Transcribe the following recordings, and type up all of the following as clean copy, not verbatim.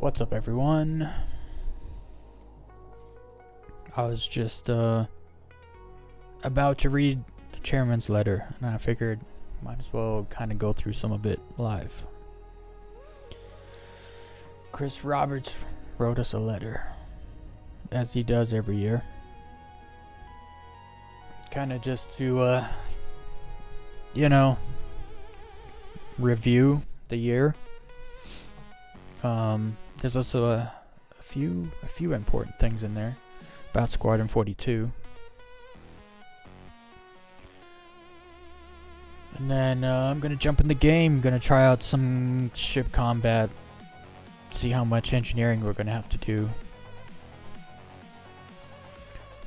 What's up, everyone? I was just about to read the chairman's letter, and I figured might as well kind of go through some of it live. Chris Roberts wrote us a letter, as he does every year. Kind of just to, review the year. There's also a few important things in there about Squadron 42. And then I'm gonna jump in the game, gonna try out some ship combat, see how much engineering we're gonna have to do.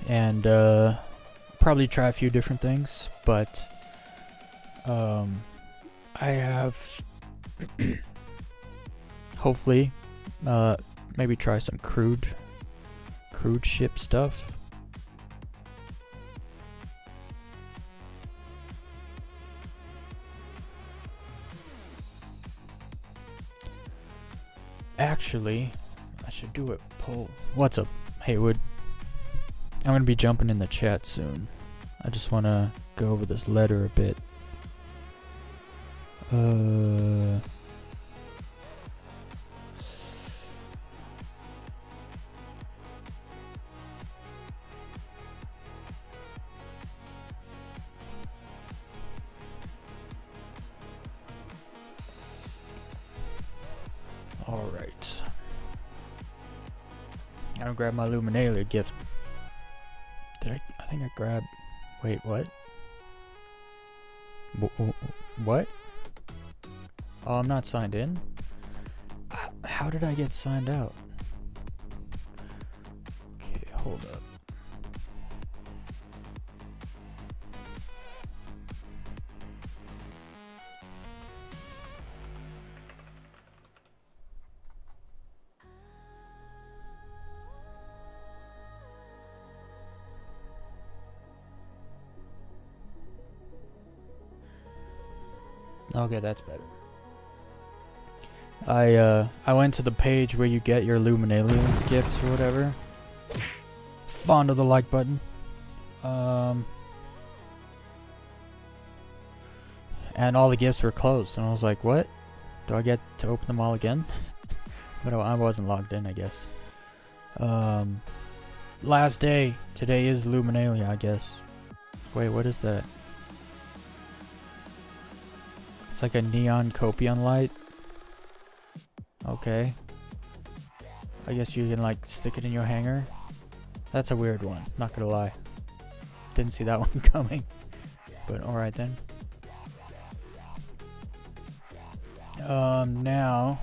And probably try a few different things, but I have hopefully maybe try some crude ship stuff. Actually, I should do a poll. What's up, Haywood? I'm gonna be jumping in the chat soon. I just wanna go over this letter a bit. Alright. I'm gonna grab my Luminalia gift. I think I grabbed... Wait, what? What? Oh, I'm not signed in? How did I get signed out? Okay, hold up. Okay, that's better. I went to the page where you get your Luminalia gifts or whatever. Fond of the like button. And all the gifts were closed, and I was like, what? Do I get to open them all again? But I wasn't logged in, I guess. Last day. Today is Luminalia, I guess. Wait, what is that? It's like a neon copion light. Okay. I guess you can like stick it in your hanger. That's a weird one, not gonna lie. Didn't see that one coming. But alright then. Now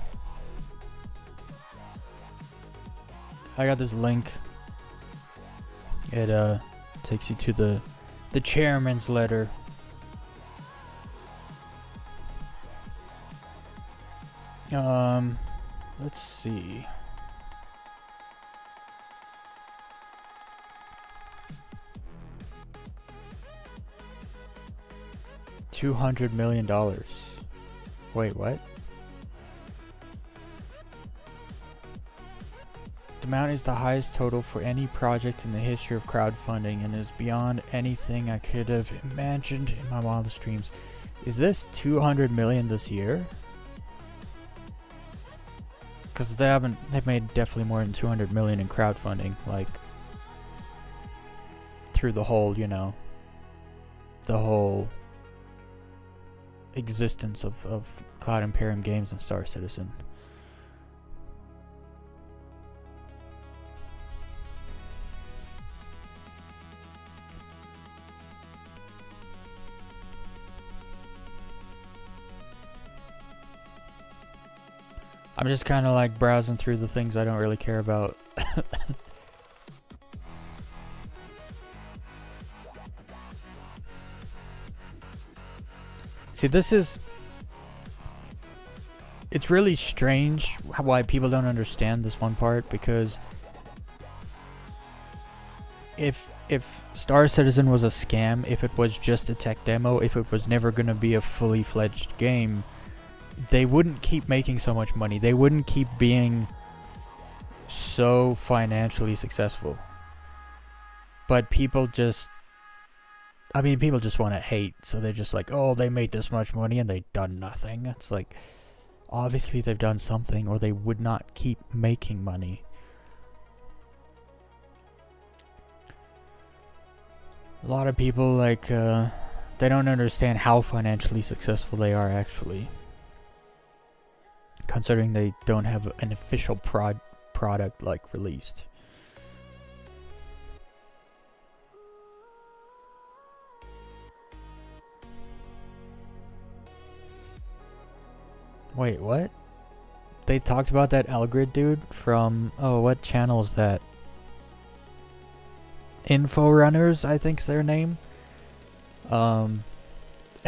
I got this link. It takes you to the chairman's letter. Let's see. $200 million. Wait, what? The amount is the highest total for any project in the history of crowdfunding and is beyond anything I could have imagined in my wildest dreams. Is this 200 million this year? Because they've made definitely more than 200 million in crowdfunding, like, through the whole, the whole existence of Cloud Imperium Games and Star Citizen. I'm just kind of like browsing through the things I don't really care about. See, it's really strange why people don't understand this one part, because if Star Citizen was a scam, if it was just a tech demo, if it was never going to be a fully fledged game, they wouldn't keep making so much money. They wouldn't keep being so financially successful. But people just, people just want to hate. So they're just like, oh, they made this much money and they've done nothing. It's like, obviously they've done something or they would not keep making money. A lot of people, like, they don't understand how financially successful they are actually. Considering they don't have an official product, like, released. Wait, what? They talked about that Algrid dude from, oh, what channel is that? Info Runners, I think's their name.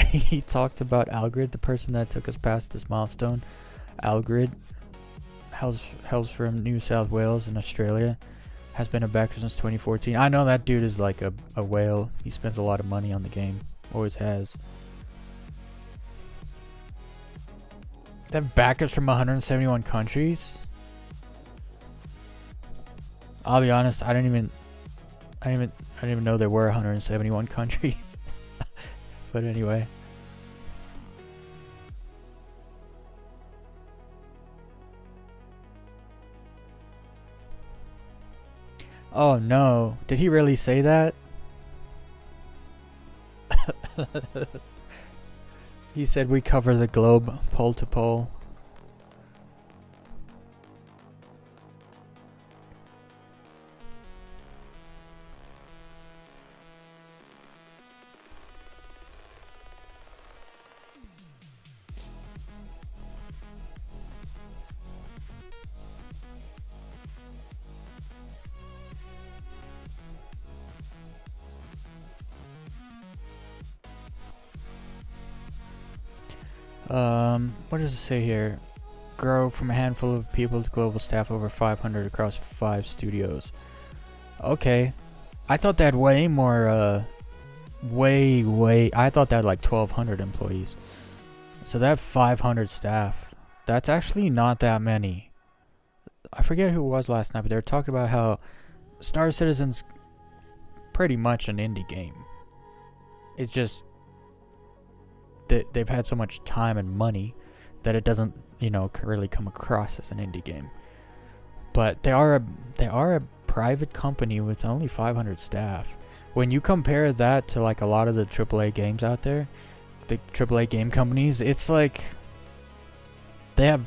He talked about Algrid, the person that took us past this milestone. Algrid, hails from New South Wales in Australia. Has been a backer since 2014. I know that dude is like a whale. He spends a lot of money on the game. Always has. They have backers from 171 countries. I'll be honest, I didn't even know there were 171 countries. But anyway. Oh no, did he really say that? He said we cover the globe pole to pole. What does it say here? Grow from a handful of people to global staff over 500 across 5 studios. Okay. I thought they had way more, I thought they had like 1,200 employees. So they have 500 staff. That's actually not that many. I forget who it was last night, but they were talking about how Star Citizen's pretty much an indie game. It's just they've had so much time and money that it doesn't, really come across as an indie game. But they are a private company with only 500 staff. When you compare that to like a lot of the AAA games out there, the AAA game companies, it's like they have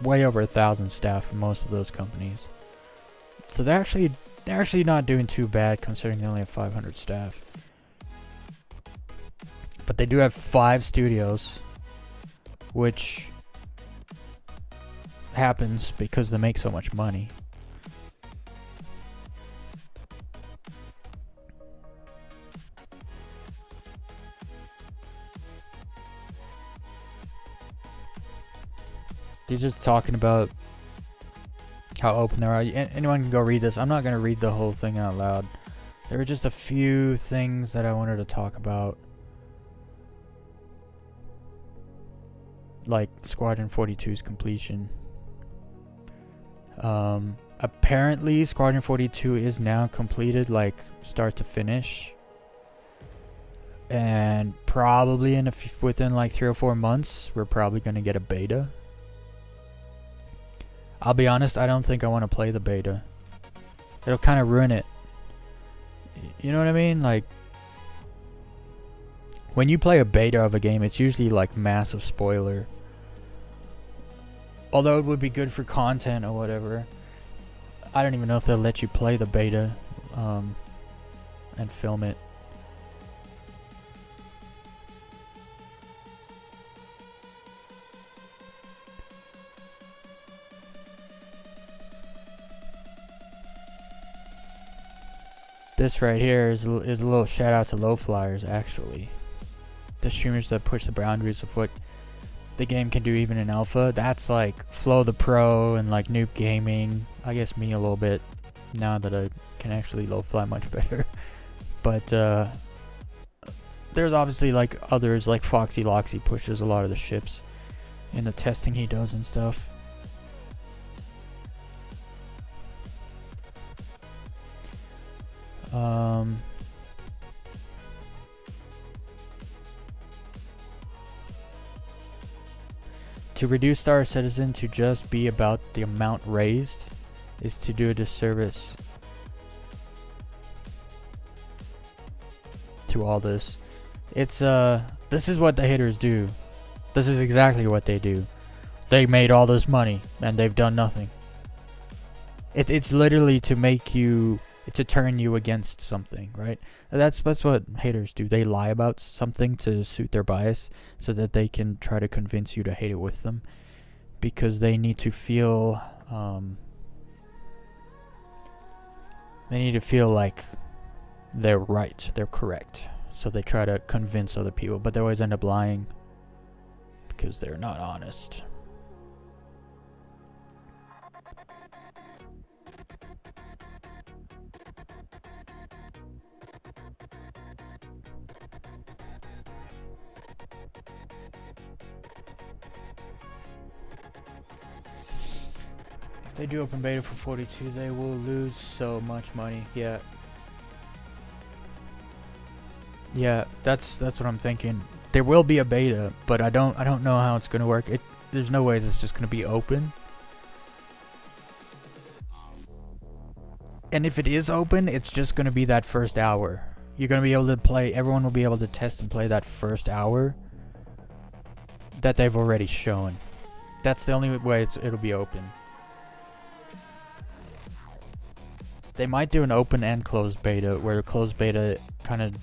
way over 1,000 staff in most of those companies. So they're actually not doing too bad considering they only have 500 staff. But they do have 5 studios, which happens because they make so much money. He's just talking about how open they are. Anyone can go read this. I'm not going to read the whole thing out loud. There were just a few things that I wanted to talk about. Like Squadron 42's completion. Apparently Squadron 42 is now completed, like start to finish, and probably within like 3 or 4 months we're probably going to get a beta. I'll be honest, I don't think I want to play the beta. It'll kind of ruin it. You know what I mean? Like, when you play a beta of a game, it's usually like massive spoiler. Although it would be good for content or whatever. I don't even know if they'll let you play the beta and film it. This right here is a little shout out to low flyers, actually. The streamers that push the boundaries of what the game can do even in alpha. That's like Flo the Pro and like Noob Gaming. I guess me a little bit now that I can actually low fly much better. But there's obviously like others, like Foxy Loxy pushes a lot of the ships in the testing he does and stuff. To reduce Star Citizen to just be about the amount raised is to do a disservice to all this. It's this is what the haters do. This is exactly what they do. They made all this money and they've done nothing. It's literally to make you, to turn you against something, right? That's what haters do. They lie about something to suit their bias so that they can try to convince you to hate it with them, because they need to feel like they're right, they're correct. So they try to convince other people, but they always end up lying because they're not honest. If they do open beta for 42, they will lose so much money. Yeah, that's what I'm thinking. There will be a beta, but I don't know how it's gonna work. There's no way it's just gonna be open. And if it is open, it's just gonna be that first hour. You're gonna be able to play. Everyone will be able to test and play that first hour that they've already shown. That's the only way it'll be open. They might do an open and closed beta, where the closed beta kind of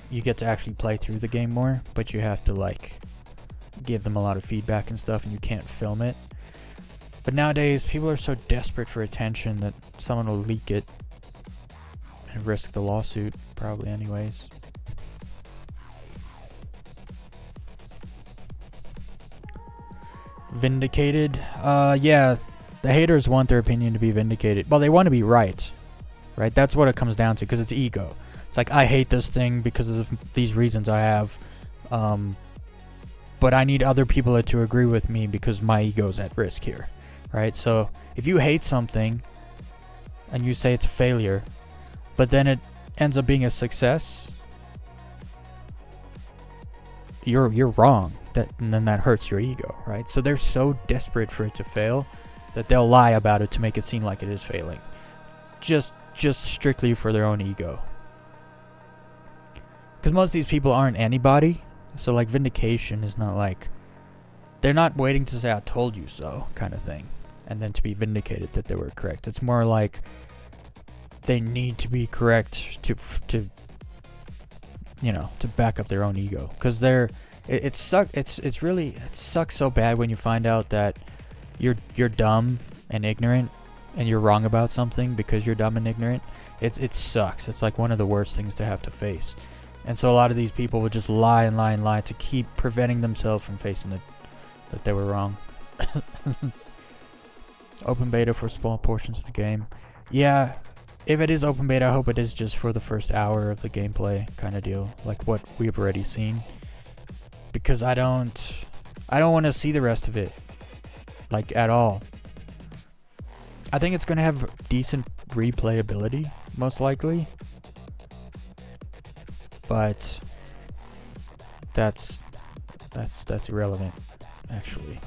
you get to actually play through the game more, but you have to like give them a lot of feedback and stuff, and you can't film it. But nowadays people are so desperate for attention that someone will leak it and risk the lawsuit probably anyways. Vindicated? Yeah, the haters want their opinion to be vindicated. Well, they want to be right? That's what it comes down to, because it's ego. It's like, I hate this thing because of these reasons I have, but I need other people to agree with me because my ego's at risk here, right? So if you hate something and you say it's a failure, but then it ends up being a success, you're wrong. And then that hurts your ego, right? So they're so desperate for it to fail that they'll lie about it to make it seem like it is failing, just strictly for their own ego. Because most of these people aren't anybody, so like vindication is not like, they're not waiting to say I told you so kind of thing and then to be vindicated that they were correct. It's more like they need to be correct to back up their own ego, because it sucks so bad when you find out that you're dumb and ignorant and you're wrong about something because you're dumb and ignorant. It sucks. It's like one of the worst things to have to face. And so a lot of these people would just lie and lie and lie to keep preventing themselves from facing that they were wrong. Open beta for small portions of the game. Yeah, if it is open beta, I hope it is just for the first hour of the gameplay kind of deal, like what we've already seen. Because I don't want to see the rest of it, like, at all. I think it's going to have decent replayability, most likely. But that's irrelevant, actually.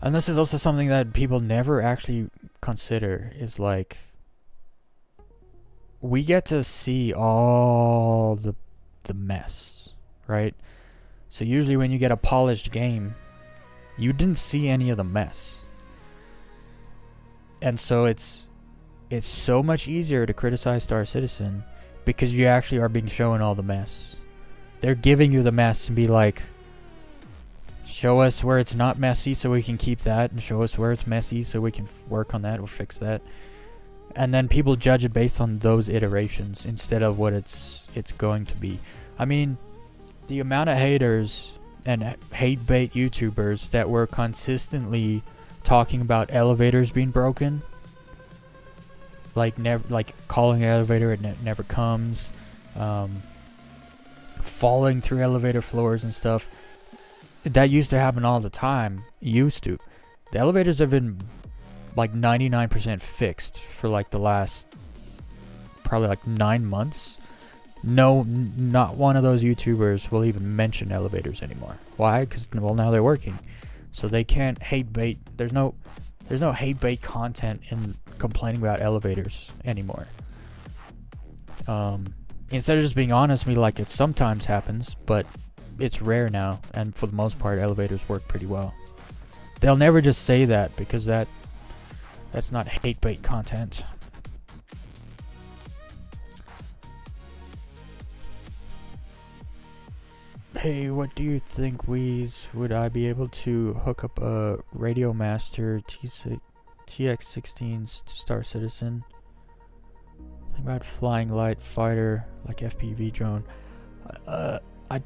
And this is also something that people never actually consider, is like, we get to see all the mess, right? So usually when you get a polished game, you didn't see any of the mess. And so it's so much easier to criticize Star Citizen because you actually are being shown all the mess. They're giving you the mess and be like, show us where it's not messy so we can keep that, and show us where it's messy so we can work on that or fix that. And then people judge it based on those iterations instead of what it's going to be. I mean, the amount of haters and hate bait YouTubers that were consistently talking about elevators being broken, like calling an elevator, it never comes, falling through elevator floors and stuff. That used to happen all the time. The elevators have been like 99% fixed for like the last probably like 9 months. No, not one of those YouTubers will even mention elevators anymore. Why? Because, well, now they're working, so they can't hate bait. There's no hate bait content in complaining about elevators anymore. Instead of just being honest with me, like, it sometimes happens, but it's rare now, and for the most part, elevators work pretty well. They'll never just say that, because that's not hate bait content. Hey, what do you think, Weez? Would I be able to hook up a Radio Master TX16s to Star Citizen? Think about flying light fighter, like FPV drone. I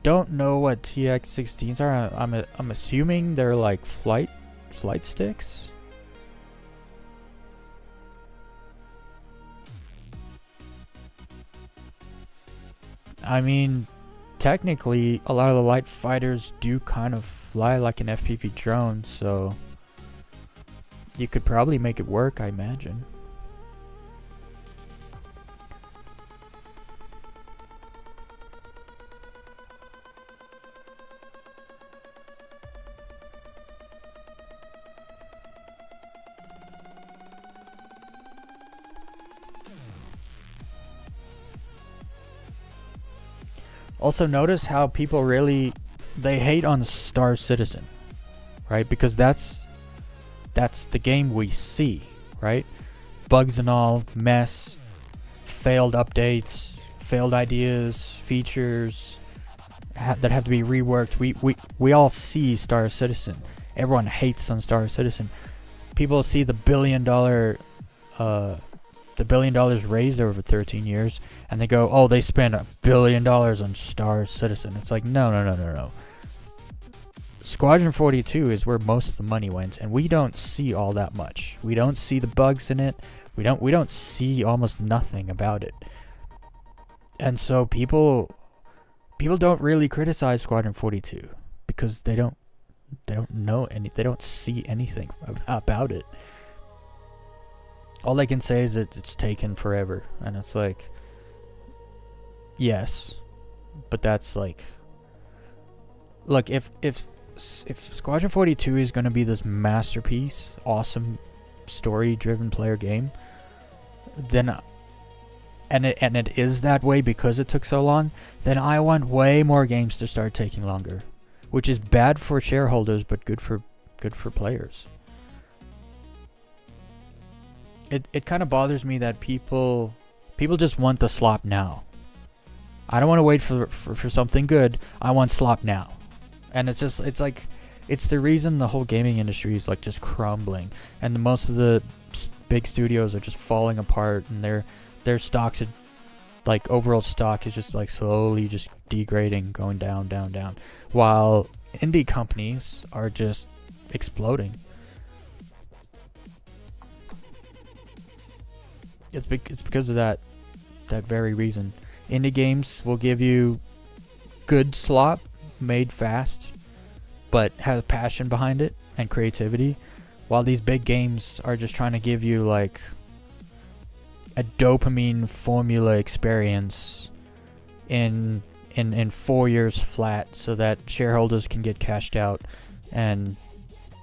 don't know what TX16s are. I'm assuming they're like flight sticks. I mean, technically, a lot of the light fighters do kind of fly like an FPV drone, so you could probably make it work, I imagine. Also, notice how people they hate on Star Citizen, right? Because that's the game we see, right? Bugs and all, mess, failed updates, failed ideas, features that have to be reworked. We all see Star Citizen. Everyone hates on Star Citizen. People see the $1 billion raised over 13 years, and they go, oh, they spent $1 billion on Star Citizen. It's like, no. Squadron 42 is where most of the money went, and we don't see all that much. We don't see the bugs in it. We don't see almost nothing about it. And so people don't really criticize Squadron 42 because they don't know they don't see anything about it. All they can say is that it's taken forever, and it's like, yes, but that's like, look, if Squadron 42 is going to be this masterpiece, awesome story-driven player game, then and it is that way because it took so long, then I want way more games to start taking longer, which is bad for shareholders but good for players. It kind of bothers me that people just want the slop now. I don't want to wait for something good. I want slop now. And it's the reason the whole gaming industry is like just crumbling, and most of the big studios are just falling apart, and their stocks are, like, overall stock is just like slowly just degrading, going down, while indie companies are just exploding. It's because of that very reason. Indie games will give you good slop made fast, but has passion behind it and creativity, while these big games are just trying to give you like a dopamine formula experience in 4 years flat, so that shareholders can get cashed out, and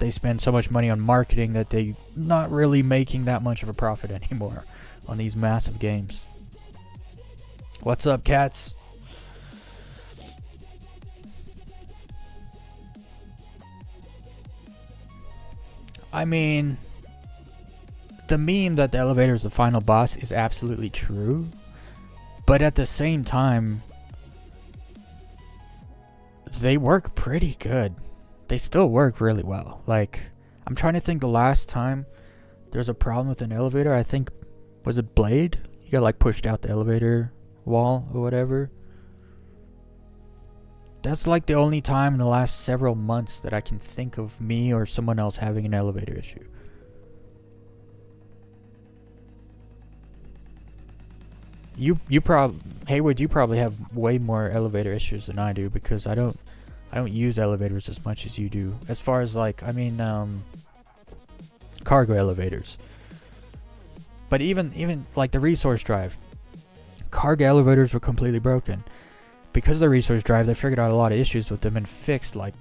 they spend so much money on marketing that they're not really making that much of a profit anymore on these massive games. What's up, cats? I mean, the meme that the elevator is the final boss is absolutely true, but at the same time, they work pretty good. They still work really well. Like, I'm trying to think the last time there was a problem with an elevator. I think, was it Blade? He got like pushed out the elevator wall or whatever. That's like the only time in the last several months that I can think of me or someone else having an elevator issue. Hayward, you probably have way more elevator issues than I do, because I don't use elevators as much as you do. As far as like, I mean, cargo elevators. But even like the resource drive, cargo elevators were completely broken. Because of the resource drive, they figured out a lot of issues with them and fixed like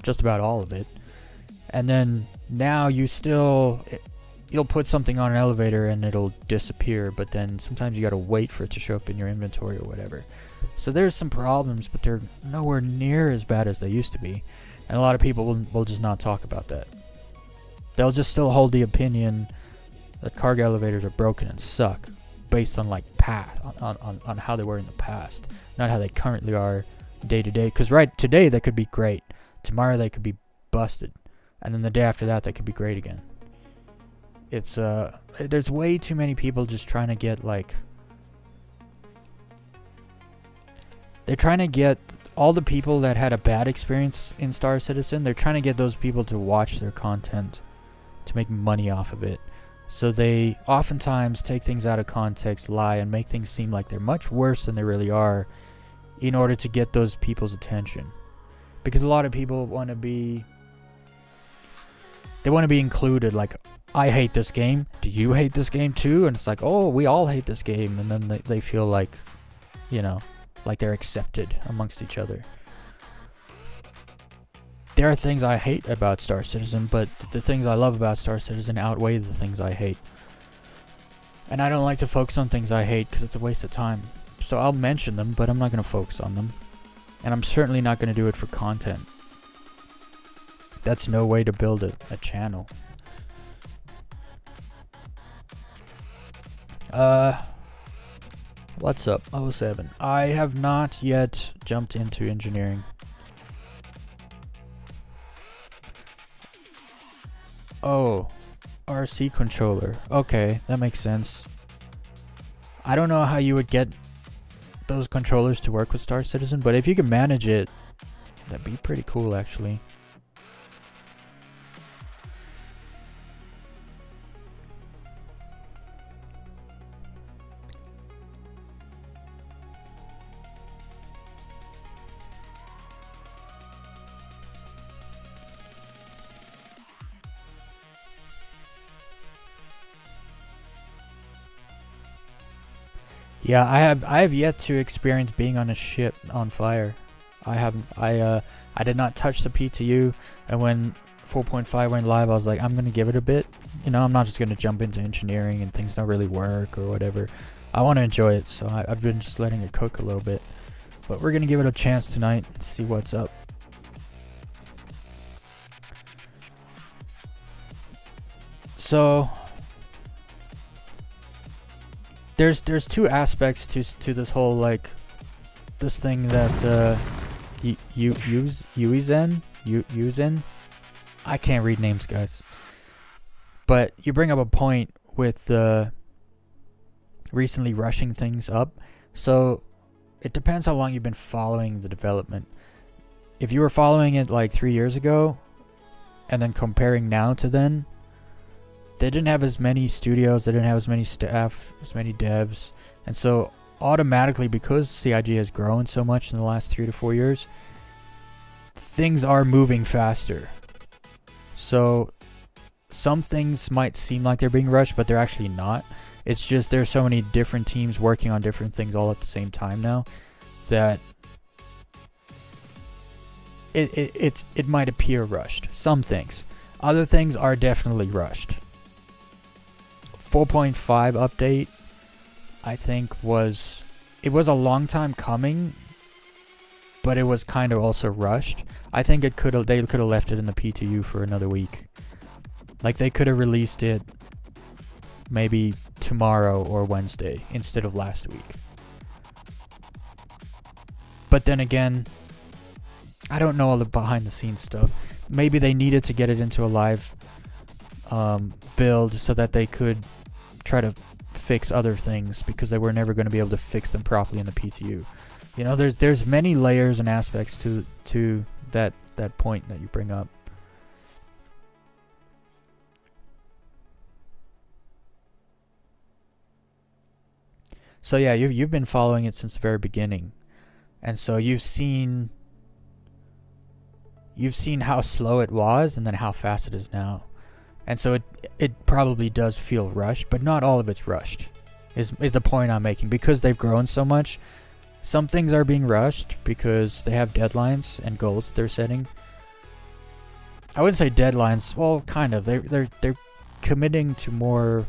just about all of it. And then now you'll put something on an elevator and it'll disappear, but then sometimes you gotta wait for it to show up in your inventory or whatever. So there's some problems, but they're nowhere near as bad as they used to be. And a lot of people will just not talk about that. They'll just still hold the opinion that cargo elevators are broken and suck based on like on how they were in the past, not how they currently are day to day. Because right today they could be great, tomorrow they could be busted, and then the day after that they could be great again. It's there's way too many people just trying to get like, they're trying to get all the people that had a bad experience in Star Citizen, they're trying to get those people to watch their content to make money off of it. So they oftentimes take things out of context, lie, and make things seem like they're much worse than they really are in order to get those people's attention. Because a lot of people want to be included, like, I hate this game, do you hate this game too? And it's like, oh, we all hate this game, and then they feel like, you know, like they're accepted amongst each other. There are things I hate about Star Citizen, but the things I love about Star Citizen outweigh the things I hate. And I don't like to focus on things I hate because it's a waste of time. So I'll mention them, but I'm not going to focus on them. And I'm certainly not going to do it for content. That's no way to build a channel. What's up, 07? I have not yet jumped into engineering. Oh, RC controller. Okay, that makes sense. I don't know how you would get those controllers to work with Star Citizen, but if you can manage it, that'd be pretty cool actually. Yeah, I have yet to experience being on a ship on fire. I haven't. I did not touch the PTU, and when 4.5 went live, I was like, I'm gonna give it a bit. You know, I'm not just gonna jump into engineering and things don't really work or whatever. I want to enjoy it, so I've been just letting it cook a little bit. But we're gonna give it a chance tonight and see what's up. So there's two aspects to this whole, like, this thing that Uzen. I can't read names, guys. But you bring up a point with recently rushing things up. So it depends how long you've been following the development. If you were following it like 3 years ago, and then comparing now to then, they didn't have as many studios, they didn't have as many staff, as many devs, and so automatically, because CIG has grown so much in the last 3 to 4 years, things are moving faster. So some things might seem like they're being rushed, but they're actually not. It's just there's so many different teams working on different things all at the same time now that it might appear rushed. Some things. Other things are definitely rushed. 4.5 update, I think was a long time coming, but it was kind of also rushed. I think they could have left it in the PTU for another week. Like, they could have released it maybe tomorrow or Wednesday instead of last week. But then again, I don't know all the behind the scenes stuff. Maybe they needed to get it into a live build so that they could try to fix other things, because they were never going to be able to fix them properly in the PTU. You know, there's many layers and aspects to that point that you bring up. So yeah, you've been following it since the very beginning, and so you've seen how slow it was and then how fast it is now. And so it probably does feel rushed, but not all of it's rushed. Is the point I'm making. Because they've grown so much, some things are being rushed because they have deadlines and goals they're setting. I wouldn't say deadlines. Well, kind of. They're committing to more.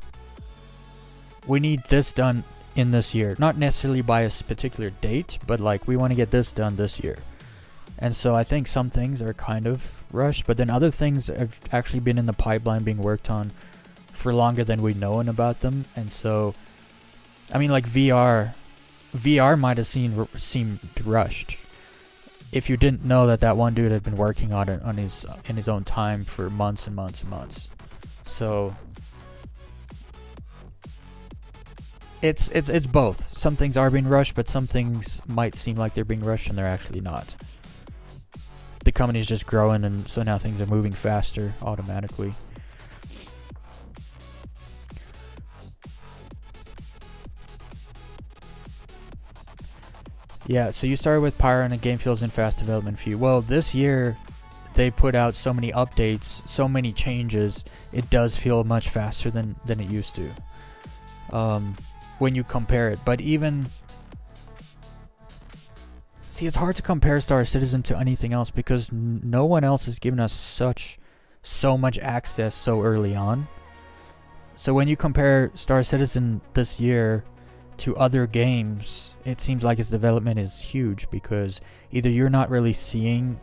We need this done in this year. Not necessarily by a particular date, but like we want to get this done this year. And so I think some things are kind of rushed, but then other things have actually been in the pipeline being worked on for longer than we've known about them. And so, I mean, like VR might have seemed rushed if you didn't know that one dude had been working on it in his own time for months and months and months. So it's both. Some things are being rushed, but some things might seem like they're being rushed and they're actually not. The company's just growing, and so now things are moving faster automatically. Yeah, so you started with Pyro and the game feels in fast development for you. Well, this year they put out so many updates, so many changes, it does feel much faster than it used to. When you compare it. But even... See, it's hard to compare Star Citizen to anything else because no one else has given us so much access so early on. So when you compare Star Citizen this year to other games, it seems like its development is huge because either you're not really seeing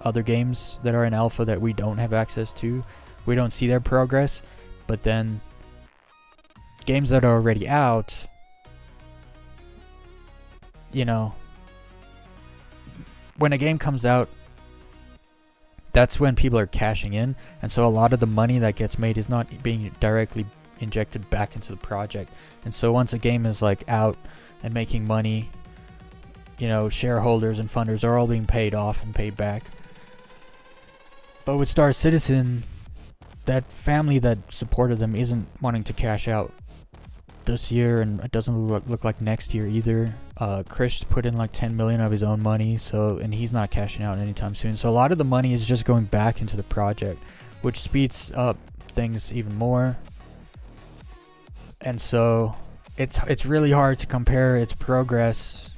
other games that are in alpha that we don't have access to, we don't see their progress, but then games that are already out, you know, when a game comes out, that's when people are cashing in, and so a lot of the money that gets made is not being directly injected back into the project. And so once a game is like out and making money, you know, shareholders and funders are all being paid off and paid back. But with Star Citizen, that family that supported them isn't wanting to cash out this year, and it doesn't look like next year either. Chris put in like 10 million of his own money, and he's not cashing out anytime soon. So a lot of the money is just going back into the project, which speeds up things even more. And so it's really hard to compare its progress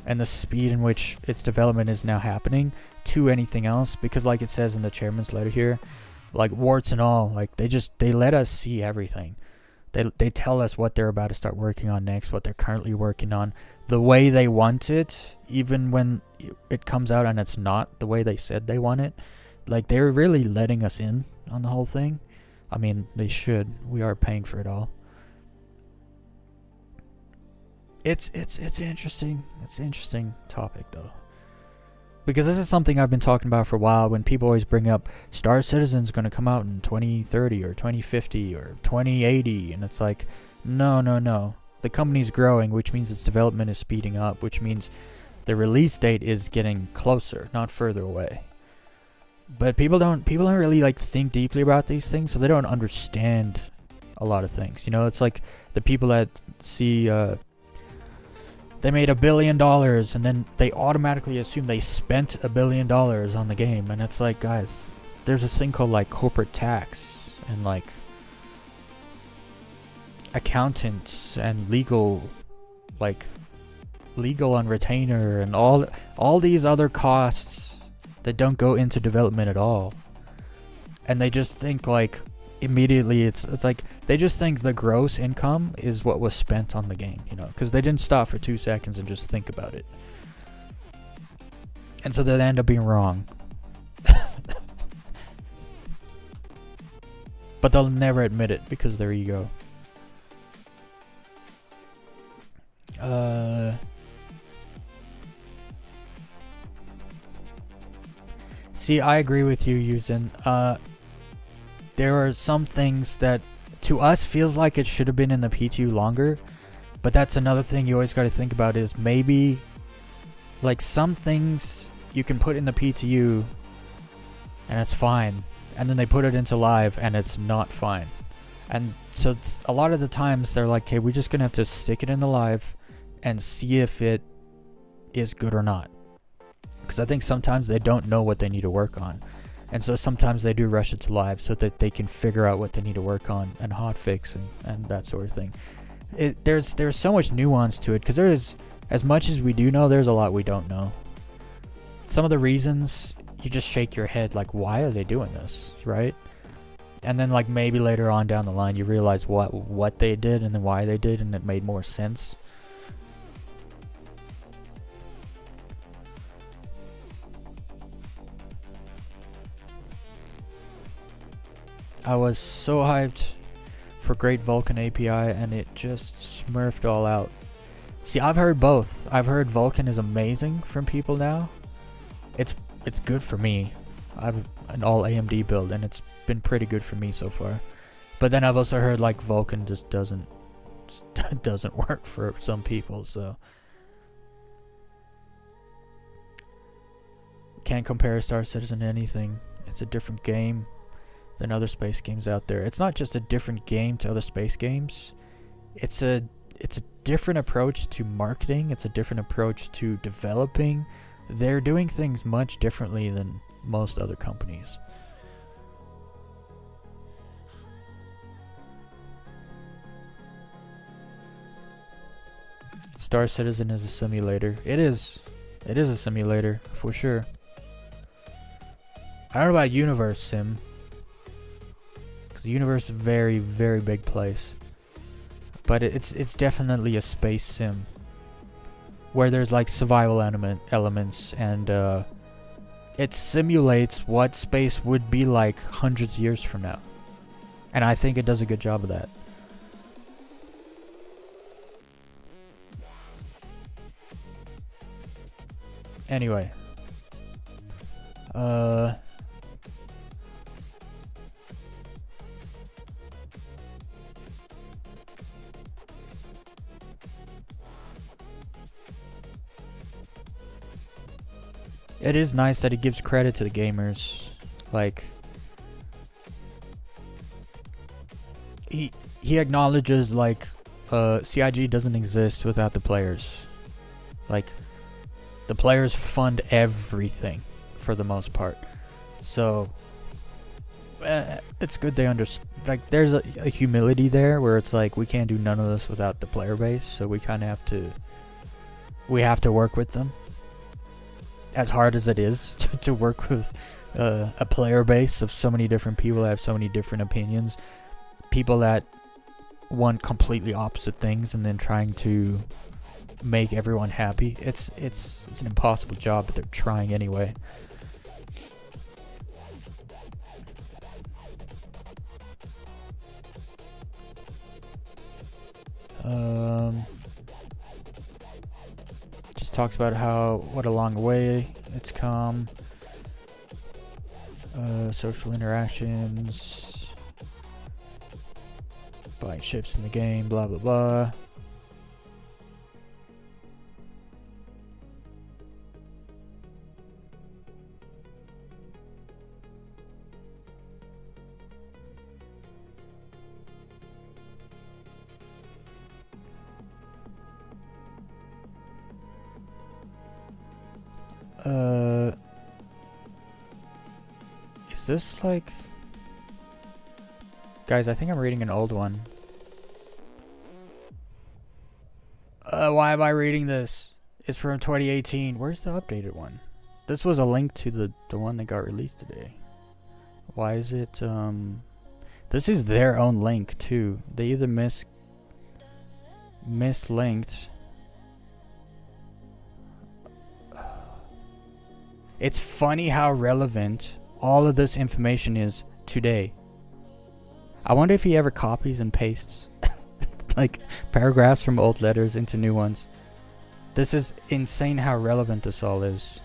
and the speed in which its development is now happening to anything else, because like it says in the chairman's letter here, like warts and all, like they let us see everything. They tell us what they're about to start working on next, what they're currently working on, the way they want it, even when it comes out and it's not the way they said they want it. Like, they're really letting us in on the whole thing. I mean, they should. We are paying for it all. It's interesting. It's an interesting topic, though. Because this is something I've been talking about for a while, when people always bring up Star Citizen's going to come out in 2030 or 2050 or 2080, and it's like, no. The company's growing, which means its development is speeding up, which means the release date is getting closer, not further away. But people don't really like think deeply about these things, so they don't understand a lot of things. You know, it's like the people that see they made $1 billion, and then they automatically assume they spent $1 billion on the game. And it's like, guys, there's this thing called like corporate tax and like accountants and legal on retainer and all these other costs that don't go into development at all. And they just think like immediately it's like they just think the gross income is what was spent on the game, you know, because they didn't stop for 2 seconds and just think about it. And so they end up being wrong. But they'll never admit it because of their ego. See, I agree with you, Yuzin. There are some things that to us feels like it should have been in the PTU longer, but that's another thing you always got to think about, is maybe like some things you can put in the PTU and it's fine, and then they put it into live and it's not fine. And so a lot of the times they're like, okay, we're just gonna have to stick it in the live and see if it is good or not, because I think sometimes they don't know what they need to work on. And so sometimes they do rush it to live so that they can figure out what they need to work on and hotfix and that sort of thing. There's so much nuance to it, because there's, as much as we do know, there's a lot we don't know. Some of the reasons, you just shake your head like, why are they doing this, right? And then like maybe later on down the line you realize what they did and then why they did, and it made more sense. I was so hyped for Great Vulkan API and it just smurfed all out. See, I've heard both. I've heard Vulkan is amazing from people now. It's good for me. I have an all AMD build and it's been pretty good for me so far. But then I've also heard like Vulkan just doesn't work for some people, so can't compare Star Citizen to anything. It's a different game than other space games out there. It's not just a different game to other space games. It's a different approach to marketing. It's a different approach to developing. They're doing things much differently than most other companies. Star Citizen is a simulator. It is a simulator for sure. I don't know about Universe Sim, because the universe is a very, very big place. But it's definitely a space sim where there's like survival elements, and it simulates what space would be like hundreds of years from now. And I think it does a good job of that. Anyway, it is nice that it gives credit to the gamers. Like, he acknowledges like CIG doesn't exist without the players. Like, the players fund everything for the most part. So it's good they understand. Like, there's a humility there where it's like, we can't do none of this without the player base, so we kind of have to work with them. As hard as it is to work with a player base of so many different people that have so many different opinions, people that want completely opposite things, and then trying to make everyone happy. It's an impossible job, but they're trying anyway. Just talks about what a long way it's come. Social interactions, buying ships in the game, blah blah blah. Is this like... Guys, I think I'm reading an old one. Why am I reading this? It's from 2018. Where's the updated one? This was a link to the one that got released today. Why is it, This is their own link, too. They either mislinked... It's funny how relevant all of this information is today. I wonder if he ever copies and pastes like paragraphs from old letters into new ones. This is insane how relevant this all is.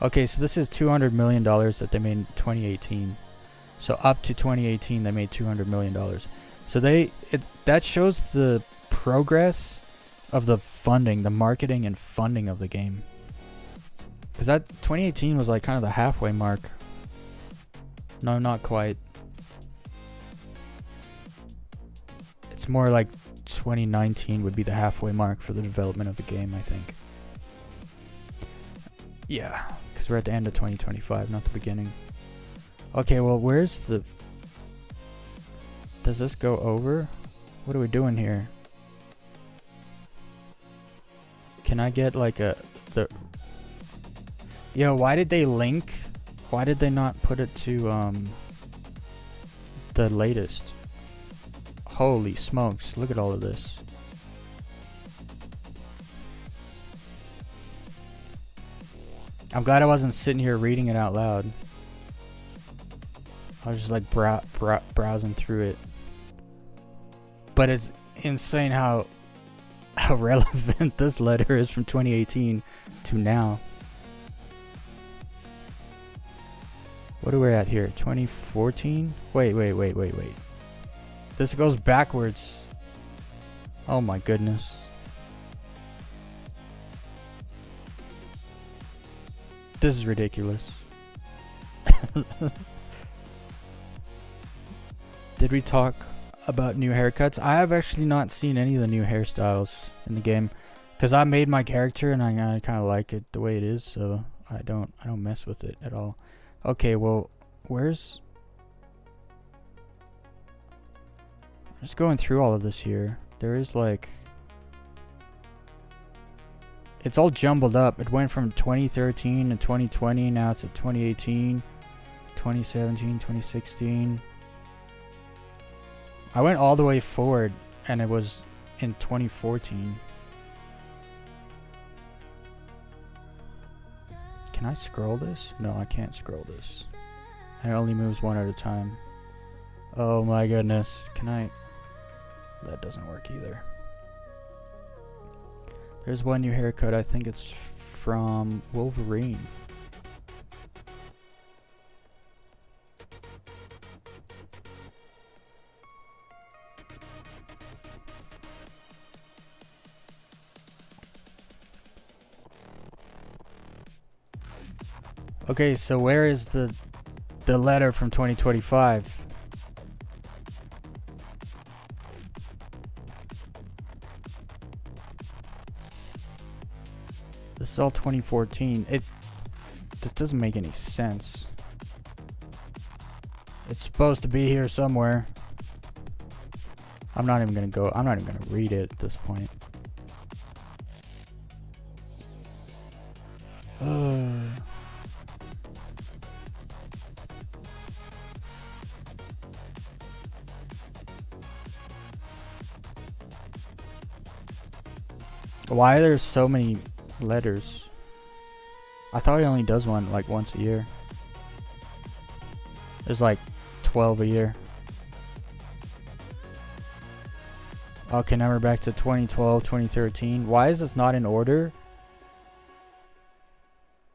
Okay, so this is $200 million that they made in 2018. So up to 2018 they made $200 million. So that shows the progress of the funding, the marketing and funding of the game. Because that 2018 was like kind of the halfway mark. No, not quite. It's more like 2019 would be the halfway mark for the development of the game, I think. Yeah, because we're at the end of 2025, not the beginning. Okay, well, where's the... Does this go over? What are we doing here? Can I get like a... Yo, why did they link? Why did they not put it to, the latest? Holy smokes, look at all of this. I'm glad I wasn't sitting here reading it out loud. I was just like browsing through it. But it's insane how relevant this letter is from 2018 to now. What are we at here? 2014? Wait. This goes backwards. Oh my goodness. This is ridiculous. Did we talk about new haircuts? I have actually not seen any of the new hairstyles in the game, because I made my character and I kind of like it the way it is, so I don't mess with it at all. Okay, well, where's... I'm just going through all of this here. There is like... It's all jumbled up. It went from 2013 to 2020, now it's at 2018, 2017, 2016. I went all the way forward and it was in 2014. Can I scroll this? No, I can't scroll this. It only moves one at a time. Oh my goodness. Can I... That doesn't work either. There's one new haircut. I think it's from Wolverine. Okay, so where is the letter from 2025? This is all 2014. This doesn't make any sense. It's supposed to be here somewhere. I'm not even gonna read it at this point. Why are there so many letters? I thought he only does one like once a year. There's like 12 a year. Okay, now we're back to 2012, 2013. Why is this not in order?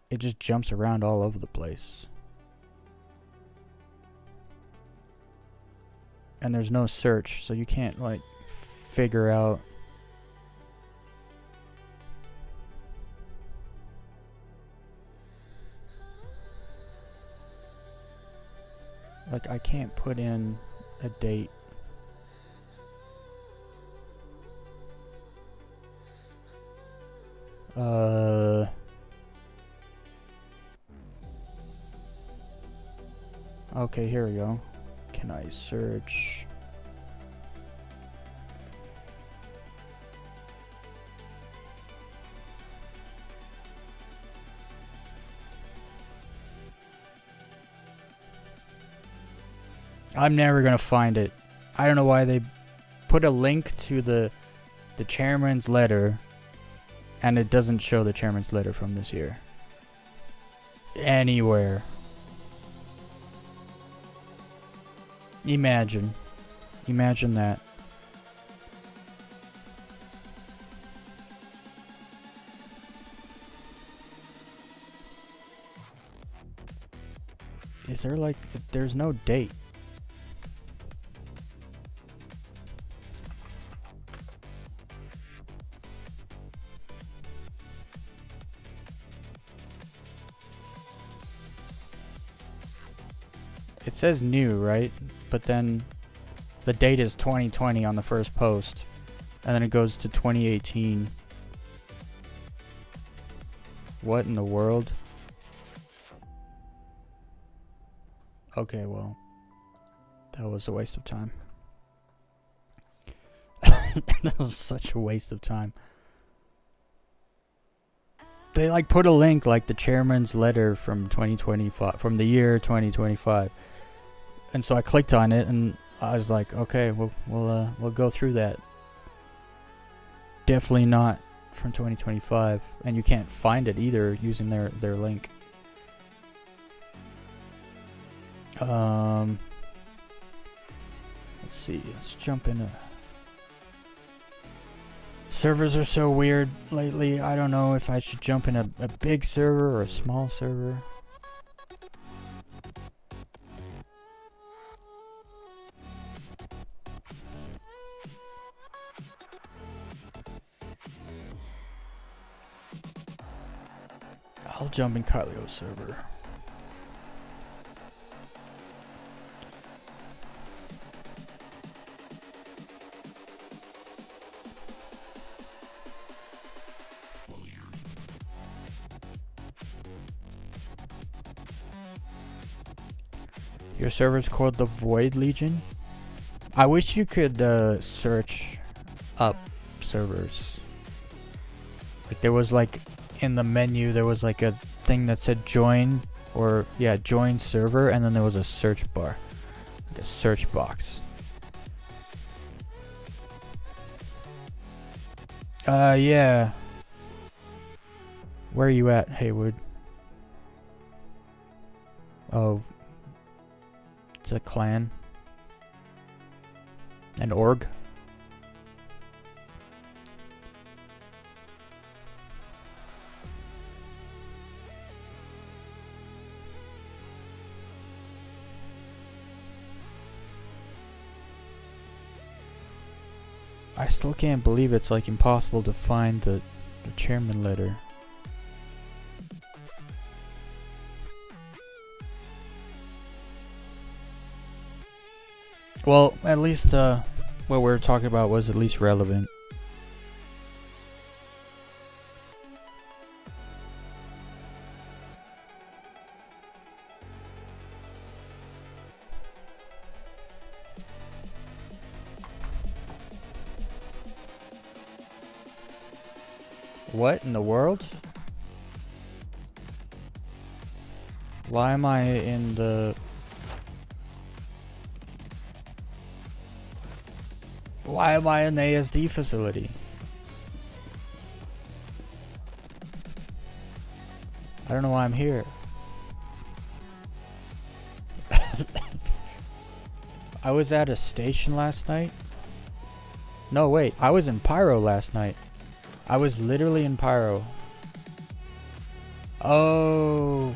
It just jumps around all over the place. And there's no search, so you can't like figure out. Like, I can't put in a date. Okay, here we go. Can I search? I'm never gonna find it. I don't know why they put a link to the chairman's letter and it doesn't show the chairman's letter from this year anywhere. Imagine that. Is there like, there's no date. It says new, right? But then the date is 2020 on the first post. And then it goes to 2018. What in the world? Okay, well, that was a waste of time. That was such a waste of time. They like put a link like the chairman's letter from 2025, from the year 2025, and so I clicked on it and I was like, okay, we'll go through that. Definitely not from 2025, and you can't find it either using their link. Let's see. Let's jump in. Servers are so weird lately. I don't know if I should jump in a big server or a small server. I'll jump in Kylio's server. Your server's called the Void Legion? I wish you could search up servers. Like there was like in the menu there was like a thing that said join, or yeah, join server, and then there was a search bar. Like a search box. Yeah. Where are you at, Haywood? Oh, it's a clan. An org. I still can't believe it's like impossible to find the chairman letter. Well, at least what we were talking about was at least relevant. What in the world? Why am I in the... Why am I in the ASD facility? I don't know why I'm here. I was at a station last night. No, wait. I was in Pyro last night. I was literally in Pyro. Oh.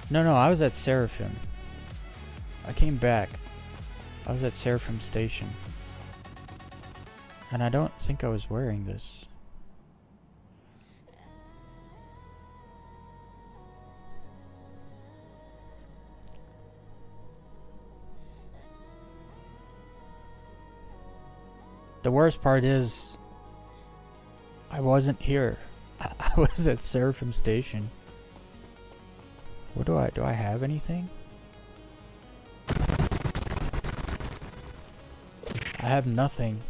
No, I was at Seraphim. I came back. I was at Seraphim Station. And I don't think I was wearing this. The worst part is, I wasn't here. I was at Seraphim Station. What do I have anything? I have nothing.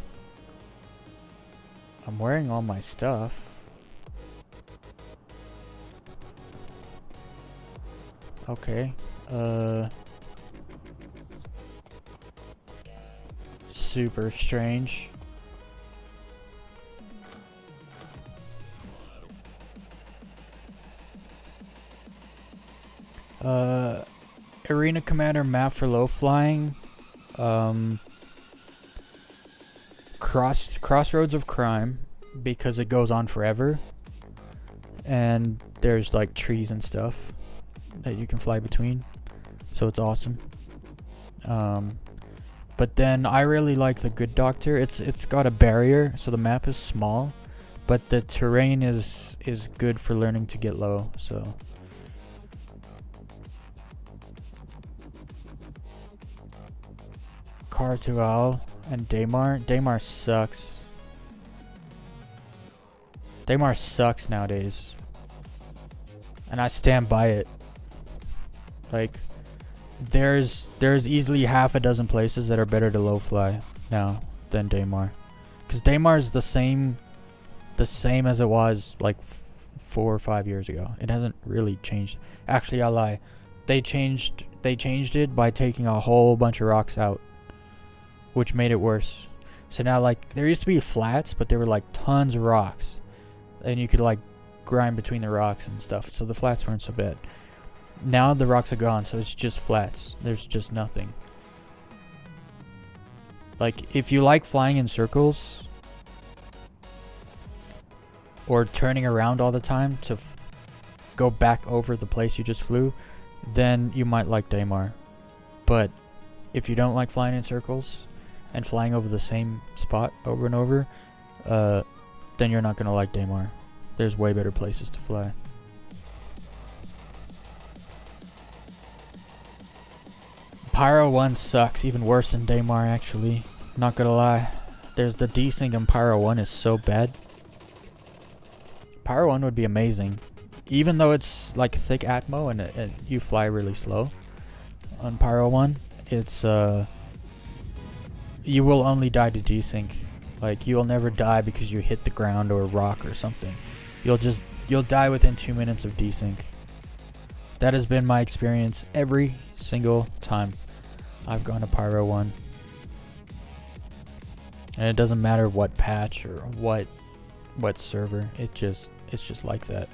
I'm wearing all my stuff. Okay. Super strange. Arena Commander map for low flying. Crossroads of Crime, because it goes on forever. And there's like trees and stuff that you can fly between. So it's awesome. But then I really like the Good Doctor. It's got a barrier, so the map is small, but the terrain is good for learning to get low, so Cartual and Daymar. Daymar sucks. Daymar sucks nowadays. and I stand by it. Like, there's easily half a dozen places that are better to low fly now than Daymar, because Daymar is the same as it was like 4 or 5 years ago. It hasn't really changed. Actually, I lie. They changed it by taking a whole bunch of rocks out, which made it worse. So now, like, there used to be flats, but there were like tons of rocks, and you could like grind between the rocks and stuff. So the flats weren't so bad. Now the rocks are gone, so it's just flats. There's just nothing. Like, if you like flying in circles or turning around all the time to go back over the place you just flew, then you might like Daymar. But if you don't like flying in circles and flying over the same spot over and over, then you're not going to like Daymar. There's way better places to fly. Pyro 1 sucks, even worse than Daymar, actually. Not gonna lie. There's the desync in Pyro 1 is so bad. Pyro 1 would be amazing, even though it's like thick atmo and you fly really slow. On Pyro 1, it's you will only die to desync. Like, you'll never die because you hit the ground or a rock or something. You'll die within 2 minutes of desync. That has been my experience every single time I've gone to Pyro 1. And it doesn't matter what patch or what server, it's just like that.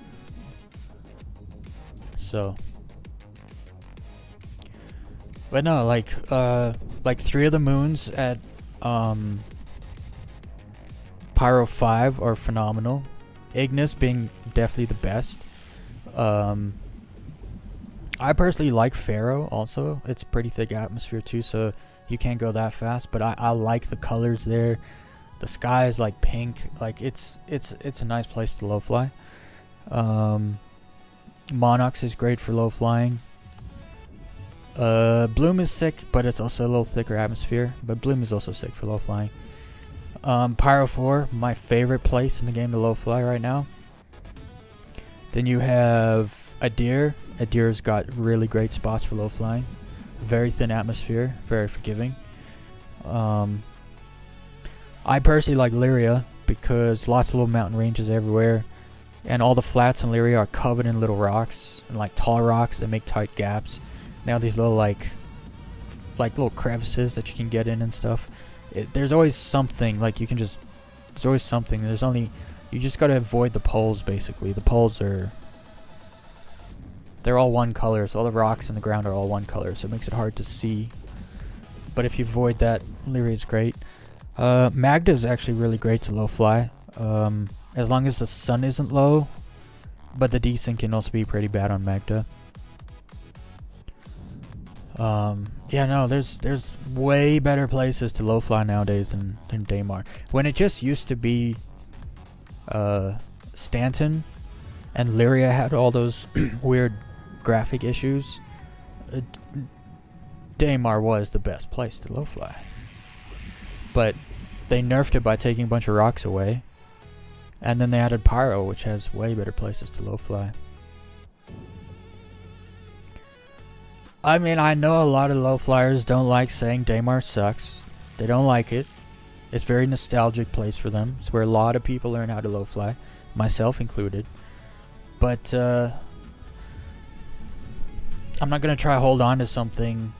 So, but no, like 3 of the moons at Pyro 5 are phenomenal. Ignis being definitely the best. I personally like Pharaoh also. It's pretty thick atmosphere too, so you can't go that fast. But I like the colors there. The sky is like pink. Like, it's a nice place to low fly. Monarchs is great for low flying. Bloom is sick, but it's also a little thicker atmosphere. But Bloom is also sick for low flying. Pyro 4, my favorite place in the game to low fly right now. Then you have Adir. Adir's got really great spots for low flying. Very thin atmosphere, very forgiving. I personally like Lyria because lots of little mountain ranges everywhere, and all the flats in Lyria are covered in little rocks and like tall rocks that make tight gaps. Now these little like little crevices that you can get in and stuff. There's always something, like there's always something. You just gotta avoid the poles basically. The poles they're all one color, so all the rocks in the ground are all one color, so it makes it hard to see. But if you avoid that, Lyria is great. Magda is actually really great to low fly, as long as the sun isn't low, but the desync can also be pretty bad on Magda. Yeah, no, there's way better places to low fly nowadays than Daymar. When it just used to be Stanton and Lyria had all those weird graphic issues, Daymar was the best place to low fly. But they nerfed it by taking a bunch of rocks away, and then they added Pyro, which has way better places to low fly. I mean, I know a lot of low flyers don't like saying Daymar sucks. They don't like it. It's a very nostalgic place for them. It's where a lot of people learn how to low fly, myself included. But I'm not going to try to hold on to something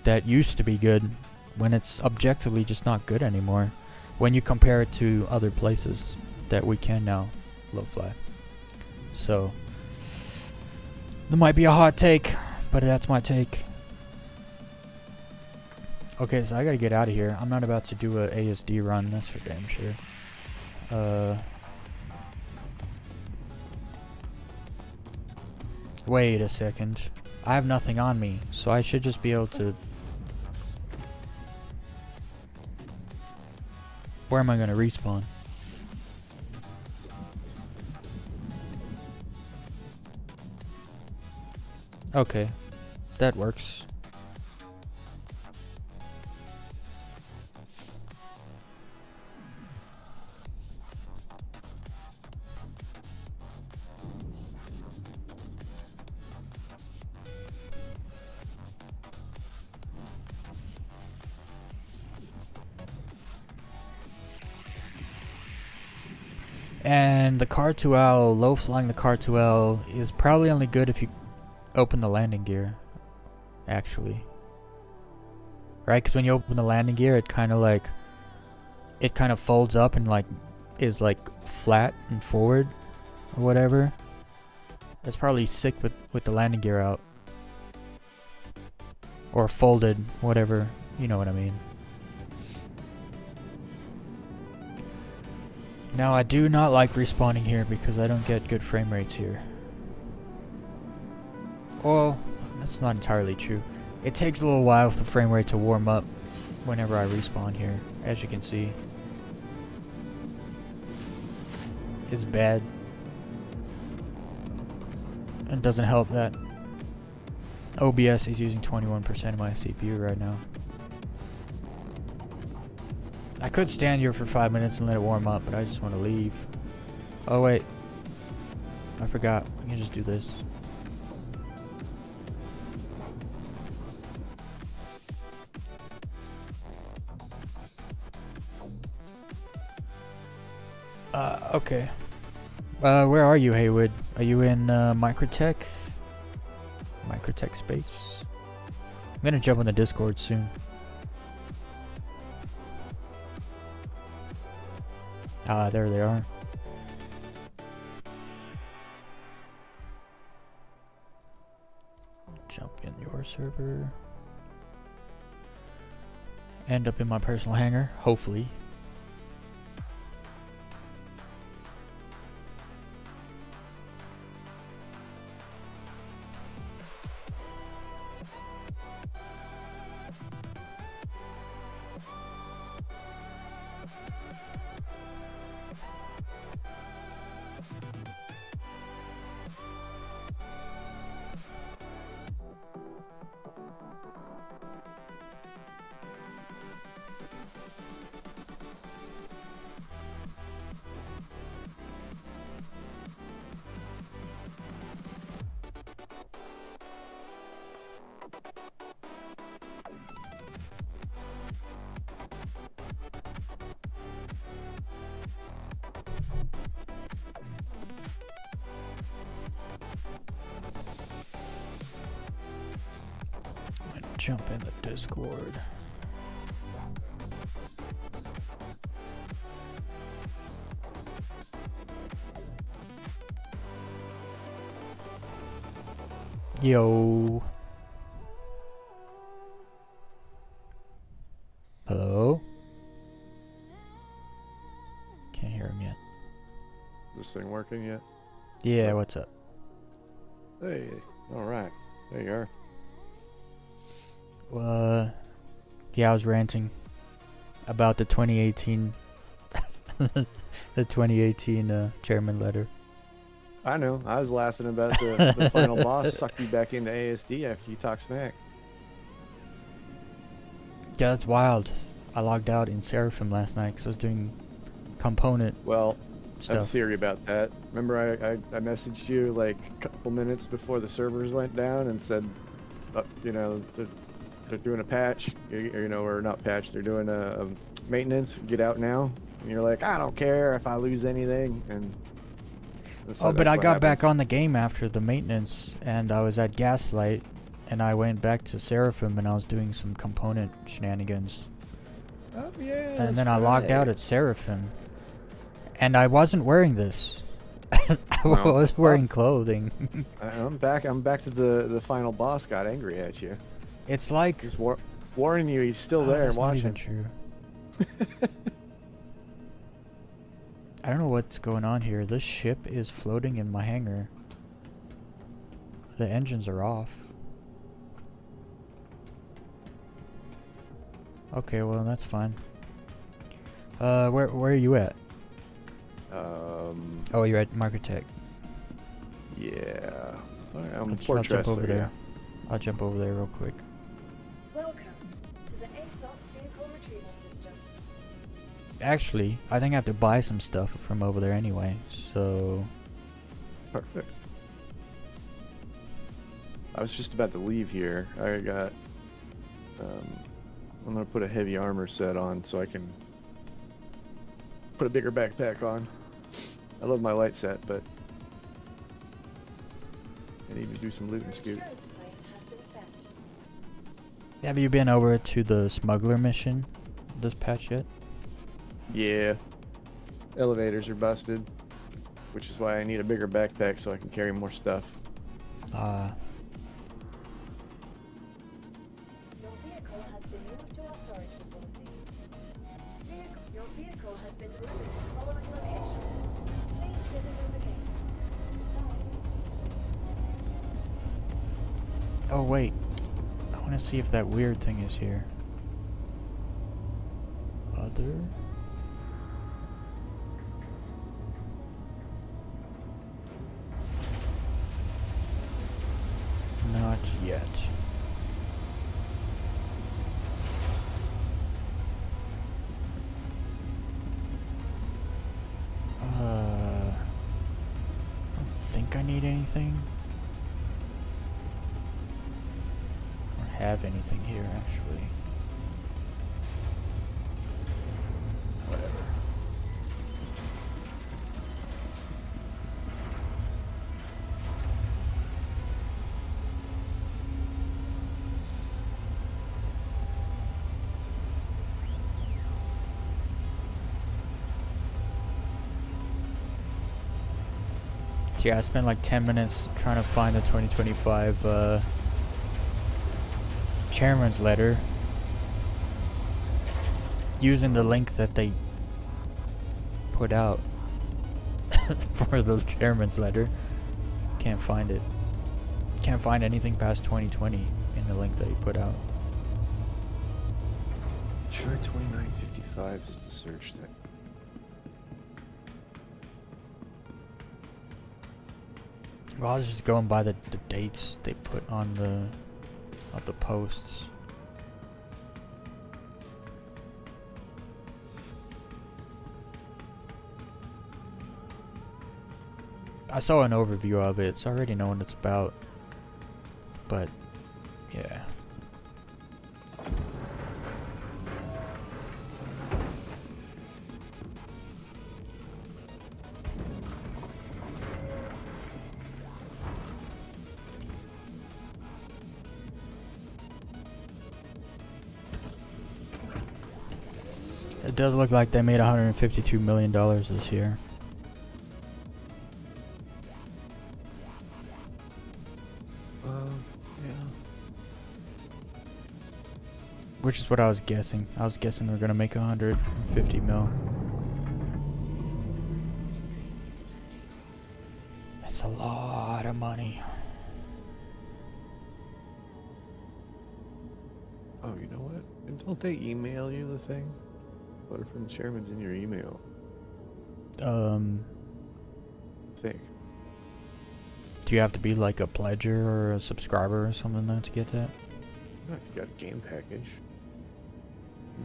that used to be good when it's objectively just not good anymore, when you compare it to other places that we can now low fly. So, there might be a hot take, but that's my take. Okay, so I gotta get out of here. I'm not about to do a ASD run, that's for damn sure. Wait a second. I have nothing on me, so I should just be able to... Where am I gonna respawn? Okay, that works. And the Car2L, low flying the Car2L is probably only good if you open the landing gear, actually. Right? Because when you open the landing gear, it kind of folds up and like is like flat and forward or whatever. It's probably sick with the landing gear out. Or folded, whatever, you know what I mean. Now I do not like respawning here because I don't get good frame rates here. Well, that's not entirely true. It takes a little while for the frame rate to warm up whenever I respawn here, as you can see. It's bad. And it doesn't help that OBS is using 21% of my CPU right now. I could stand here for 5 minutes and let it warm up, but I just want to leave. Oh wait, I forgot. We can just do this. Okay. Where are you, Haywood? Are you in Microtech? Microtech space? I'm gonna jump on the Discord soon. Ah, there they are. Jump in your server. End up in my personal hangar, hopefully. Jump in the Discord. Yo. Hello? Can't hear him yet. This thing working yet? Yeah, what's up? Hey, alright. There you are. Yeah, I was ranting about the 2018 the 2018 chairman letter. I know. I was laughing about the final boss sucked you back into ASD after you talk smack. Yeah, that's wild. I logged out in Seraphim last night because I was doing component stuff. I have a theory about that. Remember I messaged you like a couple minutes before the servers went down and said, you know, they're doing a patch, or not patch, they're doing a maintenance, get out now. And you're like, I don't care if I lose anything. And oh, but I got back on the game after the maintenance, and I was at Gaslight, and I went back to Seraphim, and I was doing some component shenanigans. Oh, yeah. And then I logged out at Seraphim, and I wasn't wearing this. I was wearing clothing. I'm back to the final boss got angry at you. It's like... He's warning you, he's still there that's watching. Not even true. I don't know what's going on here. This ship is floating in my hangar. The engines are off. Okay, well that's fine. Where are you at? Oh, you're at Microtech. Yeah. Alright, I'm I'll jump over there. I'll jump over there real quick. Welcome to the ASOP vehicle retrieval system. Actually, I think I have to buy some stuff from over there anyway, so... Perfect. I was just about to leave here. I got... I'm gonna put a heavy armor set on so I can put a bigger backpack on. I love my light set, but I need to do some loot Your and scoot. insurance claim has been sent. Have you been over to the smuggler mission this patch yet? Yeah. Elevators are busted, which is why I need a bigger backpack so I can carry more stuff. Your vehicle has been moved to our storage facility. Your vehicle has been delivered to the following locations. Please visit us again. Oh wait, I want to see if that weird thing is here. Other? Not yet. I don't think I need anything. I don't have anything here actually. Whatever. So yeah, I spent like 10 minutes trying to find the 2025 chairman's letter using the link that they put out for the chairman's letter. Can't find it. Can't find anything past 2020 in the link that he put out. Try 2955 is the search thing. Well, I was just going by the dates they put on the posts. I saw an overview of it, so I already know what it's about. But, yeah. It does look like they made $152 million this year. Yeah. Which is what I was guessing. I was guessing they're gonna make 150 mil. That's a lot of money. Oh, you know what? And don't they email you the thing? What if the chairman's in your email? I think. Do you have to be like a pledger or a subscriber or something though to get that? Not if you got a game package.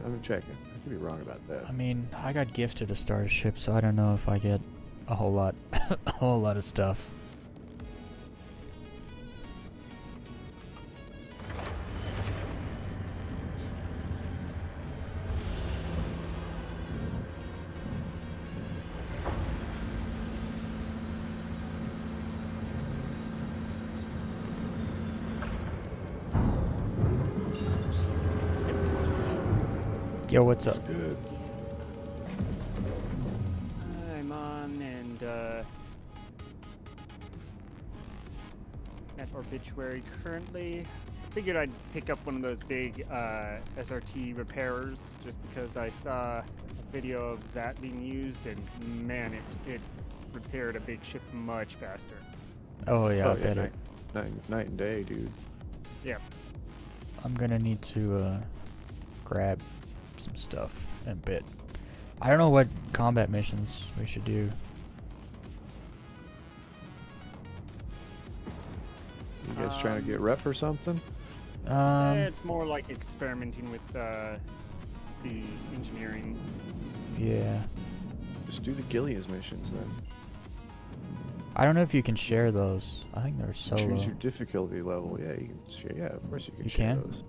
I'm checking. I could be wrong about that. I mean, I got gifted a starship, so I don't know if I get a whole lot, a whole lot of stuff. Yo, what's up? Good. I'm on and at Obituary currently. Figured I'd pick up one of those big SRT repairers just because I saw a video of that being used and man, it repaired a big ship much faster. Oh yeah, Oh, I bet it. night and day, dude. Yeah. I'm gonna need to grab some stuff in a bit. I don't know what combat missions we should do. You guys trying to get rep or something? It's more like experimenting with the engineering. Yeah. Just do the Gillia's missions then. I don't know if you can share those. I think they're solo. Choose your difficulty level. Yeah, you can share. Yeah, of course you can You share can? those.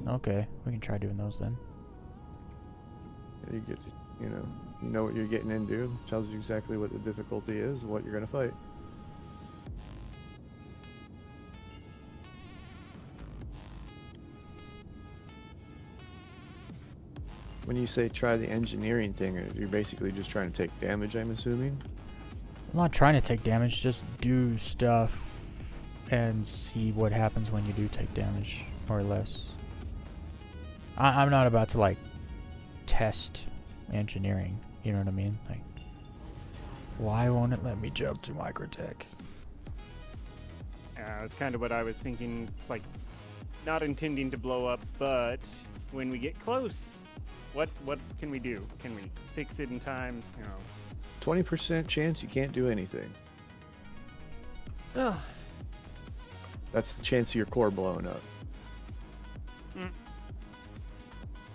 Okay, we can try doing those then. You get, you know what you're getting into. Tells you exactly what the difficulty is, what you're gonna fight. When you say try the engineering thing, you're basically just trying to take damage, I'm assuming? I'm not trying to take damage, just do stuff and see what happens when you do take damage, more or less. I'm not about to, like, test engineering, you know what I mean? Like, why won't it let me jump to microtech? Yeah, that's kind of what I was thinking. It's like not intending to blow up, but when we get close, what can we do? Can we fix it in time? 20% chance you can't do anything. Oh. That's the chance of your core blowing up. Mm.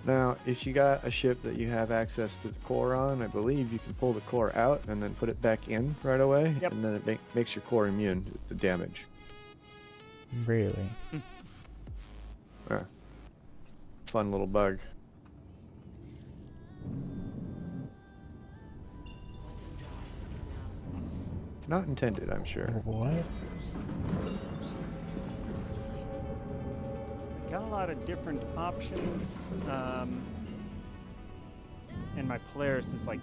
Now, if you got a ship that you have access to the core on, I believe you can pull the core out and then put it back in right away, Yep. and then it makes your core immune to damage. Really? Fun little bug. Not intended, I'm sure. What? Got a lot of different options, and my Polaris is like,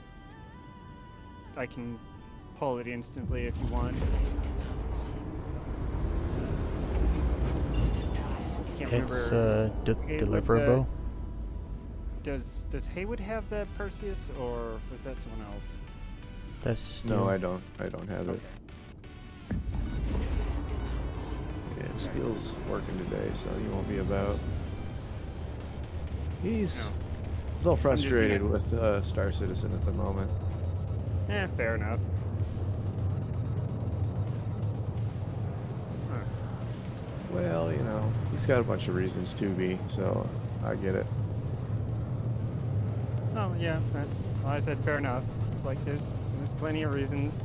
I can pull it instantly if you want. Can't It's remember. Haywood, deliverable. Does Haywood have the Perseus, or was that someone else? That's still... No, I don't have it. Yeah, Steel's working today, so he won't be about. He's No. a little frustrated with Star Citizen at the moment. Fair enough. Huh. Well, he's got a bunch of reasons to be, so I get it. Oh yeah, that's well, I said fair enough. It's like there's plenty of reasons.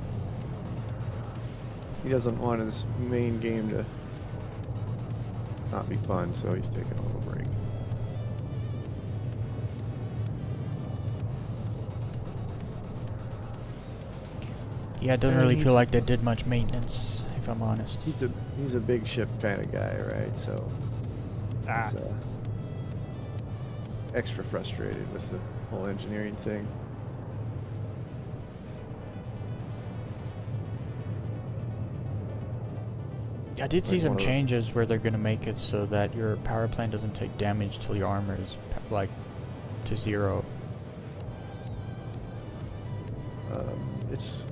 He doesn't want his main game to not be fun, so he's taking a little break. Yeah, it doesn't Yeah, really he's- feel like they did much maintenance, if I'm honest. He's a big ship kind of guy, right? So Ah, he's extra frustrated with the whole engineering thing. I did see Like some one of the- changes where they're gonna make it so that your power plant doesn't take damage till your armor is like to 0. It's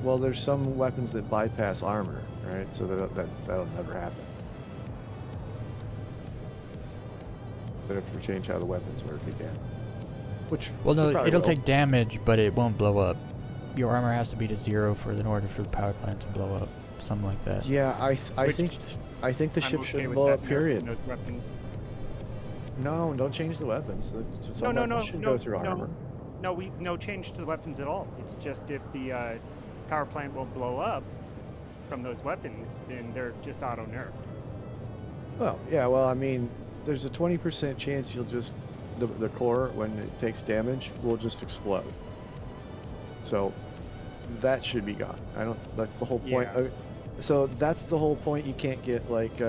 well, there's some weapons that bypass armor, right? So that'll never happen. But if we change how the weapons work again, which Well, they no, probably it'll will. take damage, but it won't blow up. Your armor has to be to 0 in order for the power plant to blow up, something like that. Yeah, I Which- think the I'm ship okay shouldn't with blow that up. nerf Period. in those weapons. No, don't change the weapons. Some weapons should go through armor. No change to the weapons at all. It's just if the power plant will blow up from those weapons, then they're just auto nerfed. Well, yeah. Well, I mean, there's a 20% chance you'll just the core when it takes damage will just explode. So that should be gone. That's the whole point. Yeah. So that's the whole point. You can't get like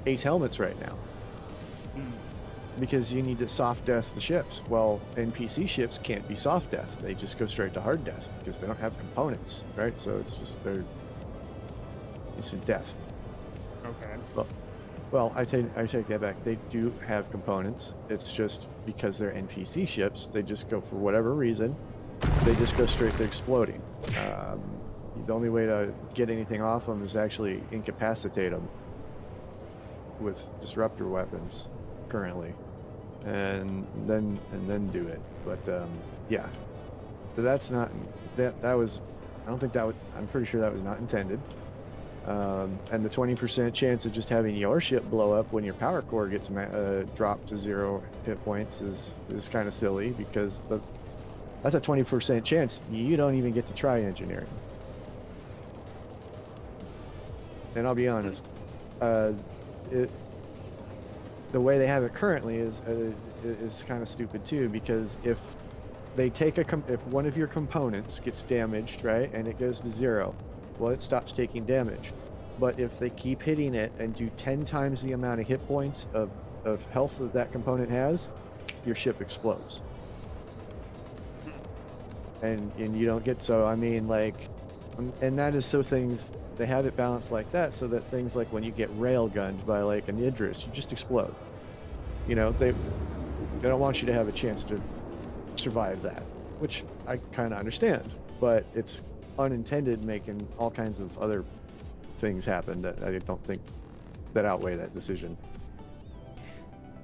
ace helmets right now because you need to soft death the ships. Well, NPC ships can't be soft death. They just go straight to hard death because they don't have components, right? So it's just they're instant death. Okay. Well, I take that back. They do have components. It's just because they're NPC ships, they just go for whatever reason. They just go straight to exploding. The only way to get anything off them is actually incapacitate them with disruptor weapons currently, and then do it. But yeah, so that's not that was. I don't think that was. I'm pretty sure that was not intended. And the 20% chance of just having your ship blow up when your power core gets dropped to 0 hit points is kind of silly because that's a 20% chance you don't even get to try engineering. And I'll be honest, the way they have it currently is kind of stupid too, because if they take if one of your components gets damaged, right, and it goes to 0, well, it stops taking damage. But if they keep hitting it and do 10 times the amount of hit points of health that that component has, your ship explodes. And you don't get, so I mean, like, and that is so things, they have it balanced like that so that things like when you get rail gunned by like an Idris, you just explode. You know, they don't want you to have a chance to survive that, which I kind of understand, but it's unintended, making all kinds of other things happen that I don't think that outweigh that decision.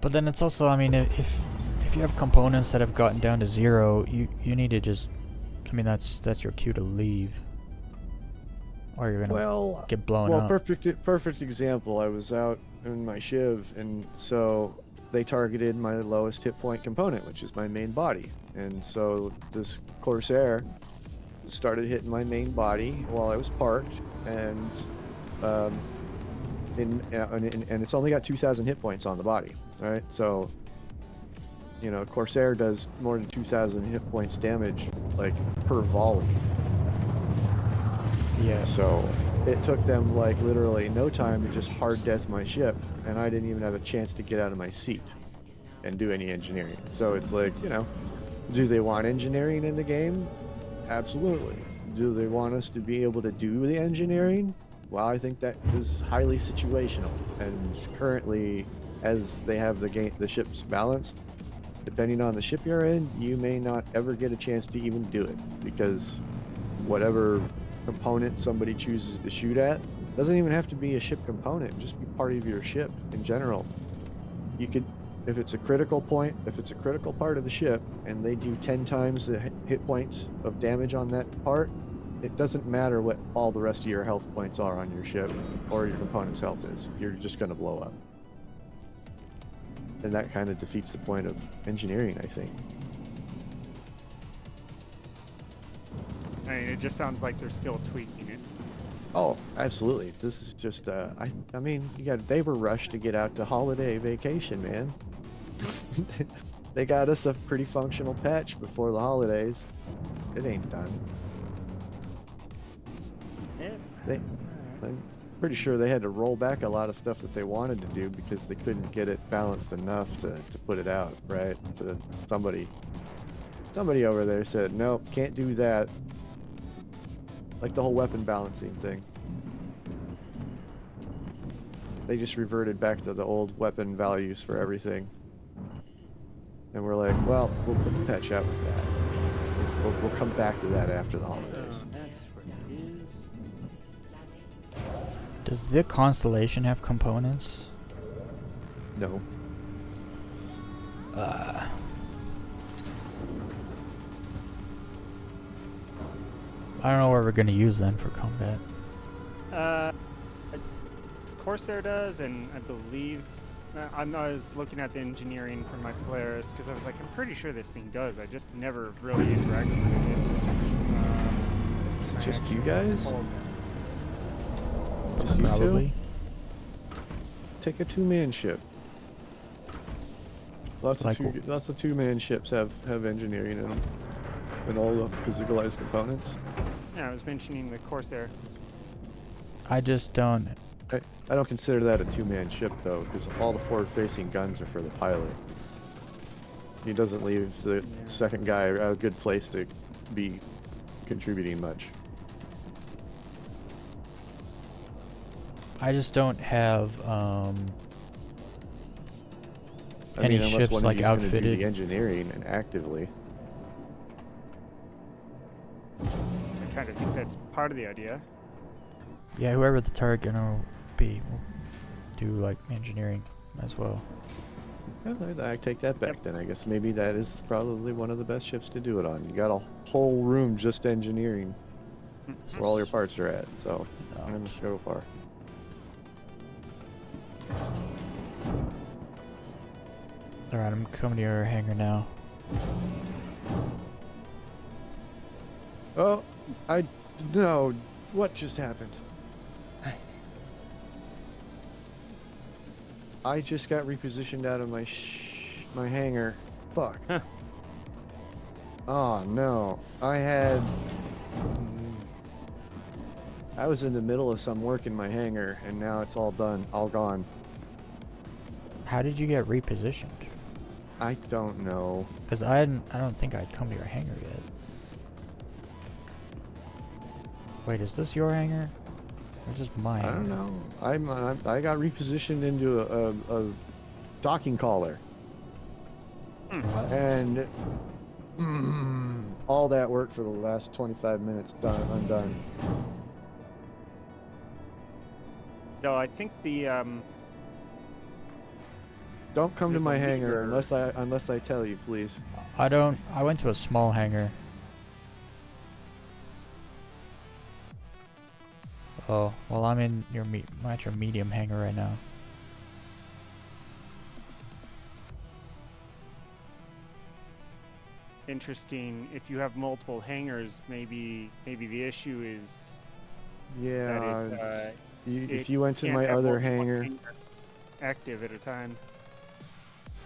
But then it's also, I mean, if you have components that have gotten down to 0, you need to just, I mean, that's your cue to leave, or you're gonna get blown up. Perfect example. I was out in my Shiv, and so they targeted my lowest hit point component, which is my main body, and so this Corsair started hitting my main body while I was parked, and it's only got 2,000 hit points on the body, right? So, you know, Corsair does more than 2,000 hit points damage, like, per volley. Yeah. So it took them like literally no time to just hard death my ship, and I didn't even have a chance to get out of my seat and do any engineering. So it's like, you know, do they want engineering in the game? Absolutely. Do they want us to be able to do the engineering? Well, I think that is highly situational, and currently, as they have the ship's balanced, depending on the ship you're in, you may not ever get a chance to even do it, because whatever component somebody chooses to shoot at doesn't even have to be a ship component, just be part of your ship in general. You could, if it's a critical point, if it's a critical part of the ship and they do 10 times the hit points of damage on that part, it doesn't matter what all the rest of your health points are on your ship or your component's health is, you're just going to blow up. And that kind of defeats the point of engineering, I think. I mean, it just sounds like they're still tweaking it. Oh, absolutely. This is just, I mean, they were rushed to get out to holiday vacation, man. They got us a pretty functional patch before the holidays. It ain't done. Yeah. I'm pretty sure they had to roll back a lot of stuff that they wanted to do because they couldn't get it balanced enough to put it out, right? So somebody over there said, nope, can't do that. Like the whole weapon balancing thing. They just reverted back to the old weapon values for everything. And we're like, well, we'll put the patch out with that. We'll come back to that after the holidays. That's what it is. Does the Constellation have components? No. I don't know what we're gonna use then for combat. Corsair does, and I believe I was looking at the engineering for my Polaris because I was like, I'm pretty sure this thing does. I just never really interacted with it. Is it just you guys? Just Just you Probably. two? Take a two-man ship. Lots of two-man ships have engineering in them, and all the physicalized components. Yeah, I was mentioning the Corsair. I just don't. I don't consider that a two-man ship though, because all the forward-facing guns are for the pilot. He doesn't leave the second guy a good place to be contributing much. I just don't have any unless ships one of like you's gonna do outfitted. the engineering and actively. I kind of think that's part of the idea. Yeah, whoever the target will be will do like engineering as well. Well, I take that back then. I guess maybe that is probably one of the best ships to do it on. You got a whole room just engineering where all your parts are at, so I'm gonna go far. Alright, I'm coming to your hangar now. Oh, no, what just happened? I just got repositioned out of my my hangar. Fuck. Oh no. I was in the middle of some work in my hangar, and now it's all done, all gone. How did you get repositioned? I don't know. Because I don't think I'd come to your hangar yet. Wait, is this your hangar? Or is this my hangar? I don't know. I got repositioned into a docking collar, What? and all that work for the last 25 minutes undone. So I think the Don't come to There's my a hangar meteor. unless I tell you, please. I went to a small hangar. Oh, well, I'm in your I'm at your medium hangar right now. interesting. If you have multiple hangars, maybe the issue is Yeah. that If you went to can't my have other more than one hangar, hangar active at a time.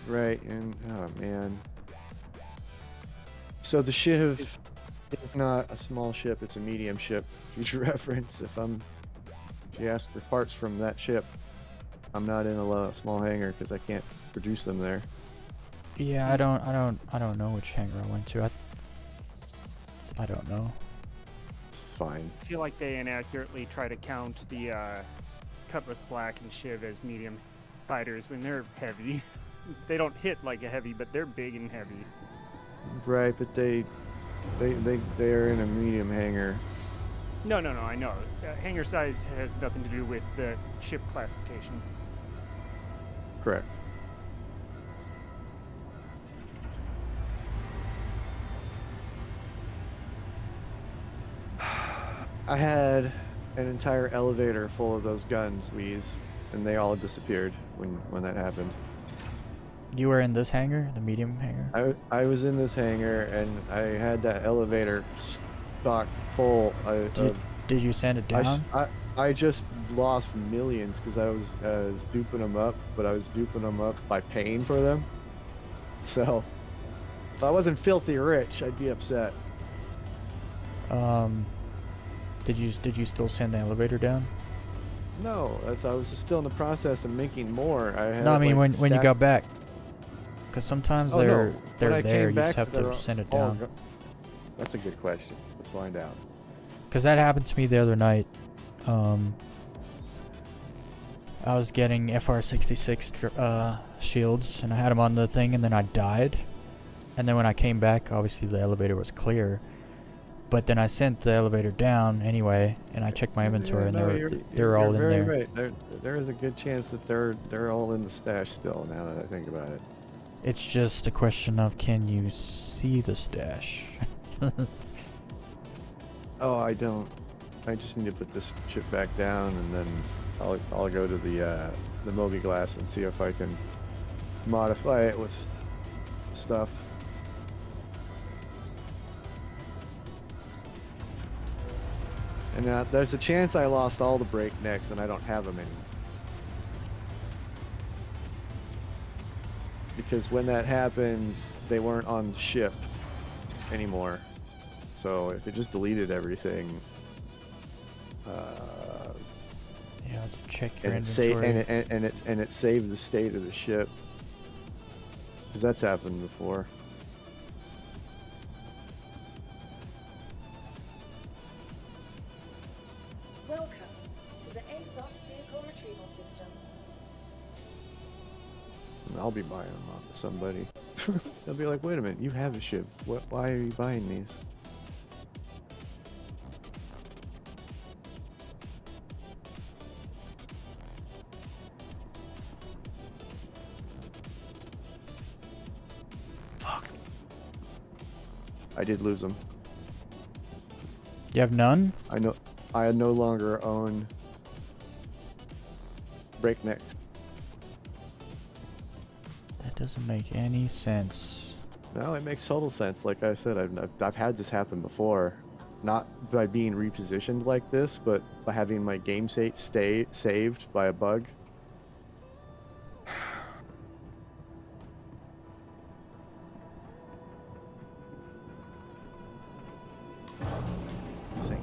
right? And oh man. So the ship is not a small ship; it's a medium ship. Future reference. If you ask for parts from that ship, I'm not in a small hangar because I can't produce them there. Yeah, I don't know which hangar I went to. I don't know. It's fine. I feel like they inaccurately try to count the Cutlass Black and Shiv as medium fighters when they're heavy. They don't hit like a heavy, but they're big and heavy. Right, but they are in a medium hangar. No, I know. Hangar size has nothing to do with the ship classification. Correct. I had an entire elevator full of those guns, Weez, and they all disappeared when that happened. You were in this hangar, the medium hangar? I was in this hangar and I had that elevator stocked full Did you send it down? I just lost millions because I was duping them up, but I was duping them up by paying for them. So if I wasn't filthy rich, I'd be upset. Did you still send the elevator down? No, I was just still in the process of making more. I had, No, I mean like, when you got back. Because sometimes Oh, no. they're When I there, came you back, just have they're to send it all down. That's a good question. Let's find out. Because that happened to me the other night. I was getting FR66 shields, and I had them on the thing, and then I died. And then when I came back, obviously the elevator was clear. But then I sent the elevator down anyway, and I checked my inventory, and they were all in very there. Right. There is a good chance that they're all in the stash still. Now that I think about it. It's just a question of, can you see the stash? Oh, I don't. I just need to put this chip back down, and then I'll go to the Moby Glass and see if I can modify it with stuff. And there's a chance I lost all the breaknecks and I don't have them anymore. Because when that happened, they weren't on the ship anymore. So if it just deleted everything, Yeah, to check your and inventory. it saved the state of the ship, because that's happened before. Welcome to the ASOC vehicle retrieval system. And I'll be buying them off of somebody. They'll be like, "Wait a minute, you have a ship. Why are you buying these?" Fuck. I did lose them. You have none? I no longer own breaknecks. That doesn't make any sense. No, it makes total sense. Like I said, I've had this happen before, not by being repositioned like this, but by having my game state saved by a bug.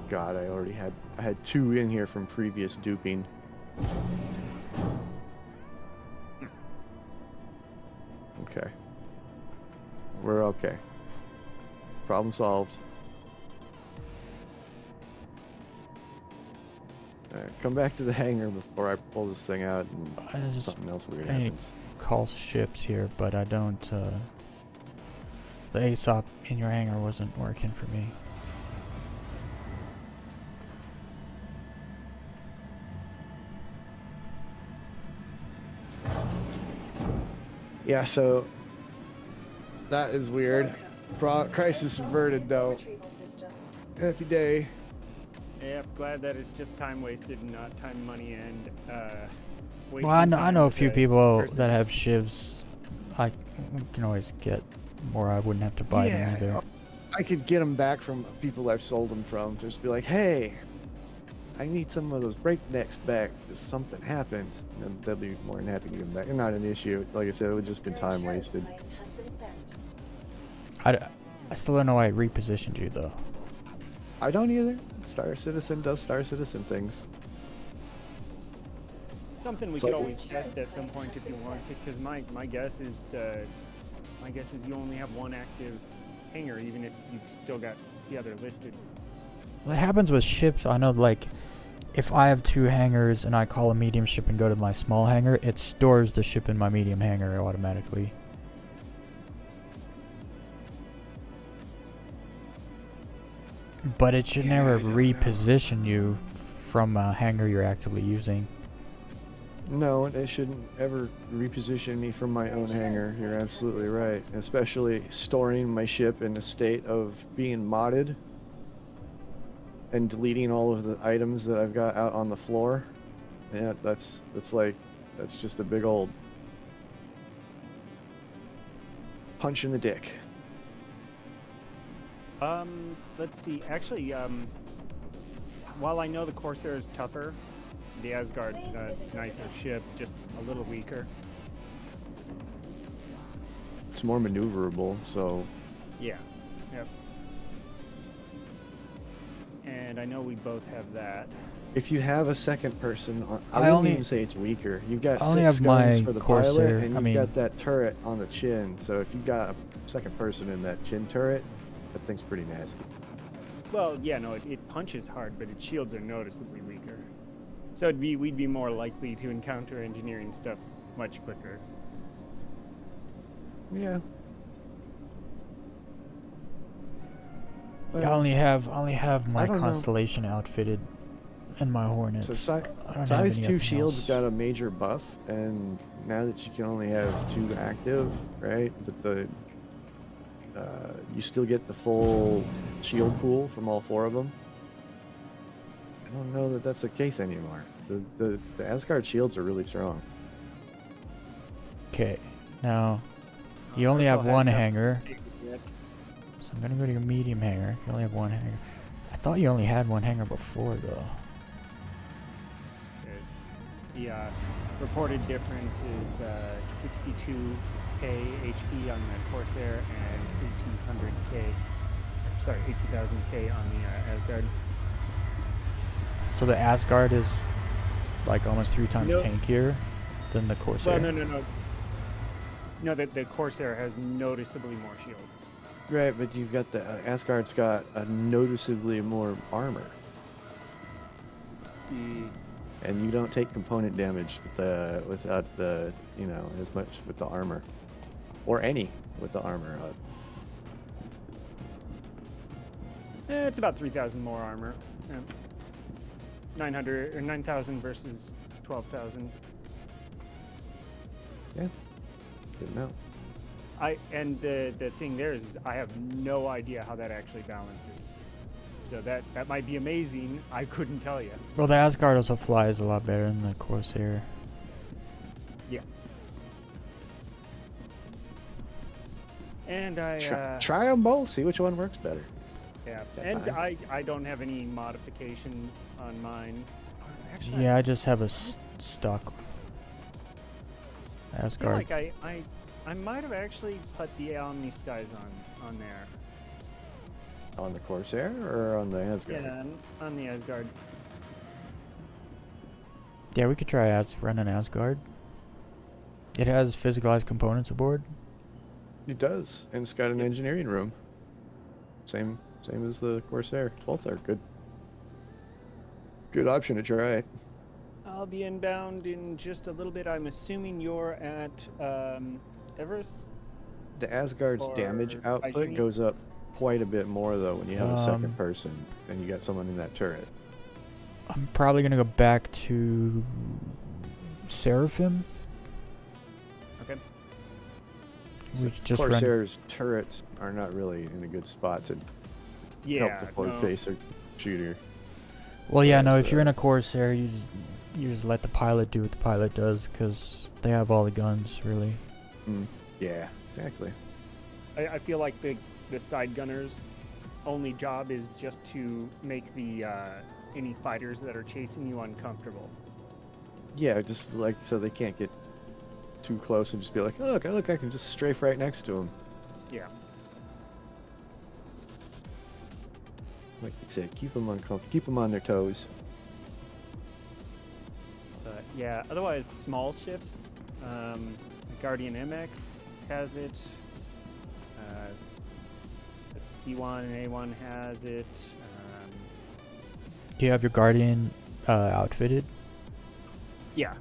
God, I had 2 in here from previous duping. Okay. We're okay. Problem solved. Alright, come back to the hangar before I pull this thing out and something else weird I need happens. call ships here, but I don't, the ASOP in your hangar wasn't working for me. Yeah, so that is weird. Crisis averted though. Retrieval system. Happy day. Yeah, glad that it's just time wasted, not time, money, and Well, I know a with few the people person. that have shivs. I can always get more. I wouldn't have to buy them either. I could get them back from people I've sold them from. Just be like, hey, I need some of those breaknecks back. Does something happened? And they'll be more than happy to give them back. Not an issue. Like I said, it would just been Your time insurance wasted. claim has been sent. I still don't know why I repositioned you though. I don't either. Star Citizen does Star Citizen things. Something we It's could like- always test at some point if you want to, because my guess is you only have one active hangar, even if you've still got the other listed. What happens with ships? I know, like, if I have 2 hangars and I call a medium ship and go to my small hangar, it stores the ship in my medium hangar automatically. But it should never reposition you from a hangar you're actively using. No, it shouldn't ever reposition me from my own hangar. You're absolutely right. Especially storing my ship in a state of being modded and deleting all of the items that I've got out on the floor. Yeah, that's just a big old punch in the dick. Let's see. Actually, while I know the Corsair is tougher, the Asgard's a nicer ship, just a little weaker. It's more maneuverable, so Yeah. Yep. And I know we both have that. if you have a second person, I I wouldn't only- even say it's weaker. You've got I only 6 have guns my for the Corsair, pilot, and I you've mean- got that turret on the chin. So if you've got a second person in that chin turret, that thing's pretty nasty. Well, yeah, no, it punches hard, but its shields are noticeably weaker. So we'd be more likely to encounter engineering stuff much quicker. Yeah. I Well, only have my I don't know. Constellation outfitted and my Hornets. So I don't have size 2 anything shields else. got a major buff, and now that you can only have 2 active, right? But you still get the full shield pool from all 4 of them. I don't know that that's the case anymore. The Asgard shields are really strong. Okay, now you only Circle have has one enough hangar, yet. so I'm gonna go to your medium hangar. You only have one hangar. I thought you only had one hangar before though. There's the reported difference is 62k HP on the Corsair and 18,000k on the Asgard. So the Asgard is like almost 3 times Nope. tankier than the Corsair. Well, no. No, the Corsair has noticeably more shields. Right, but you've got the Asgard's got a noticeably more armor, Let's see. and you don't take component damage without the as much with the armor, or any with the armor. It's about 3,000 more armor. 900 or 9,000 versus 12,000. Yeah, good enough. And the thing there is I have no idea how that actually balances. So that might be amazing. I couldn't tell you. Well, the Asgard also flies a lot better than the Corsair. Yeah. And Try them both. See which one works better. yeah. That's And fine. I don't have any modifications on mine. Actually, Yeah, I just have a stock I feel Asgard. like I might have actually put the Omni Skies on there. On the Corsair or on the Asgard? Yeah, on the Asgard. Yeah, we could try run an Asgard. It has physicalized components aboard. It does, and it's got an engineering room. Same as the Corsair. Both are good. Good option to try. I'll be inbound in just a little bit. I'm assuming you're at Everest? The Asgard's damage Or output hygiene? goes up quite a bit more though when you have a Um, second person and you got someone in that turret. I'm probably gonna go back to Seraphim. Okay. We could just run. Corsair's turrets are not really in a good spot to Yeah. help the forward no. facer shooter. Well, yeah, no. Whereas, If you're in a Corsair, you just let the pilot do what the pilot does, because they have all the guns, really. Yeah, exactly. I feel like the side gunners' only job is just to make the any fighters that are chasing you uncomfortable. Yeah, just like so they can't get too close and just be like, oh, look, I can just strafe right next to him. Yeah. Like you said, keep them uncomfortable, keep them on their toes. But yeah, otherwise small ships. Guardian MX has it. The C1 and A1 has it. Do you have your Guardian outfitted? Yeah,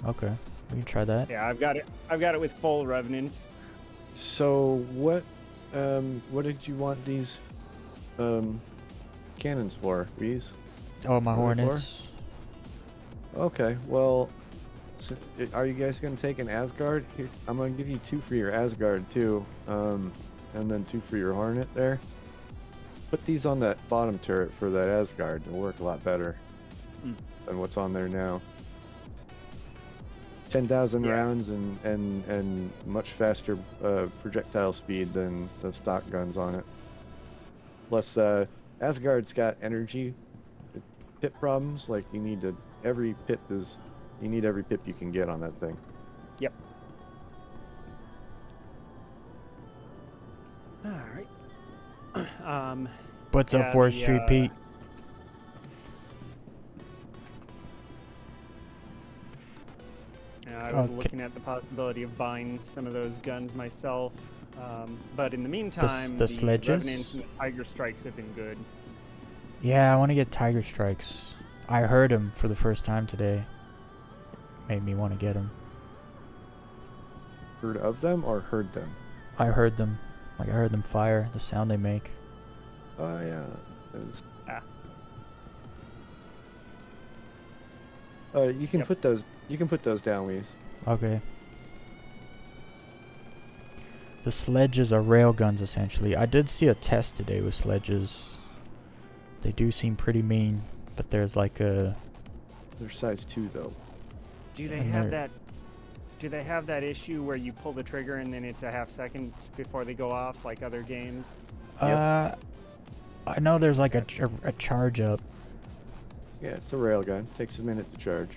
Okay, we can try that. yeah, I've got it. I've got it with full revenants. So what did you want these cannons for, Weez? Oh, my What are they for? Hornets. Okay, well, so, are you guys gonna take an Asgard? Here, I'm gonna give you 2 for your Asgard too, and then 2 for your Hornet there. Put these on that bottom turret for that Asgard. It'll work a lot better than what's on there now. 10,000 Yeah. rounds and much faster projectile speed than the stock guns on it. Plus, Asgard's got energy pip problems. Like you need every pip you can get on that thing. Yep. All right. What's up, Yeah, 4th the, Street Pete? I was Okay. looking at the possibility of buying some of those guns myself, but in the meantime, the sledges? Revenants and the Tiger Strikes have been good. Yeah, I want to get Tiger Strikes. I heard him for the first time today. Made me want to get him. Heard of them or heard them? I heard them. Like, I heard them fire, the sound they make. Oh yeah. It's- you can Yep. put those. You can put those down, Weez. Okay. The sledges are railguns, essentially. I did see a test today with sledges. They do seem pretty mean, but there's like a... They're size 2 though. Do they And have they're- that? Do they have that issue where you pull the trigger and then it's a half second before they go off, like other games? I know there's like a charge up. Yeah, it's a railgun. Takes a minute to charge.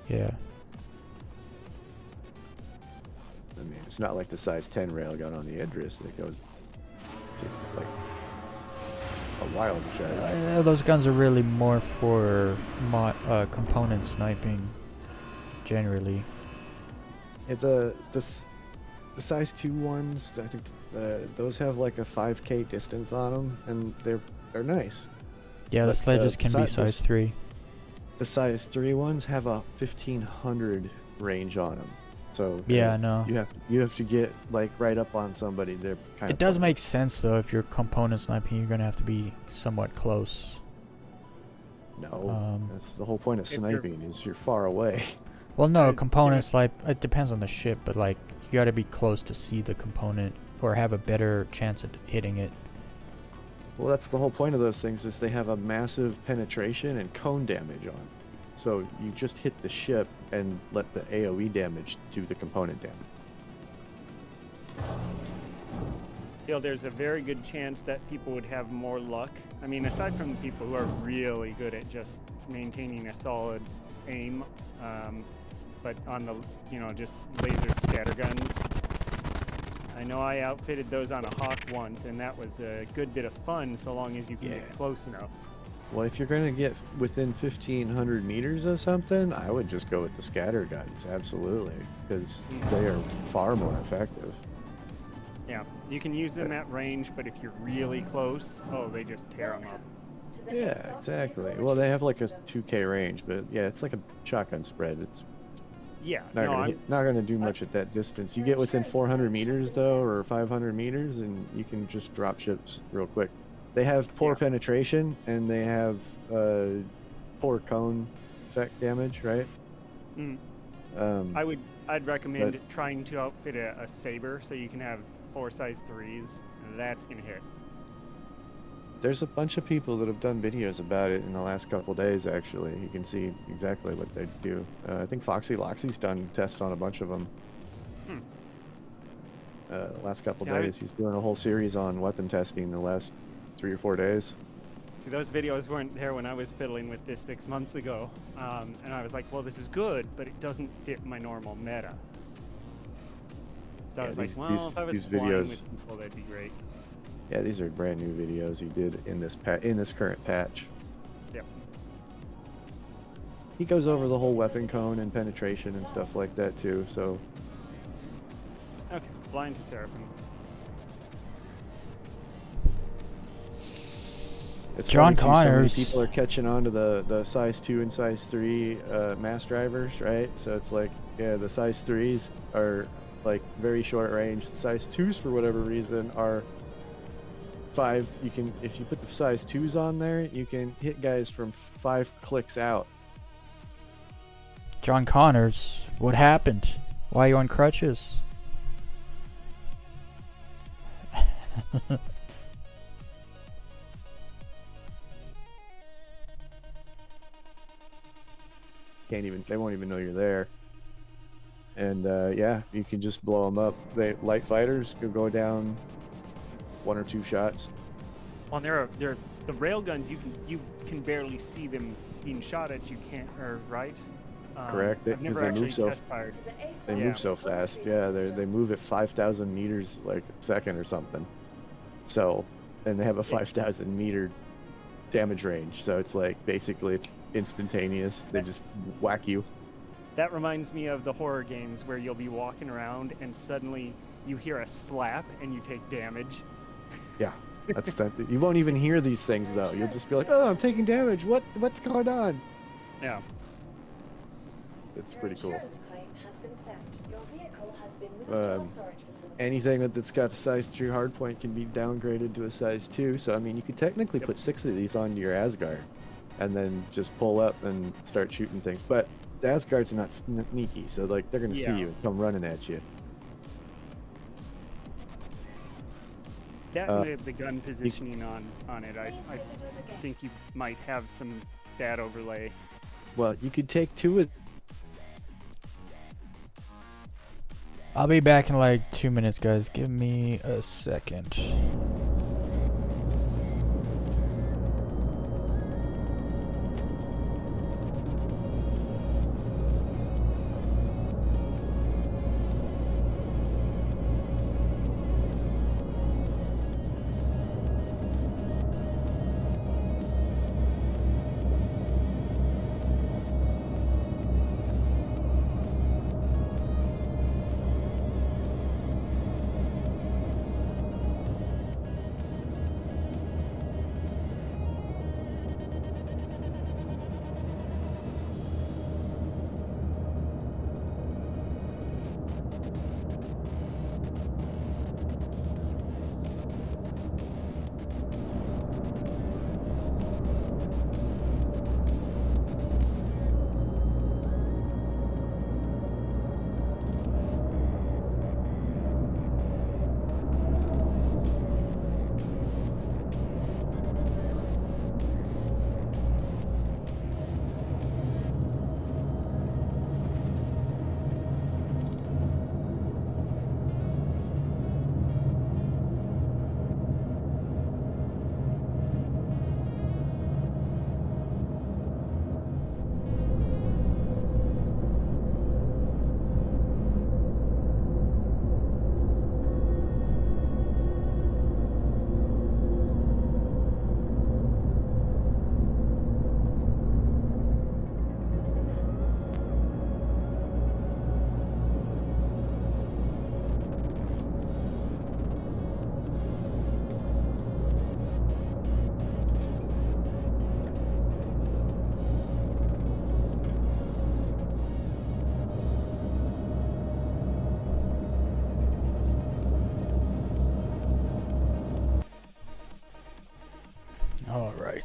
Yeah. I mean, it's not like the size 10 railgun on the Idris that goes takes like a while to charge. Those guns are really more for component sniping, generally. The size 2 ones, I think those have like a 5K distance on them, and they're nice. Yeah, the But, sledges can be si- size 3. The size 3 ones have a 1500 range on them. So Yeah, I know. you have to get like right up on somebody. They're kind It of does fun. make sense, though. If you're component sniping, you're going to have to be somewhat close. No, that's the whole point of If you're- sniping is you're far away. Well, no, Guys, component snipe, it depends on the ship, but like, you got to be close to see the component or have a better chance at hitting it. Well, that's the whole point of those things is they have a massive penetration and cone damage on. So you just hit the ship and let the AoE damage do the component damage. Feel there's a very good chance that people would have more luck. I mean, aside from the people who are really good at just maintaining a solid aim, but on the, just laser scatter guns, I know I outfitted those on a Hawk once, and that was a good bit of fun so long as you can get close enough. Well, if you're gonna get within 1,500 meters of something, I would just go with the scatter guns, absolutely, because they are far more effective. Yeah, you can use them at range, but if you're really close, oh, they just tear them up. To the Yeah, airsoft exactly. vehicle Well, they have like a system. 2K range, but yeah, it's like a shotgun spread. It's Yeah, not no, gonna not gonna do much at that distance. You get within 400 meters though, or 500 meters, and you can just drop ships real quick. They have poor Yeah. penetration and they have poor cone effect damage, right? Mm. Um, I'd recommend trying to outfit a Saber so you can have 4 size 3s. That's gonna hit. there's a bunch of people that have done videos about it in the last couple days. Actually, you can see exactly what they do. I think Foxy Loxy's done tests on a bunch of them. Hmm. Last couple See, I days, he's doing a whole series on weapon testing the last 3 or 4 days. See, those videos weren't there when I was fiddling with this 6 months ago, and I was like, well, this is good, but it doesn't fit my normal meta. So I Yeah, was these- like, well, if I was these flying videos- with people, that'd be great. Yeah, these are brand new videos he did in this current patch. Yep. He goes over the whole weapon cone and penetration and stuff like that too. So Okay, flying to Seraphim. it's John funny, too, so many Connors. people are catching on to the size 2 and size 3 mass drivers, right? So it's like, yeah, the size 3s are like very short range. The size 2s, for whatever reason, are 5. You can, if you put the size 2s on there, you can hit guys from 5 clicks out. John Connors, what happened? Why are you on crutches? They won't even know you're there. And yeah, you can just blow them up. Light fighters could go down 1 or 2 shots. Well, they're the railguns. You can barely see them being shot at. You can't, or right? Correct. I've never They actually move so test fired. To the ASOC They Yeah. move so fast. Yeah, they move at 5,000 meters like a second or something. So, and they have a 5,000 meter damage range. So it's like basically it's instantaneous. They just whack you. That reminds me of the horror games where you'll be walking around and suddenly you hear a slap and you take damage. Yeah, that's that. You won't even hear these things though. You'll just be like, "Oh, I'm taking damage. What's going on?" Yeah. It's Your pretty cool. insurance claim has been sent. Your vehicle has been moved to a storage facility. Anything that's got a size 2 hardpoint can be downgraded to a size 2. So I mean, you could technically put 6 of these onto your Asgard, and then just pull up and start shooting things. But the Asgards are not sneaky, so like they're gonna Yeah. see you and come running at you. That Uh, and the gun positioning on it, I Please visit us again. think you might have some bad overlay. Well, you could take 2 of. I'll be back in like 2 minutes, guys. Give me a second.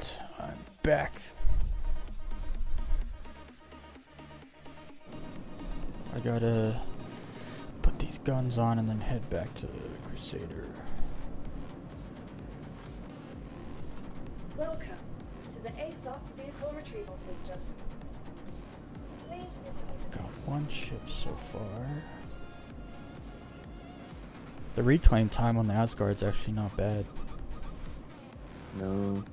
Alright, I'm back. I gotta put these guns on and then head back to Crusader. Welcome to the ASOC vehicle retrieval system. Please visit us Got again. one ship so far. The reclaim time on the Asgard's actually not bad. No.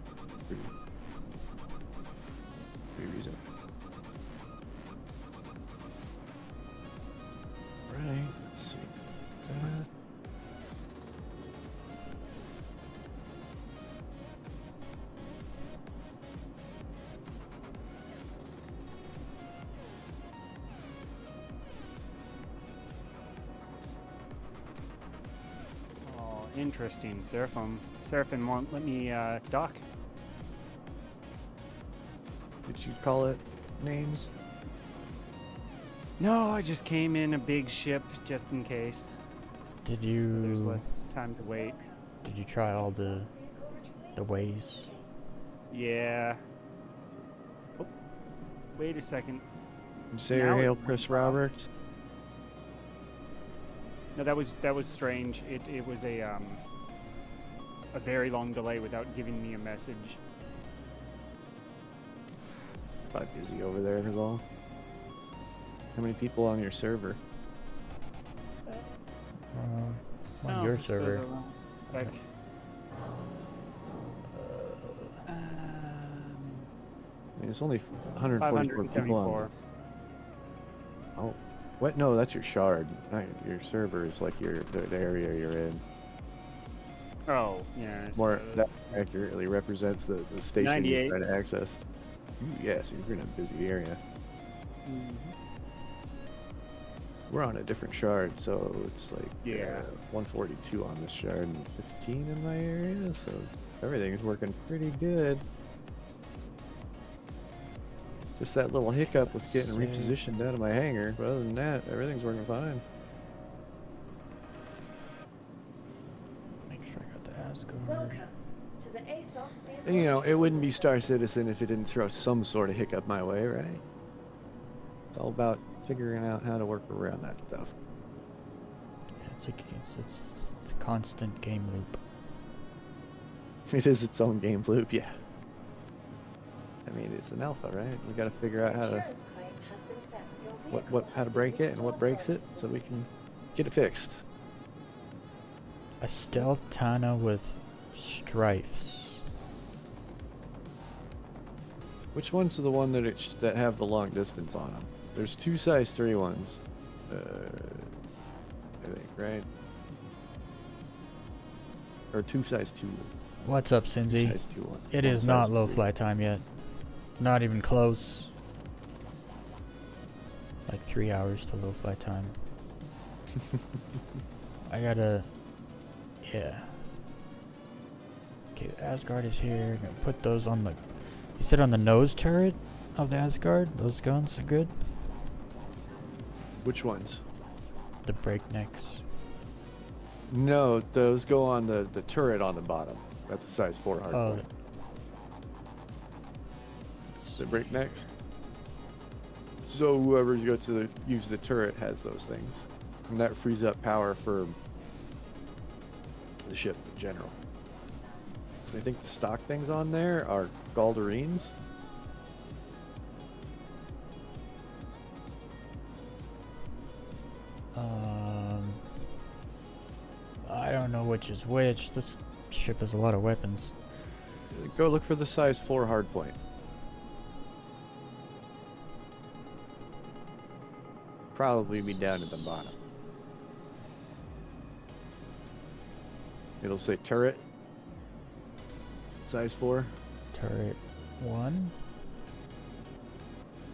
Pretty reason. Right. Let's see. That. Oh, interesting. Seraphim won't let me dock. Did you call it names? No, I just came in a big ship just in case. Did So there's you less time to wait. did you try all the ways? Yeah. Oh, wait a second. You say Now your it hail, went Chris off. Roberts. No, that was strange. It was a very long delay without giving me a message. Probably busy over there as well. How many people on your server? On Oh, your I suppose server. I won't. Like, I mean, it's only 144 people on. 574. Oh, what? No, that's your shard. Not your server is like the area you're in. Oh, yeah. I More suppose. that accurately represents the station 98. you're trying to access. Ooh, yes, you're in a busy area. Mhm. We're on a different shard, so it's like Yeah. 142 on this shard and 15 in my area, so everything's working pretty good. Just that little hiccup with getting Save. repositioned out of my hangar, but other than that, everything's working fine. Make sure I got the Asgard. Welcome to the ASOC vehicle And, you know, it retrieval wouldn't be system. Star Citizen if it didn't throw some sort of hiccup my way, right? It's all about figuring out how to work around that stuff. It's a constant game loop. It is its own game loop, yeah. I mean, it's an alpha, right? We got to figure out how to Insurance claims has been set. Your vehicle how has to been break it moved and to what our breaks storage it, so we facility. can get it fixed. A stealth Tana with strifes. Which ones are the one that have the long distance on them? There's two size 3 ones. I think, right? Or two size 2. What's up, Two Cinzy? size 2 one. It one is not size low 3. flight time yet. Not even close. Like 3 hours to low flight time. I gotta... Yeah. Okay, the Asgard is here. I'm gonna put those on the... You said on the nose turret of the Asgard? Those guns are good? Which ones? The breaknecks. No, those go on the turret on the bottom. That's a size 4 hard Oh. point. The breaknecks. So whoever's got to use the turret has those things, and that frees up power for the ship in general. So I think the stock things on there are Galderines. I don't know which is which. This ship has a lot of weapons. Go look for the size 4 hard point. Probably be down at the bottom. It'll say turret. Size 4. Turret 1.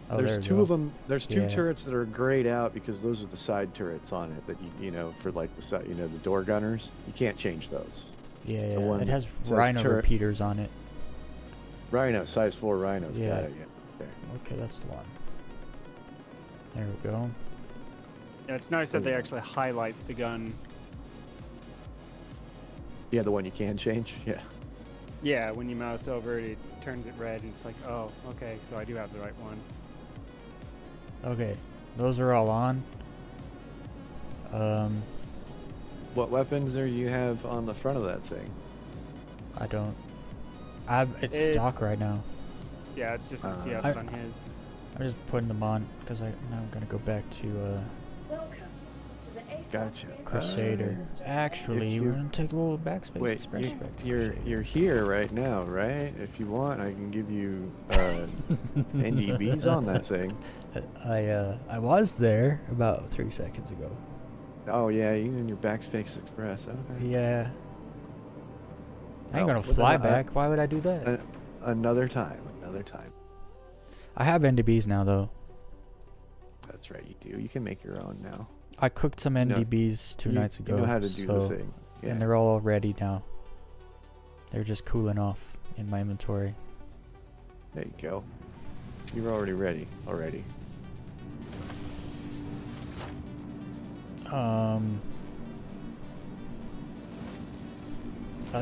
Oh, There's there we 2 go. of them. There's 2 Yeah. turrets that are grayed out because those are the side turrets on it that you know, for like the side, the door gunners. You can't change those. Yeah, the one it has that says rhino turret. repeaters on it. Rhino, size 4 rhinos. Yeah. Got it. Yeah. Okay. Okay, that's the one. There we go. Yeah, it's nice that they actually highlight the gun. Yeah, the one you can change. Yeah. Yeah, when you mouse over it, it turns it red, and it's like, oh, okay, so I do have the right one. Okay, those are all on. What weapons do you have on the front of that thing? I don't. It's It- stock right now. Yeah, it's just the CFs I- on his. I'm just putting them on because now I'm gonna go back to Welcome to the ASAP Gotcha. vehicle Crusader. system. Actually, If we're you- gonna take a little backspace. Wait, express back to you're Crusader. here right now, right? If you want, I can give you NDBs on that thing. I was there about 3 seconds ago. Oh yeah, you and your Backspace Express. Okay. Yeah. I ain't Oh, gonna well, fly then back. Why would I do that? Another time. Another time. I have NDBs now though. That's right, you do. You can make your own now. I cooked some know- NDBs two nights ago. You know how to do so- the thing. Yeah. And they're all ready now. They're just cooling off in my inventory. There you go. You're already ready. Already.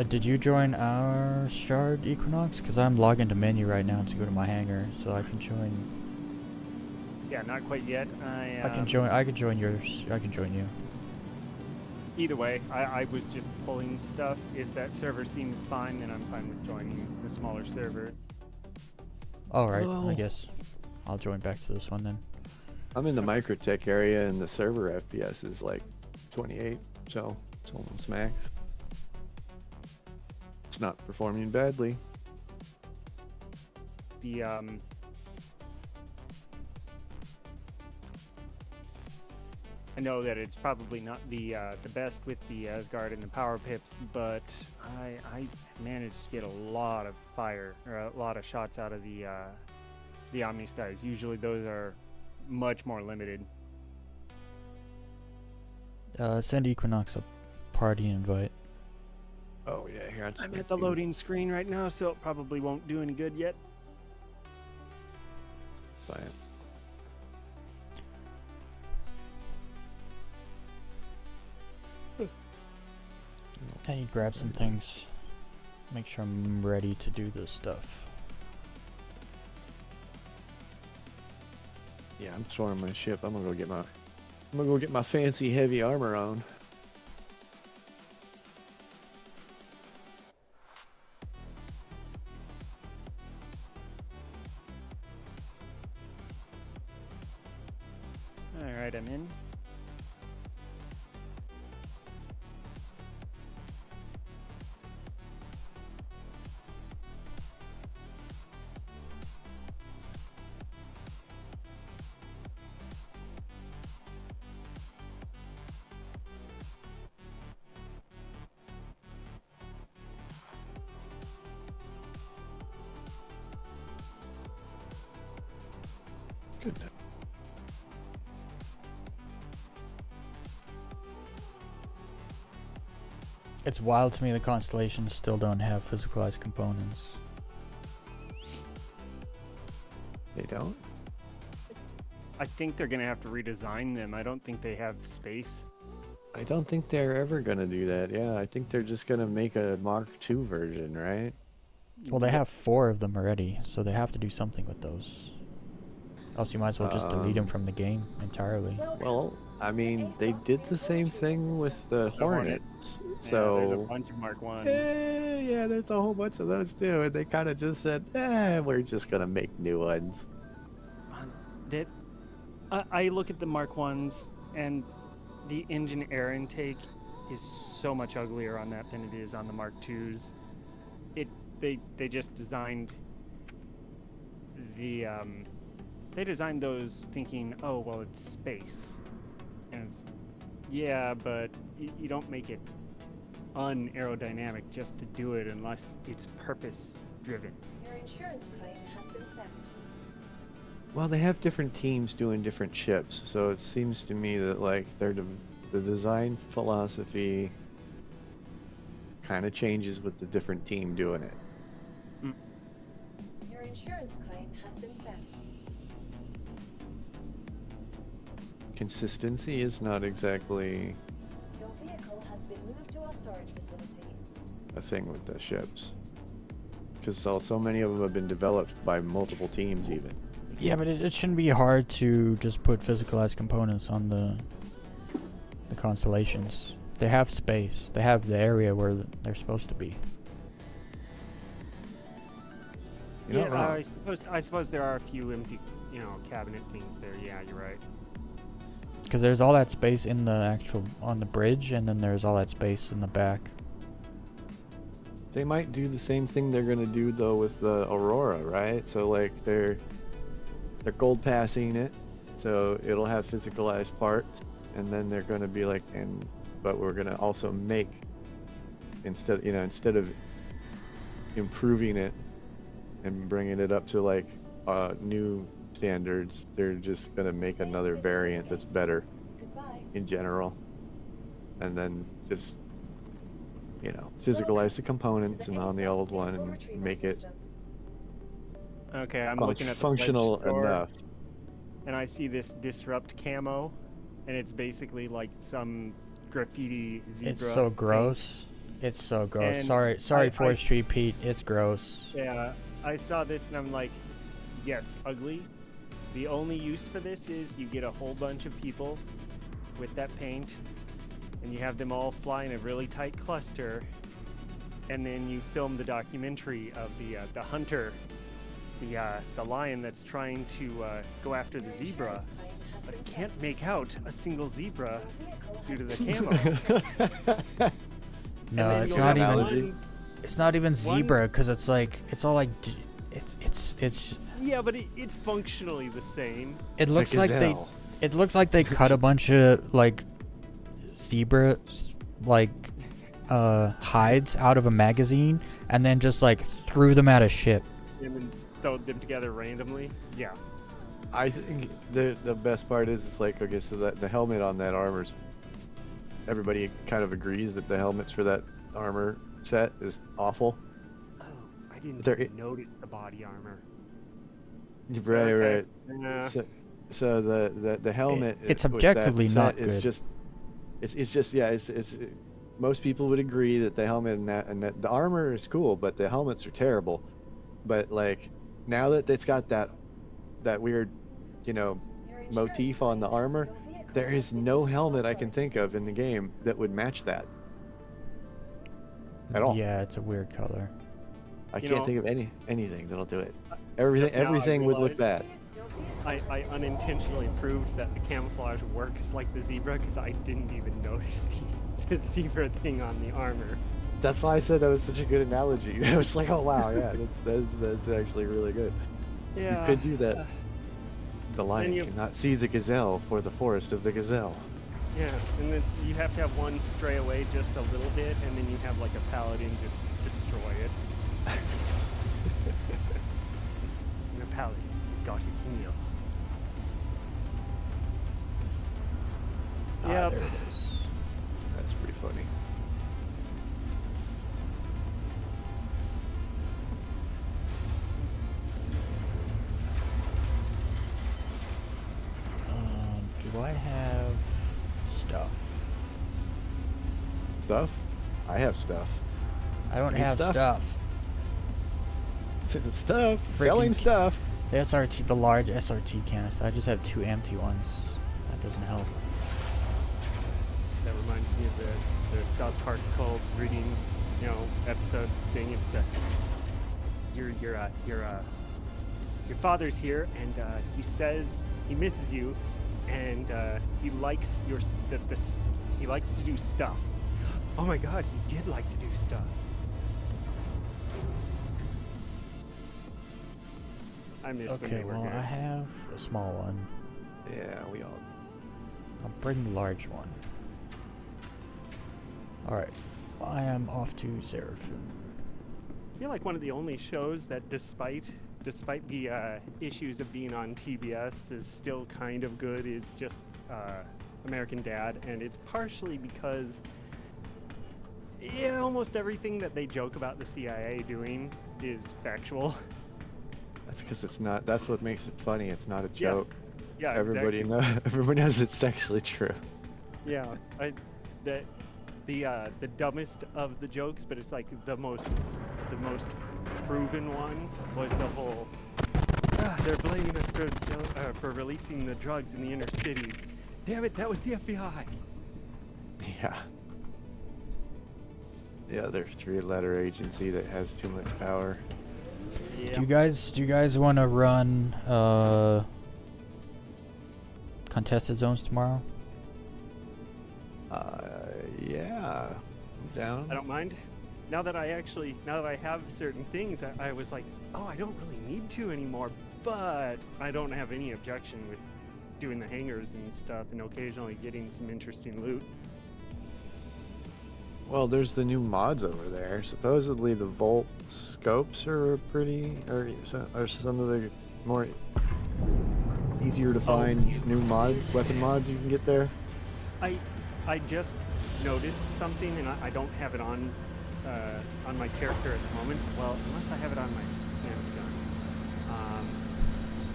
Did you join our Shard Equinox? Because I'm logging to menu right now to go to my hangar, so I can join. Yeah, not quite yet. I can join. I can join yours. I can join you. Either way, I was just pulling stuff. If that server seems fine, then I'm fine with joining the smaller server. All right. I Well- guess I'll join back to this one then. I'm in the Microtech area and the server FPS is like 28, so it's almost max. It's not performing badly. The I know that it's probably not the best with the Asgard and the power pips, but I managed to get a lot of fire or a lot of shots out of the Omni Styes. Usually those are much more limited. Send Equinox a party invite. Oh yeah, here I'm at the loading screen right now, so it probably won't do any good yet. Fine. I need to grab some things. Make sure I'm ready to do this stuff. Yeah, I'm storing my ship. I'm gonna go get my fancy heavy armor on. Alright, I'm in. Good. It's wild to me the constellations still don't have physicalized components. They don't? I think they're gonna have to redesign them. I don't think they have space. I don't think they're ever gonna do that. Yeah, I think they're just gonna make a Mark II version, right? Well, they have 4 of them already, so they have to do something with those. Else you might as well just delete them from the game entirely. Well, I mean, they did the same thing with the Hornets. There's a So, bunch of Mark 1s. yeah, there's a whole bunch of those too. And they kind of just said, we're just gonna make new ones. That I look at the Mark 1s and the engine air intake is so much uglier on that than it is on the Mark 2s. They just designed the they designed those thinking, oh well, it's space, and yeah, but you don't make it un-aerodynamic just to do it unless it's purpose driven. Your insurance claim has been sent. Well, they have different teams doing different ships, so it seems to me that like the design philosophy kind of changes with the different team doing it. Your insurance claim has been sent. Consistency is not exactly Your vehicle has been moved to our storage facility. a thing with the ships. because so many of them have been developed by multiple teams even. Yeah, but it shouldn't be hard to just put physicalized components on the constellations. They have space. They have the area where they're supposed to be. You're not wrong. I suppose there are a few empty, cabinet things there. Yeah, you're right. Because there's all that space in the on the bridge, and then there's all that space in the back. They might do the same thing they're gonna do though with the Aurora, right? So like they're gold passing it, so it'll have physicalized parts, and then they're gonna be like, but we're gonna also make instead of improving it and bringing it up to like new standards, they're just gonna make another variant that's better Goodbye. in general, and then just physicalize the components and on the old one and make it Okay, I'm looking at the functional pledge store, enough. and I see this disrupt camo, and it's basically like some graffiti zebra. It's so paint. gross. It's so gross. And Sorry, I- Forestry Pete. It's gross. Yeah, I saw this and I'm like, yes, ugly. The only use for this is you get a whole bunch of people with that paint, and you have them all fly in a really tight cluster, and then you film the documentary of the hunter, the lion that's trying to go after the zebra, but can't make out a single zebra due to the camo. No, then it's you'll not have even. one- It's not even zebra, because it's like it's all like it's. Yeah, but it's functionally the same. It looks like they. gazelle. It looks like they cut a bunch of like zebra like hides out of a magazine and then just like threw them at a ship. And then sewed them together randomly. Yeah. I think the best part is it's like, okay, so that the helmet on that armor's, everybody kind of agrees that the helmets for that armor set is awful. Oh, I didn't There even notice the body armor. Right, Okay. right. Yeah. So the helmet It's with that objectively set not is good. just it's just it's most people would agree that the helmet and that the armor is cool, but the helmets are terrible. But like now that it's got that weird motif on the armor, there is no helmet I can think of in the game that would match that at all. Yeah, it's a weird color. I You can't know, think of anything that'll do it. just now I Everything would look realized- bad. I unintentionally proved that the camouflage works like the zebra because I didn't even notice the zebra thing on the armor. That's why I said that was such a good analogy. It was like, oh wow, yeah, that's actually really good. Yeah. You could do that. The lion you- cannot see the gazelle for the forest of the gazelle. Yeah, and then you have to have one stray away just a little bit, and then you have like a paladin just destroy it. And the paladin got its meal. Yep. There it is. That's pretty funny. Do I have stuff? Stuff? I have stuff. I don't Need have stuff? stuff. Stuff. Freaking Selling stuff. The SRT, the large SRT canister. I just have 2 empty ones. That doesn't help. That reminds me of the South Park called reading, episode thing. It's the your father's here, and he says he misses you, and he likes he likes to do stuff. Oh my God, he did like to do stuff. I miss when Okay, they were well, good. I have a small one. Yeah, we all. I'll bring the large one. Alright. I am off to Seraphim. I feel like one of the only shows that, despite the issues of being on TBS, is still kind of good is just American Dad, and it's partially because almost everything that they joke about the CIA doing is factual. That's because it's not. That's what makes it funny. It's not a Yeah. joke. Yeah, Everybody exactly. everybody knows it's actually true. Yeah, the dumbest of the jokes, but it's like the most the most proven one was the whole, they're blaming us for releasing the drugs in the inner cities. Damn it, that was the FBI. Yeah. The other three-letter agency that has too much power. Yeah. Do you guys want to run contested zones tomorrow? Yeah. I'm down. I don't mind. Now that I have certain things, I was like, oh, I don't really need to anymore, but I don't have any objection with doing the hangars and stuff and occasionally getting some interesting loot. Well, there's the new mods over there. Supposedly the Volt scopes are pretty, or some of the more easier to find new weapon mods you can get there. I just noticed something, and I don't have it on my character at the moment. Well, unless I have it on my handgun.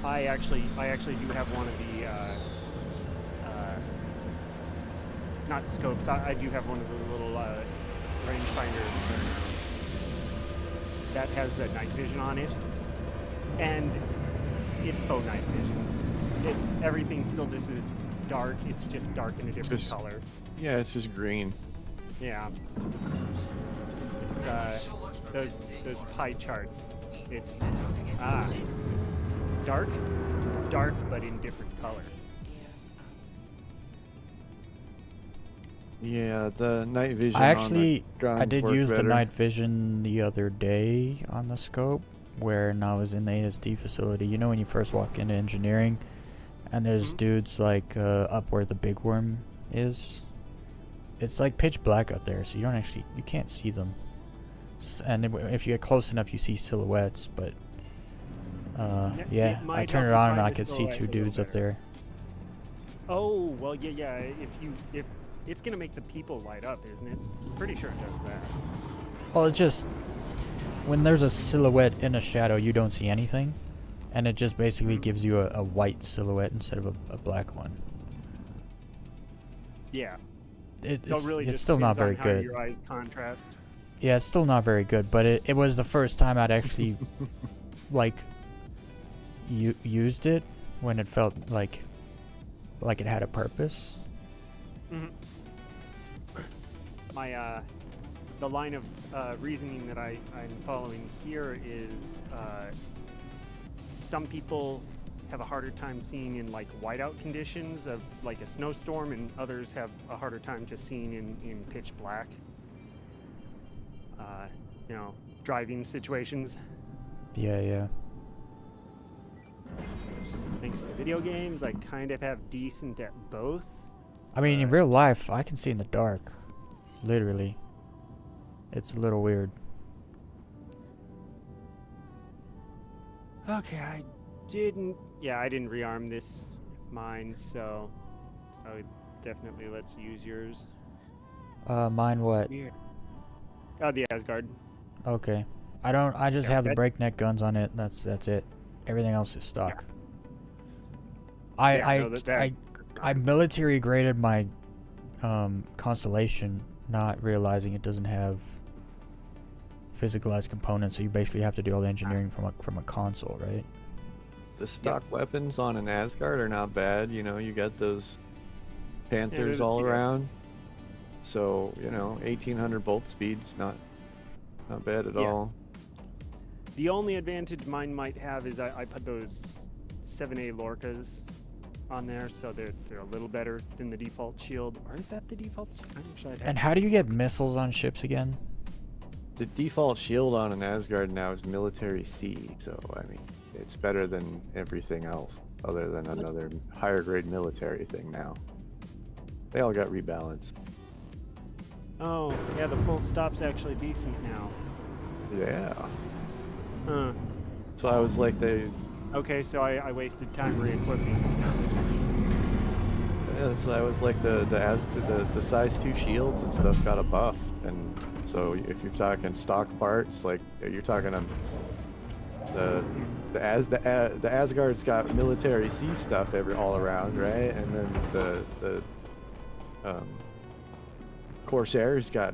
I actually do have one of the not scopes. I do have one of the little rangefinder that has the night vision on it, and it's faux night vision. Everything still just is dark. It's just dark in a different color. Yeah, it's just green. Yeah. It's those pie charts. It's dark, but in different color. Yeah, the night vision. I did use better. the night vision the other day on the scope when I was in the ASD facility. You know when you first walk into engineering, and there's dudes like up where the big worm is. It's like pitch black up there, so you can't see them. And if you get close enough, you see silhouettes. But yeah, I turned it on and I could see two dudes up there. Oh well, yeah. If it's gonna make the people light up, isn't it? Pretty sure it does that. Well, it just when there's a silhouette in a shadow, you don't see anything, and it just basically gives you a white silhouette instead of a black one. Yeah. It's still not very good. Your eyes contrast. Yeah, it's still not very good, but it was the first time I'd actually like used it when it felt like it had a purpose. Mm-hmm. My the line of reasoning that I'm following here is some people have a harder time seeing in like whiteout conditions of like a snowstorm, and others have a harder time just seeing in pitch black. Driving situations. Yeah. Thanks to video games, I kind of have decent at both. I mean, in real life, I can see in the dark. Literally. It's a little weird. Okay, I didn't rearm this mine, so definitely let's use yours. Mine what? Weird. Oh, the Asgard. Okay. I just have the breakneck guns on it. That's it. Everything else is stock. Yeah. I military graded my Constellation, not realizing it doesn't have physicalized components, so you basically have to do all the engineering from a console, right? The stock weapons on an Asgard are not bad. You got those Panthers all around. So 1800 bolt speed's not bad at all. The only advantage mine might have is I put those 7A Lorcas on there, so they're a little better than the default shield. Or is that the default? And how do you get missiles on ships again? The default shield on an Asgard now is military C, so I mean it's better than everything else, other than another higher grade military thing now. They all got rebalanced. Oh, yeah, the full stop's actually decent now. Yeah. Huh. So I was like Okay, so I wasted time re-equipping stuff. Yeah, so I was like the size 2 shields and stuff got a buff, and so if you're talking stock parts, like you're talking the Asgard's got military C stuff all around, right? And then the Corsair's got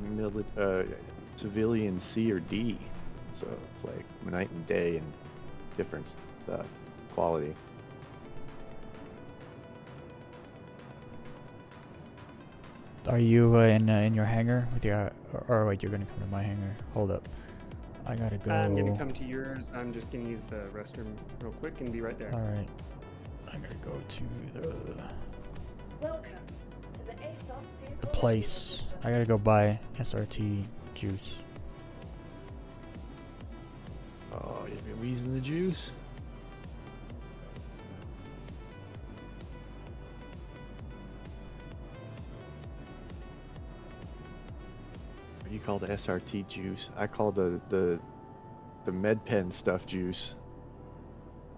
civilian C or D. So it's like night and day and different quality. Are you in your hangar with your? Or wait, you're gonna come to my hangar. Hold up. I gotta go. I'm gonna come to yours. I'm just gonna use the restroom real quick and be right there. All right. I gotta go to Welcome to the ASOP the vehicle place. system. I gotta go buy SRT juice. Oh, you've been wheezing the juice. You call the SRT juice. I call the med pen stuff juice.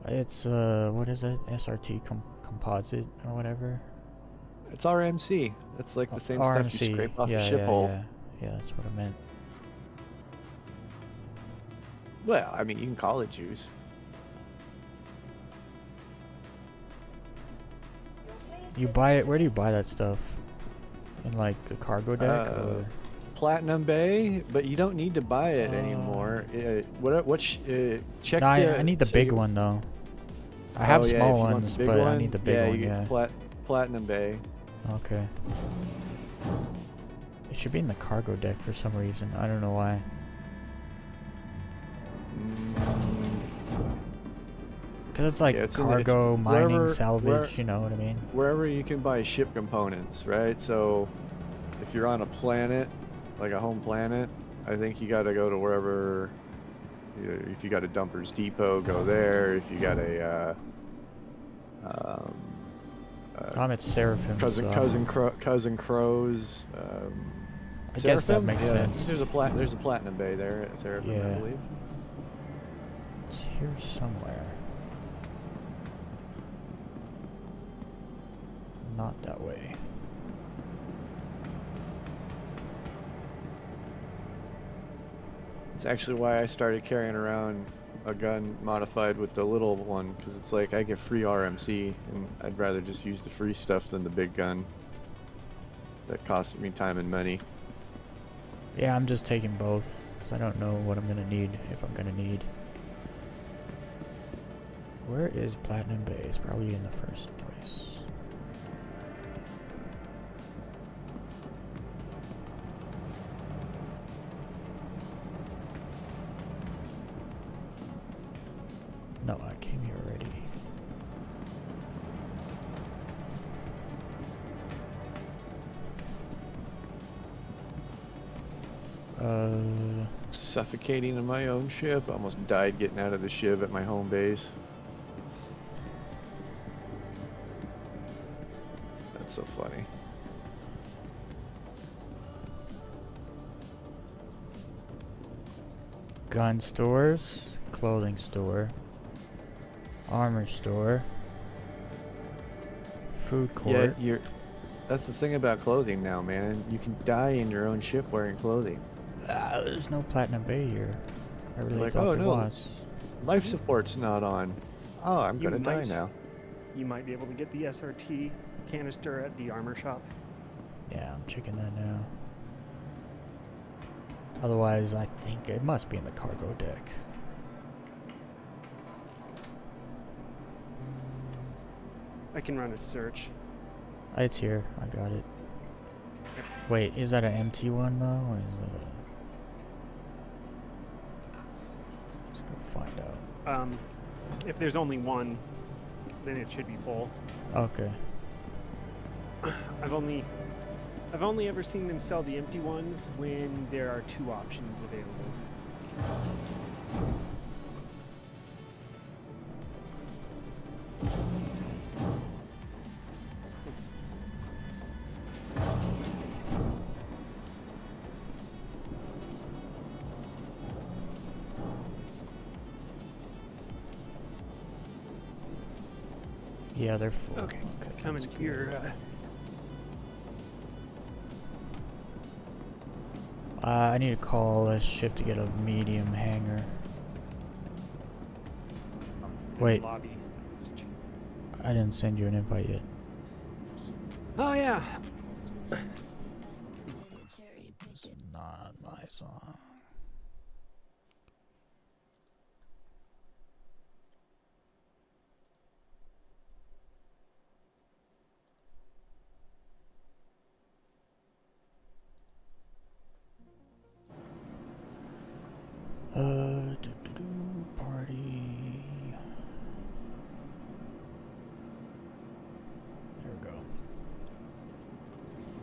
It's what is it? SRT composite or whatever. It's RMC. It's like the same stuff you scrape off yeah, a ship yeah, hole. Yeah, that's what I meant. Well, I mean, you can call it juice. You buy it? Where do you buy that stuff? In like the cargo deck? Or? Platinum Bay, but you don't need to buy it anymore. Check. No, I need the so big you- one though. I have Oh, yeah, if small you want the ones, big but I one, need the big one. you Yeah. get Platinum Bay. Okay. It should be in the cargo deck for some reason. I don't know why. Because it's like Yeah, it's cargo, mining, wherever- salvage, you know what I mean? Wherever you can buy ship components, right? So if you're on a planet, like a home planet, I think you got to go to wherever. If you got a dumper's depot, go there. If you got a I'm at Seraphim. cousin Crows. I guess that Seraphim? makes Yeah, sense. There's a Platinum Bay there at Seraphim, I Yeah. believe. It's here somewhere. Not that way. It's actually why I started carrying around a gun modified with the little one, because it's like I get free RMC, and I'd rather just use the free stuff than the big gun. That costs me time and money. Yeah, I'm just taking both because I don't know what I'm gonna need if I'm gonna need. Where is Platinum Bay? It's probably in the first place. No, I came here already. Suffocating in my own ship. Almost died getting out of the shiv at my home base. That's so funny. Gun stores, clothing store, armor store, food court. Yeah, that's the thing about clothing now, man. You can die in your own ship wearing clothing. There's no Platinum Bay here. I really Like, thought oh, there no. was. Life support's not on. Oh, I'm You gonna die might- now. You might be able to get the SRT canister at the armor shop. Yeah, I'm checking that now. Otherwise, I think it must be in the cargo deck. I can run a search. It's here. I got it. Wait, is that an empty one though, or is that a? Let's go find out. If there's only one, then it should be full. Okay. I've only ever seen them sell the empty ones when there are two options available. Yeah, they're full. Okay, coming that's to your. good. I need to call a ship to get a medium hangar. Wait. Lobby. I didn't send you an invite yet. Oh yeah. This is not my song. Party. There we go.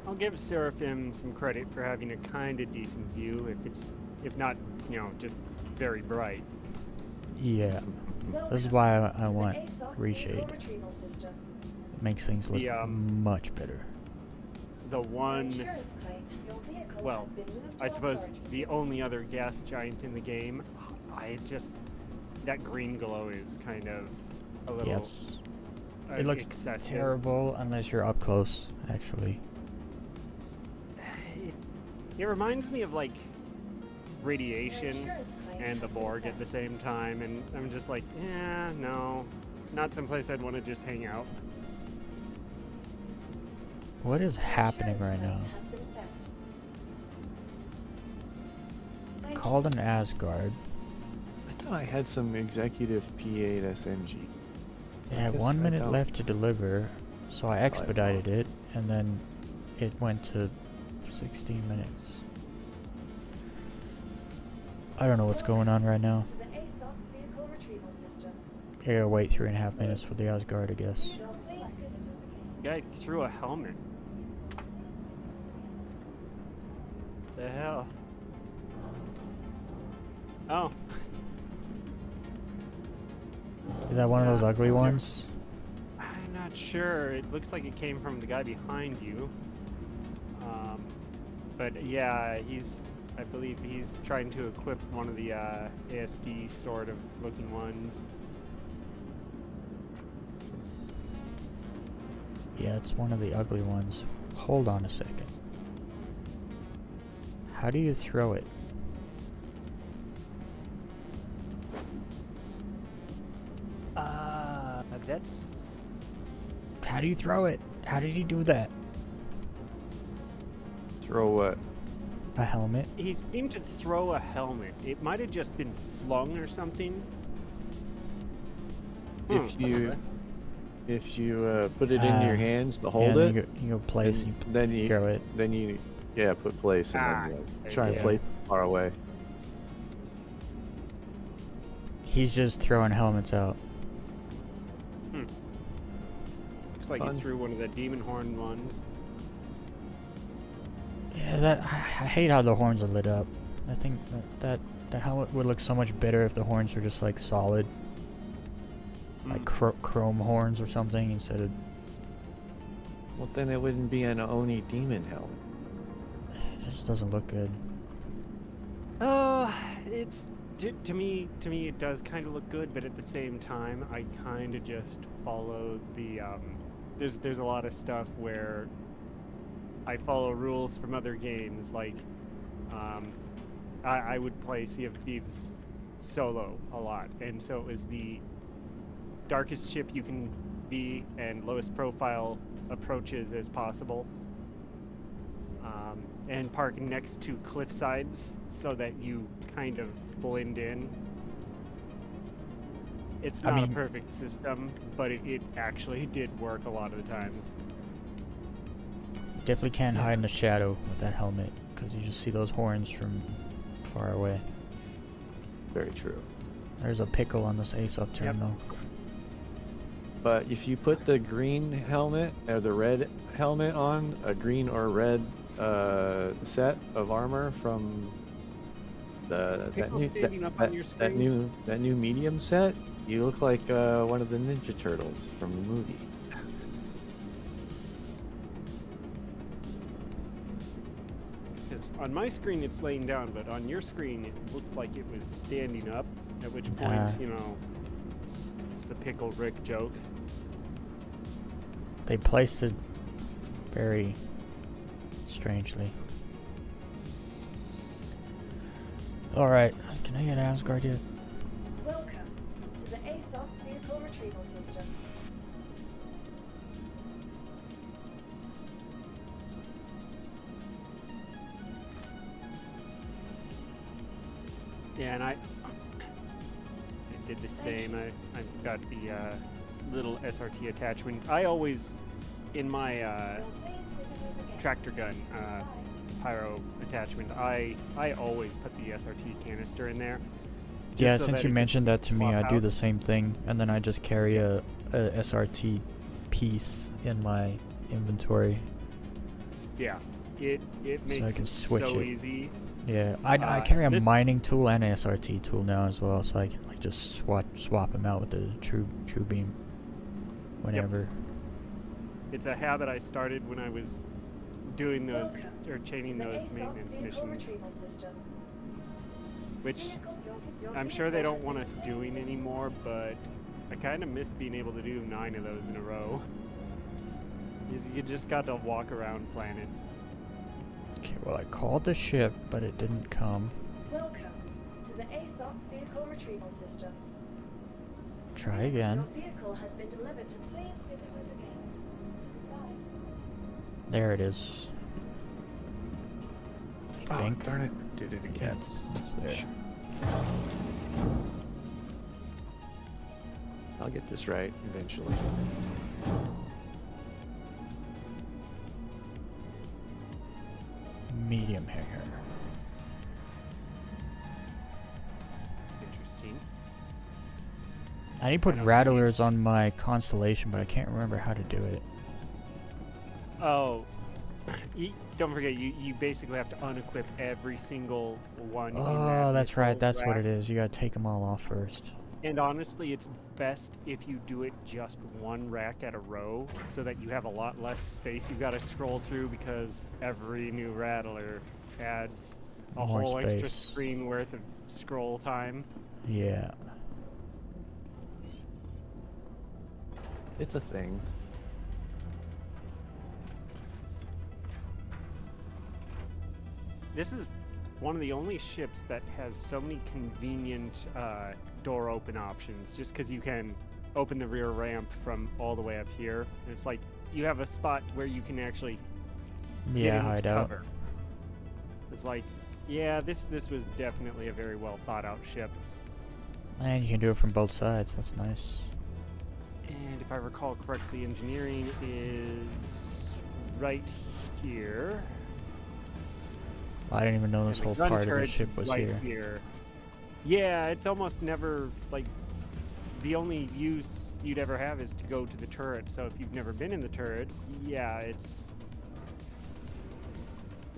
I'll give Seraphim some credit for having a kind of decent view, if not, just very bright. Yeah. This is Welcome why I to the want ASOC reshade. vehicle retrieval system. It makes things look The, much better. The one, Insurance claim, your vehicle well, has been moved to I our suppose storage the facility. only other gas giant in the game, that green glow is kind of a little Yes. It looks excessive. terrible unless you're up close, actually. It reminds me of like radiation Insurance claim and the has been Borg at the sent. same time, and I'm just like, no, not someplace I'd want to just hang out. What is happening Insurance right claim now? has been sent. Thank Called an Asgard. I thought I had some executive P8 SMG. It I had guess 1 I minute don't. left to deliver, so I expedited it, and then it went to 16 minutes. I don't know what's going on right now. To the ASOC vehicle retrieval system. I gotta wait 3.5 minutes for the Asgard, I guess. Your please visit us again. Guy threw a helmet. The hell? Oh, Is that one of those ugly ones? I'm not sure. It looks like it came from the guy behind you. But yeah, I believe he's trying to equip one of the ASD sort of looking ones. Yeah, it's one of the ugly ones. Hold on a second. How do you throw it? That's How do you throw it? How did he do that? Throw what? A helmet? he seemed to throw a helmet. It might have just been flung or something. If you Okay. put it in your hands to hold yeah, it, You go place and and then you you throw it. put place and Ah, then I try and see. place far away. He's just throwing helmets out. Looks like Fun. he threw one of the demon horn ones. Yeah, I hate how the horns are lit up. I think that helmet would look so much better if the horns were just like solid, like chrome horns or something instead of. Well, then it wouldn't be an Oni demon helmet. It just doesn't look good. Oh, it's to me it does kind of look good, but at the same time I kind of just follow the there's a lot of stuff where I follow rules from other games, like I would play Sea of Thieves solo a lot, and so it was the darkest ship you can be and lowest profile approaches as possible, and parking next to cliff sides so that you kind of blend in. It's I not a mean- perfect system, but it actually did work a lot of the times. Definitely can't hide in the shadow with that helmet because you just see those horns from far away. Very true. There's a pickle on this ace up turn Yep. though. But if you put the green helmet or the red helmet on, a green or red set of armor from that Pickle new standing up on your screen? that new medium set, you look like one of the Ninja Turtles from the movie. Because on my screen it's laying down, but on your screen it looked like it was standing up, at which point, it's the Pickle Rick joke. They placed it very strangely. Alright, can I get Asgard yet? Welcome to the ASOC vehicle retrieval system. Yeah, and I did the same. I've got the little SRT attachment. I always, in my Your please visit us again. tractor gun, pyro attachment, I always put the SRT canister in there. just Yeah, so since that you it's mentioned that easy to me, swap I do out. the same thing, and then I just carry a SRT piece in my inventory. Yeah, it makes I can it switch so it. easy. Yeah, I carry a This- mining tool and a SRT tool now as well, so I can like just swap them out with the true beam whenever. It's a habit I started when I was doing those Welcome or chaining to the those ASOP maintenance vehicle missions, retrieval system. which Your I'm sure they vehicle don't has want been us deployed doing to anymore, but I kind of missed being able to do 9 of those in a row. Because you just got to walk around planets. Okay, well I called the ship, but it didn't come. Welcome to the ASOP vehicle retrieval system. Try again. Your vehicle has been delivered to please visit us again. Goodbye. There it is. I think. Oh, darn it. Did it Yeah, again. it's there. I'll get this right eventually. Medium hanger. It's interesting. I need to put I don't rattlers on my constellation, but I can't remember how to do it. Oh, don't forget, you basically have to unequip every single one. in that Oh, that's right. missile That's what rack. it is. You gotta take them all off first. And honestly, it's best if you do it just one rack at a row, so that you have a lot less space you gotta scroll through, because every new rattler adds a More whole extra space. screen worth of scroll time. Yeah. It's a thing. This is one of the only ships that has so many convenient door open options, just because you can open the rear ramp from all the way up here. And it's like you have a spot where you can actually get Yeah, into hide out. cover. It's like, yeah, this was definitely a very well thought out ship. And you can do it from both sides. That's nice. And if I recall correctly, engineering is right here. I didn't even know this and the whole gun part of the turret's ship was right here. Yeah, it's almost never like the only use you'd ever have is to go to the turret. So if you've never been in the turret, yeah, it's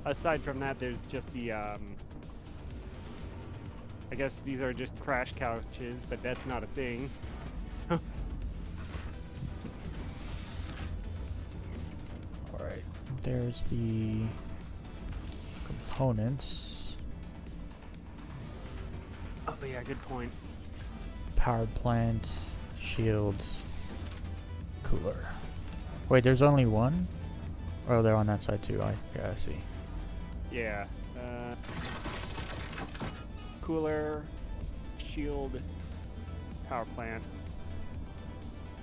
aside from that, there's just the I guess these are just crash couches, but that's not a thing. So Alright. There's the components. oh yeah, good point. Power plant, shields, cooler. Wait, there's only one? Oh, they're on that side too. Yeah, I see. Yeah. Cooler, shield, power plant.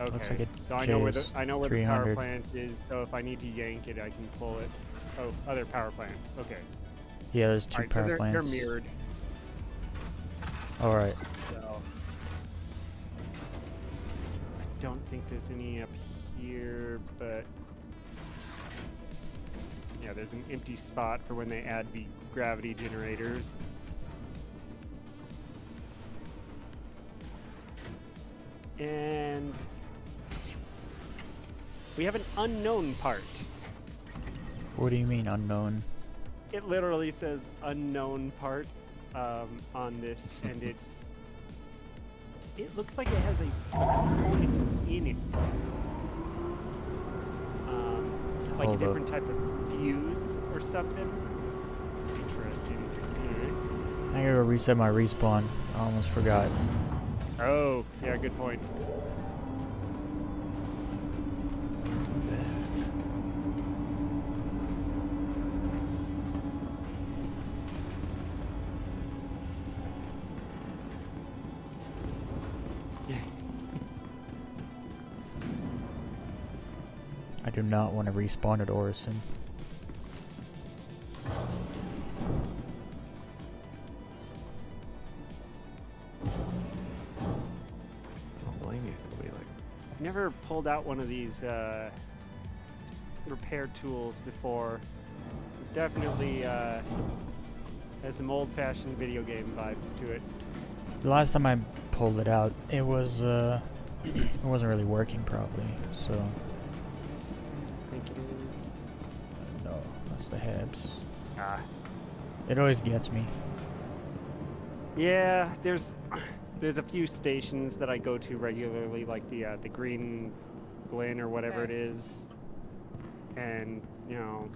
Okay. Looks like it so I know where J's the power 300. plant is. So if I need to yank it, I can pull it. Oh, other power plant. Okay. Yeah, there's two Alright, so power they're plants. mirrored. Alright. So I don't think there's any up here, but yeah, there's an empty spot for when they add the gravity generators. And we have an unknown part. What do you mean unknown? It literally says unknown part on this, and it looks like it has a component in it. Like Hold a up. different type of fuse or something. Interesting. Alright. I gotta go reset my respawn. I almost forgot. Oh, yeah, good point. I do not want to respawn at Orison. I don't blame you. It'll be like, I've never pulled out one of these repair tools before, definitely has some old-fashioned video game vibes to it. The last time I pulled it out, it was it wasn't really working properly. So I think it is. no, that's the Hebs. Ah. It always gets me. Yeah, there's a few stations that I go to regularly, like the Green Glen or whatever it is, and you know,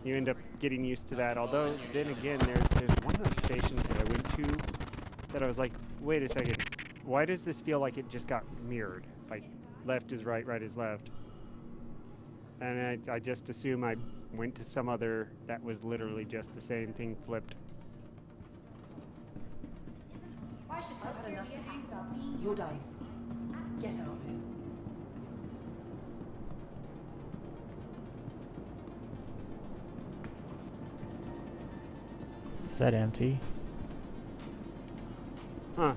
you end up getting used to that. Although then again, there's one of those stations that I went to that I was like, wait a second, why does this feel like it just got mirrored? Like left is right, right is left, and I just assume I went to some other that was literally just the same thing flipped. I've had enough of you. You're done. Get out of here. Is that empty? Huh.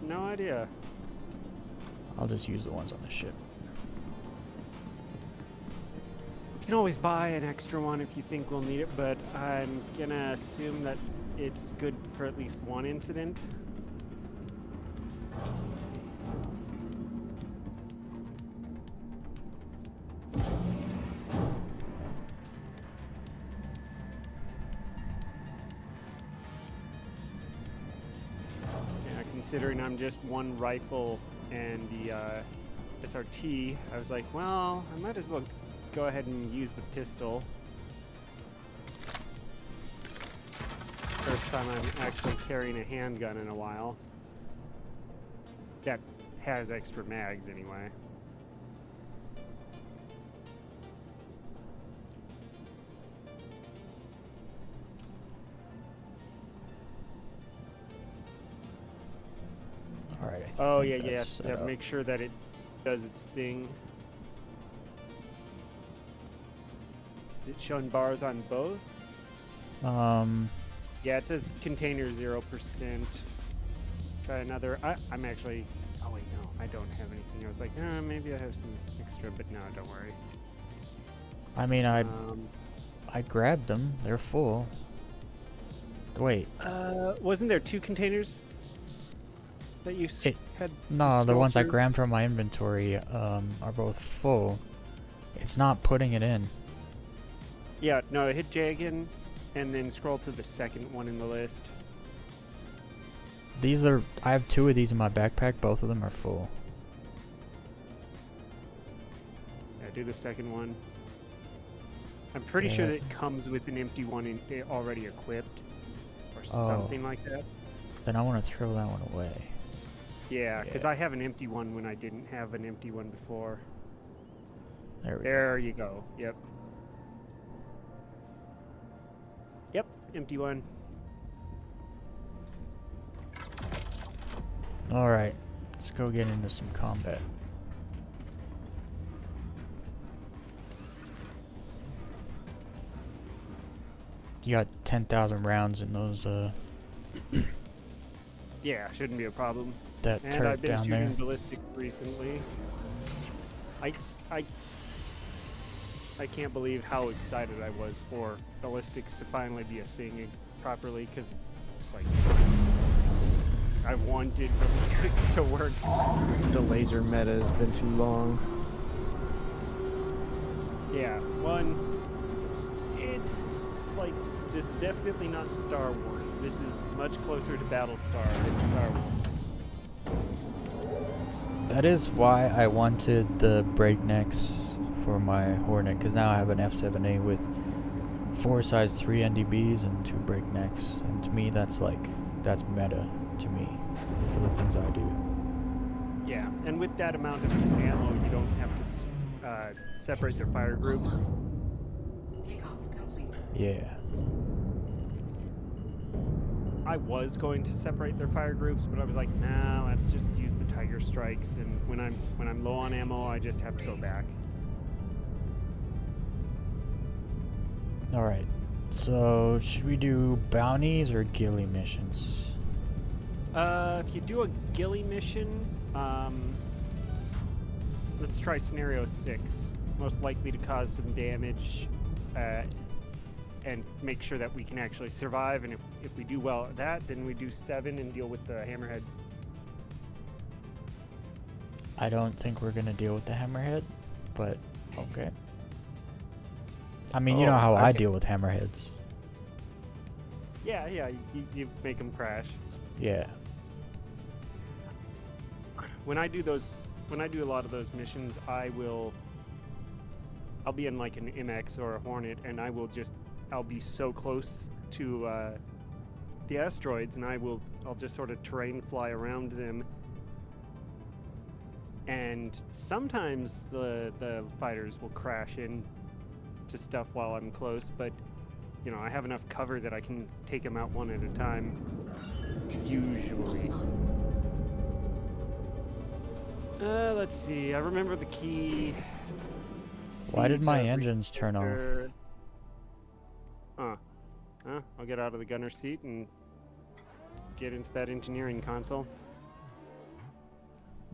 No idea. I'll just use the ones on the ship. You can always buy an extra one if you think we'll need it, but I'm gonna assume that it's good for at least one incident. Yeah, considering I'm just one rifle and the SRT, I was like, well, I might as well go ahead and use the pistol. First time I'm actually carrying a handgun in a while. That has extra mags anyway. Alright, Oh yeah, make sure that it does its thing. Is it showing bars on both? Yeah, it says container 0%. Try another. I'm actually. Oh wait, no, I don't have anything. I was like, maybe I have some extra, but no, don't worry. I mean, I grabbed them. They're full. Wait. Wasn't there 2 containers that you had? No, the scrolled ones I through? grabbed from my inventory are both full. It's not putting it in. Yeah, no, hit J again, and then scroll to the second one in the list. These are. I have 2 of these in my backpack. Both of them are full. Yeah, do the second one. I'm pretty sure Yeah. that it comes with an empty one already equipped, or Oh. something like that. Then I want to throw that one away. Yeah, because Yeah. I have an empty one when I didn't have an empty one before. There we There you go. Yep. Yep, empty one. go. Alright, let's go get into some combat. You got 10,000 rounds in those, Yeah, shouldn't be a problem. that And turret I've been down shooting there. ballistics recently. I can't believe how excited I was for ballistics to finally be a thing properly, because it's like I wanted ballistics to work. The laser meta has been too long. Yeah, one, it's like, this is definitely not Star Wars. This is much closer to Battlestar than Star Wars. That is why I wanted the breaknecks for my Hornet, because now I have an F7A with 4 size 3 NDBs and 2 breaknecks, and to me that's meta to me for the things I do. Yeah, and with that amount of ammo, you don't have to separate their fire groups. Yeah. I was going to separate their fire groups, but I was like, nah, let's just use the Tiger Strikes, and when I'm low on ammo, I just have to go back. Alright, so should we do bounties or ghillie missions? If you do a ghillie mission, let's try scenario 6. Most likely to cause some damage and make sure that we can actually survive. And if we do well at that, then we do 7 and deal with the hammerhead. I don't think we're gonna deal with the hammerhead, but okay. I mean, you know how I deal with hammerheads. Yeah, you make them crash. Yeah. When I do a lot of those missions, I'll be in like an MX or a Hornet, and I'll be so close to the asteroids, and I'll just sort of terrain fly around them. And sometimes the fighters will crash in to stuff while I'm close, but you know, I have enough cover that I can take them out one at a time, usually. Let's see. I remember the key. Why did my C to engines turn off? repair- I'll get out of the gunner seat and get into that engineering console.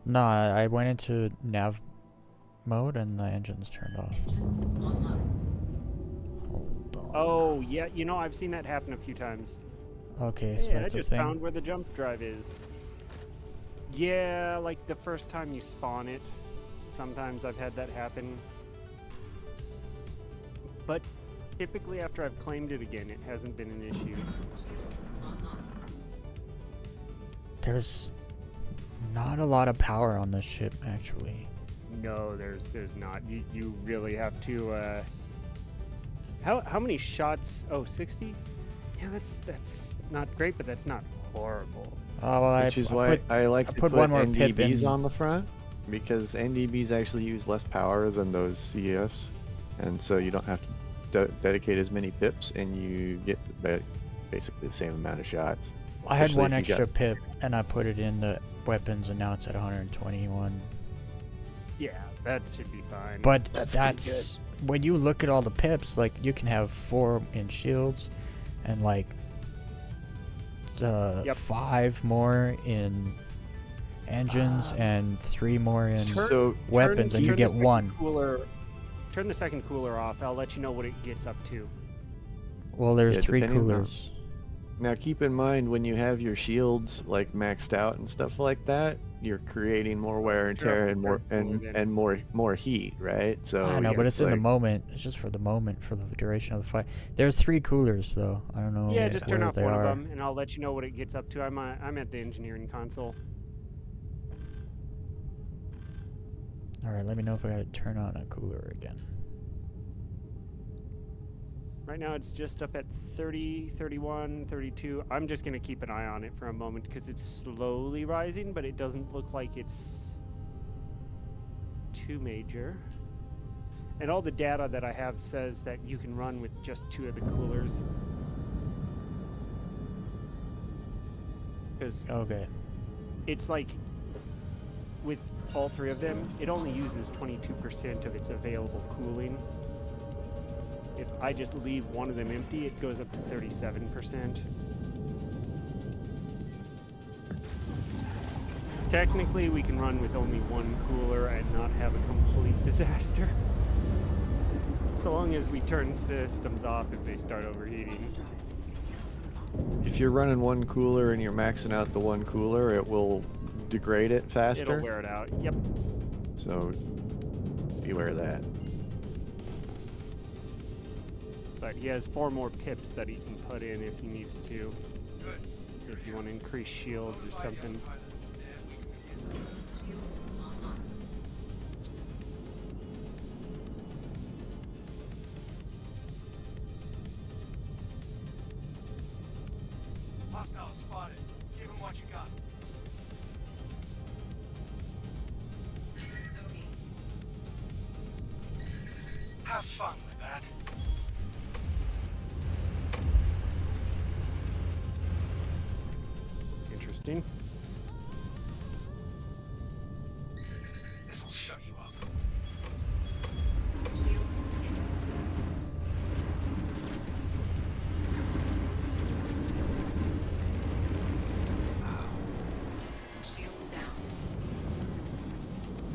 No, I went into nav mode and the engines turned off. Hold on. Oh, yeah, you know, I've seen that happen a few times. Okay, so Hey, I that's a just thing. found where the jump drive is. Yeah, like the first time you spawn it. Sometimes I've had that happen. But typically after I've claimed it again, it hasn't been an issue. There's not a lot of power on this ship, actually. No, there's not. You really have to, How many shots? Oh, 60? Yeah, that's not great, but that's not horrible. Oh, well, Which is why I like to put put one more pip NDBs in. on the front, because NDBs actually use less power than those CFs, and so you don't have to dedicate as many pips, and you get basically the same amount of shots. I had especially one if you extra got- pip, and I put it in the weapons, and now it's at 121. Yeah, that should be fine. But That's that's pretty when you look at all the pips, like you can have 4 in shields, and like Yep. 5 more in engines, and 3 more in So weapons, and you turn get the second 1. Turn the second cooler off. I'll let you know what it gets up to. Well, there's Yeah, 3 depending on- coolers. now keep in mind, when you have your shields like maxed out and stuff like that, you're creating more wear and Sure, tear and more sure, cooler then. more heat, right? So I know, yeah, but it's in the like- moment. It's just for the moment, for the duration of the fight. There's 3 coolers, though. I don't know. Yeah, just turn where off they one are. of them, and I'll let you know what it gets up to. I'm at the engineering console. All right, let me know if I gotta turn on a cooler again. Right now it's just up at 30, 31, 32. I'm just going to keep an eye on it for a moment because it's slowly rising, but it doesn't look like it's too major. And all the data that I have says that you can run with just 2 of the coolers. Because Okay. it's like, with all 3 of them, it only uses 22% of its available cooling. If I just leave one of them empty, it goes up to 37%. Technically, we can run with only 1 cooler and not have a complete disaster. So long as we turn systems off if they start overheating. if you're running 1 cooler and you're maxing out the 1 cooler, it will degrade it faster. It'll wear it out. Yep. So beware of that. But he has 4 more pips that he can put in if he needs to. If you want to increase shields or something. Hostiles spotted. Give him what you got. Have fun with that. Interesting. This'll shut you up.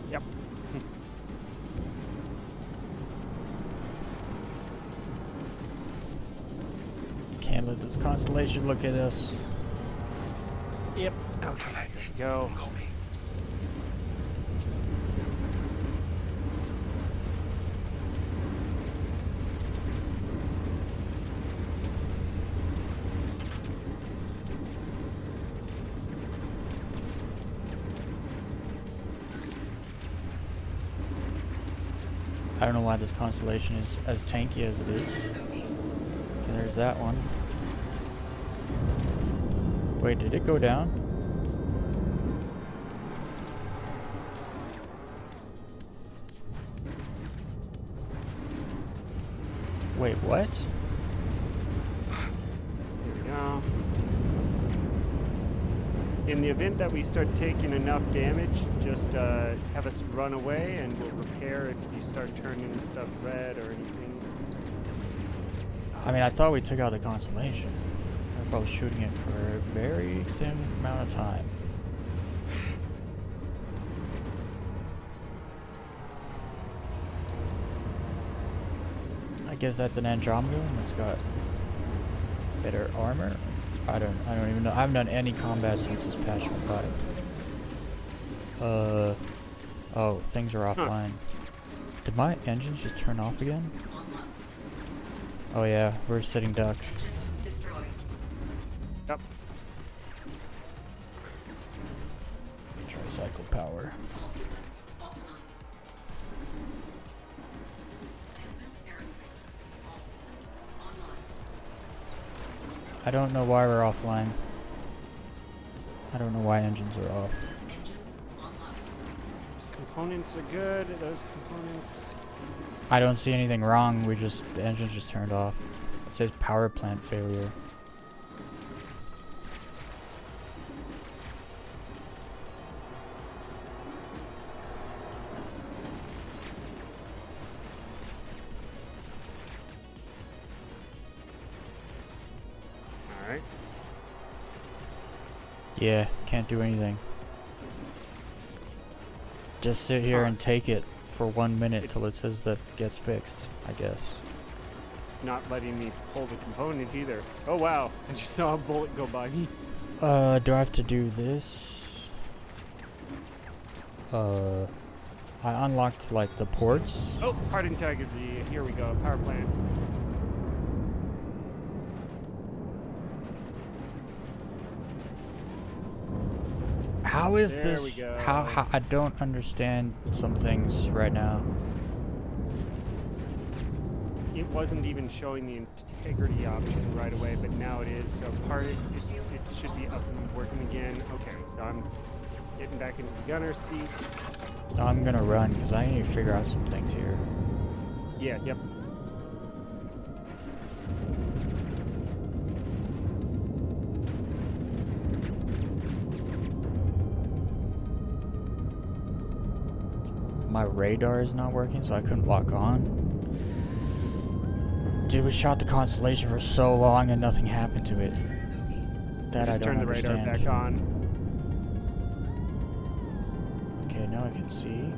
Yep. Can't let this constellation look at us. Yep. Okay. There we go. Go me. I don't know why this constellation is as tanky as it is. Okay, there's that one. Wait, did it go down? Wait, what? Here we go. In the event that we start taking enough damage, just have us run away and we'll repair if you start turning stuff red or anything. I mean, I thought we took out the constellation. We're both shooting it for a very extended amount of time. I guess that's an Andromeda and it's got better armor. I don't even know. I haven't done any combat since this patch went by. Oh, things are offline. Did my engines just turn off again? Oh yeah, we're sitting duck. Yep. Tricycle power. I don't know why we're offline. I don't know why engines are off. Those components are good. Those components. I don't see anything wrong. The engines just turned off. It says power plant failure. Alright. Yeah, can't do anything. Just sit here and take it for 1 minute till it says that gets fixed, I guess. It's not letting me pull the component either. Oh wow, I just saw a bullet go by me. Do I have to do this? I unlocked like the ports. Oh, part integrity. Here we go. Power plant. How is There this? we go. How I don't understand some things right now. It wasn't even showing the integrity option right away, but now it is. So it should be up and working again. Okay, so I'm getting back into the gunner seat. I'm gonna run because I need to figure out some things here. Yeah, yep. My radar is not working, so I couldn't lock on. Dude, we shot the constellation for so long and nothing happened to it. That I Just don't turn the understand. radar back on. Okay, now I can see.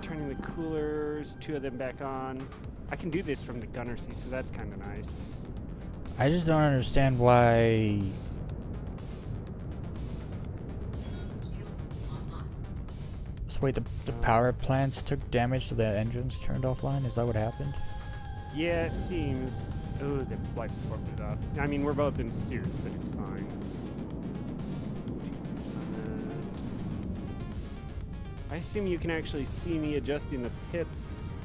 Turning the coolers, 2 of them back on. I can do this from the gunner seat, so that's kind of nice. I just don't understand why. So wait, the power plants took damage so the engines turned offline? Is that what happened? Yeah, it seems. Oh, the life support was off. I mean, we're both in suits, but it's fine. I assume you can actually see me adjusting the pips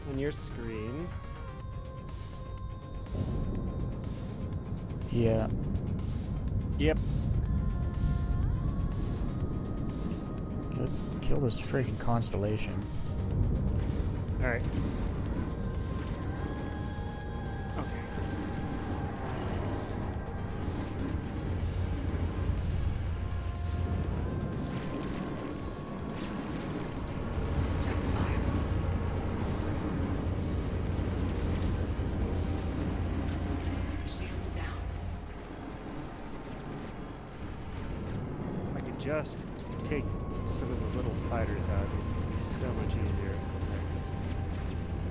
on your screen. Yeah. Yep. Let's kill this freaking constellation. Alright. Okay. If I could just take some of the little fighters out, it'd be so much easier.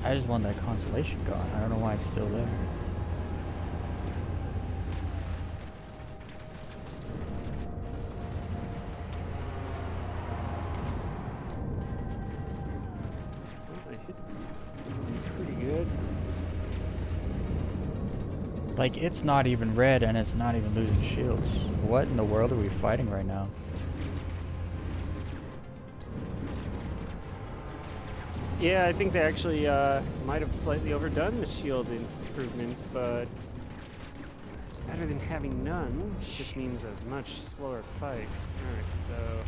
I just want that constellation gone. I don't know why it's still there. Well, I hit pretty good. Like, it's not even red and it's not even losing shields. What in the world are we fighting right now? Yeah, I think they actually might have slightly overdone the shield improvements, but it's better than having none. It just means a much slower fight. Alright, so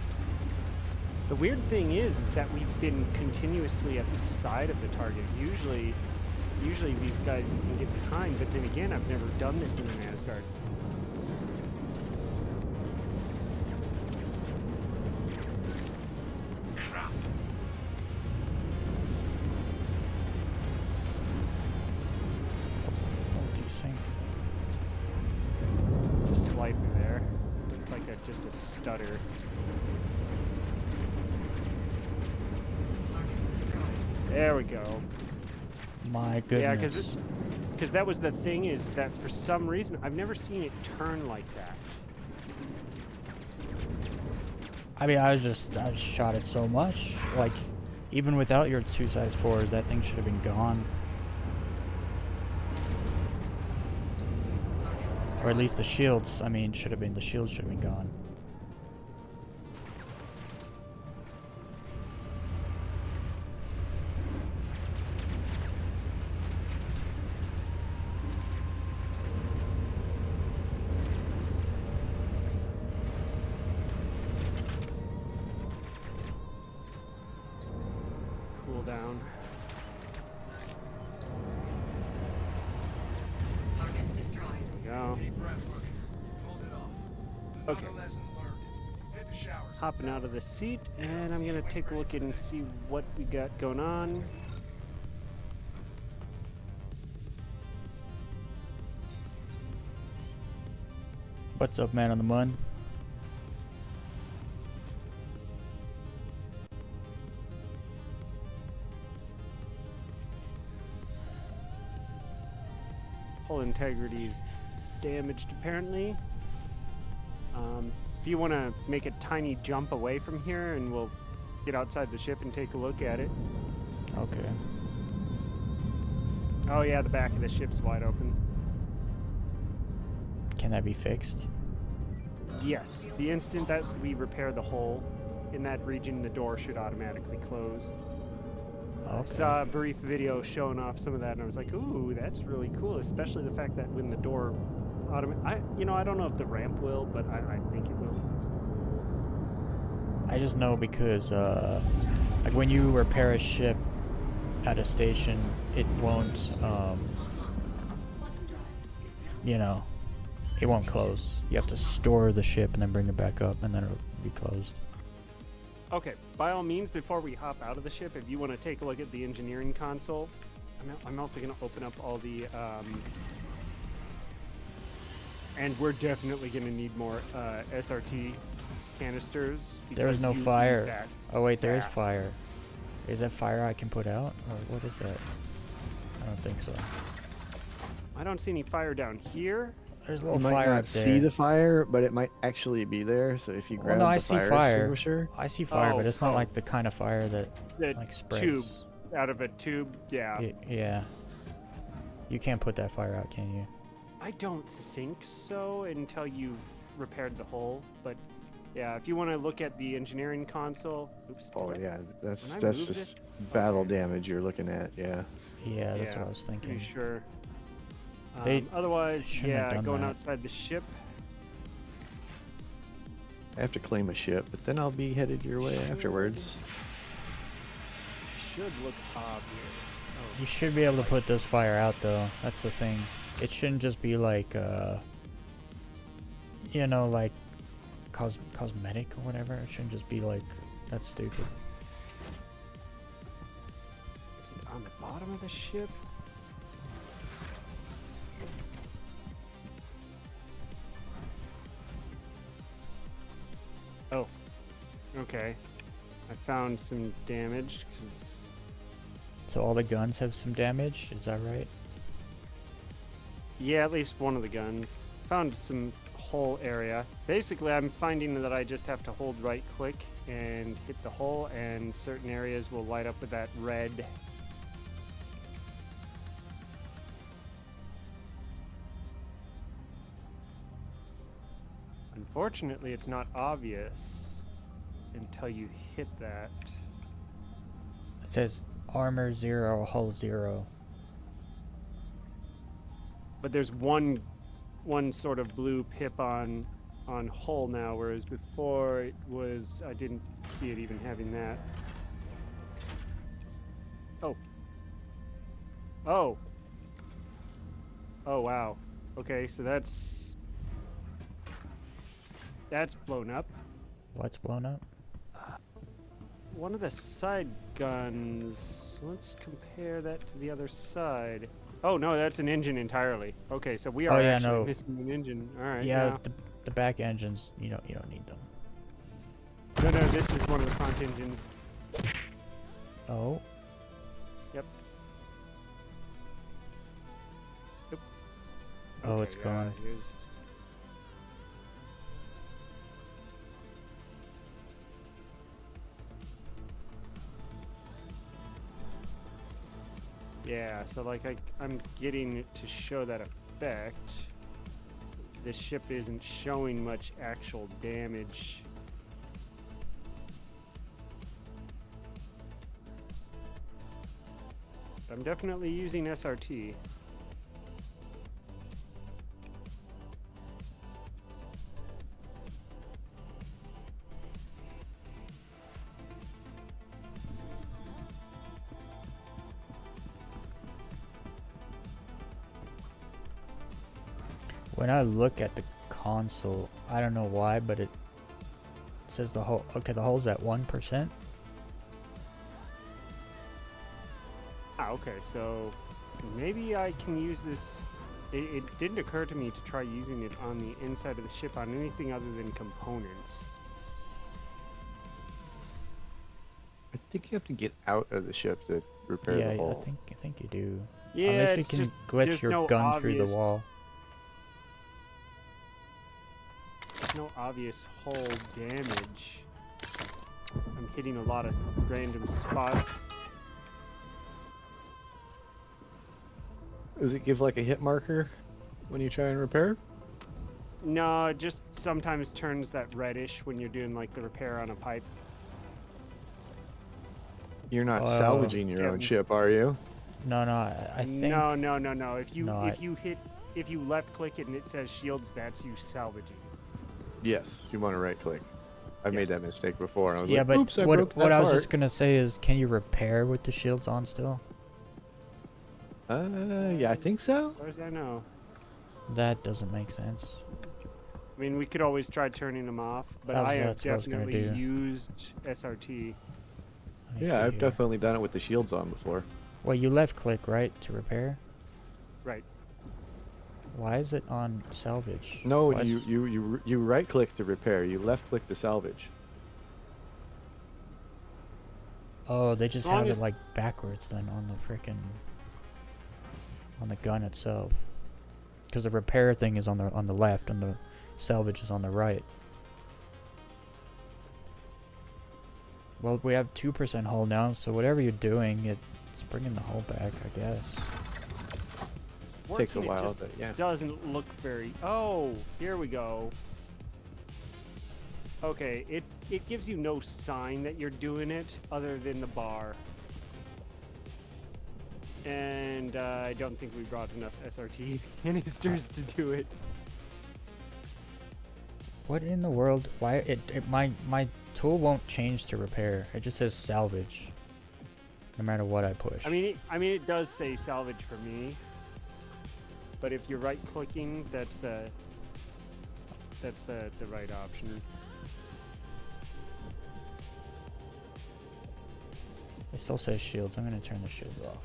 the weird thing is that we've been continuously at the side of the target. Usually these guys you can get behind, but then again, I've never done this in an Asgard. Crap. What do you think? Just slightly there. Looked like just a stutter. There we go. My Yeah, goodness. because that was the thing, is that for some reason I've never seen it turn like that. I mean, I shot it so much. Like, even without your 2 size 4s, that thing should have been gone. Or at least the shields. I mean, the shields should have been gone. Cool down. Target destroyed. There we go. Deep breath work. Hold it off. Another Okay. lesson learned. Hit the showers. Hopping out of the seat, and I'm gonna take a look and see what we got going on. What's up, man on the mun? Hull integrity is damaged apparently. If you want to make a tiny jump away from here, and we'll get outside the ship and take a look at it. Okay. Oh yeah, the back of the ship's wide open. Can that be fixed? Yes, the instant that we repair the hole in that region, the door should automatically close. I Okay. saw a brief video showing off some of that, and I was like, "Ooh, that's really cool!" Especially the fact that when the door I don't know if the ramp will, but I think it will. I just know because, like, when you repair a ship at a station, it won't, you know, it won't close. You have to store the ship and then bring it back up, and then it'll be closed. Okay, by all means, before we hop out of the ship, if you want to take a look at the engineering console, I'm also going to open up all the, and we're definitely going to need more SRT canisters. There is because no you need fire. that Oh wait, there is fast. fire. Is that fire I can put out? Or what is that? I don't think so. I don't see any fire down here. There's a You little might fire not up there. see the fire, but it might actually be there. So if you Well, grab no, the I see fire fire. extinguisher, I see fire, but it's not oh. like the kind of fire that The like spreads. tube out of a tube, yeah. Yeah. You can't put that fire out, can you? I don't think so until you've repaired the hole, but yeah, if you want to look at the engineering console. Oops. oh did I- yeah, that's When I that's moved just battle Okay. damage you're looking at. Yeah. Yeah, that's Yeah, what I was thinking. Pretty sure. They Otherwise, shouldn't have yeah, done going that. outside the ship. I have to claim a ship, but then I'll be headed your way afterwards. Should look obvious. Oh, You should be able to put this fire out, though. That's the thing. It shouldn't just be like, you know, like cosmetic or whatever. It shouldn't just be like, that's stupid. is it on the bottom of the ship? Oh, okay. I found some damage because So all the guns have some damage, is that right? Yeah, at least one of the guns. Found some hole area. Basically, I'm finding that I just have to hold right click and hit the hole, and certain areas will light up with that red. Unfortunately, it's not obvious until you hit that. It says armor 0, hull 0. But there's one sort of blue pip on hull now, whereas before it was, I didn't see it even having that. Oh. Oh. Oh wow. Okay, so that's blown up. What's blown up? One of the side guns. Let's compare that to the other side. Oh no, that's an engine entirely. Okay, so we are actually missing an engine. All right. Yeah, now. the back engines, you don't need them. No, this is one of the front engines. Oh. Yep. Oh, Okay, it's gone. here's- Yeah, so like I'm getting it to show that effect. The ship isn't showing much actual damage. I'm definitely using SRT. When I look at the console, I don't know why, but it says the hull. Okay, the hull's at 1%. Ah, okay, so maybe I can use this. It didn't occur to me to try using it on the inside of the ship on anything other than components. I think you have to get out of the ship to repair Yeah, the I hull. think you do. Yeah, Unless you it's can just glitch there's your no gun through the obvious- wall. There's no obvious hull damage. I'm hitting a lot of random spots. Does it give like a hit marker when you try and repair? No, it just sometimes turns that reddish when you're doing like the repair on a pipe. You're not Oh. salvaging your own Yeah. ship, are you? No, I think. No. If you No, if you left click it and it says shields, that's you salvaging. Yes, you want to right click. I made that Yes. mistake before. I was Yeah, like, but oops, I what broke that I was part. just gonna say is, can you repair with the shields on still? Yeah, I think so. As far as I know. That doesn't make sense. I mean, we could always try turning them off, but I have That's what I was gonna definitely do. used SRT. Let me see Yeah, I've here. definitely done it with the shields on before. Well, you left click, right, to repair? Right. Why is it on salvage? No, Why is- you right click to repair. You left click to salvage. Oh, they just As long have it as- like backwards then on the frickin' on the gun itself. Because the repair thing is on the left and the salvage is on the right. Well, we have 2% hull now, so whatever you're doing, it's bringing the hull back, I guess. Takes a Working, it while, just but yeah. doesn't look very. Oh, here we go. Okay, it gives you no sign that you're doing it other than the bar. And I don't think we brought enough SRT canisters to do it. What in the world? Why my tool won't change to repair. It just says salvage. No matter what I push. I mean, it does say salvage for me. But if you're right clicking, that's the right option. It still says shields. I'm gonna turn the shields off.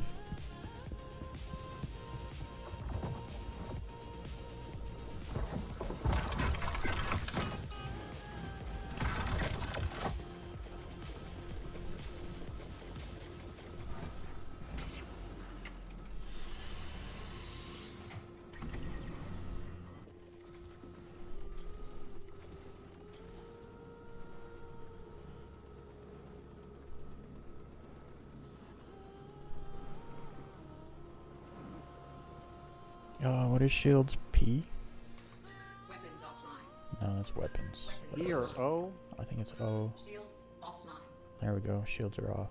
What is shields? P? Weapons offline. No, that's weapons. E or O? I think it's O. Shields offline. There we go. Shields are off.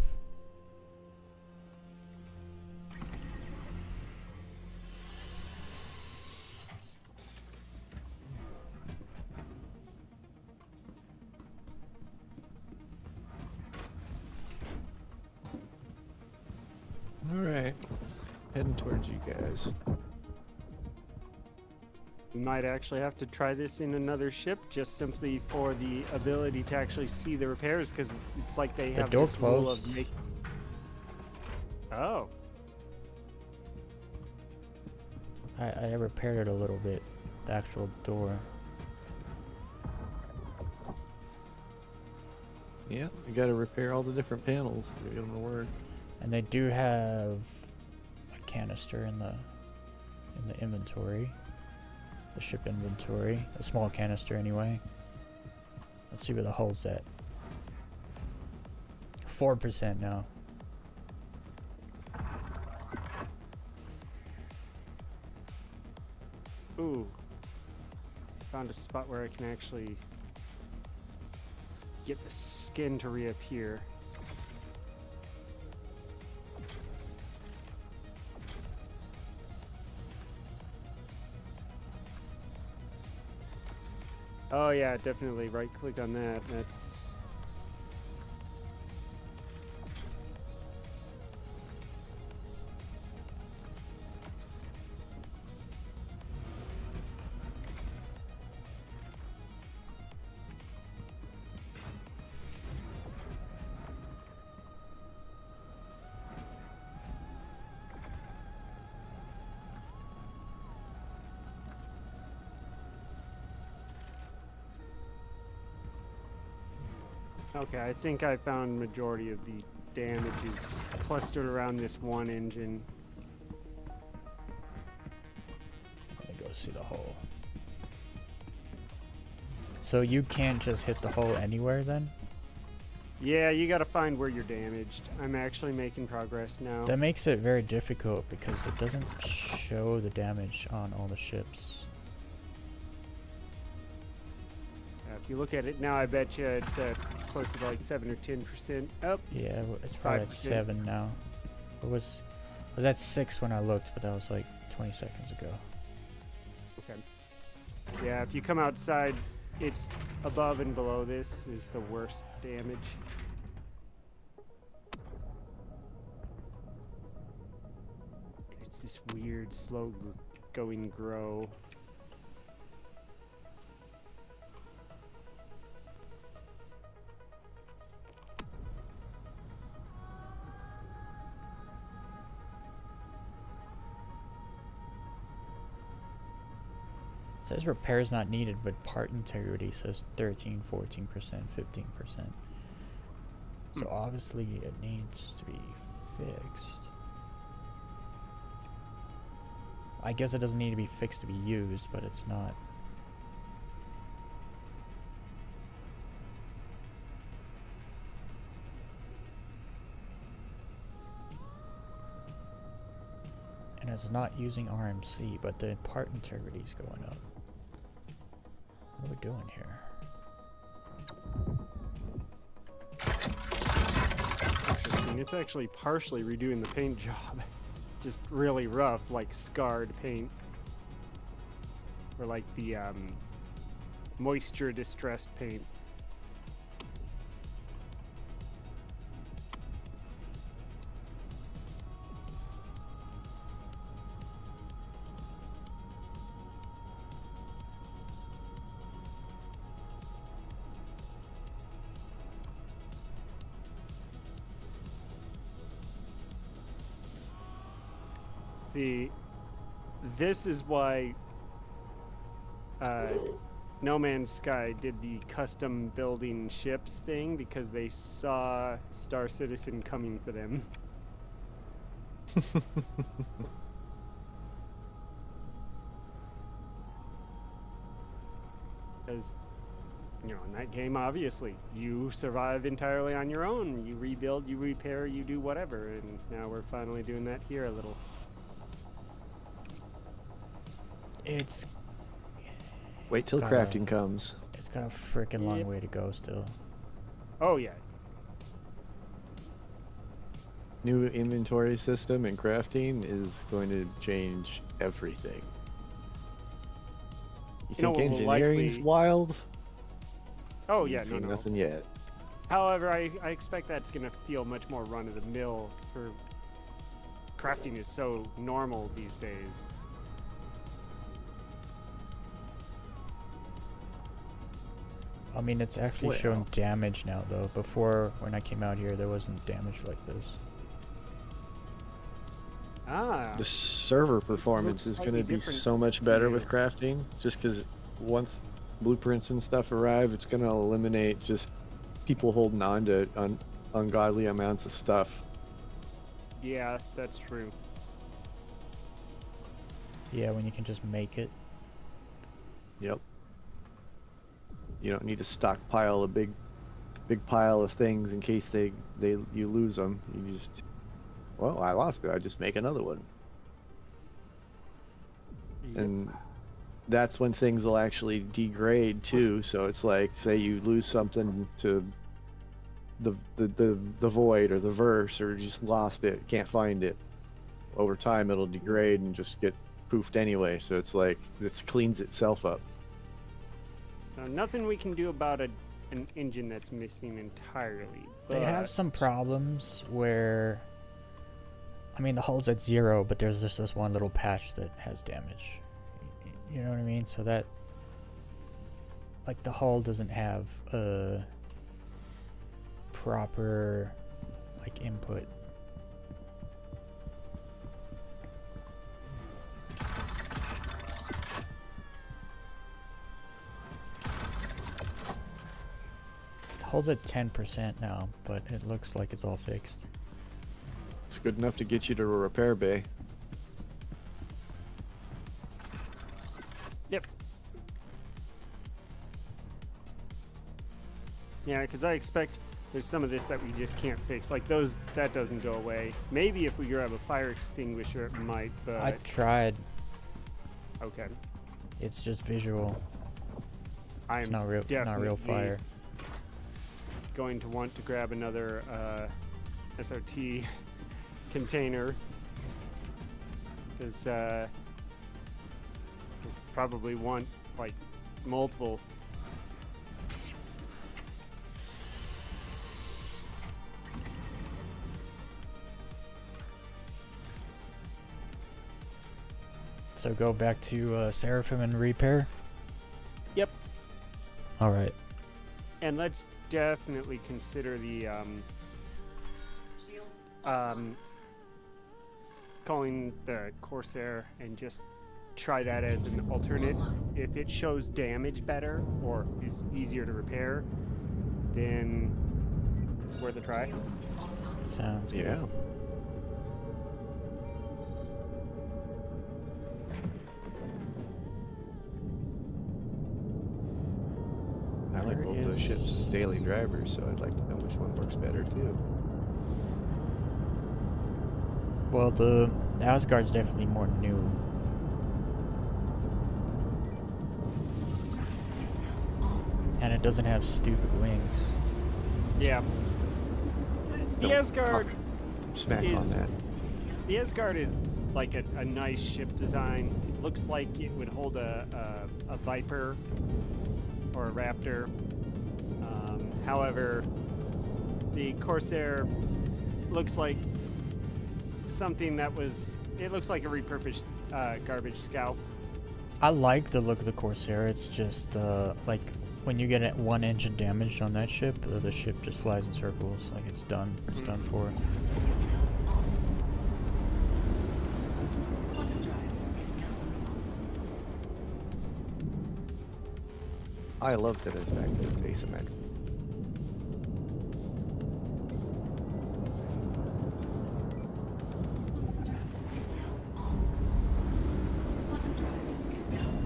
Alright. Heading towards you guys. We might actually have to try this in another ship just simply for the ability to actually see the repairs, because it's like they The have door this rule closed. of make. Oh. I repaired it a little bit. The actual door. Yeah, you gotta repair all the different panels to get them to work. And they do have a canister in the inventory. The ship inventory. A small canister anyway. Let's see where the hull's at. 4% now. Ooh. Found a spot where I can actually get the skin to reappear. Oh yeah, definitely right click on that. That's okay. I think I found majority of the damage is clustered around this one engine. Let me go see the hull. So you can't just hit the hull anywhere then? Yeah, you gotta find where you're damaged. I'm actually making progress now. That makes it very difficult because it doesn't show the damage on all the ships. If you look at it now, I bet you it's close to like 7 or 10%. Oh, Yeah, it's probably at 5%. 7 now. It was at 6 when I looked, but that was like 20 seconds ago. okay. Yeah, if you come outside, it's above and below this is the worst damage. It's this weird, slow going grow. It says repairs not needed, but part integrity says 13, 14%, 15%. So obviously it needs to be fixed. I guess it doesn't need to be fixed to be used, but it's not. And it's not using RMC, but the part integrity is going up. What are we doing here? Interesting. It's actually partially redoing the paint job. Just really rough, like scarred paint. Or like the moisture distressed paint. This is why No Man's Sky did the custom building ships thing, because they saw Star Citizen coming for them. Because, you know, in that game, obviously, you survive entirely on your own. You rebuild, you repair, you do whatever, and now we're finally doing that here a little. It's Wait till gotta- crafting comes. it's got a freaking long Yep. way to go still. Oh yeah. New inventory system and crafting is going to change everything. You You know think what will engineering's likely- wild? Oh You yeah, ain't no, seen no. nothing yet. However, I expect that's gonna feel much more run of the mill for crafting is so normal these days. I mean, it's actually showing Well. damage now, though. Before, when I came out here, there wasn't damage like this. Ah. The server performance is going to slightly be different so much to better you. with crafting, just because once blueprints and stuff arrive, it's going to eliminate just people holding on to ungodly amounts of stuff. Yeah, that's true. Yeah, when you can just make it. Yep. You don't need to stockpile a big pile of things in case you lose them. You just, well, I lost it. I just make another one. Yep. And that's when things will actually degrade too. So it's like, say you lose something to the void or the verse, or just lost it, can't find it. Over time, it'll degrade and just get poofed anyway. So it's like it cleans itself up. So nothing we can do about an engine that's missing entirely. They have but- some problems where, I mean, the hull's at 0, but there's just this one little patch that has damage. You know what I mean? So that, like, the hull doesn't have a proper, like, input. The hull's at 10% now, but it looks like it's all fixed. It's good enough to get you to a repair bay. Yep. Yeah, because I expect there's some of this that we just can't fix. Like those, that doesn't go away. Maybe if we grab a fire extinguisher, it might, but... I tried. Okay. It's just visual. I'm It's not real definitely fire. going to want to grab another SRT container. Because probably want, like, multiple. So go back to Seraphim and repair? Yep. Alright. And let's definitely consider the calling the Corsair and just try that as an alternate. If it shows damage better or is easier to repair, then it's worth a try. Sounds good. Yeah. I like Where both those is- ships as daily drivers, so I'd like to know which one works better too. Well, the Asgard's definitely more new. And it doesn't have stupid wings. Yeah. The Don't Asgard Smack is on that. The Asgard is like a nice ship design. It looks like it would hold a Viper or a Raptor. However, the Corsair looks like something that was... It looks like a repurposed garbage scow. I like the look of the Corsair. It's just, like, when you get one engine damaged on that ship, the ship just flies in circles. Like, it's done. It's done for. I love that it's asymmetric.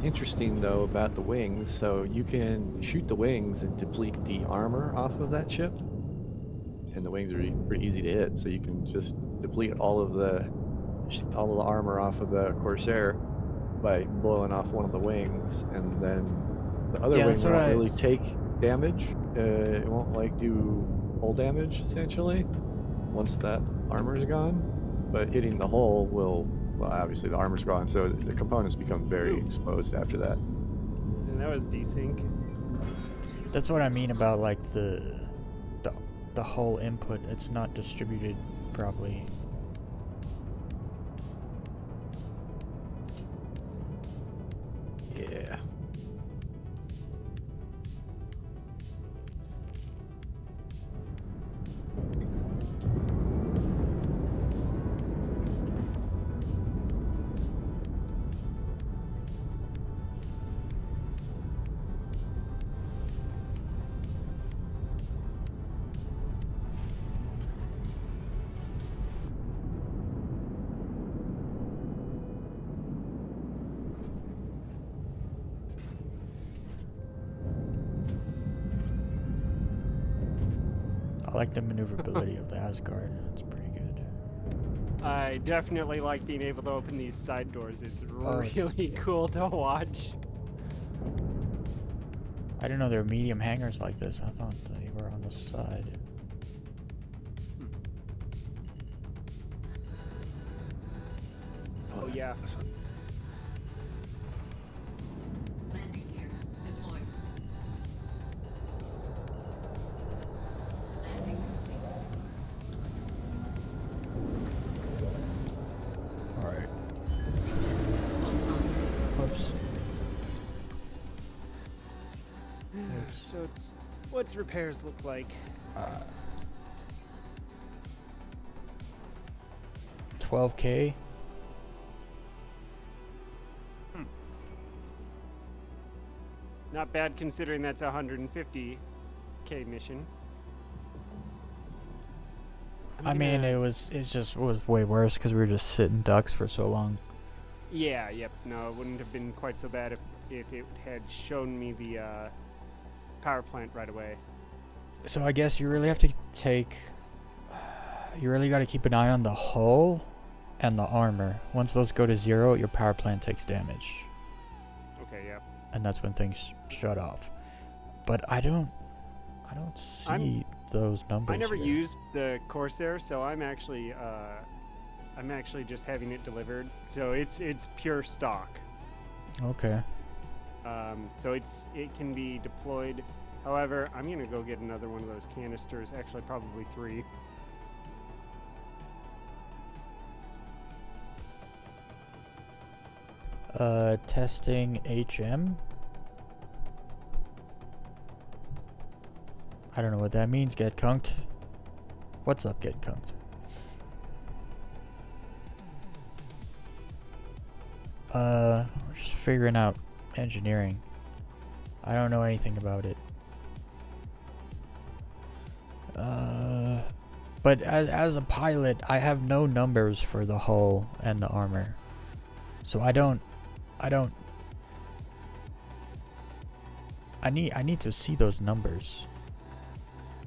Interesting though about the wings, so you can shoot the wings and deplete the armor off of that ship, and the wings are pretty easy to hit. So you can just deplete all of the armor off of the Corsair, by blowing off one of the wings, and then the other Yeah, wing that's what won't I. really take damage. It won't like do hull damage essentially once that armor's gone. But hitting the hull will, well, obviously the armor's gone, so the components become very exposed after that. And that was desync. That's what I mean about like the whole input. It's not distributed properly. Yeah. I like the maneuverability of the Asgard. It's pretty good. I definitely like being able to open these side doors. It's Oh, really cool to watch. I didn't know there were medium hangars like this. I thought they were on the side. Oh yeah. Landing gear deployed. Landing complete. Alright. On time. Whoops. So it's what's repairs look like? 12K. Not bad considering that's a 150K mission. I mean, it was way worse because we were just sitting ducks for so long. Yeah, yep. No, it wouldn't have been quite so bad if it had shown me the power plant right away. So I guess you really have to take. You really got to keep an eye on the hull and the armor. Once those go to 0, your power plant takes damage, Okay, yep. and that's when things shut off. But I don't see those numbers. I never here. used the Corsair, so I'm actually just having it delivered. So it's pure stock. Okay. So it can be deployed. However, I'm gonna go get another one of those canisters. Actually, probably 3. Testing HM. I don't know what that means. Get cunked. What's up, get cunked? We're just figuring out engineering. I don't know anything about it. But as a pilot, I have no numbers for the hull and the armor. So I need to see those numbers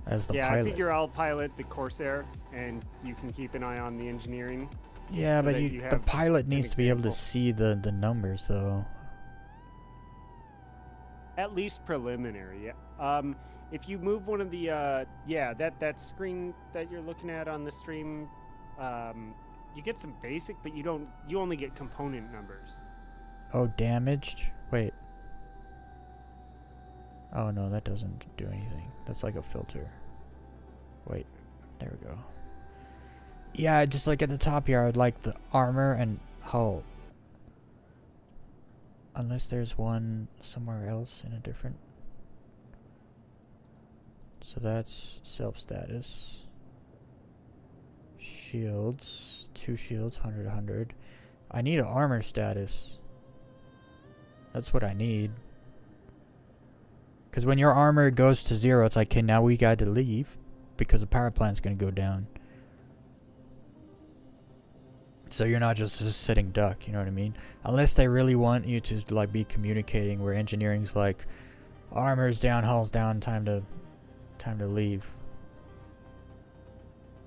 as the Yeah, pilot. I figure I'll pilot the Corsair, and you can keep an eye on the engineering. Yeah, so but that you you the have pilot an needs to be able to example. see the numbers though. At least preliminary. Yeah. If you move one of the that screen that you're looking at on the stream, you get some basic, but you only get component numbers. Oh, damaged? Wait. Oh no, that doesn't do anything. That's like a filter. Wait, there we go. Yeah, just like at the top here, I would like the armor and hull. Unless there's one somewhere else in a different. So that's self status. Shields, 2 shields, 100, 100. I need an armor status. That's what I need. Because when your armor goes to 0, it's like, okay, now we got to leave because the power plant's going to go down. So you're not just sitting duck, you know what I mean? Unless they really want you to like be communicating, where engineering's like, armor's down, hull's down, time to leave,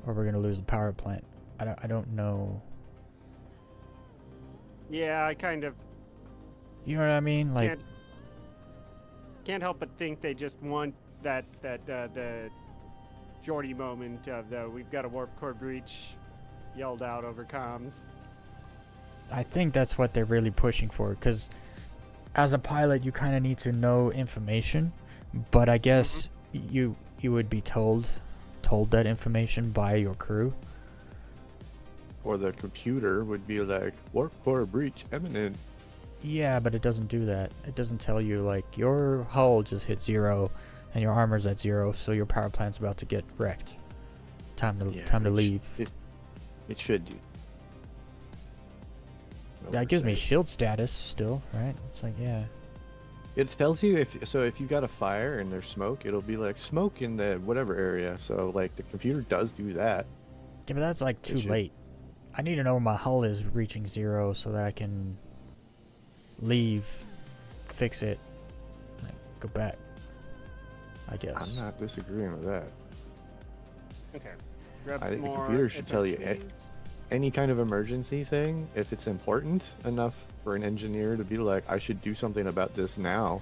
or we're gonna lose the power plant. I don't know. Yeah, I kind of You know what I mean? Like, can't help but think they just want the Jordy moment of the "we've got a warp core breach" yelled out over comms. I think that's what they're really pushing for, because as a pilot, you kind of need to know information, but I guess you would be told that information by your crew. Or the computer would be like, warp core breach imminent. Yeah, but it doesn't do that. It doesn't tell you, like, your hull just hit 0 and your armor's at 0, so your power plant's about to get wrecked. Time to leave. It should do. That gives me shield status still, right? It's like, yeah. It tells you if you got a fire and there's smoke, it'll be like smoke in the whatever area. So like the computer does do that. Yeah, but that's like too late. I need to know where my hull is reaching 0 so that I can leave, fix it, and then go back, I guess. I'm not disagreeing with that. Okay. Grab I some think the more computer should tell you SRTs. any kind of emergency thing, if it's important enough for an engineer to be like, I should do something about this now.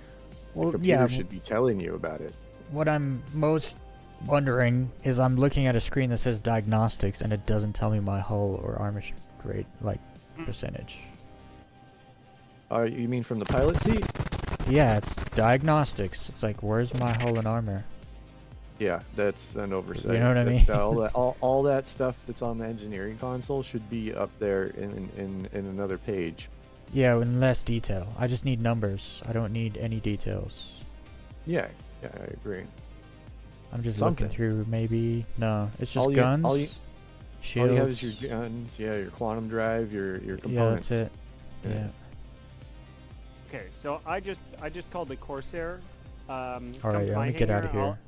Well, the computer yeah. should be telling you about it. What I'm most wondering is I'm looking at a screen that says diagnostics and it doesn't tell me my hull or armor rate, like, percentage. You mean from the pilot seat? Yeah, it's diagnostics. It's like, where's my hull and armor? Yeah, that's an oversight. You know what I mean? All that stuff that's on the engineering console should be up there in another page. Yeah, in less detail. I just need numbers. I don't need any details. Yeah, I agree. I'm just Something. looking through, maybe. No, it's just All you- guns, all you- shields. All you have is your guns, your quantum drive, your components. Yeah, that's it. Yeah. Okay, so I just called the Corsair. All right, yeah, let me get out of here.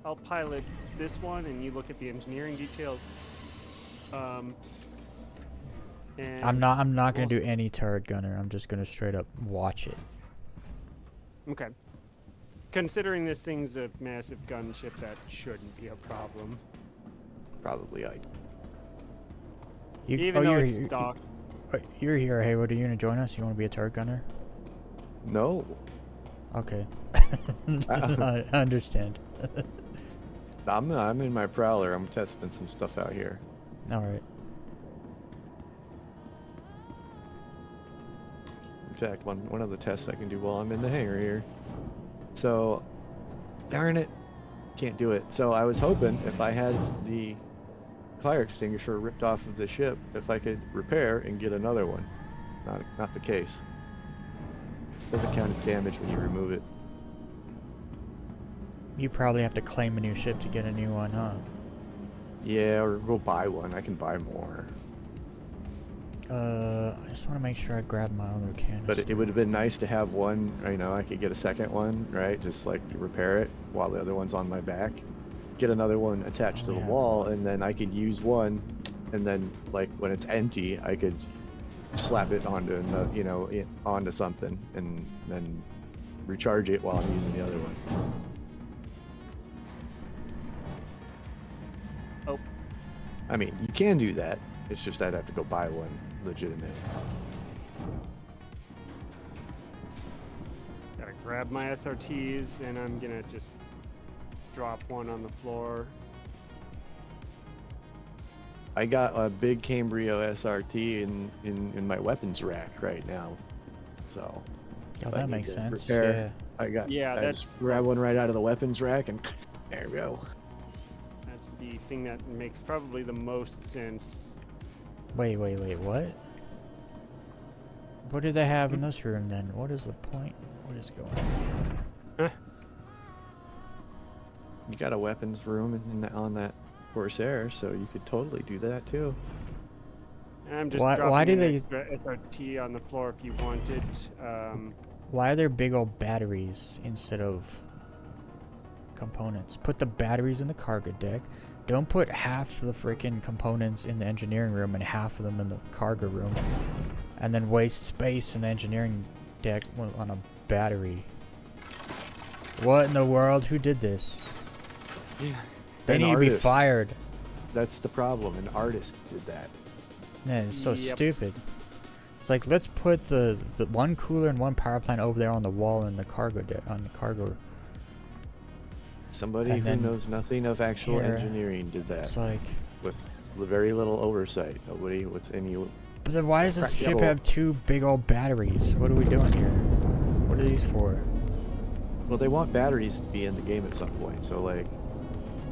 I'll pilot this one, and you look at the engineering details. And I'm not gonna do any turret gunner. I'm just gonna straight up watch it. Okay. Considering this thing's a massive gunship, that shouldn't be a problem. Probably Even though it's stock. You're here, Haywood. Are you gonna join us? You want to be a turret gunner? No. Okay. I understand. I'm in my prowler. I'm testing some stuff out here. All right. In fact, one of the tests I can do while I'm in the hangar here. So, darn it, can't do it. So I was hoping if I had the fire extinguisher ripped off of the ship, if I could repair and get another one. Not the case. Doesn't count as damage when you remove it. You probably have to claim a new ship to get a new one, huh? Yeah, or go buy one. I can buy more. I just want to make sure I grab my other canister. But it would have been nice to have one, I could get a second one, right? Just like repair it while the other one's on my back. Get another one attached to the wall, and then I could use one, and then like when it's empty, I could slap it onto another, onto something, and then recharge it while I'm using the other one. Oh. I mean, you can do that. It's just I'd have to go buy one legitimate. Gotta grab my SRTs, and I'm gonna just drop one on the floor. I got a big Cambrio SRT in my weapons rack right now, so. Oh, if I that need makes to sense. repair, Yeah. Yeah, I just grab one right out of the weapons rack, and there we go. That's the thing that makes probably the most sense. Wait, what? What do they have in this room then? What is the point? What is going on? You got a weapons room on that Corsair, so you could totally do that too. I'm just Why dropping do an they- extra SRT on the floor if you want it. Why are there big old batteries instead of components? Put the batteries in the cargo deck. Don't put half the freaking components in the engineering room and half of them in the cargo room. And then waste space in the engineering deck on a battery. What in the world? Who did this? Yeah. They need to be fired. That's the problem. An artist did that. Man, it's so Yep. stupid. It's like, let's put the one cooler and one power plant over there on the wall in the cargo on the cargo. Somebody And who then knows nothing of actual here, engineering did that It's like, with very little oversight. Nobody with any. but then why does this ship practical- have 2 big old batteries? What are we doing here? What are these for? Well, they want batteries to be in the game at some point. So like,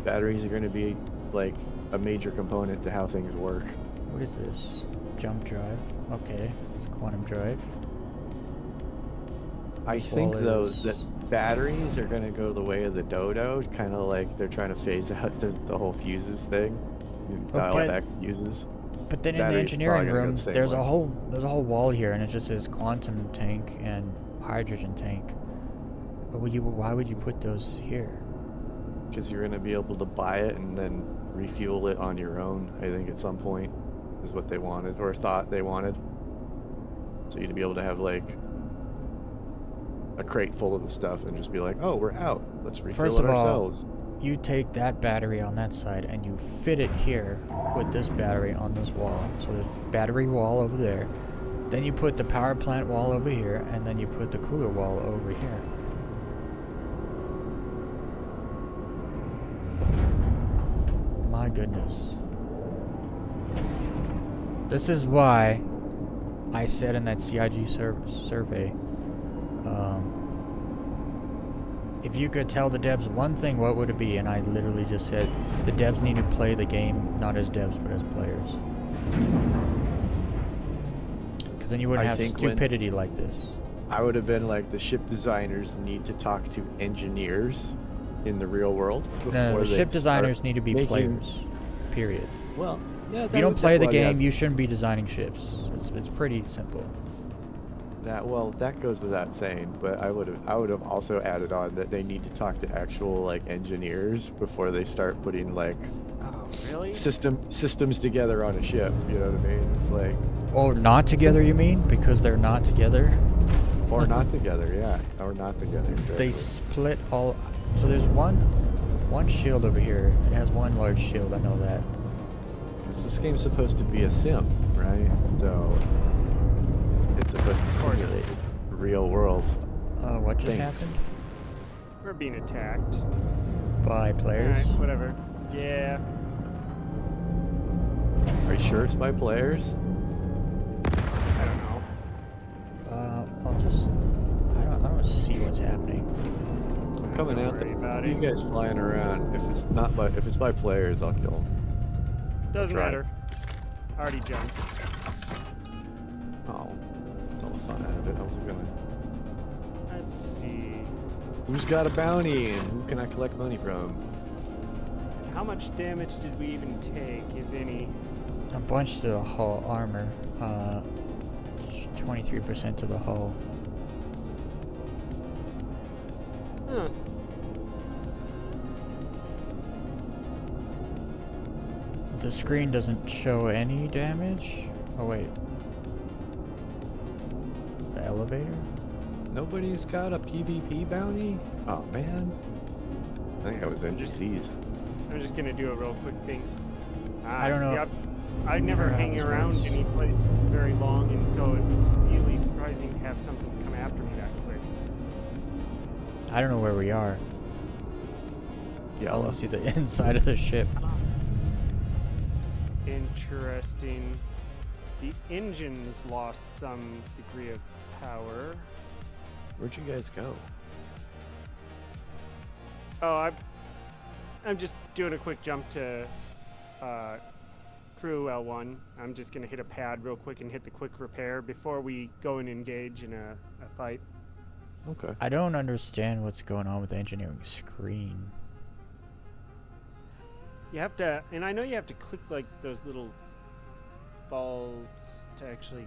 batteries are going to be like a major component to how things work. What is this? Jump drive. Okay, it's a quantum drive. I This think wall though is- that batteries are going to go the way of the dodo, kind of like they're trying to phase out the whole fuses thing, dial but- back fuses. But then in the Batteries engineering probably gonna go room, the same there's way. a whole wall here, and it just says quantum tank and hydrogen tank. But why would you put those here? Because you're going to be able to buy it and then refuel it on your own, I think, at some point, is what they wanted, or thought they wanted. So you'd be able to have, like, a crate full of the stuff and just be like, oh, we're out. Let's refill First it of all, ourselves. You take that battery on that side and you fit it here with this battery on this wall. So there's battery wall over there. Then you put the power plant wall over here, and then you put the cooler wall over here. My goodness. This is why I said in that CIG survey, if you could tell the devs one thing, what would it be? And I literally just said the devs need to play the game not as devs but as players. Because then you wouldn't I have think when- stupidity like this. I would have been like, the ship designers need to talk to engineers in the real world. No, before the they ship start designers need to be making- players. Period. Well, yeah, If that you don't would- play the well, yeah, game, you shouldn't be designing ships. It's pretty simple. that goes without saying, but I would have also added on that they need to talk to actual like engineers before they start putting like Oh, really? systems together on a ship. You know what I mean? It's like, Oh, not together, you mean? Because they're not together? or not together, yeah, or not together. They Exactly. split all. So there's one shield over here. It has one large shield. I know that. 'Cause this game's supposed to be a sim, right? So it's supposed to course. simulate real world. What just Thanks. happened? We're being attacked. By players. Alright, whatever. Yeah. Are you sure it's by players? I don't know. I don't see what's happening. I'm coming Don't out worry there. about You it. guys flying around. If it's by players, I'll kill them. Doesn't try. matter. Already jumped. Oh, all the fun out of it. I was gonna. Let's see. Who's got a bounty and who can I collect money from? How much damage did we even take, if any? A bunch to the hull armor. 23% to the hull. Huh. The screen doesn't show any damage. Oh wait. The elevator? Nobody's got a PvP bounty? Oh man. I think I was NGCs. I'm just gonna do a real quick thing. I don't know. See, I never know how hang this around works. any place very long, and so it was really surprising to have something come after me that quick. I don't know where we are. I Yellow. only see the inside of the ship. Interesting. The engines lost some degree of power. Where'd you guys go? Oh, I'm just doing a quick jump to crew L1. I'm just gonna hit a pad real quick and hit the quick repair before we go and engage in a fight. Okay. I don't understand what's going on with the engineering screen. You have to, and I know you have to click like those little balls to actually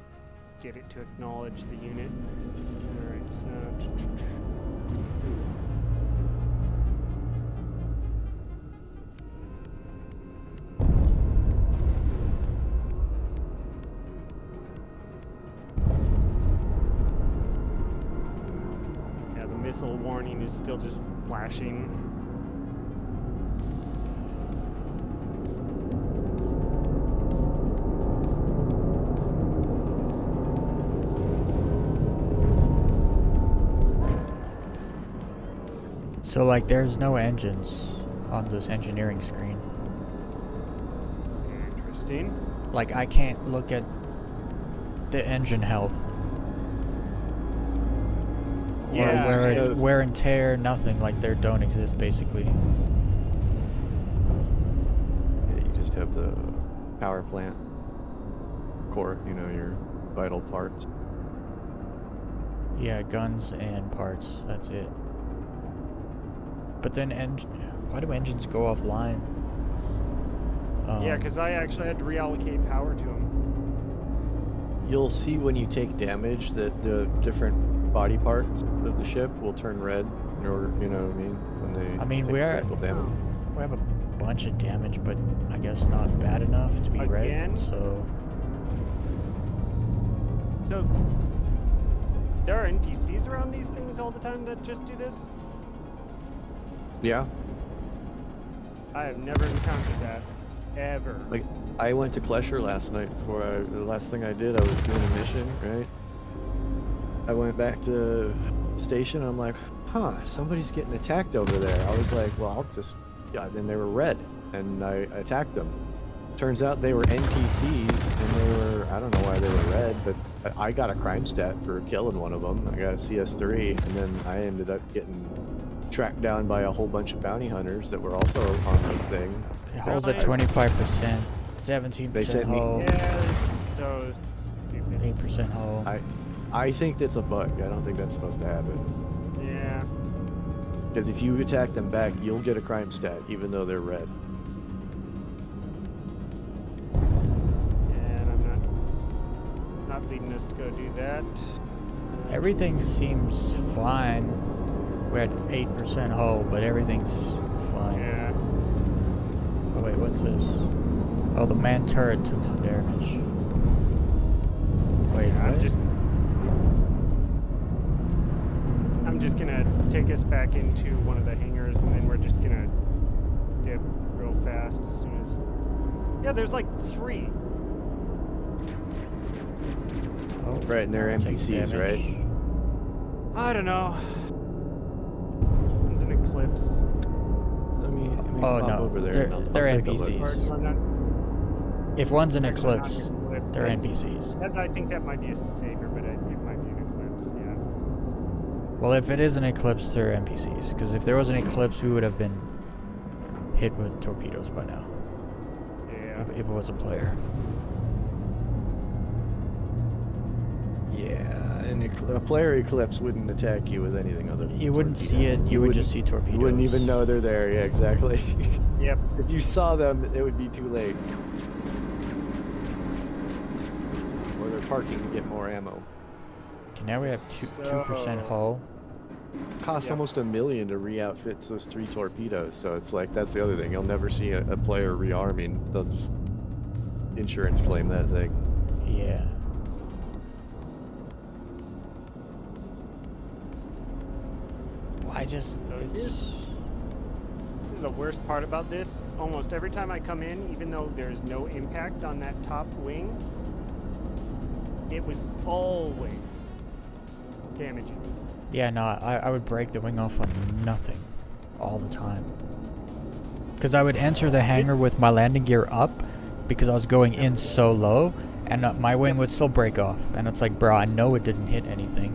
get it to acknowledge the unit. Alright, so. Yeah, the missile warning is still just flashing. So like there's no engines on this engineering screen. Interesting. Like I can't look at the engine health. Yeah, Or wear and tear, nothing. Like they don't exist basically. Yeah, you just have the power plant core, you know, your vital parts. Yeah, guns and parts. That's it. But then why do engines go offline? Yeah, because I actually had to reallocate power to them. You'll see when you take damage that the different body parts of the ship will turn red in order, you know what I mean? When they I mean, take critical damage. we have a bunch of damage, but I guess not bad enough to be Again? red. So there are NPCs around these things all the time that just do this? Yeah, I have never encountered that. Ever. like I went to Klesher last night the last thing I did, I was doing a mission, right? I went back to the station, I'm like, huh, somebody's getting attacked over there. I was like, well, I'll just, yeah, then they were red, and I attacked them. Turns out they were NPCs, and they were, I don't know why they were red, but I got a crime stat for killing one of them. I got a CS3, and then I ended up getting tracked down by a whole bunch of bounty hunters that were also on the thing. it holds at 25%, 17% They sent me- hull, Yeah, so stupid. 8% hull. I think that's a bug. I don't think that's supposed to happen. Yeah. Because if you attack them back, you'll get a crime stat, even though they're red. And I'm not leading us to go do that. Everything seems fine. We're at 8% hull, but everything's fine. Yeah. Oh wait, what's this? Oh, the man turret took some damage. Wait, I'm what? just gonna take us back into one of the hangars, and then we're just gonna dip real fast as soon as. Yeah, there's like 3. Oh, Right, and they're take NPCs, damage. right? I don't know. One's an eclipse. Let me Oh, pop no, over there. they're- and I'll they're take a look. NPCs. Or, no, not, If one's an actually not an eclipse, eclipse. they're That's- NPCs. I think that might be a saber, but it might be an eclipse. Yeah. Well, if it is an eclipse, they're NPCs. Because if there was an eclipse, we would have been hit with torpedoes by now. Yeah. If it was a player. Yeah, and a player eclipse wouldn't attack you with anything other than You wouldn't torpedo. see it. You would just see You torpedoes. wouldn't even know they're there. Yeah, exactly. Yep. If you saw them, it would be too late. Or they're parking to get more ammo. Okay, now we have 2% hull. Costs Yep. almost $1 million to re-outfit those 3 torpedoes, so it's like, that's the other thing. You'll never see a player rearming. They'll just insurance claim that thing. Yeah. Well, I just. So It's, This is the worst part about this. Almost every time I come in, even though there's no impact on that top wing, it was always damaging. yeah, no, I would break the wing off on nothing. All the time. Because I would enter the hangar with my landing gear up because I was going in so low, and my wing would still break off. And it's like, bro, I know it didn't hit anything.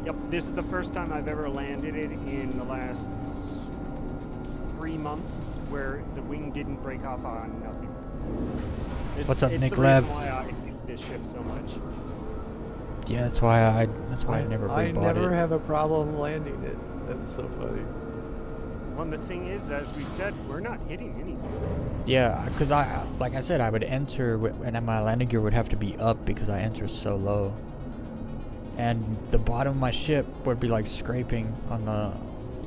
Yep, this is the first time I've ever landed it in the last 3 months where the wing didn't break off on nothing. What's up, it's Nick the Lev? reason why I hate this ship so much. Yeah, that's why I never I rebought never it. have a problem landing it. That's so funny. Well, the thing is, as we've said, we're not hitting anything. Yeah, because like I said, I would enter, and my landing gear would have to be up because I enter so low. And the bottom of my ship would be like scraping on the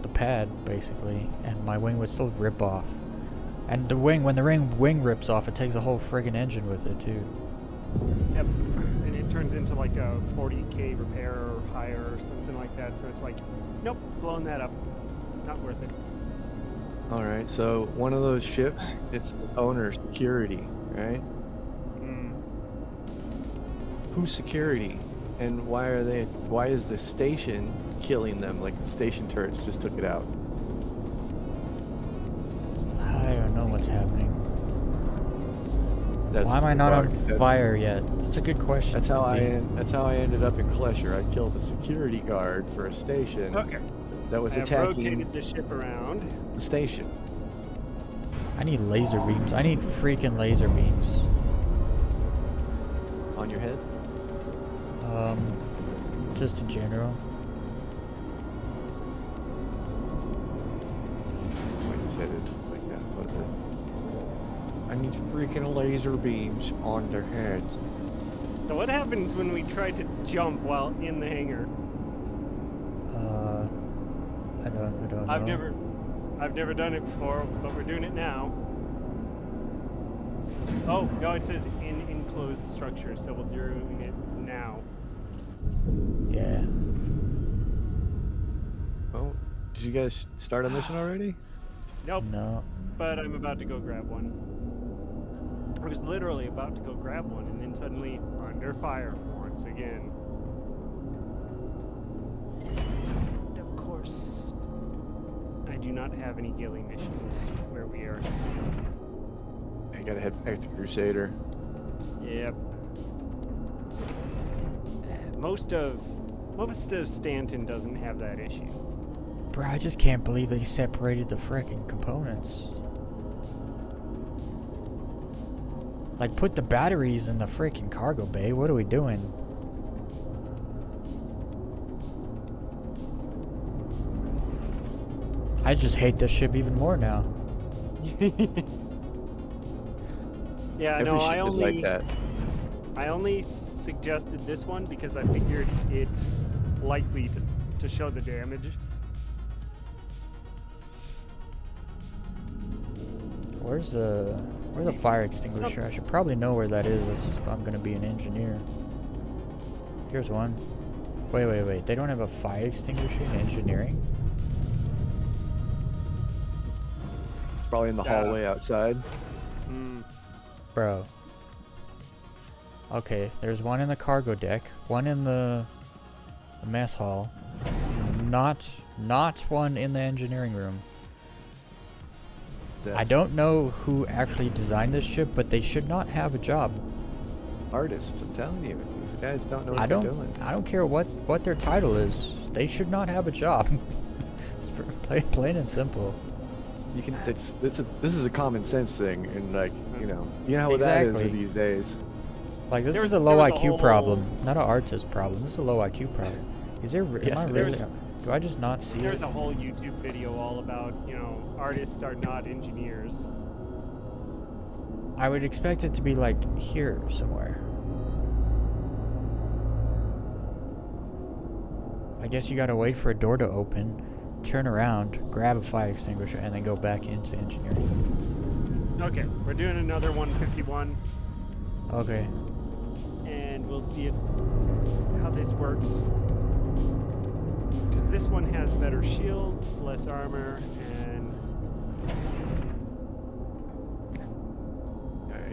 pad, basically, and my wing would still rip off. And the wing, when the wing rips off, it takes a whole friggin' engine with it, too. Yep, and it turns into like a 40K repair or higher or something like that, so it's like, nope, blowing that up. Not worth it. Alright, so one of those ships, it's owner security, right? Mm. Who's security? And why is the station killing them? Like the station turrets just took it out. I don't know what's happening. That's Why am I the not on bug. fire yet? That's a good question. That's how Cincy. that's how I ended up in Klesher. I killed a security guard for a station Okay. that was I have attacking rotated the ship around. the station. I need laser beams. I need freaking laser beams. On your head? Just in general. When you said it like that, what is it? I need freaking laser beams on their heads. So what happens when we try to jump while in the hangar? I don't know. I've never done it before, but we're doing it now. Oh, no, it says in enclosed structure, so we're doing it now. Yeah. Oh, did you guys start a mission already? Nope, No. but I'm about to go grab one. I was literally about to go grab one, and then suddenly under fire once again. And of course, I do not have any ghillie missions where we are seeing. I gotta head back to Crusader. Yep. Most of Stanton doesn't have that issue. Bro, I just can't believe they separated the frickin' components. Like, put the batteries in the frickin' cargo bay. What are we doing? I just hate this ship even more now. Yeah, Every no, ship is like that. I only suggested this one because I figured it's likely to show the damage. Where's the fire extinguisher? I should probably know where that is if I'm gonna be an engineer. Here's one. Wait. They don't have a fire extinguisher in engineering? It's probably in the hallway outside. Bro. Okay, there's one in the cargo deck, one in the mess hall, not one in the engineering room. I don't know who actually designed this ship, but they should not have a job. Artists, I'm telling you, these guys don't know what they're doing. I don't care what their title is. They should not have a job. It's plain and simple. You can. This is a common sense thing, and like you know how that is Exactly. these days. Like, this There is was- a low there was a IQ whole- problem, not an artist problem. This is a low IQ problem. Is there? Am Yes, I it really? is. Do I just not see There's it? a whole YouTube video all about, artists are not engineers. I would expect it to be like here somewhere. I guess you gotta wait for a door to open, turn around, grab a fire extinguisher, and then go back into engineering. Okay, we're doing another 151, Okay. and we'll see how this works. Because this one has better shields, less armor, and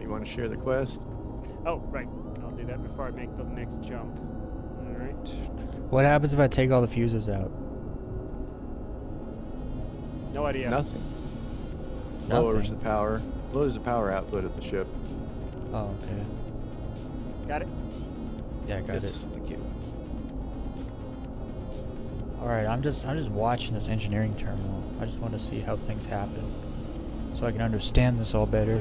You want to share the quest? oh, right. I'll do that before I make the next jump. All right. What happens if I take all the fuses out? No idea. Nothing. Nothing. Lowers the power. Lowers the power output of the ship. Oh, okay. Got it? Yeah, I got it. Yes, thank you. Alright, I'm just watching this engineering terminal. I just want to see how things happen, so I can understand this all better.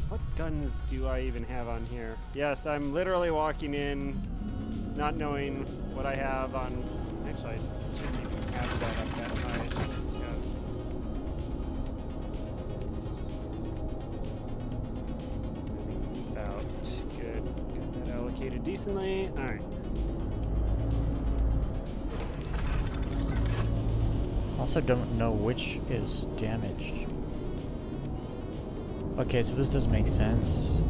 What guns do I even have on here? Yes, I'm literally walking in, not knowing what I have on. Actually, I shouldn't even have that up that high. I should just have. About good. Got that allocated decently. All right. Also don't know which is damaged. Okay, so this doesn't make sense.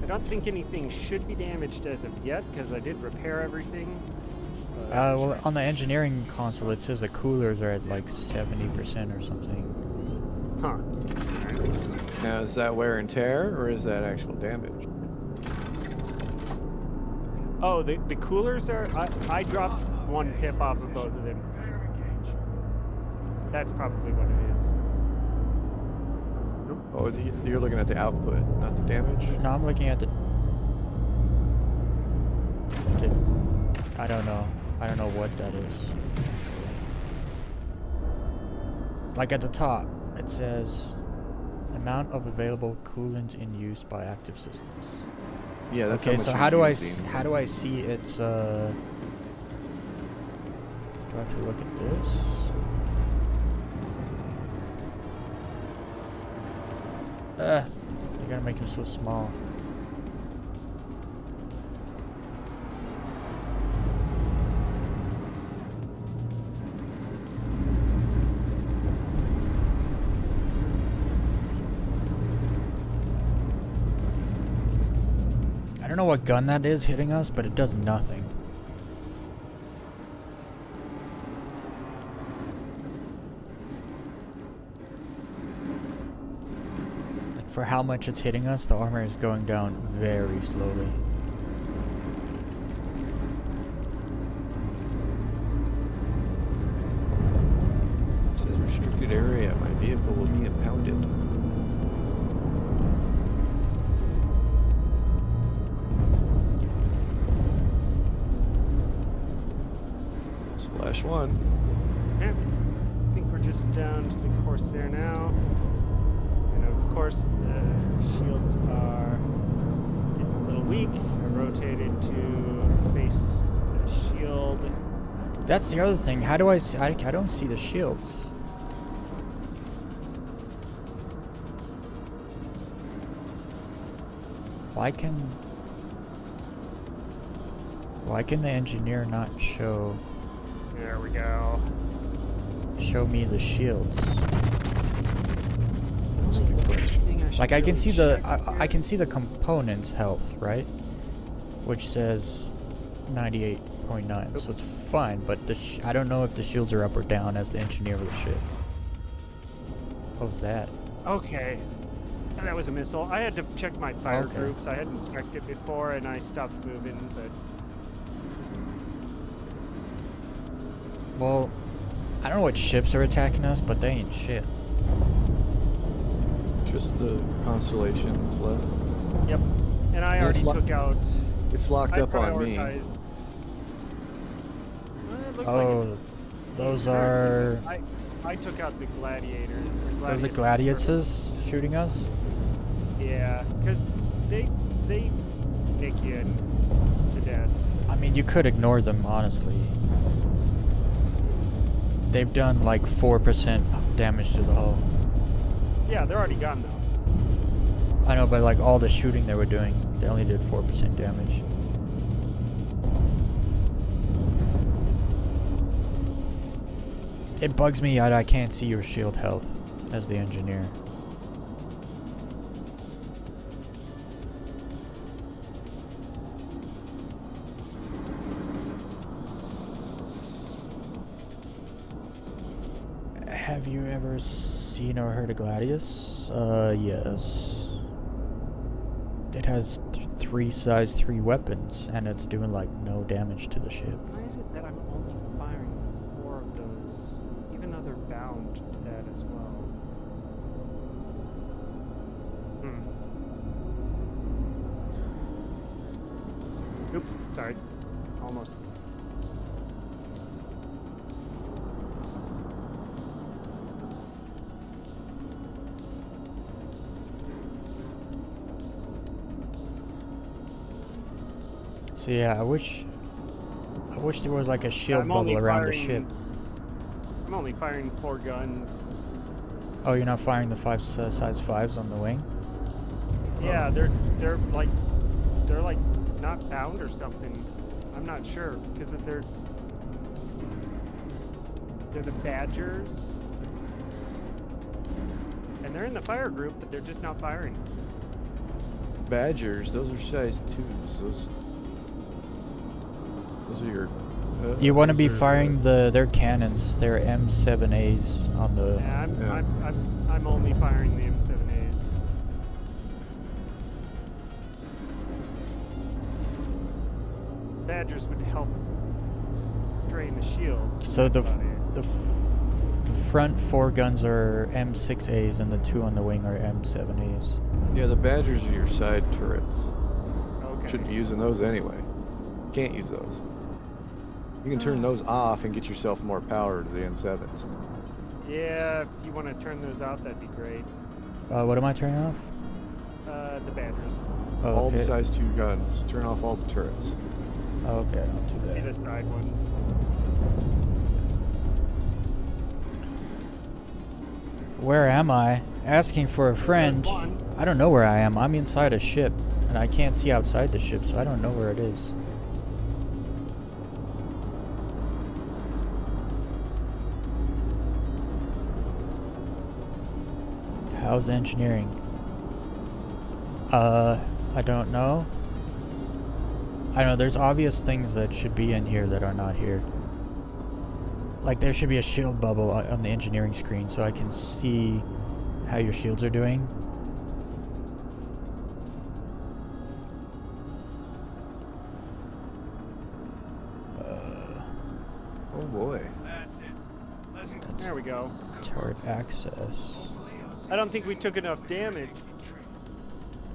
I don't think anything should be damaged as of yet because I did repair everything. but- Well, on the engineering console, it says the coolers are at like 70% or something. Huh. Now, is that wear and tear, or is that actual damage? Oh, the coolers are. I dropped one pip off of both of them. That's probably what it is. Oh, you're looking at the output, not the damage. No, I'm looking at the I don't know. I don't know what that is. Like at the top, it says amount of available coolant in use by active systems. Yeah, that's Okay, how much so you're how do using. how do I see its do I have to look at this? You gotta make him so small. I don't know what gun that is hitting us, but it does nothing. Like for how much it's hitting us, the armor is going down very slowly. It says restricted area. My vehicle will be impounded. Splash one. Yeah. I think we're just down to the Corsair now. And of course, the shields are getting a little weak. I rotated to face the shield. That's the other thing. How do I see? I don't see the shields. Why can the engineer not show There we go. me the shields? That's a good question. Like I can see the I can see the components health, right? Which says 98.9, so it's fine. But I don't know if the shields are up or down as the engineer of the ship. What was that? Okay. That was a missile. I had to check my fire Okay. groups. I hadn't checked it before, and I stopped moving. But Well, I don't know what ships are attacking us, but they ain't shit. Just the constellations left. yep. And I Yeah, already it's took out. It's locked I up on me. prioritized. Well, it looks Oh, like it's, those are I took out the gladiators. those are gladiators shooting us. Yeah, because they nick you to death. I mean, you could ignore them, honestly. They've done like 4% damage to the hull. Yeah, they're already gone though. I know, but like all the shooting they were doing, they only did 4% damage. It bugs me that I can't see your shield health as the engineer. Have you ever seen or heard of Gladius? Yes. It has size 3 weapons, and it's doing like no damage to the ship. Why is it that I'm only firing 4 of those, even though they're bound to that as well? Oops, sorry. Almost. So yeah, I wish there was like a shield I'm only bubble around the firing- ship. I'm only firing 4 guns. Oh, you're not firing the size 5s on the wing? Yeah, they're like not bound or something. I'm not sure because they're the Badgers, and they're in the fire group, but they're just not firing. Badgers, those are size 2s. Those are your. You want to those be are, firing their cannons. They're M7As on the. Yeah, Yeah. I'm only firing the M7As. Badgers would help drain the shields. So the that's about it. front 4 guns are M6As and the 2 on the wing are M7As. Yeah, the Badgers are your side turrets. Okay. Shouldn't be using those anyway. Can't use those. You can turn those off and get yourself more power to the M7s. Yeah, if you want to turn those off, that'd be great. What am I turning off? The Badgers. Oh, All the okay. size 2 guns. Turn off all the turrets. Oh, okay, I'll do Be the that. side ones. Where am I? Asking for a friend. one. I don't know where I am. I'm inside a ship, and I can't see outside the ship, so I don't know where it is. How's engineering? I don't know. I know there's obvious things that should be in here that are not here. Like there should be a shield bubble on the engineering screen so I can see how your shields are doing. Oh boy. That's it. Listen, There we go. Turret access. I don't think we took enough damage.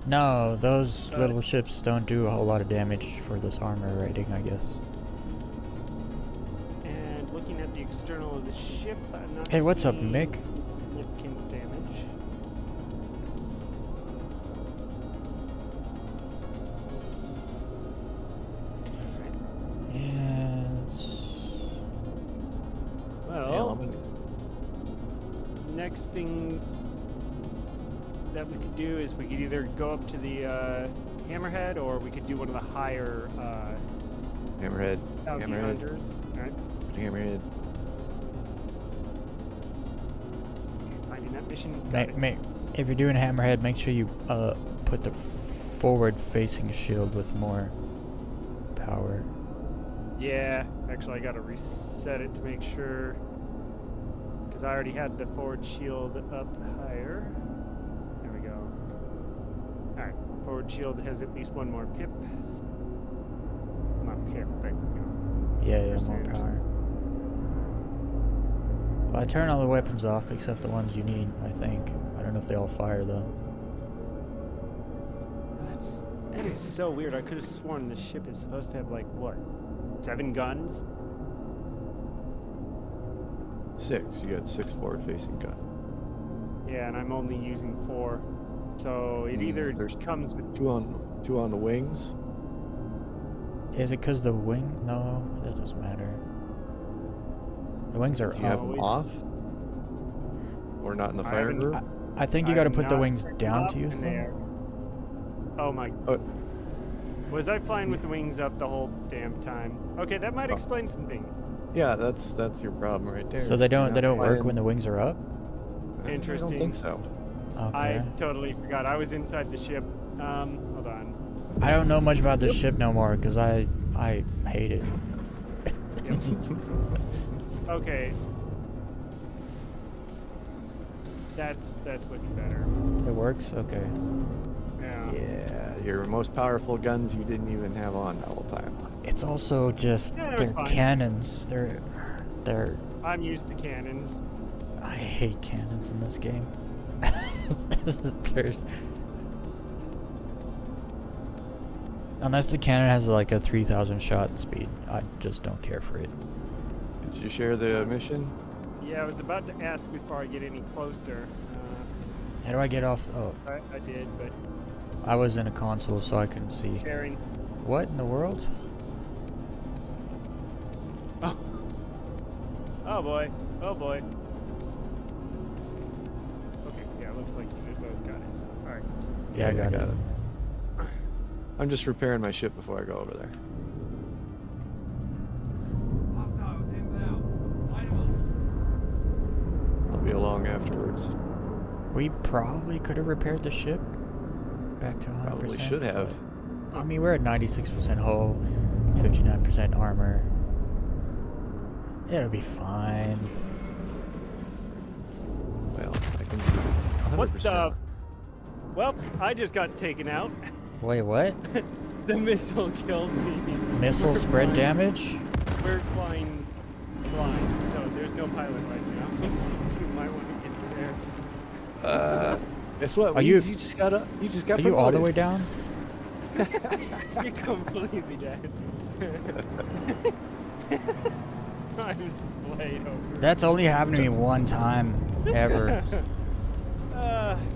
No, those little ships don't do a whole lot of damage for this armor rating, I guess. And looking at the external of the ship, I'm not Hey, what's up, seeing Mick? significant damage. And Well, next thing that we could do is we could either go up to the Hammerhead, or we could do one of the higher Hammerhead. bounty Hammerhead. hunters. Alright, Hammerhead. finding that mission. Got it. if you're doing Hammerhead, make sure you put the forward-facing shield with more power. Yeah, actually I gotta reset it to make sure, because I already had the forward shield up higher. There we go. Alright, forward shield has at least one more pip. Not pip, but you know. Yeah, more percent. power. Well, I turn all the weapons off except the ones you need, I think. I don't know if they all fire though. That is so weird. I could have sworn this ship is supposed to have like what? 7 guns? 6. You got 6 forward-facing guns. Yeah, and I'm only using 4. So it either There's comes with 2 on the wings. Is it because the wing? No, that doesn't matter. The wings are Do you have up. them off? Or not in the I fire haven't- group? I think you got to I'm put the not wings turned down up to use and them. they are- Oh my. Oh, Was I flying with the wings up the whole damn time? Okay, that might Oh. explain something. yeah, that's your problem right there. So they don't You're not work when flying- the wings are up. I don't Interesting. think so. Okay. I totally forgot. I was inside the ship. Hold on. I don't know much about this ship no more because I hate it. Okay. That's looking better. It works. Okay. Yeah. Yeah, your most powerful guns you didn't even have on the whole time. It's also just Yeah, it was they're fine. cannons. They're. I'm used to cannons. I hate cannons in this game. There's- Unless the cannon has like a 3,000 shot speed, I just don't care for it. Did you share the mission? Yeah, I was about to ask before I get any closer. How do I get off? Oh, I did, but I was in a console, so I couldn't see. sharing. What in the world? Oh. Oh boy. Oh boy. Okay, yeah, looks like you both got it. So, alright. Yeah, I got it. I'm just repairing my ship before I go over there. hostiles inbound. Line 'em I'll be along afterwards. We probably could have repaired the ship back to 100%. Probably should have. but, I mean, we're at 96% hull, 59% armor. It'll be fine. Well, I can do 100%. What the? Well, I just got taken out. Wait, what? The missile killed me. Missile We're spread flying- damage? We're flying blind, so there's no pilot right now. You might want to get there. Guess what? Are you- Weez, you just got up. You just got Are you all the way promoted. down? You're completely dead. I'm splayed over. That's only happened to me one time ever.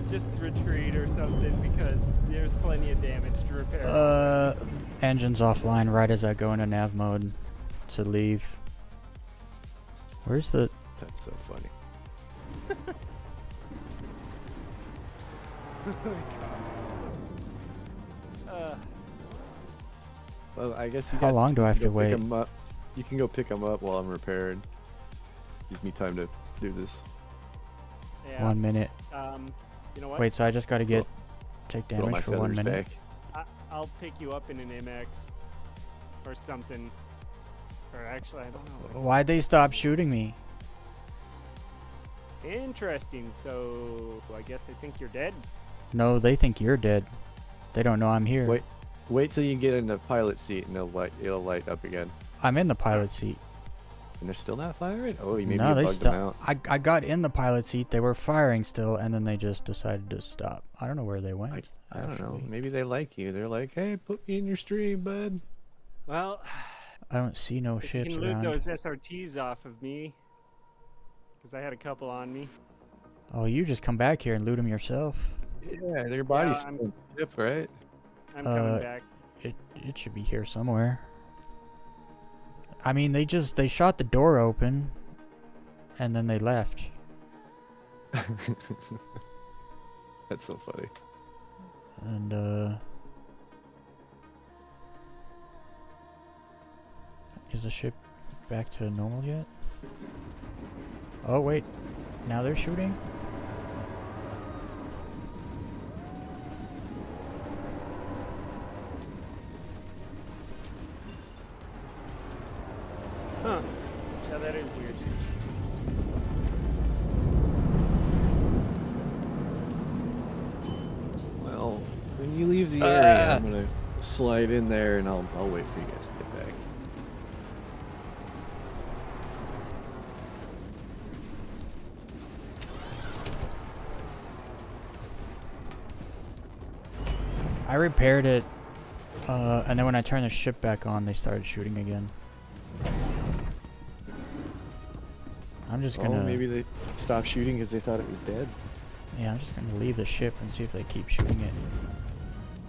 Just retreat or something because there's plenty of damage to repair. Engine's offline right as I go into nav mode to leave. Where's the... That's so funny. Oh my God. Well, I guess you How got- long do I have you to can go pick wait? 'em up. You can go pick them up while I'm repaired. Gives me time to do this. Yeah. 1 minute. You know what? Wait, so I just gotta take Put all my damage for 1 feathers minute? back. I'll pick you up in an MX or something. Or actually, I don't know. Why'd they stop shooting me? Interesting. So I guess they think you're dead. No, they think you're dead. They don't know I'm here. Wait till you get in the pilot seat and it'll light up again. I'm in the pilot seat. And they're still not firing? Oh, you maybe No, you they bugged them stopped. out. I got in the pilot seat. They were firing still, and then they just decided to stop. I don't know where they went. I don't know. actually. Maybe they like you. They're like, hey, put me in your stream, bud. Well, I don't see no if you ships can loot around. those SRTs off of me, because I had a couple on me. Oh, you just come back here and loot them yourself. Yeah, their body's I'm- still dip, right? I'm coming back. It should be here somewhere. I mean, they shot the door open, and then they left. That's so funny. And is the ship back to normal yet? Oh wait, now they're shooting? Huh. Yeah, that is weird. Well, when you leave the area, I'm gonna slide in there and I'll wait for you guys to get back. I repaired it, and then when I turned the ship back on, they started shooting again. I'm just gonna... Oh, maybe they stopped shooting because they thought it was dead. Yeah, I'm just gonna leave the ship and see if they keep shooting it.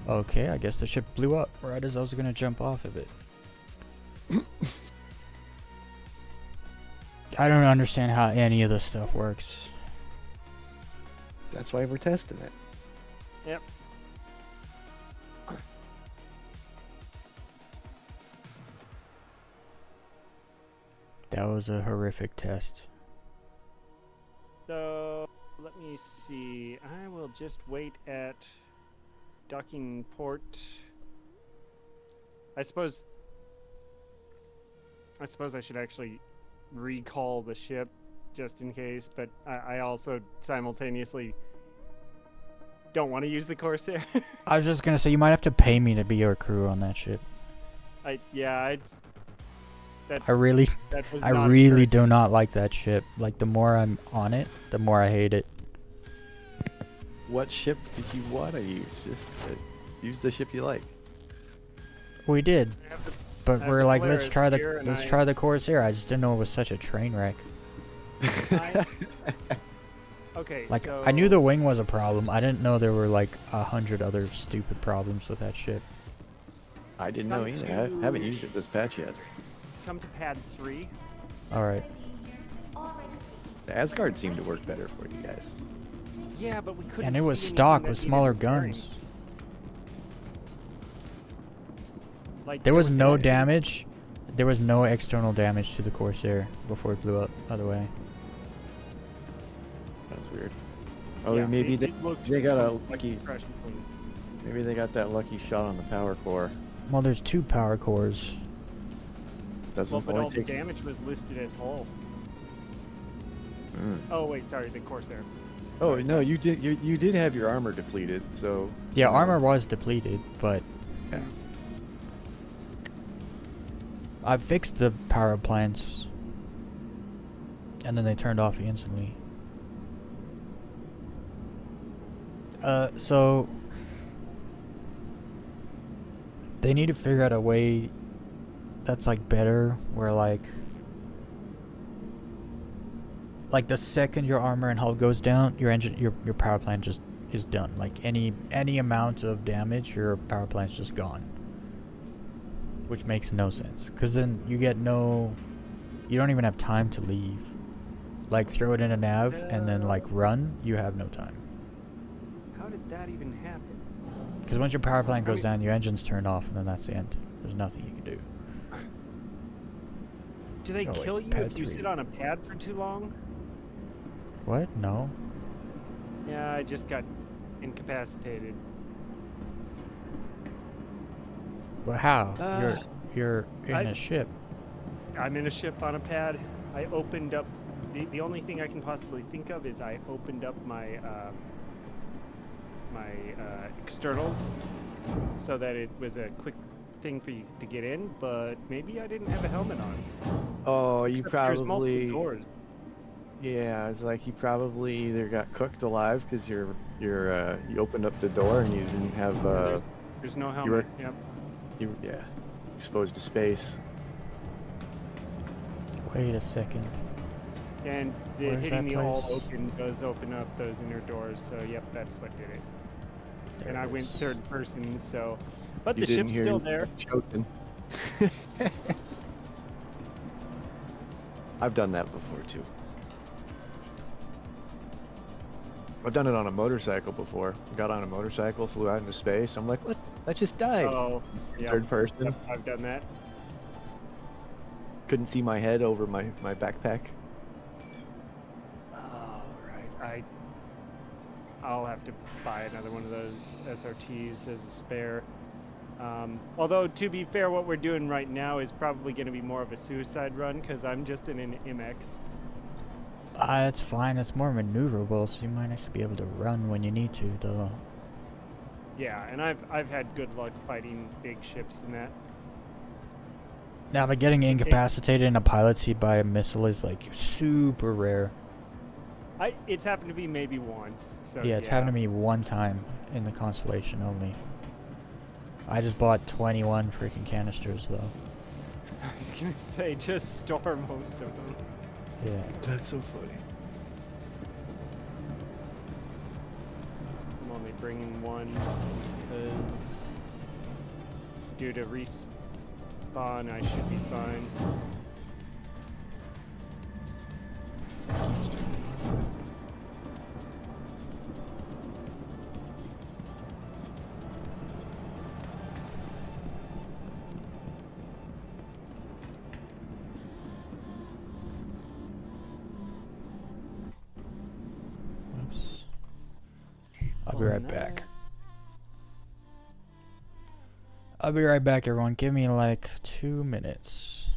Okay, I guess the ship blew up right as I was gonna jump off of it. I don't understand how any of this stuff works. That's why we're testing it. Yep. That was a horrific test. So let me see. I will just wait at docking port. I suppose I should actually recall the ship just in case, but I also simultaneously don't want to use the Corsair. I was just gonna say, you might have to pay me to be your crew on that ship. I I really not do not like that ship. Like, the more I'm on it, the more I hate it. What ship did you want to use? Just use the ship you like. We did, I have the- but I we're have like, Polaris here, and let's I- try the Corsair. I just didn't know it was such a train wreck. Okay, Like, so I knew the wing was a problem. I didn't know there were like 100 other stupid problems with that ship. I didn't know either. I haven't used it this patch yet. come to pad 3. All right. The Asgard seemed to work better for you guys. Yeah, but we couldn't. And it was see anything stock that with needed smaller repairing. guns. Like There was no nothing- damage. There was no external damage to the Corsair before it blew up, by the way. That's weird. Oh, Yeah, maybe it looked they got a completely lucky. fresh and clean. Maybe they got that lucky shot on the power core. Well, there's 2 power cores. Doesn't Well, but all only the takes. damage was listed as hull. Mm. Oh wait, sorry, the Corsair. Oh no, you did have your armor depleted, so. Yeah, you know, armor was depleted, but Yeah. I fixed the power plants. and then they turned off instantly. So they need to figure out a way that's like better, where like the second your armor and hull goes down, your engine, your power plant just is done. Like any amount of damage, your power plant's just gone. Which makes no sense, because then you don't even have time to leave. Like throw it in a nav and then like run, you have no time. How did that even happen? Because once your power plant goes down, your engine's turned off, and then that's the end. There's nothing you can do. Do they Oh, wait, kill you pad if you 3. sit on a pad for too long? What? No. Yeah, I just got incapacitated. But how? You're in I- a ship. I'm in a ship on a pad. I opened up. The only thing I can possibly think of is I opened up my externals so that it was a quick thing for you to get in. But maybe I didn't have a helmet on. Oh, you Except there's multiple probably. doors. Yeah, it's like you probably either got cooked alive because you opened up the door and you didn't have There's no you helmet. were Yep. exposed to space. Wait a second. And Where's hitting that the all place? open does open up those inner doors. So yep, that's what did it. There And it I went is. third person, so. But You the didn't ship's hear still you there. choking. I've done that before too. I've done it on a motorcycle before. Got on a motorcycle, flew out into space. I'm like, what? I just died. Oh, yeah. Third person. Yep, I've done that. Couldn't see my head over my backpack. Oh, right. I'll have to buy another one of those SRTs as a spare. Although, to be fair, what we're doing right now is probably going to be more of a suicide run because I'm just in an MX. That's fine. It's more maneuverable, so you might actually be able to run when you need to, though. Yeah, and I've had good luck fighting big ships and that. Now, but getting incapacitated in a pilot seat by a missile is like super rare. It's happened to me maybe once. So Yeah, it's happened to me one time in the Constellation only. I just bought 21 freaking canisters, though. I was gonna say just store most of them. Yeah. That's so funny. I'm only bringing one because due to respawn, I should be fine. Oops. I'll be right back. I'll be right back, everyone. Give me like 2 minutes.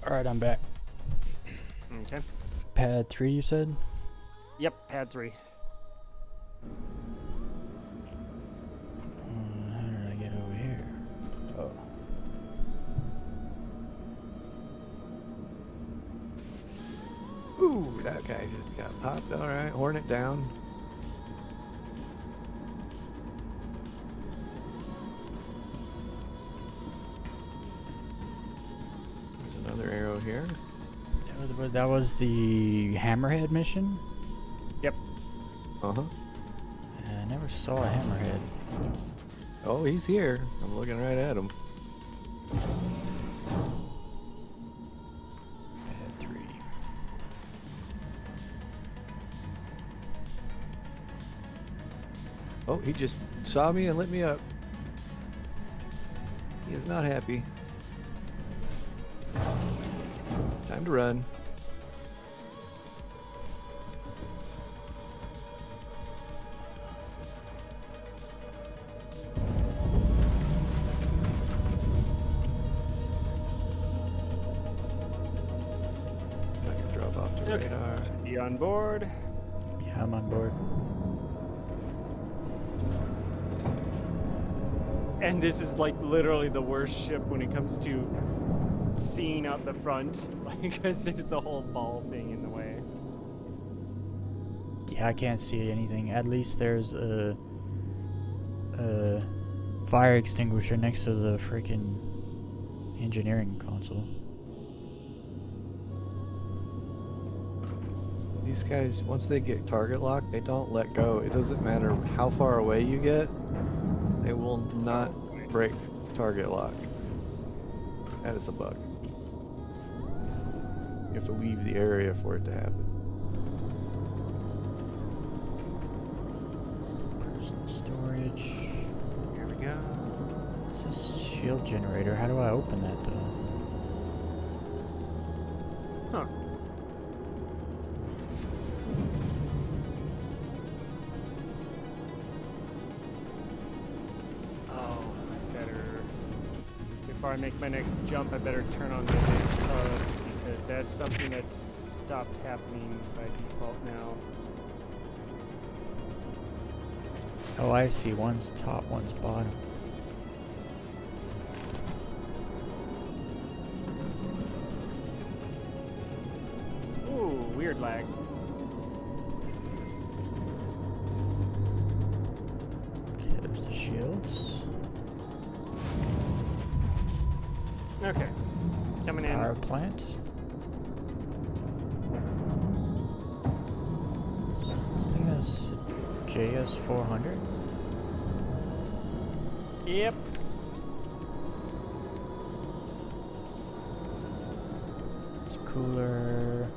Alright, I'm back. Okay. Pad 3, you said? Yep, pad 3. How did I get over here? Oh. Ooh, that guy just got popped. All right, Hornet down. There's another arrow here. That was the Hammerhead mission? Yep. Uh-huh. I never saw a Hammerhead. Oh, he's here. I'm looking right at him. Pad 3. Oh, he just saw me and lit me up. He is not happy. Time to run. I can drop off the Okay. radar. Be on board. Yeah, I'm on board. And this is like literally the worst ship when it comes to seeing out the front, like because there's the whole ball thing in the way. Yeah, I can't see anything. At least there's a fire extinguisher next to the freaking engineering console. These guys, once they get target locked, they don't let go. It doesn't matter how far away you get, they will not break target lock. That is a bug. You have to leave the area for it to happen. Personal storage. Here we go. It's a shield generator. How do I open that though? Huh. Oh, I better. Before I make my next jump, I better turn on the next hub because that's something that's stopped happening by default now. Oh, I see. One's top, one's bottom. Ooh, weird lag. Okay, there's the shields. Okay, coming in. Power plant. This thing has a JS400. Yep. It's cooler.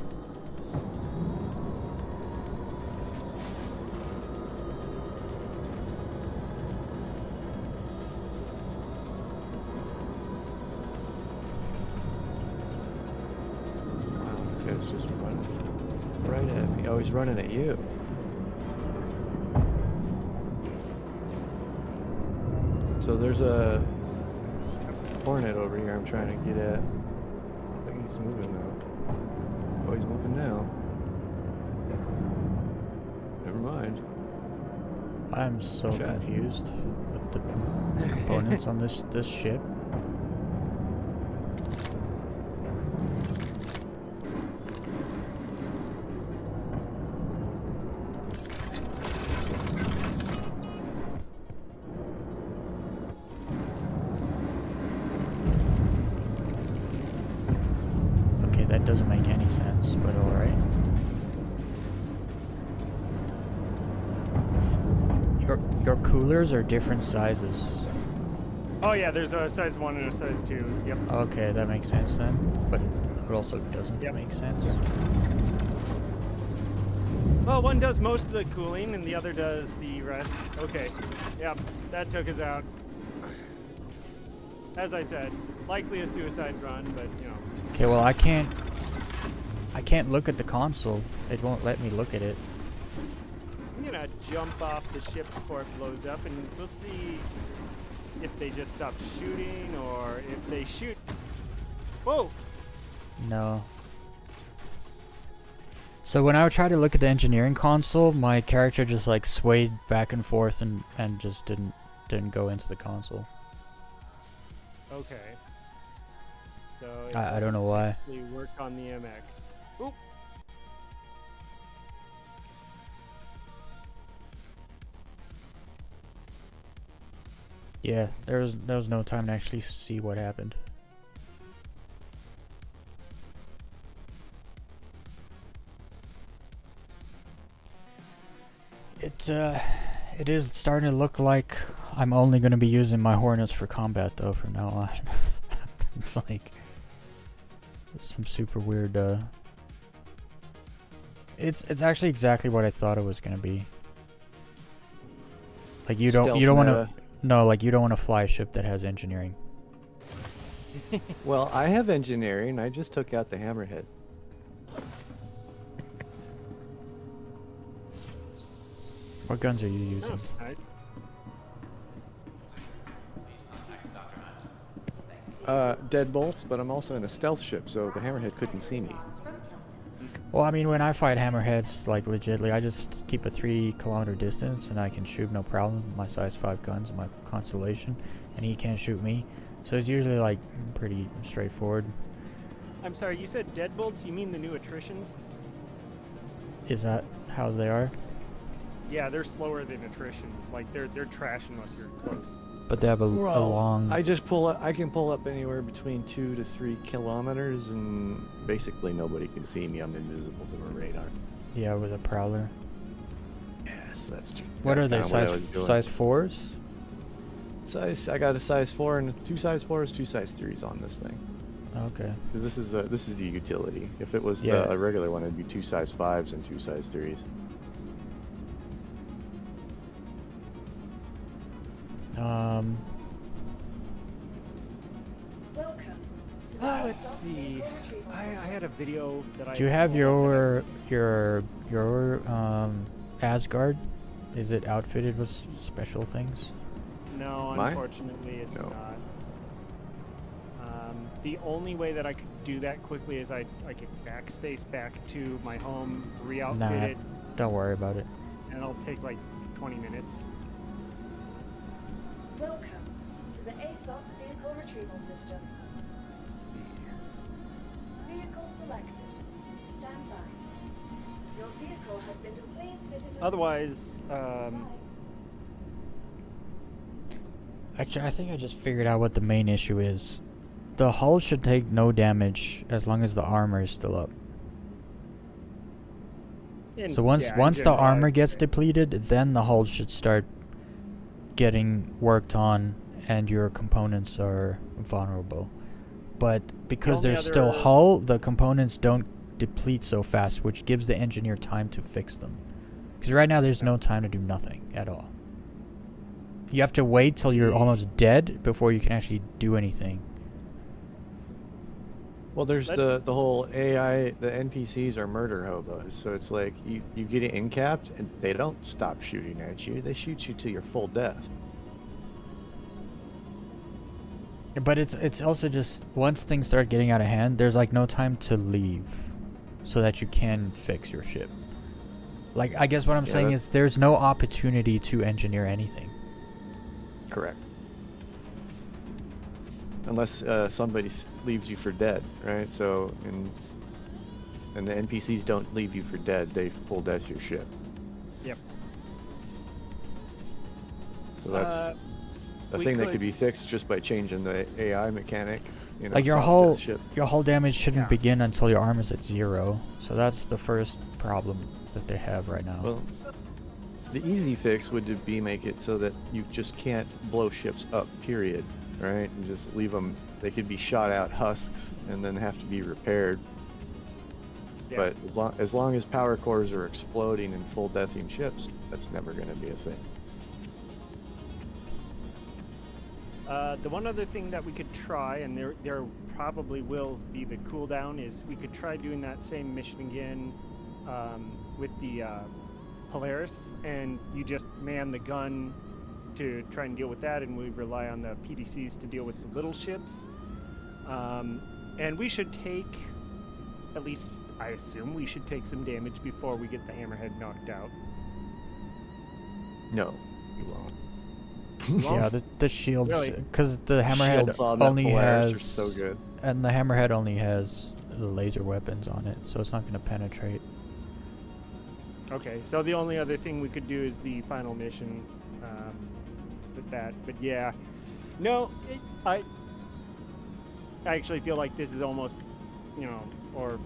Wow, this guy's just running right at me. Oh, he's running at you. So there's a Hornet over here I'm trying to get at. I think he's moving now. Oh, he's moving now. Never mind. I'm so Shut. confused with the components on this ship. Okay, that doesn't make any sense, but alright. Your coolers are different sizes. Oh yeah, there's a size 1 and a size 2. Yep. Okay, that makes sense then, but it also doesn't Yep. make sense. Well, one does most of the cooling and the other does the rest. Okay. Yep, that took us out. As I said, likely a suicide run, but you know. Okay, well I can't look at the console. It won't let me look at it. I'm gonna jump off the ship before it blows up and we'll see if they just stop shooting or if they shoot. Whoa! No. So when I would try to look at the engineering console, my character just like swayed back and forth and just didn't go into the console. Okay. So it I don't know doesn't why. actually work on the MX. Oop. Yeah, there was no time to actually see what happened. It is starting to look like I'm only going to be using my Hornets for combat though from now on. It's like some super weird it's actually exactly what I thought it was going to be. Like you don't want to like you don't want to fly a ship that has engineering. Well, I have engineering. I just took out the hammerhead. What guns are you using? Oh, nice. Deadbolts, but I'm also in a stealth ship, so the hammerhead couldn't see me. Well, I mean, when I fight hammerheads, like legitly, I just keep a 3-kilometer distance and I can shoot no problem. My size 5 guns, my Constellation, and he can't shoot me. So it's usually like pretty straightforward. I'm sorry, you said deadbolts? You mean the new attritions? Is that how they are? Yeah, they're slower than attritions. Like they're trash unless you're close. But they have a long. I just pull up. I can pull up anywhere between 2 to 3 kilometers, and basically nobody can see me. I'm invisible to a radar. Yeah, with a prowler. Yes, that's true. What are they? That's kinda what I was doing. Size 4s? Size. I got a size 4 and 2 size 4s, 2 size 3s on this thing. Okay. Because this is a utility. If it was Yeah. a regular one, it'd be 2 size 5s and 2 size 3s. Welcome to the Let's South see. Vehicle Retrieval I System. had a video that I. Do you have pulled. your Asgard? Is it outfitted with special things? No, Mine? unfortunately, it's No. not. The only way that I could do that quickly is I could backspace back to my home, re-outfit Nah, it, don't worry about it. and it'll take like 20 minutes. Welcome to the ASOP Vehicle Retrieval System. Let's see. Vehicle selected. Stand by. Your vehicle has been please visit us. Otherwise, Actually, I think I just figured out what the main issue is. The hull should take no damage as long as the armor is still up. So once the general, armor I'd gets say. depleted, then the hull should start getting worked on and your components are vulnerable. But because only there's still other- hull, the components don't deplete so fast, which gives the engineer time to fix them. Because right now there's no time to do nothing at all. You have to wait till you're almost dead before you can actually do anything. Well, there's That's- the whole AI. The NPCs are murder hobos, so it's like you get it in-capped, and they don't stop shooting at you. They shoot you to your full death. But it's also just once things start getting out of hand, there's like no time to leave, so that you can fix your ship. Like I guess what I'm Yeah, saying that- is there's no opportunity to engineer anything. Correct. Unless somebody leaves you for dead, right? So and the NPCs don't leave you for dead; they full death your ship. Yep. So that's a we thing that could- could be fixed just by changing the AI mechanic. You know, Like your soft hull death ship. your hull damage shouldn't Yeah. begin until your armor's at 0. So that's the first problem that they have right now. Well, the easy fix would be make it so that you just can't blow ships up, period, right? And just leave them, they could be shot out husks and then have to be repaired. Yeah. But as long as power cores are exploding and full deathing ships, that's never going to be a thing. The one other thing that we could try, and there probably will be the cooldown, is we could try doing that same mission again with the Polaris, and you just man the gun to try and deal with that, and we rely on the PDCs to deal with the little ships. And we should take at least I assume we should take some damage before we get the hammerhead knocked out. No, you won't. Yeah, the shields, Really? because the hammerhead Shields on that only Polaris are has, so good. and the hammerhead only has the laser weapons on it, so it's not going to penetrate. Okay, so the only other thing we could do is the final mission with that. But yeah, no, I actually feel like this is almost, you know, or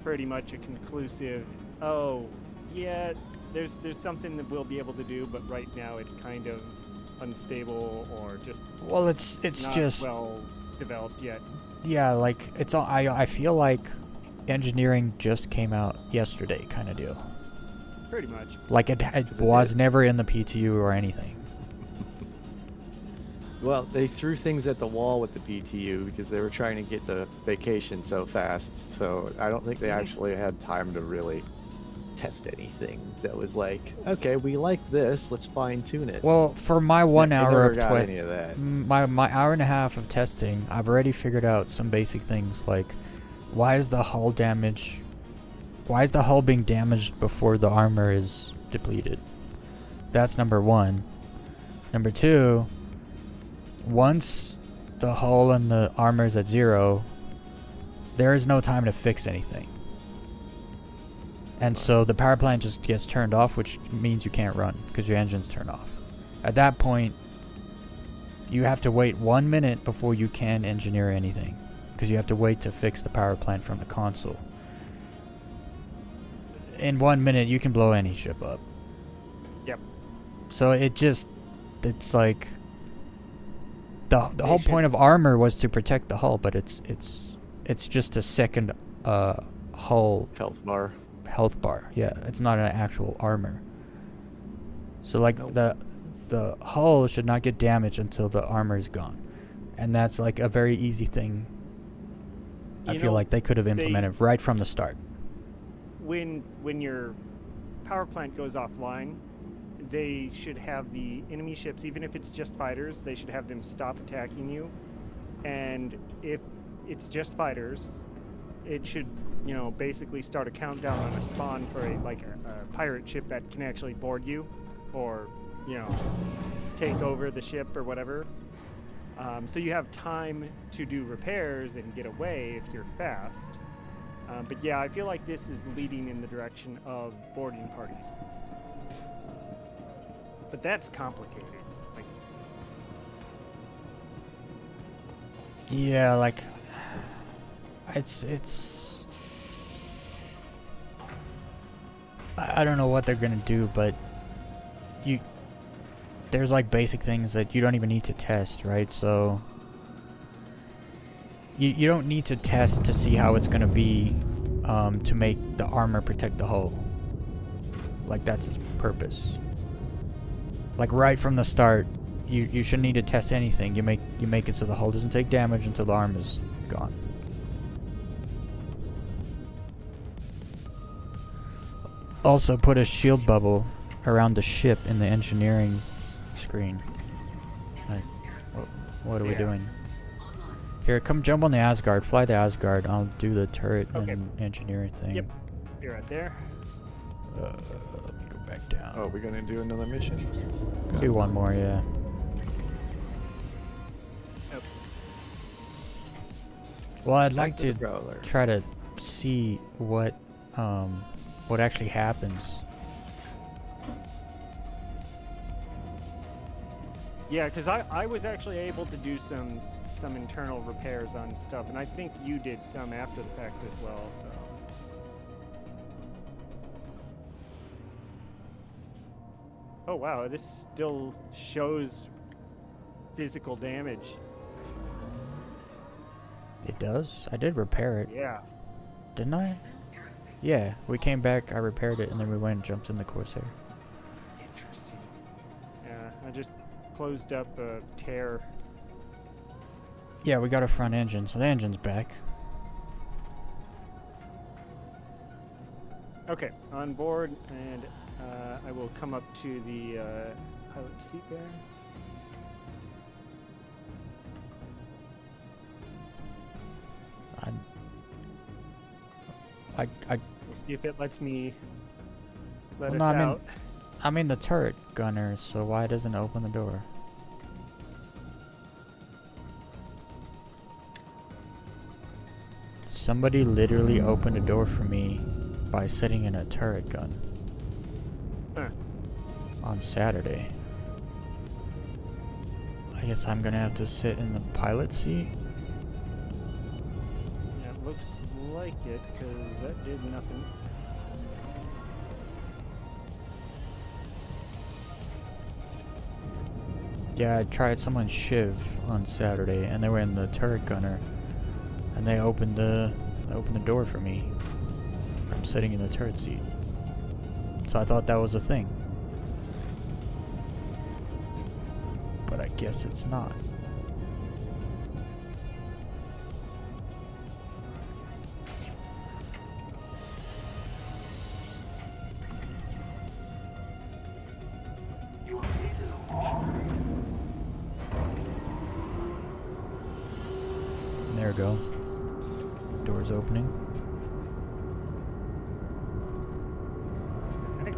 pretty much a conclusive. Oh, yeah, there's something that we'll be able to do, but right now it's kind of unstable or just Well, it's not just well developed yet. yeah, like it's all, I feel like engineering just came out yesterday, kind of deal. Pretty much. Like it was never in the PTU or anything. Well, they threw things at the wall with the PTU because they were trying to get the vacation so fast. So I don't think they actually had time to really test anything that was like, okay, we like this, let's fine tune it. Well, for my 1 They hour never of got any of that. my hour and a half of testing, I've already figured out some basic things like why is the hull being damaged before the armor is depleted? That's number one. Number two, once the hull and the armor is at 0, there is no time to fix anything. And so the power plant just gets turned off, which means you can't run because your engines turn off. At that point, you have to wait 1 minute before you can engineer anything because you have to wait to fix the power plant from the console. In 1 minute, you can blow any ship up. Yep. So it's like the whole point of armor was to protect the hull, but it's just a second hull Health bar. Yeah, it's not an actual armor. So like Nope. the hull should not get damaged until the armor is gone, and that's like a very easy thing. I feel like they could have implemented right from the start. When your power plant goes offline, they should have the enemy ships, even if it's just fighters, they should have them stop attacking you. And if it's just fighters, it should, you know, basically start a countdown on a spawn for a pirate ship that can actually board you, or, you know, take over the ship or whatever. So you have time to do repairs and get away if you're fast. But yeah, I feel like this is leading in the direction of boarding parties. But that's complicated. Like, Yeah, like it's I don't know what they're gonna do, but there's like basic things that you don't even need to test, right? So you don't need to test to see how it's gonna be to make the armor protect the hull. Like that's its purpose. Like right from the start, you shouldn't need to test anything. You make it so the hull doesn't take damage until the armor is gone. Also, put a shield bubble around the ship in the engineering screen. Like, what are we doing? Here, come jump on the Asgard. Fly the Asgard. I'll do the turret and engineering thing. yep, you're right there. Let me go back down. Oh, we're gonna do another mission? Do one more, yeah. Okay. Well, I'd Back like to the to Prowler. try to see what actually happens. Yeah, because I was actually able to do some internal repairs on stuff, and I think you did some after the fact as well, so. Oh wow, this still shows physical damage. It does? I did repair it, Yeah. didn't I? Yeah, we came back, I repaired it, and then we went and jumped in the Corsair. Interesting. Yeah, I just closed up a tear. Yeah, we got a front engine, so the engine's back. Okay, on board, and I will come up to the pilot seat there. We'll see if it lets me let Well, us no, I mean- out. I'm in the turret gunner, so why doesn't it open the door? Somebody literally opened a door for me by sitting in a turret gun Huh. on Saturday. I guess I'm gonna have to sit in the pilot seat. Yeah, it looks like it, because that did nothing. Yeah, I tried someone's shiv on Saturday, and they were in the turret gunner, and they opened the door for me from sitting in the turret seat. So I thought that was a thing, but I guess it's not. There we go. Door's opening. Okay.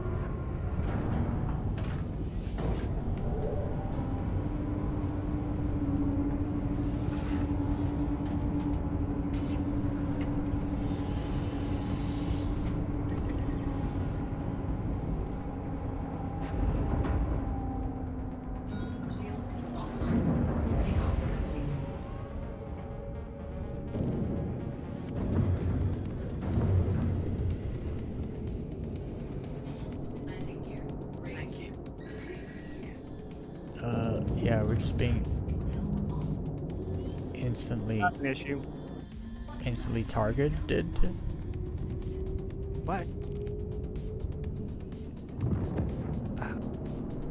Shields offline. Takeoff complete. Landing gear. Thank you. Yeah, we're just being Helm on. instantly Not an issue. targeted. What?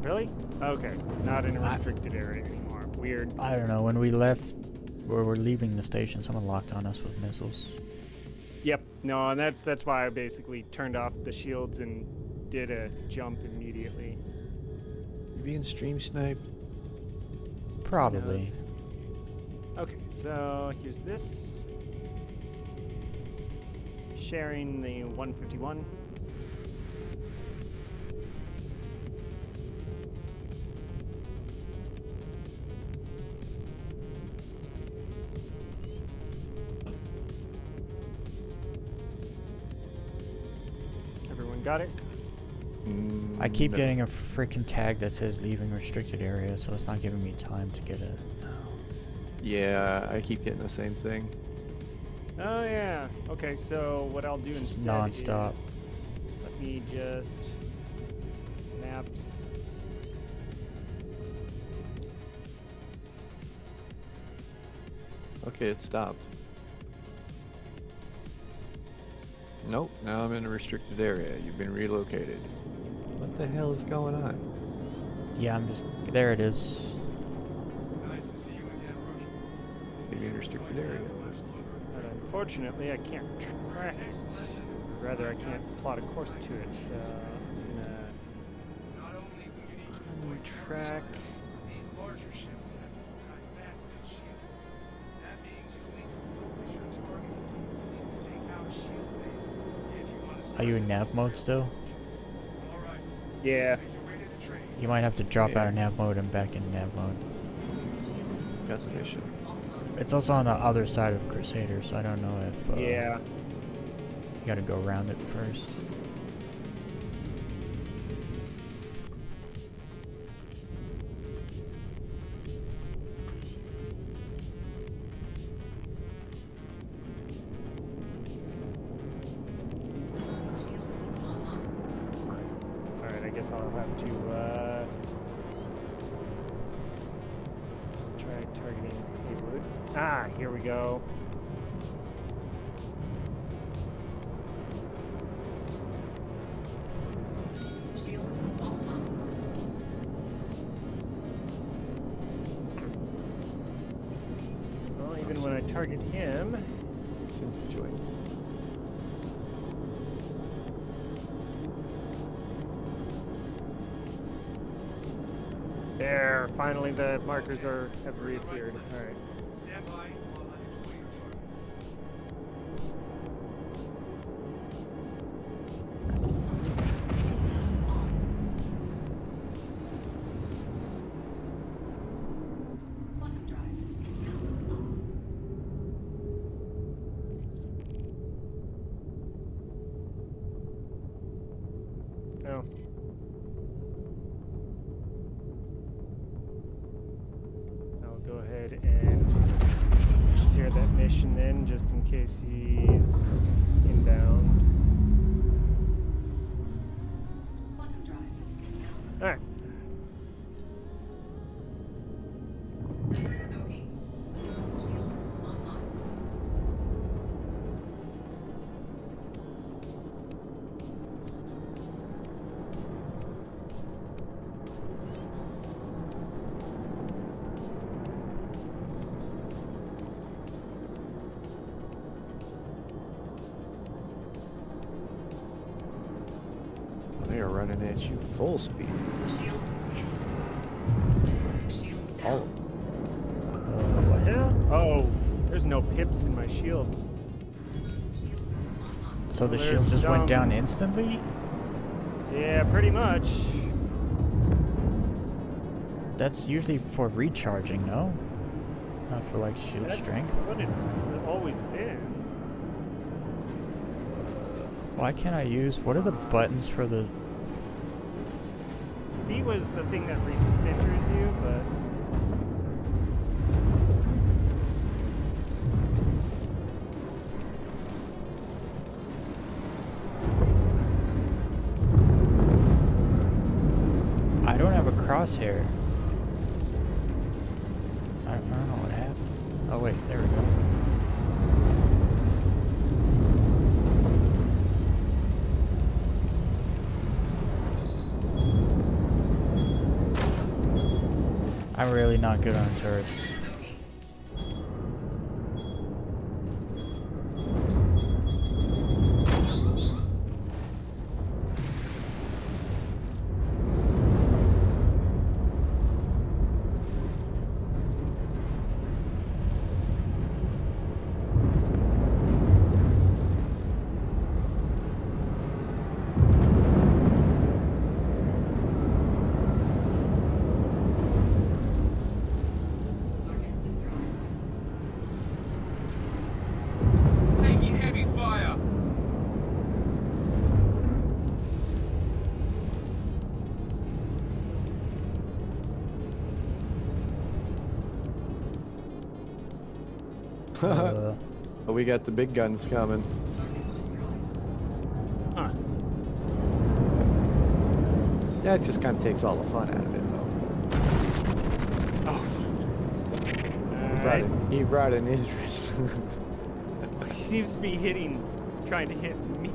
Really? Okay. Not in a restricted area anymore. Weird. I don't know. When we left, or we're leaving the station, someone locked on us with missiles. Yep. No, and that's why I basically turned off the shields and did a jump immediately. You being stream sniped? Probably. Knows. Okay, so here's this. Sharing the 151. Everyone got it? I keep No. getting a freaking tag that says leaving restricted area, so it's not giving me time to get it. Yeah, I keep getting the same thing. Oh yeah. Okay, so what I'll do It's just instead non-stop. is let me just maps 6. Okay, it stopped. Nope, now I'm in a restricted area. You've been relocated. What the hell is going on? Yeah, I'm just... There it is. Nice to see you again, Rush. Maybe in a restricted area. But unfortunately, I can't track it. Rather, I can't plot a course to it. So I'm gonna Not only will you need to track. these larger ships have multifaceted shields. That means you'll need to focus your targeting. You'll need to take out a shield base if you want to Are you in nav mode still? Alright, Yeah. make your way to the trace. You might have to drop out of Yeah. nav mode and back in nav mode. Got the mission. It's also on the other side of Crusader, so I don't know if... Yeah. You gotta go around it first. Alright, I guess I'll have to try targeting Haywood. Ah, here we go. Shields offline. Well, even when I target him, Since it joined. there, finally the markers have reappeared. Alright. Stand by while I deploy your targets. Oh. I'll go ahead and clear that mission then, just in case he's inbound. Quantum drive is now. Alright. Okay. Shields online. They are running at you full speed. Shields hit. Shield All down. of them. What? Yeah. Oh, there's no pips in my shield. Shields online. So the Well, shield there's just went down some- instantly? Yeah, pretty much. That's usually for recharging, no? Not for like shield That's strength? what it's always been. Why can't I use... What are the buttons for the... B was the thing that recenters you, but I don't have a crosshair. I don't know what happened. Oh wait, there we go. I'm really not good on turrets. Target destroyed. Taking heavy fire. But we got the big guns coming. huh. That just kind of takes all the fun out of it, though. Oh. Brought Alright. He brought in Idris. He seems to be trying to hit me.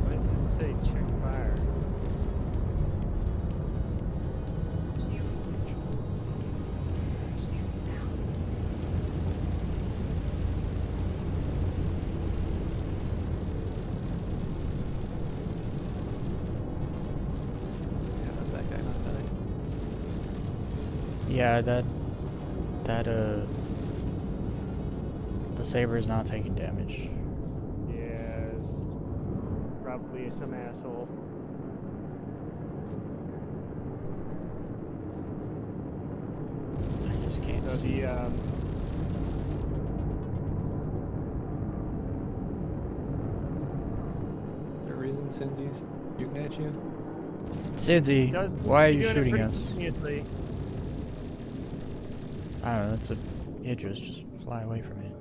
Why does it say check fire? Shields hit. Shield down. Yeah, that's that guy not dying. Yeah, the saber is not taking damage. Yes. Probably some asshole. I just can't So see. the Is there a reason Cindy's shooting at you? Cindy, does why are you doing it shooting pretty us? continuously. I don't know, it's a Idris, just fly away from it.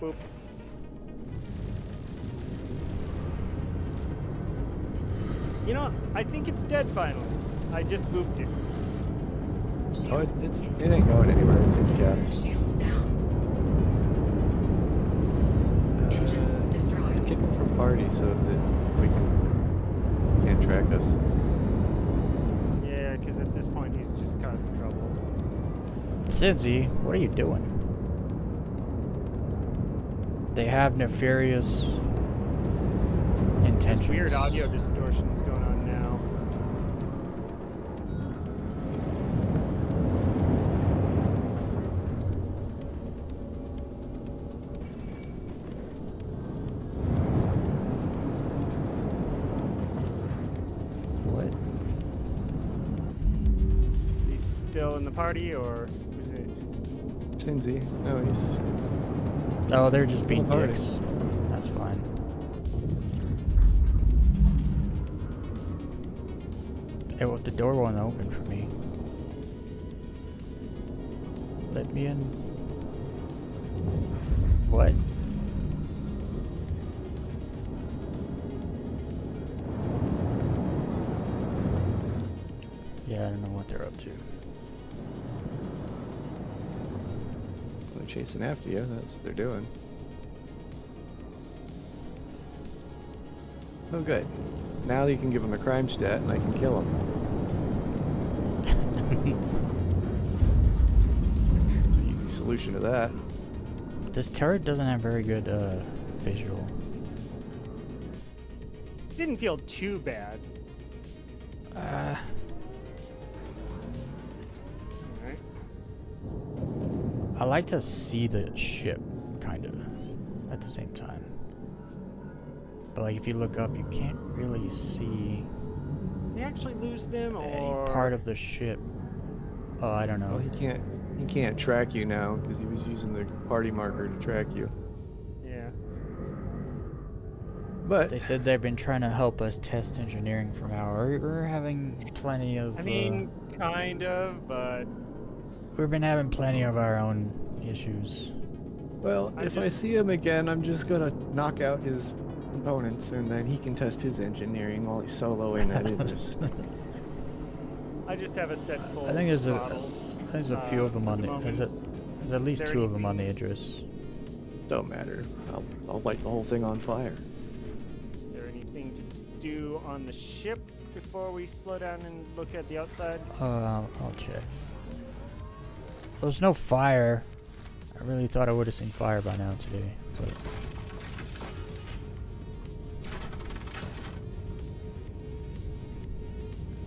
Boop. You know, I think it's dead finally. I just booped it. Oh, it ain't going anywhere. It's in gas. Shield down. Engines Let's destroyed. kick him from party so that we can't track us. Yeah, because at this point he's just causing trouble. Cindy, what are you doing? They have nefarious intentions. There's weird audio distortions going on now. What? He's still in the party, or is it? Cindy. No, he's. Oh, they're just being party. dicks. That's fine. Hey, well, the door won't open for me. Let me in. What? Yeah, I don't know what they're up to. They're chasing after you. That's what they're doing. Oh, good. Now you can give them a crime stat, and I can kill them. It's an easy solution to that. This turret doesn't have very good visual. Didn't feel too bad. Uh, Alright. I like to see the ship, kind of, at the same time. But like, if you look up, you can't really see They actually lose them, any or part of the ship. Oh, I don't know. Well, he can't track you now because he was using the party marker to track you. yeah. But They said they've been trying to help us test engineering from we're having plenty of. I mean, kind of, but we've been having plenty of our own issues. well, I if I just- see him again, I'm just gonna knock out his components, and then he can test his engineering while he's soloing that Idris. I just have a set full I think there's throttle. There's a few of them at on the the. moment. There's at least Is there 2 of them on the anything- Idris. Don't matter. I'll light the whole thing on fire. Is there anything to do on the ship before we slow down and look at the outside? I'll check. There's no fire. I really thought I would have seen fire by now today, but.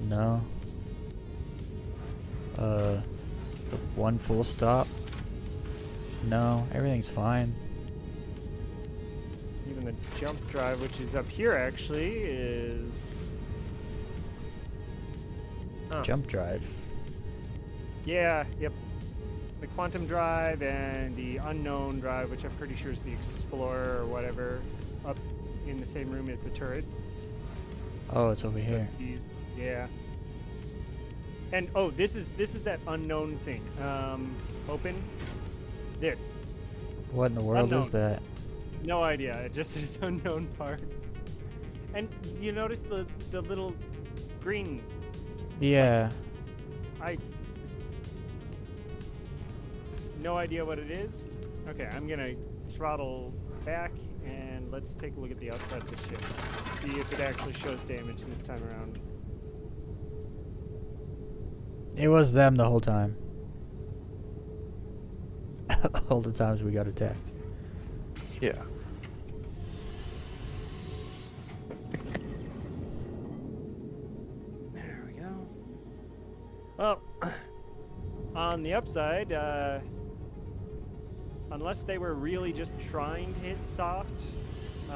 No. The one full stop. No, everything's fine. Even the jump drive, which is up here, actually, is... Huh. Jump drive. Yeah, yep. The quantum drive and the unknown drive, which I'm pretty sure is the Explorer or whatever, is up in the same room as the turret. Oh, it's over here. These, yeah. And oh, this is that unknown thing. Open. This. What in the world is Unknown. that? No idea. It just says unknown part. And you notice the little green. Yeah. No idea what it is. Okay, I'm gonna throttle back and let's take a look at the outside of the ship. See if it actually shows damage this time around. It was them the whole time. All the times we got attacked. Yeah. There we go. Well, on the upside, unless they were really just trying to hit soft, we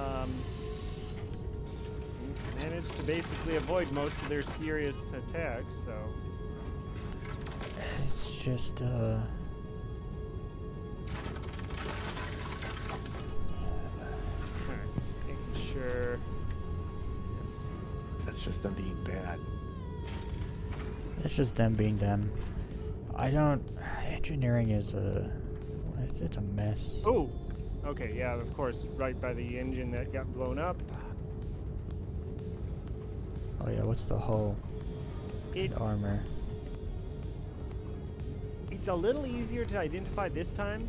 managed to basically avoid most of their serious attacks, so... It's just, Alright, making sure... That's just them being bad. it's just them being them. I don't. Engineering is it's a mess. Oh! Okay, yeah, of course, right by the engine that got blown up. Oh yeah, what's the hull? It, The armor. it's a little easier to identify this time,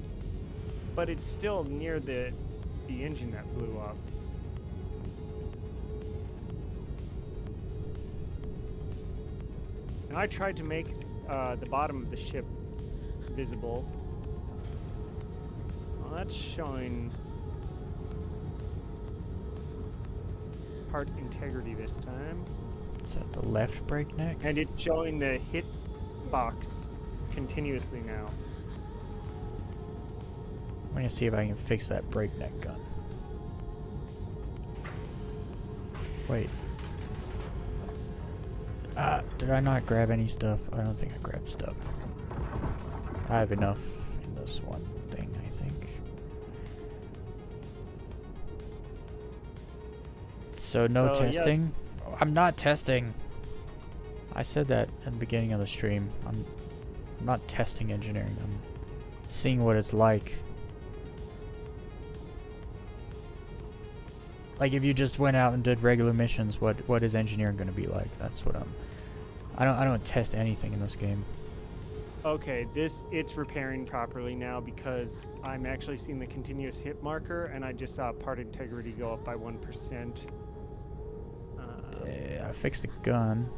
but it's still near the engine that blew up. And I tried to make the bottom of the ship visible. Well, that's showing part integrity this time. It's at the left brake neck. And it's showing the hit box continuously now. I'm gonna see if I can fix that brake neck gun. Wait. Did I not grab any stuff? I don't think I grabbed stuff. I have enough in the just one thing, I think. So no So, yeah. testing? I'm not testing. I said that at the beginning of the stream. I'm not testing engineering. I'm seeing what it's like. Like if you just went out and did regular missions, what is engineering going to be like? That's what I don't test anything in this game. Okay, it's repairing properly now because I'm actually seeing the continuous hit marker, and I just saw part integrity go up by 1%. I fixed the gun.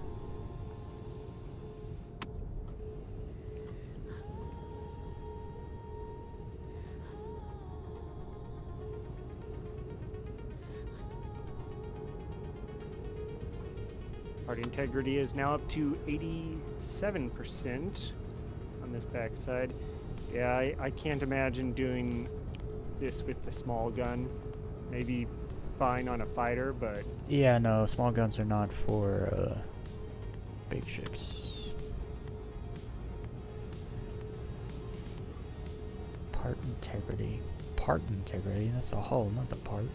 Part integrity is now up to 87% on this backside. Yeah, I can't imagine doing this with the small gun. Maybe fine on a fighter, but Yeah, no, small guns are not for big ships. Part integrity. Part integrity? That's the hull, not the part.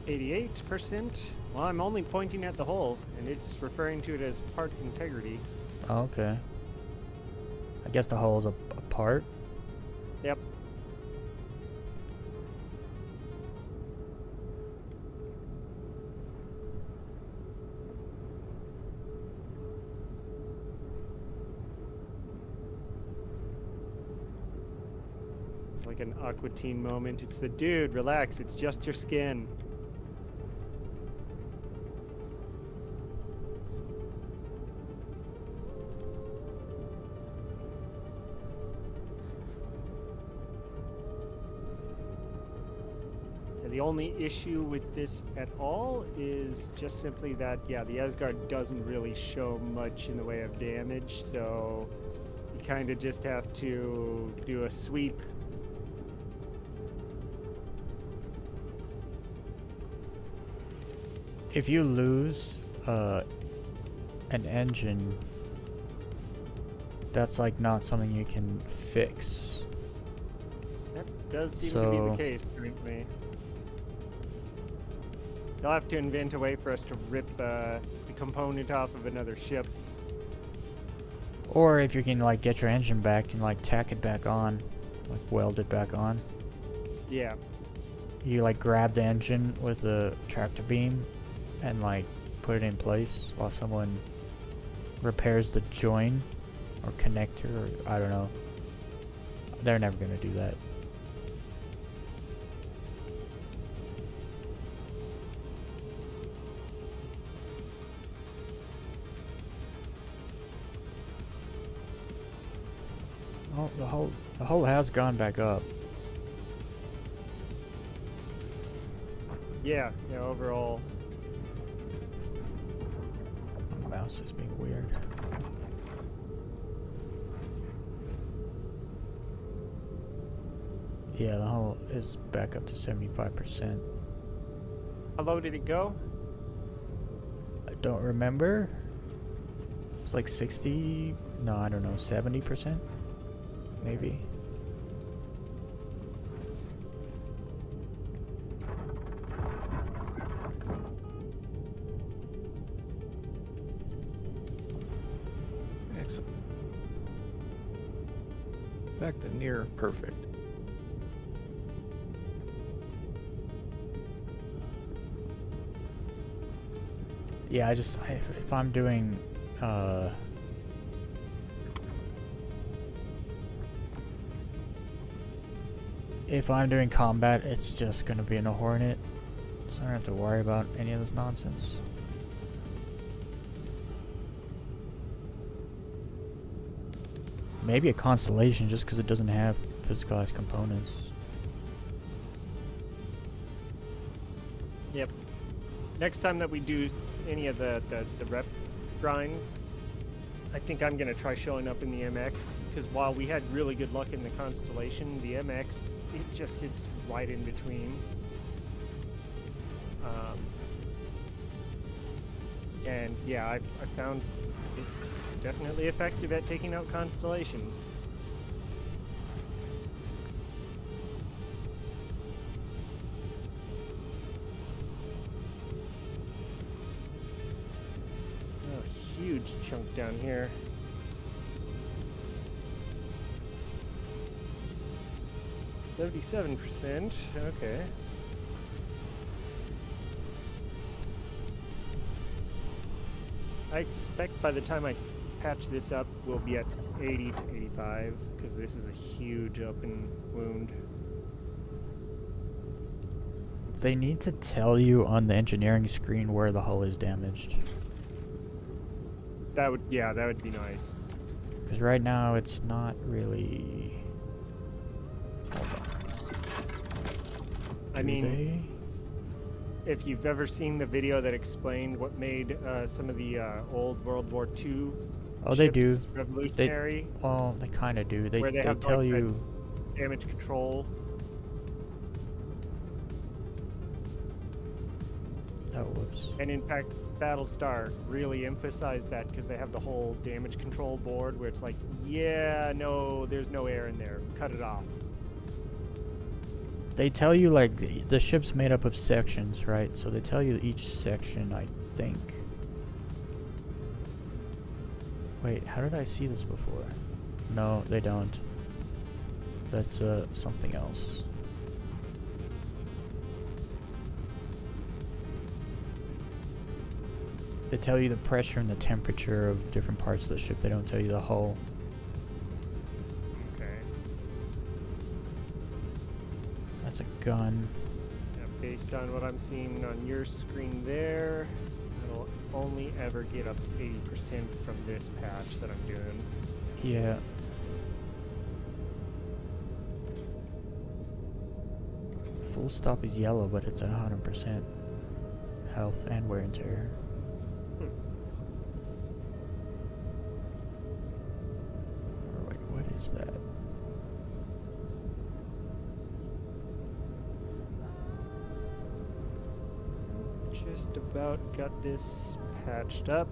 88%. Well, I'm only pointing at the hull, and it's referring to it as part integrity. Oh, okay. I guess the hull's a part. Yep. It's like an Aqua Teen moment. It's the dude, relax, it's just your skin. The only issue with this at all is just simply that, yeah, the Asgard doesn't really show much in the way of damage, so you kind of just have to do a sweep. If you lose an engine, that's like not something you can fix. That does seem to be the So- case currently. They'll have to invent a way for us to rip the component off of another ship. Or if you can like get your engine back and like tack it back on, like weld it back on. Yeah. You like grab the engine with a tractor beam and like put it in place while someone repairs the join or connector, or I don't know. They're never gonna do that. Oh, the hull has gone back up. Yeah, overall. My mouse is being weird. Yeah, the hull is back up to 75%. How low did it go? I don't remember. It's like 60. No, I don't know. 70%? Maybe. Excellent. Back to near perfect. Yeah, if I'm doing if I'm doing combat, it's just gonna be in a Hornet, so I don't have to worry about any of this nonsense. Maybe a Constellation, just because it doesn't have physicalized components. Yep. Next time that we do any of the rep grind, I think I'm going to try showing up in the MX, because while we had really good luck in the Constellation, the MX, it just sits right in between. And yeah, I found it's definitely effective at taking out constellations. Oh, huge chunk down here. %. Okay. I expect by the time I patch this up, we'll be at 80 to 85, because this is a huge open wound. They need to tell you on the engineering screen where the hull is damaged. That would be nice. Because right now it's not really... Hold on. I mean, if you've ever seen the video that explained what made some of the old World War II they do. ships revolutionary, Well, they kind of do. They where they have tell like you... damage control. Oh, whoops. And in fact, Battlestar really emphasized that because they have the whole damage control board where it's like, yeah, no, there's no air in there. Cut it off. They tell you, like, the ship's made up of sections, right? So they tell you each section, I think. Wait, how did I see this before? No, they don't. That's something else. They tell you the pressure and the temperature of different parts of the ship. They don't tell you the hull. Okay. That's a gun. Yeah, based on what I'm seeing on your screen there, it'll only ever get up to 80% from this patch that I'm doing. Yeah. Full stop is yellow, but it's 100% health and wear and tear. Or wait, what is that? Just about got this patched up.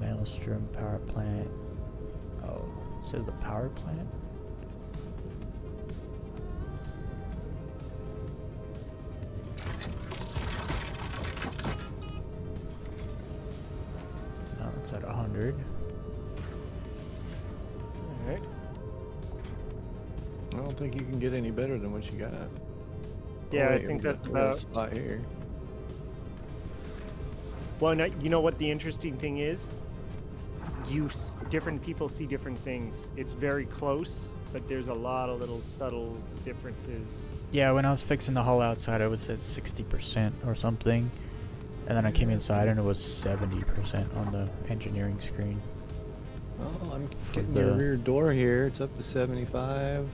Maelstrom power plant. Oh, it says the power plant? No, it's at 100. Alright. I don't think you can get any better than what you got. Yeah, Oh, I wait, think we got that's a little about... spot here. Well, no, you know what the interesting thing is? Different people see different things. It's very close, but there's a lot of little subtle differences. Yeah, when I was fixing the hull outside, it was at 60% or something. And then I came inside and it was 70% on the engineering screen. Oh, I'm For getting your the rear door here. It's up to 75,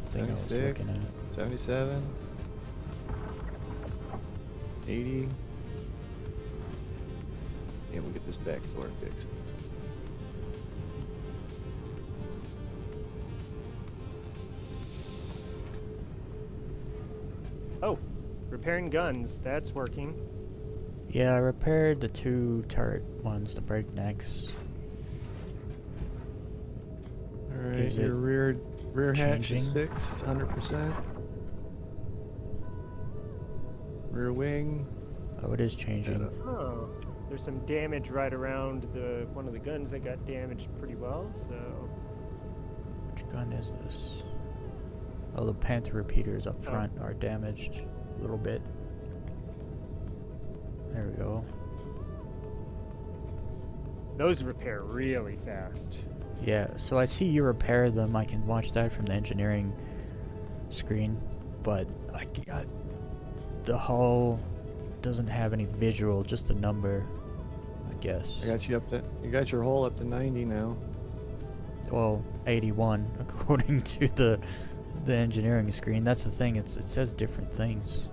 thing I was 76, looking at. 77, 80. Yeah, we'll get this back door fixed. Oh, repairing guns. That's working. Yeah, I repaired the 2 turret ones, the breaknecks. Alright, Is your it rear hatch is changing? fixed, 100%. Rear wing. Oh, it is changing. Oh, there's some damage right around one of the guns that got damaged pretty well, so... Which gun is this? Oh, the Panther repeaters up front are damaged a little bit. There we go. Those repair really fast. Yeah, so I see you repair them. I can watch that from the engineering screen, but the hull doesn't have any visual, just a number, I guess. I got you up to, you got your hole up to 90 now. Well, 81 according to the engineering screen. That's the thing. It says different things.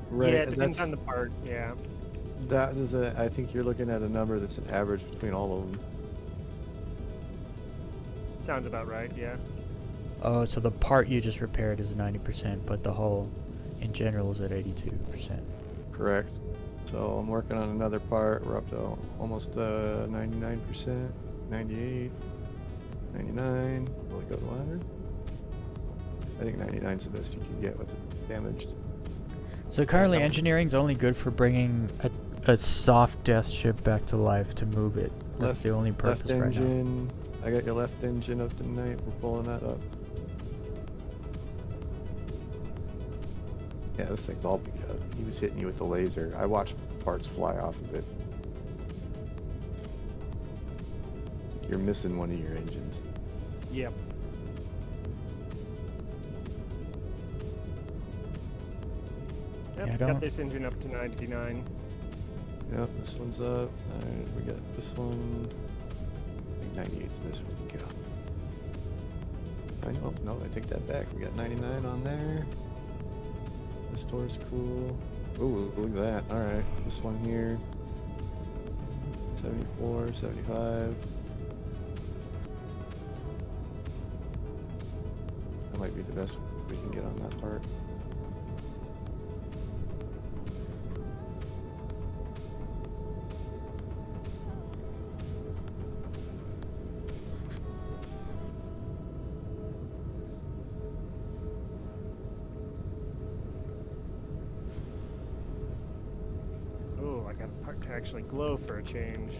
Right. Yeah, it depends that's, on the part, yeah. that is I think you're looking at a number that's an average between all of them. Sounds about right, yeah. Oh, so the part you just repaired is 90%, but the hull in general is at 82%. Correct. So I'm working on another part. We're up to almost 99%, 98, 99. Will it go to 100? I think 99 is the best you can get with it damaged. So currently engineering's only good for bringing a soft death ship back to life to move it. That's the only purpose left right now. engine. I got your left engine up tonight. We're pulling that up. Yeah, this thing's all beat up. He was hitting you with the laser. I watched parts fly off of it. You're missing one of your engines. Yep. Yep, Yeah, I got don't- this engine up to 99. Yep, this one's up. Alright, we got this one. I think 98's this one. Go. I know, no, I take that back. We got 99 on there. This door's cool. Ooh, look at that. Alright, this one here. 74, 75. That might be the best we can get on that part. Oh, I got a part to actually glow for a change.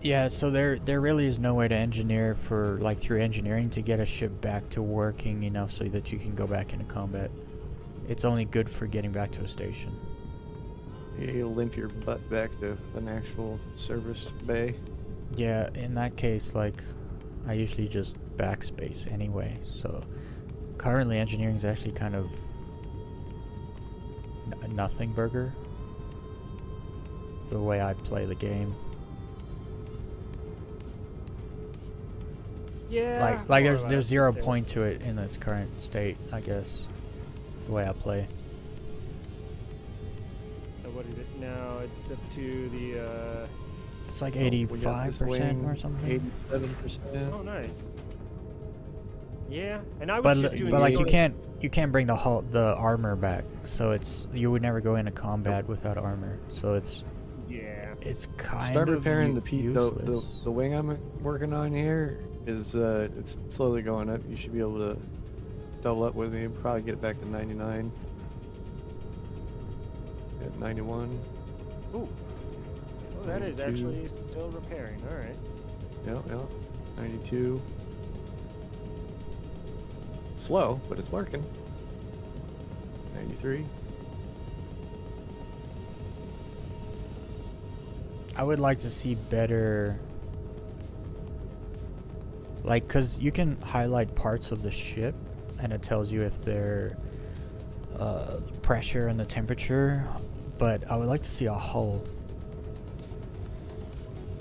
Yeah, so there really is no way to engineer for, like, through engineering to get a ship back to working enough so that you can go back into combat. It's only good for getting back to a station. You'll limp your butt back to an actual service bay. Yeah, in that case, like, I usually just backspace anyway, so currently engineering is actually kind of a nothing burger, the way I play the game. Yeah. Like more or there's less, zero I'd say. point to it in its current state, I guess, the way I play. So what is it now? It's up to the. It's like Oh, we got this 85% wing, or something. 87%. Oh, nice. Yeah, and I was But just doing. like sort you can't bring the armor back, so it's you would never go into combat without armor. So it's Yeah. kind Start of repairing the useless. the wing I'm working on here is it's slowly going up. You should be able to double up with me. Probably get it back to 99. At 91. Ooh. Oh, that is 92. actually still repairing. All right. Yep. 92. Slow, but it's working. 93. I would like to see better, like, cause you can highlight parts of the ship, and it tells you if they're the pressure and the temperature. But I would like to see a hull.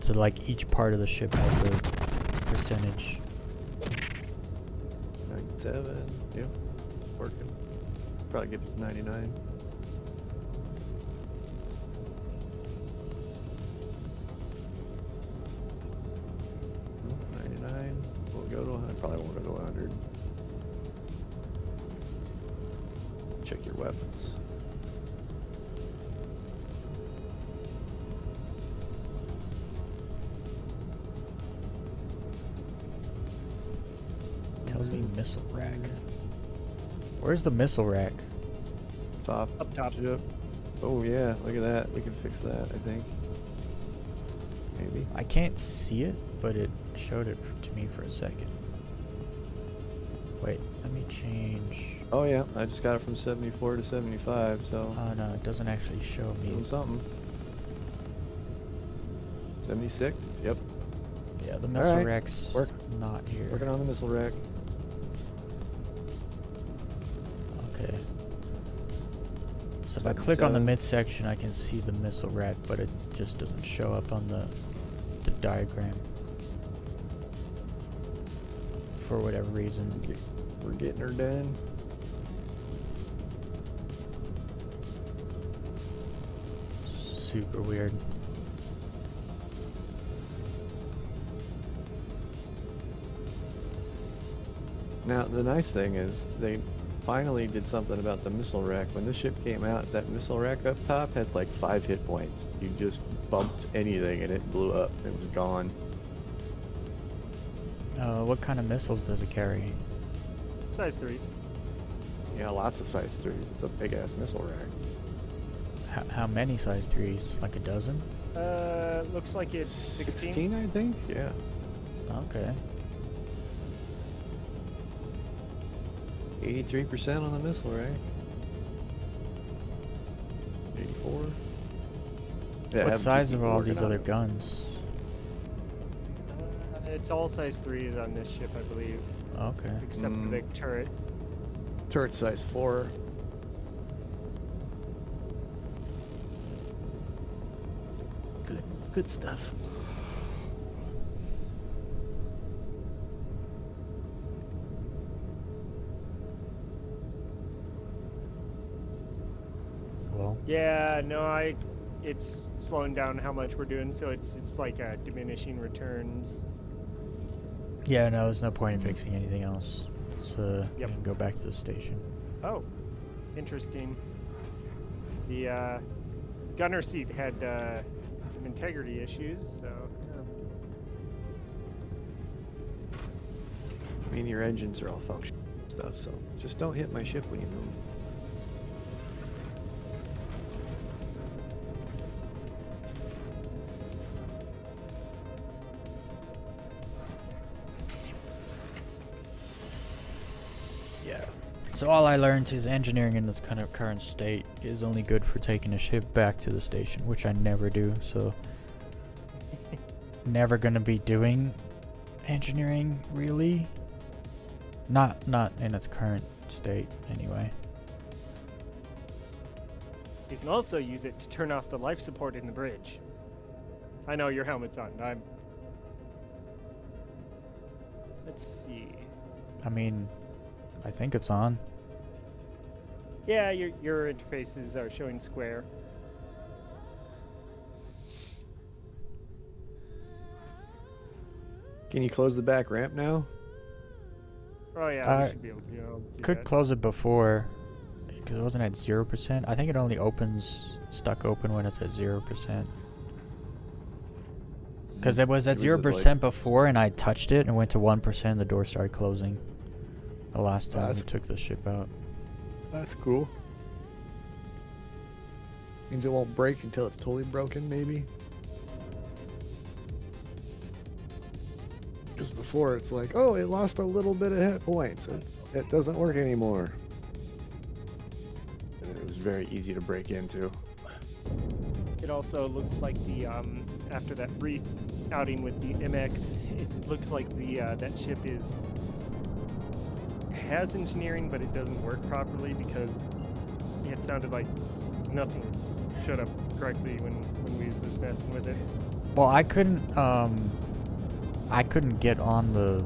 So like each part of the ship has a percentage. 97. Yep. Working. Probably get to 99. Oh, 99. Will it go to 100? Probably won't go to 100. Check your weapons. Tells me missile rack. Where's the missile rack? Top. Up top. Yep. Oh yeah, look at that. We can fix that, I think. Maybe. I can't see it, but it showed it to me for a second. Wait, let me change. Oh yeah, I just got it from 74 to 75, so Oh no, it doesn't actually show me. doing something. 76? Yep. Yeah, the missile Alright, rack's work- not here. Working on the missile rack. Okay. So if I click on the 77. midsection, I can see the missile rack, but it just doesn't show up on the diagram. For whatever reason. We're getting her done. Super weird. Now, the nice thing is they finally did something about the missile rack. When this ship came out, that missile rack up top had like 5 hit points. You just bumped anything and it blew up. It was gone. What kind of missiles does it carry? Size 3s. Yeah, lots of size 3s. It's a big ass missile rack. How many size 3s? Like a dozen? Looks like it's 16. 16, I think? Yeah. Okay. 83% on the missile rack. 84. Yeah, What have size people are all working these on other it. guns? It's all size 3s on this ship, I believe, Okay. except the big turret. Turret size 4. Good stuff. Well, Yeah, no, it's slowing down how much we're doing, so it's like diminishing returns. yeah, no, there's no point in fixing anything else. Let's Yep. we can go back to the station. Oh, interesting. The gunner seat had some integrity issues, so I mean, your engines are all functional stuff, so just don't hit my ship when you move. Yeah. So all I learned is engineering in this kind of current state is only good for taking a ship back to the station, which I never do. So never gonna be doing engineering really. Not in its current state anyway. you can also use it to turn off the life support in the bridge. I know your helmet's on. Let's see. I mean, I think it's on. Yeah, your interfaces are showing square. Can you close the back ramp now? Oh yeah, we should be able to do Could that. close it before, because it wasn't at 0%. I think it only opens stuck open when it's at 0%. Because it was at It was 0% at, like- before, and I touched it and went to 1%. The door started closing. The last time we That's- took the ship out. That's cool. Means it won't break until it's totally broken, maybe? Because before it's like, oh, it lost a little bit of hit points. It doesn't work anymore. And it was very easy to break into. It also looks like the after that brief outing with the MX, it looks like the that ship has engineering, but it doesn't work properly because it sounded like nothing shut up correctly when Weez was messing with it. Well, I couldn't get on the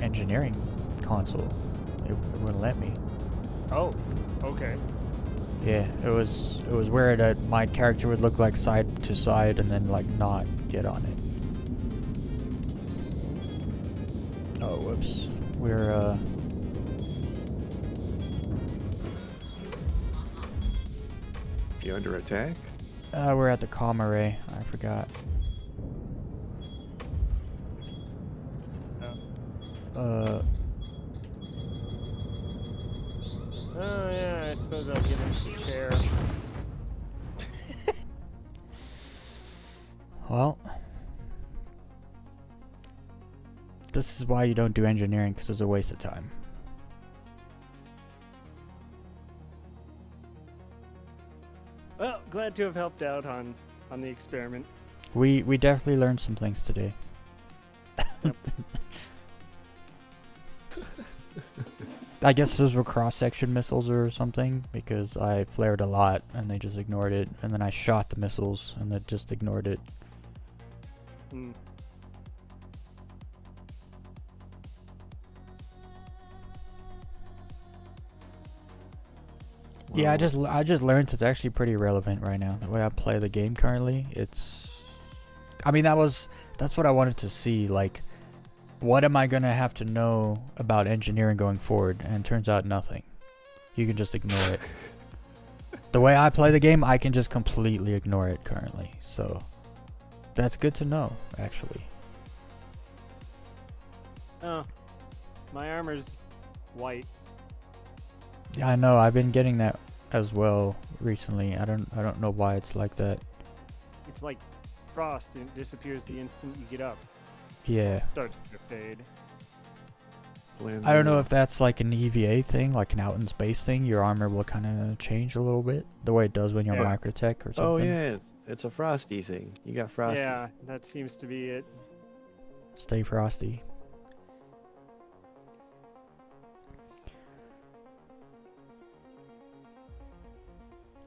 engineering console. It wouldn't let me. Oh, okay. Yeah, it was weird that my character would look like side to side and then like not get on it. Oh, whoops. We're You under attack? we're at the comm array. I forgot. Oh yeah, I suppose I'll give him the chair. Well, this is why you don't do engineering, because it's a waste of time. Well, glad to have helped out on the experiment. We definitely learned some things today. I guess those were cross-section missiles or something, because I flared a lot and they just ignored it, and then I shot the missiles and they just ignored it. Hmm. Yeah, I just learned it's actually pretty relevant right now. The way I play the game currently, I mean that's what I wanted to see. Like, what am I gonna have to know about engineering going forward? And it turns out nothing. You can just ignore it. The way I play the game, I can just completely ignore it currently. So that's good to know, actually. Oh, my armor's white. Yeah, I know. I've been getting that as well recently. I don't know why it's like that. It's like frost and it disappears the instant you get up. Yeah. It starts to fade. I don't know if that's like an EVA thing, like an out in space thing. Your armor will kind of change a little bit, the way it does when you're Yeah. microtech or something. Oh yeah, it's a frosty thing. You got frosty. Yeah, that seems to be it. Stay frosty.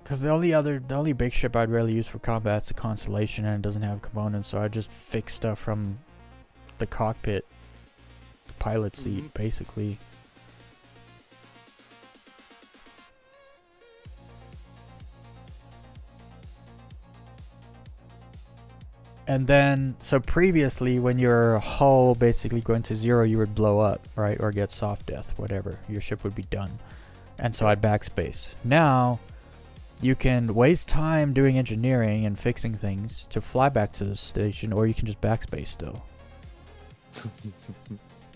Because the only big ship I'd really use for combat is the Constellation, and it doesn't have components, so I just fix stuff from the cockpit, the pilot seat, basically. And then, so previously, when your hull basically going to 0, you would blow up, right? Or get soft death, whatever. Your ship would be done. And so I'd backspace. Now, you can waste time doing engineering and fixing things to fly back to the station, or you can just backspace still.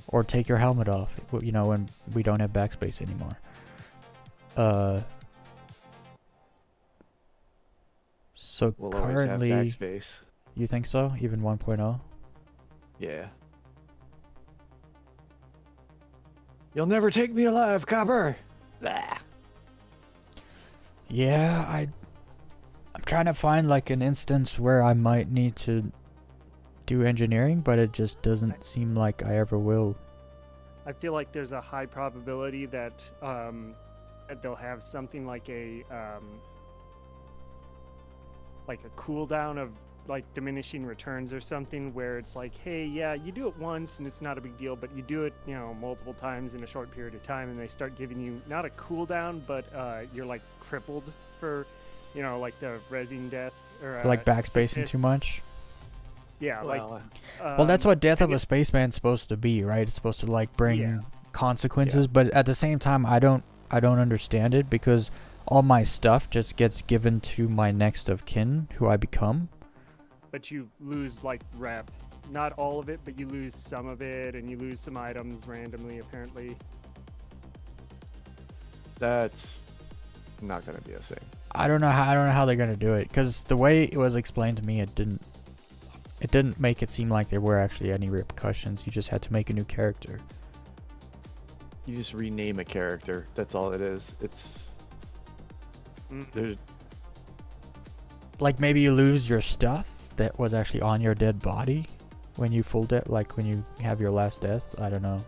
Or take your helmet off, you know, when we don't have backspace anymore. So We'll currently... always have backspace. You think so? Even 1.0? Yeah. You'll never take me alive, copper! Blah. Yeah, I'm trying to find like an instance where I might need to do engineering, but it just doesn't seem like I ever will. I feel like there's a high probability that that they'll have something like a cooldown of like diminishing returns or something, where it's like, hey, yeah, you do it once and it's not a big deal, but you do it, you know, multiple times in a short period of time, and they start giving you not a cooldown, but you're like crippled for, you know, like the resin death or Like backspacing sickness. too much? Yeah, Well, Well, that's what Death I of a guess- Spaceman's supposed to be, right? It's supposed to like bring Yeah. consequences, but at the same time, I don't understand it, because all my stuff just gets given to my next of kin, who I become. but you lose like rep. Not all of it, but you lose some of it, and you lose some items randomly, apparently. that's not gonna be a thing. I don't know how they're gonna do it, because the way it was explained to me, it didn't make it seem like there were actually any repercussions. You just had to make a new character. You just rename a character. That's all it is. It's there's Like maybe you lose your stuff that was actually on your dead body when you full death, like when you have your last death. I don't know.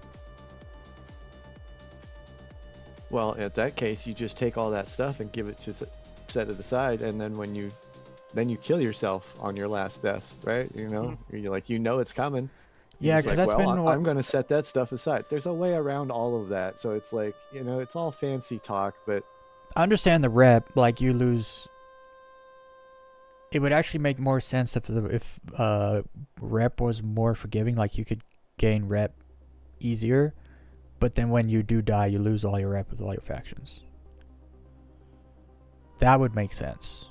well, in that case, you just take all that stuff and give it to set it aside, and then when you kill yourself on your last death, right? You know, you're like, you know, it's coming. Yeah, It's because like, that's well, been what I'm gonna set that stuff aside. There's a way around all of that, so it's like, you know, it's all fancy talk, but I understand the rep. Like you lose. It would actually make more sense if rep was more forgiving. Like you could gain rep easier, but then when you do die, you lose all your rep with all your factions. That would make sense.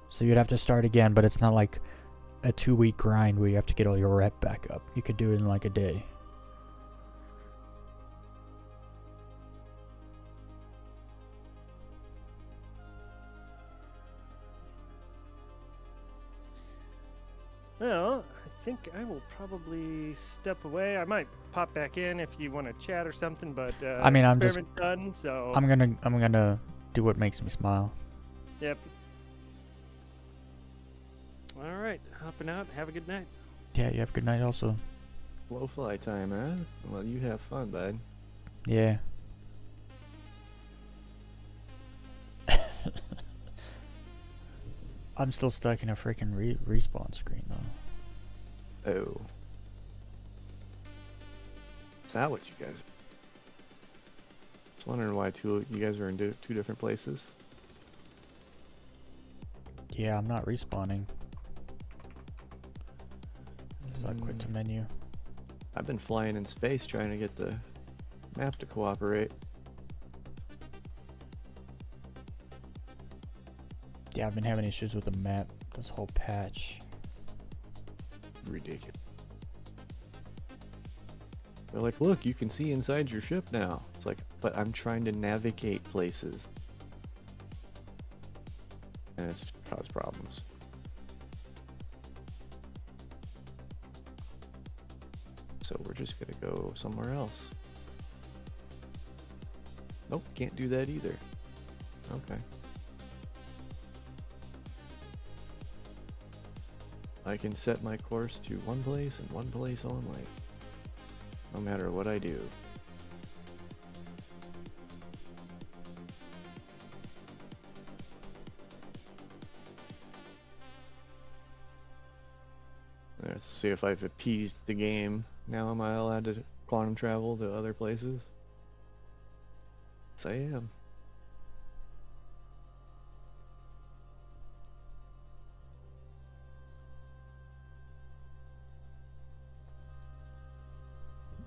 So you'd have to start again, but it's not like a 2-week grind where you have to get all your rep back up. You could do it in like a day. Well, I think I will probably step away. I might pop back in if you want to chat or something, but I mean, I'm just- experiment done, so I'm gonna do what makes me smile. yep. All right, hopping out. Have a good night. Yeah, you have a good night also. low fly time, huh? Well, you have fun, bud. Yeah. I'm still stuck in a freaking respawn screen though. Oh. Is that what you guys? I was wondering why you guys are in two different places. Yeah, I'm not respawning. So I quit the menu. I've been flying in space trying to get the map to cooperate. Yeah, I've been having issues with the map this whole patch. Ridiculous. They're like, look, you can see inside your ship now. It's like, but I'm trying to navigate places. And it's caused problems. So we're just gonna go somewhere else. Nope, can't do that either. Okay. I can set my course to one place and one place only. No matter what I do. Let's see if I've appeased the game. Now am I allowed to quantum travel to other places? Yes, I am.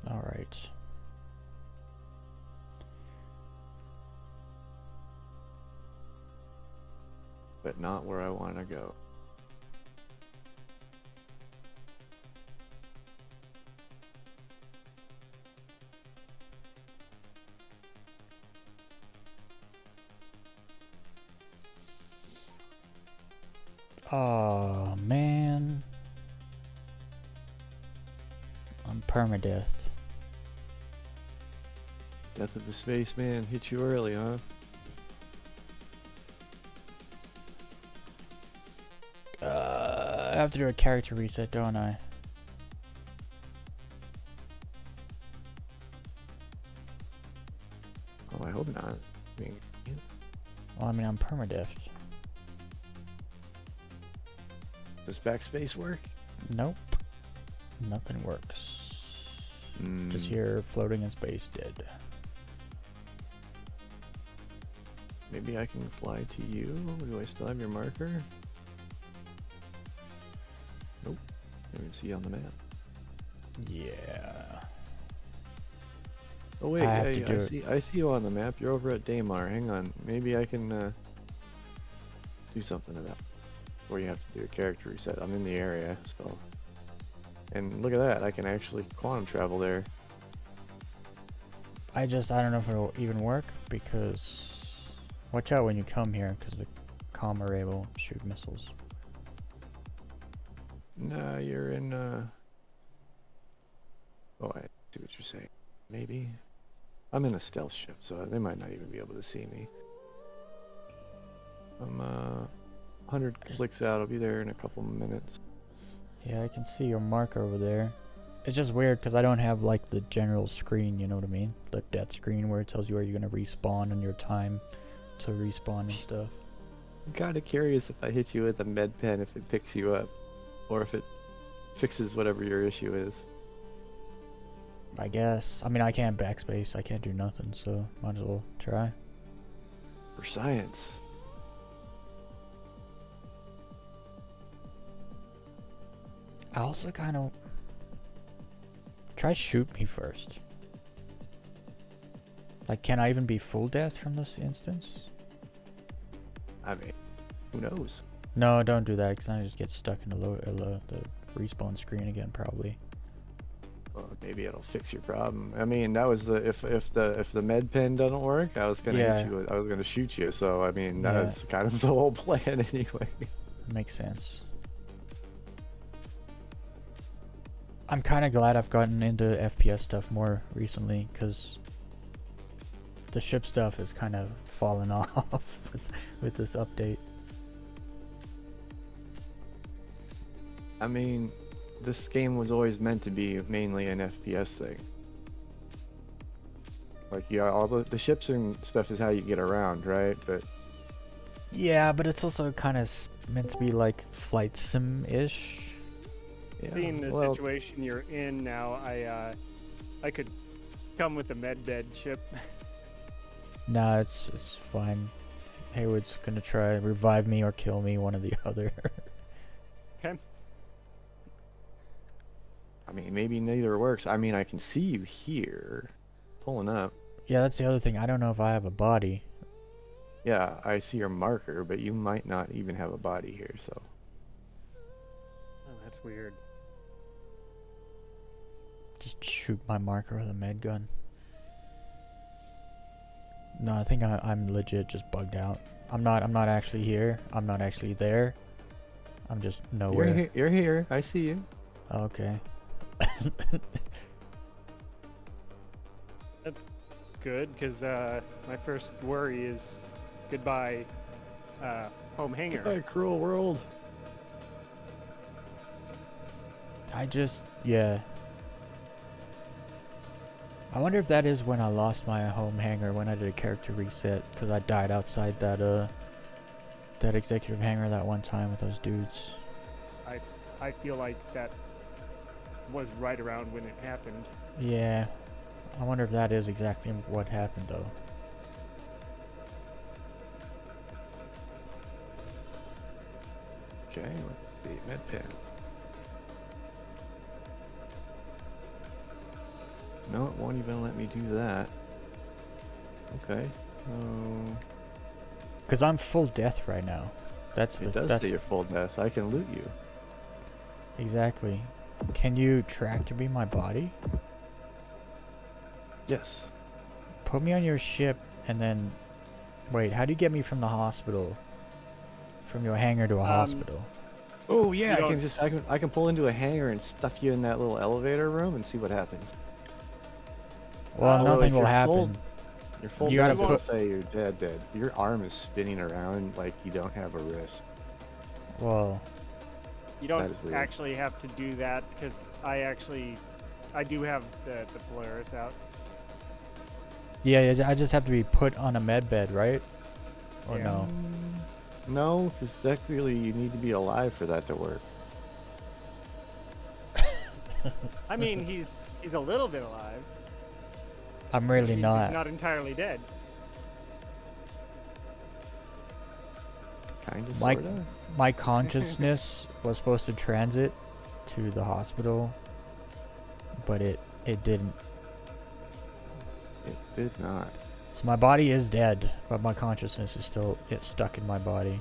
Alright. But not where I want to go. Oh man. I'm permadeath. Death of the Spaceman hit you early, huh? I have to do a character reset, don't I? Oh, I hope not. I mean, Well, I mean, I'm permadeath. does backspace work? Nope. Nothing works. Just Mm, here floating in space, dead. maybe I can fly to you? Do I still have your marker? Nope. I don't see you on the map. Yeah. Oh wait, I have to yeah, do I see you on the map. You're over at Daymar. Hang on. Maybe I can do something about it. Or you have to do a character reset. I'm in the area, so. And look at that. I can actually quantum travel there. I don't know if it'll even work because watch out when you come here because the comm are able to shoot missiles. Nah, you're in oh, I see what you're saying. Maybe. I'm in a stealth ship, so they might not even be able to see me. I'm 100 clicks out. I'll be there in a couple minutes. Yeah, I can see your marker over there. It's just weird because I don't have like the general screen, you know what I mean? The death screen where it tells you where you're gonna respawn and your time to respawn and stuff. I'm kind of curious if I hit you with a med pen, if it picks you up, or if it fixes whatever your issue is. I guess. I mean, I can't backspace. I can't do nothing, so might as well try. For science. I also kind of try shoot me first. Like, can I even be full death from this instance? I mean, who knows? No, don't do that because I just get stuck in the respawn screen again, probably. Well, maybe it'll fix your problem. I mean, that was the if the med pen doesn't work, I was gonna hit you. I was gonna shoot you. So I mean, that's kind of the whole plan anyway. Makes sense. I'm kind of glad I've gotten into FPS stuff more recently because the ship stuff has kind of fallen off with this update. I mean, this game was always meant to be mainly an FPS thing. Like, yeah, all the ships and stuff is how you get around, right? But Yeah, but it's also kind of meant to be like flight sim-ish. yeah, Seeing the well, situation you're in now, I could come with a med bed ship. Nah, it's fine. Hayward's gonna try revive me or kill me, one or the other. Okay. I mean, maybe neither works. I mean, I can see you here, pulling up. Yeah, that's the other thing. I don't know if I have a body. Yeah, I see your marker, but you might not even have a body here, so. Oh, that's weird. Just shoot my marker with a med gun. No, I think I'm legit just bugged out. I'm not actually here. I'm not actually there. I'm just nowhere. You're here. I see you. Okay. That's good, because my first worry is goodbye, home hangar. Goodbye, cruel world. Yeah. I wonder if that is when I lost my home hangar, when I did a character reset, because I died outside that executive hangar that one time with those dudes. I feel like that was right around when it happened. Yeah. I wonder if that is exactly what happened, though. Okay, let's see. Med pen. No, it won't even let me do that. Okay. Because I'm full death right now. It does say you're full death. I can loot you. Exactly. Can you tractor beam my body? Yes. Put me on your ship and then... Wait, how do you get me from the hospital? From your hangar to a hospital? Oh yeah, You I can just I can pull into a hangar and stuff you in that little elevator room and see what happens. Well, Although nothing if will you're happen. You're full You dead, gotta it'll put- say you're dead. Your arm is spinning around like you don't have a wrist. Well, You That don't is weird. actually have to do that, because I do have the Polaris out. yeah, I just have to be put on a med bed, right? Or Yeah. no? No, because technically you need to be alive for that to work. I mean, he's a little bit alive. I'm which really means not. He's not entirely dead. Kinda, My- sorta. My consciousness was supposed to transit to the hospital, but it didn't. It did not. So my body is dead, but my consciousness is still stuck in my body.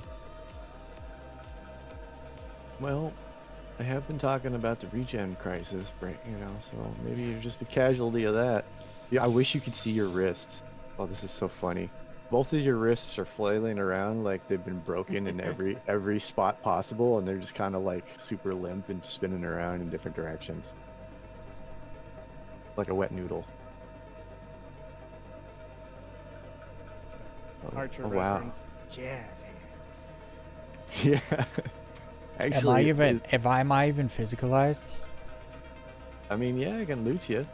Well, I have been talking about the regen crisis, right? So maybe you're just a casualty of that. Yeah, I wish you could see your wrists. Oh, this is so funny. Both of your wrists are flailing around like they've been broken in every spot possible, and they're just kind of like super limp and spinning around in different directions, like a wet noodle. Archer oh wow. reference. Jazz hands. Yeah. Actually, Am I even physicalized? I mean, yeah, I can loot you.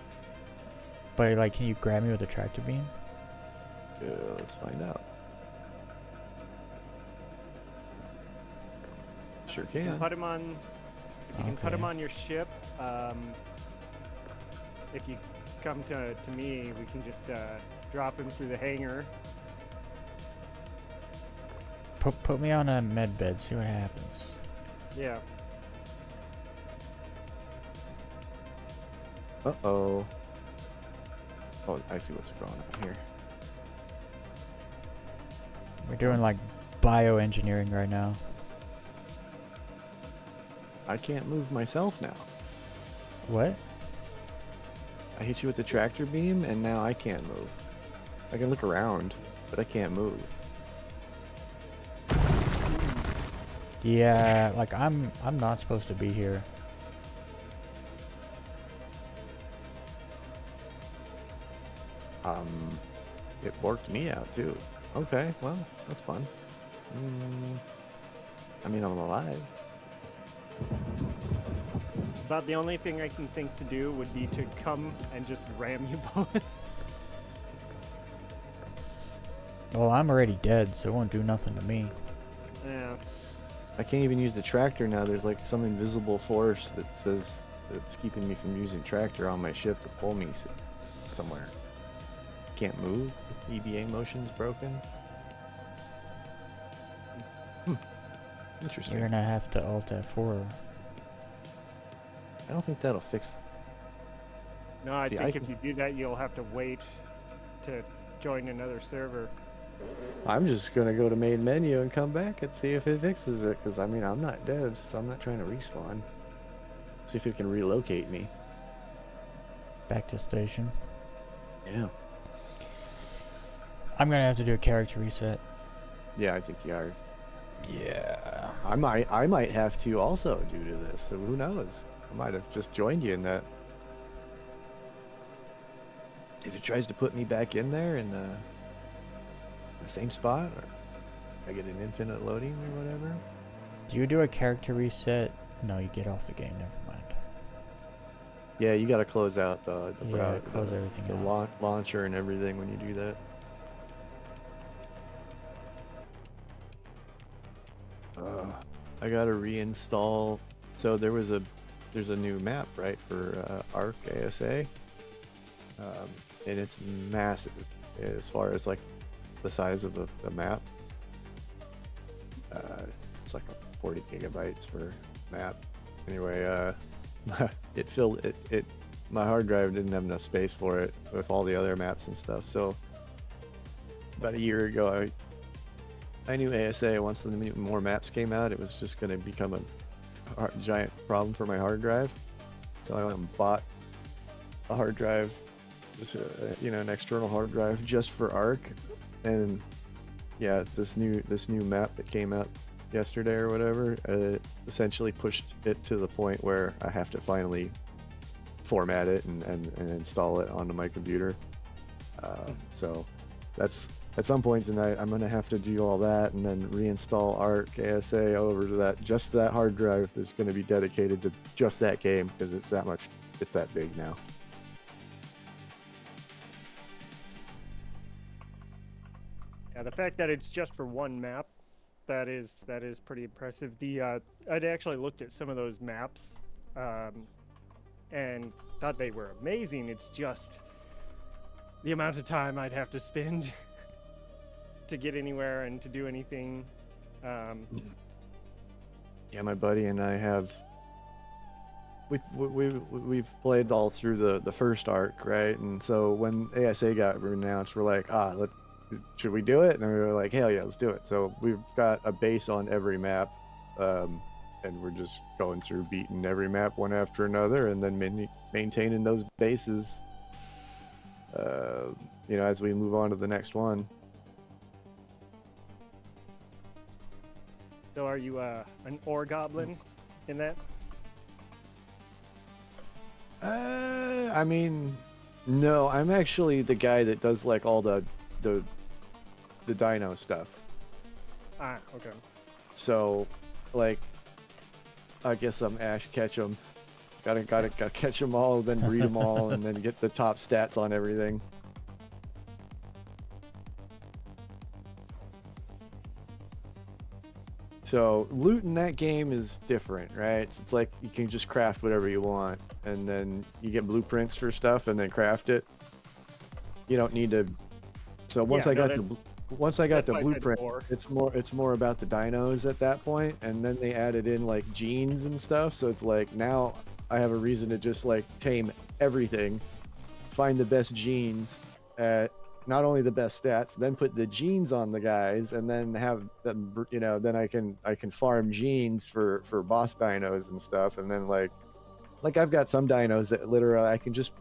But like, can you grab me with a tractor beam? Let's find out. Sure You can can. put him on. If you can put him Okay. on your ship, if you come to me, we can just drop him through the hangar. Put me on a med bed. See what happens. Yeah. Uh-oh. Oh, I see what's going on here. We're doing like bioengineering right now. I can't move myself now. What? I hit you with the tractor beam, and now I can't move. I can look around, but I can't move. Yeah, like I'm not supposed to be here. It worked me out too. Okay, well, that's fun. I mean, I'm alive. About the only thing I can think to do would be to come and just ram you both. Well, I'm already dead, so it won't do nothing to me. Yeah. I can't even use the tractor now. There's like some invisible force that says it's keeping me from using tractor on my ship to pull me somewhere. Can't move. EVA motion's broken. Interesting. You're gonna have to Alt F4. I don't think that'll fix No, I See, think I if can- you do that, you'll have to wait to join another server. I'm just gonna go to main menu and come back and see if it fixes it, because I mean, I'm not dead, so I'm not trying to respawn. See if it can relocate me. Back to station. Yeah. I'm gonna have to do a character reset. Yeah, I think you are. Yeah. I might have to also due to this, so who knows? I might have just joined you in that. If it tries to put me back in there in the same spot, or I get an infinite loading or whatever. Do you do a character reset? No, you get off the game. Never mind. Yeah, you gotta close out the Yeah, close everything the out. launcher and everything when you do that. I gotta reinstall. So there's a new map, right, for Arc ASA, and it's massive as far as like the size of the map. It's like 40 gigabytes per map. Anyway, it filled it. My hard drive didn't have enough space for it with all the other maps and stuff. So about a year ago, I knew ASA, once the more maps came out, it was just going to become a giant problem for my hard drive. So I went and bought a hard drive, just an external hard drive just for Arc. And yeah, this new map that came out yesterday or whatever, essentially pushed it to the point where I have to finally format it and install it onto my computer. So that's at some point tonight I'm gonna have to do all that and then reinstall Arc ASA over to that hard drive that's gonna be dedicated to just that game, because it's that big now. Yeah, the fact that it's just for one map, that is pretty impressive. I'd actually looked at some of those maps, and thought they were amazing. It's just the amount of time I'd have to spend to get anywhere and to do anything. Yeah, my buddy and I have. We've played all through the first Arc, right? And so when ASA got announced, we're like, should we do it? And we were like, hell yeah, let's do it. So we've got a base on every map, and we're just going through beating every map one after another, and then maintaining those bases, as we move on to the next one. So are you an ore goblin in that? I mean, no, I'm actually the guy that does like all the dino stuff. Ah, okay. So, like, I guess I'm Ash Ketchum. Gotta catch them all, then breed them all, and then get the top stats on everything. So loot in that game is different, right? It's like you can just craft whatever you want, and then you get blueprints for stuff, and then craft it. You don't need to. So once I got the blueprint, it's more about the dinos at that point, and then they added in like genes and stuff. So it's like now I have a reason to just like tame everything, find the best genes at not only the best stats, then put the genes on the guys, and then have them, then I can farm genes for boss dinos and stuff. And then like I've got some dinos that literally I can just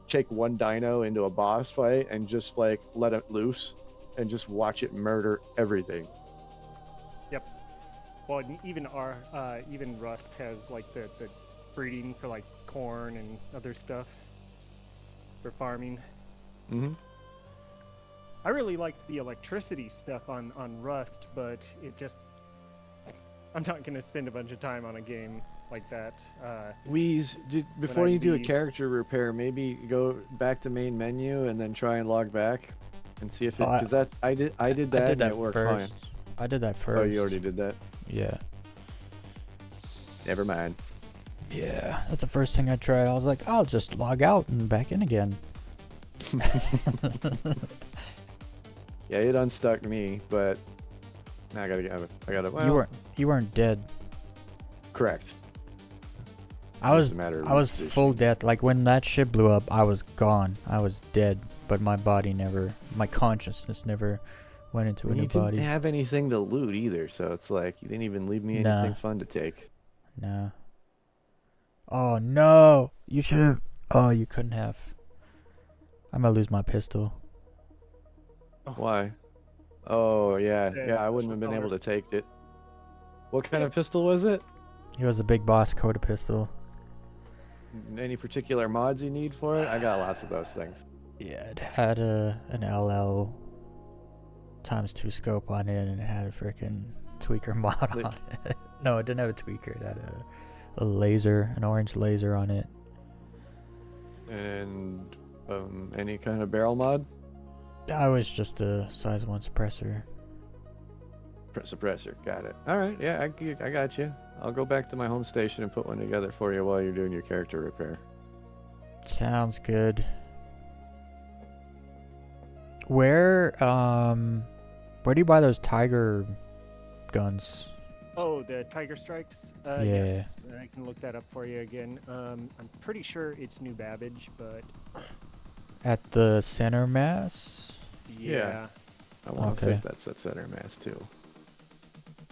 take one dino into a boss fight and just like let it loose and just watch it murder everything. Yep. Well, and even even Rust has like the breeding for like corn and other stuff for farming. Mm-hmm. I really liked the electricity stuff on Rust, but it just, I'm not going to spend a bunch of time on a game like that. Weez, before you do a character repair, maybe go back to main menu and then try and log back and see if it, because I did that and it worked fine. I did that first. Oh, you already did that? Yeah. Never mind. Yeah, that's the first thing I tried. I was like, I'll just log out and back in again. Yeah, it unstuck me, but now I gotta. Well, You weren't dead. correct. I was Just a matter of I was full repositioning. death. Like when that ship blew up, I was gone. I was dead. But my body never, my consciousness never went into a And new you didn't body. have anything to loot either, so it's like you didn't even leave me anything Nah, fun to take. nah. Oh no! You should have. Oh, you couldn't have. I'm gonna lose my pistol. Why? Oh yeah, Yeah, yeah. I wouldn't special have been able color. to take it. What kind of pistol was it? It was a big boss Coda pistol. Any particular mods you need for it? I got lots of those things. Yeah, it had an LL ×2 scope on it, and it had a freaking tweaker mod Like- on it. No, it didn't have a tweaker. It had a laser, an orange laser on it. And any kind of barrel mod? I was just a size 1 suppressor. Suppressor. Got it. All right. Yeah, I got you. I'll go back to my home station and put one together for you while you're doing your character repair. Sounds good. Where do you buy those tiger guns? Oh, the Tiger Strikes? Yeah. Yes, I can look that up for you again. I'm pretty sure it's New Babbage, but At the center mass? Yeah. I want to Okay. say if that's that center mass too.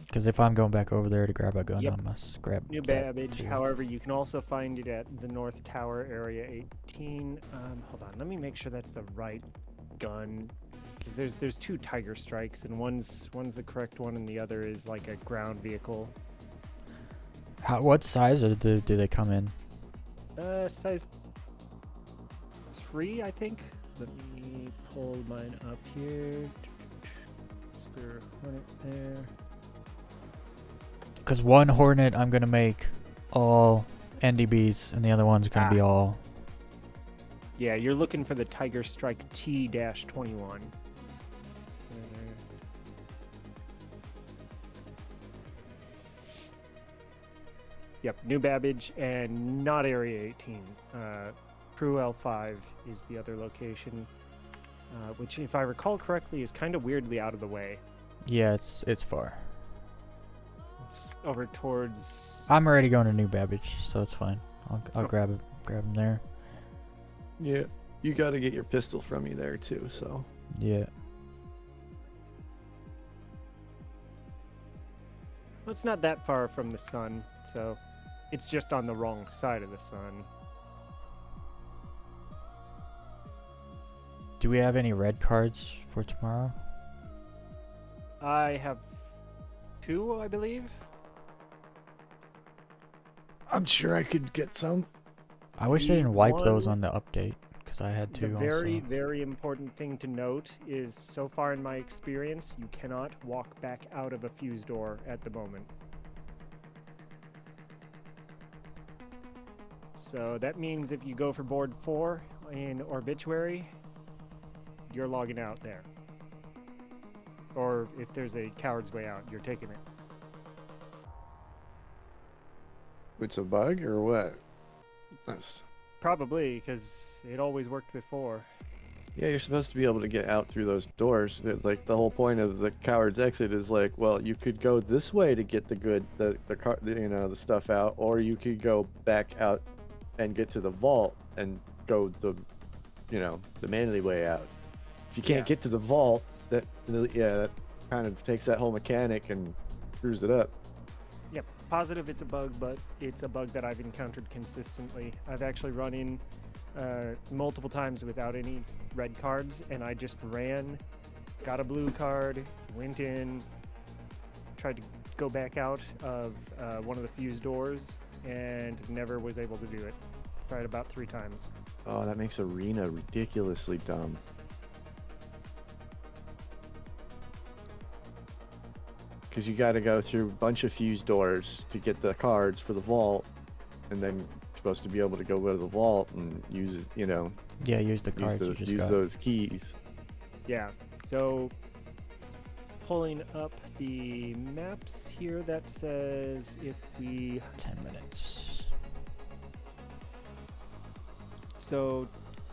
Because if I'm going back over there to grab a gun, Yep. I must grab New that Babbage. too. However, you can also find it at the North Tower, Area 18. Hold on, let me make sure that's the right gun. Because there's 2 Tiger Strikes, and one's the correct one, and the other is like a ground vehicle. What size do they come in? Size 3, I think. Let me pull mine up here. Spare Hornet there. Because one Hornet, I'm going to make all NDBs, and the other one's going to be all... Yeah, you're looking for the Tiger Strike T-21. Yep, New Babbage and not Area 18. Crew L5 is the other location, which, if I recall correctly, is kind of weirdly out of the way. Yeah, it's far. It's over towards. I'm already going to New Babbage, so it's fine. I'll Oh. grab him there. Yeah. You got to get your pistol from me there too. So. Yeah. Well, it's not that far from the sun, so it's just on the wrong side of the sun. Do we have any red cards for tomorrow? I have 2, I believe. I'm sure I could get some. I wish they The didn't wipe those one- on the update, because I had The 2 very, also. very important thing to note is, so far in my experience, you cannot walk back out of a fuse door at the moment. So that means if you go for board 4 in Obituary, you're logging out there. Or if there's a coward's way out, you're taking it. It's a bug or what? That's. Probably, because it always worked before. Yeah, you're supposed to be able to get out through those doors. Like the whole point of the coward's exit is like, well, you could go this way to get the stuff out, or you could go back out and get to the vault and go the manly way out. If you can't Yeah. get to the vault, that kind of takes that whole mechanic and screws it up. Yep, positive it's a bug, but it's a bug that I've encountered consistently. I've actually run in multiple times without any red cards, and I just ran, got a blue card, went in, tried to go back out of one of the fuse doors, and never was able to do it. Tried about 3 times. Oh, that makes Arena ridiculously dumb. Because you got to go through a bunch of fuse doors to get the cards for the vault, and then you're supposed to be able to go to the vault and use it, Yeah, use the cards you just use got. those keys. Yeah, so pulling up the maps here, that says if we 10 minutes. So,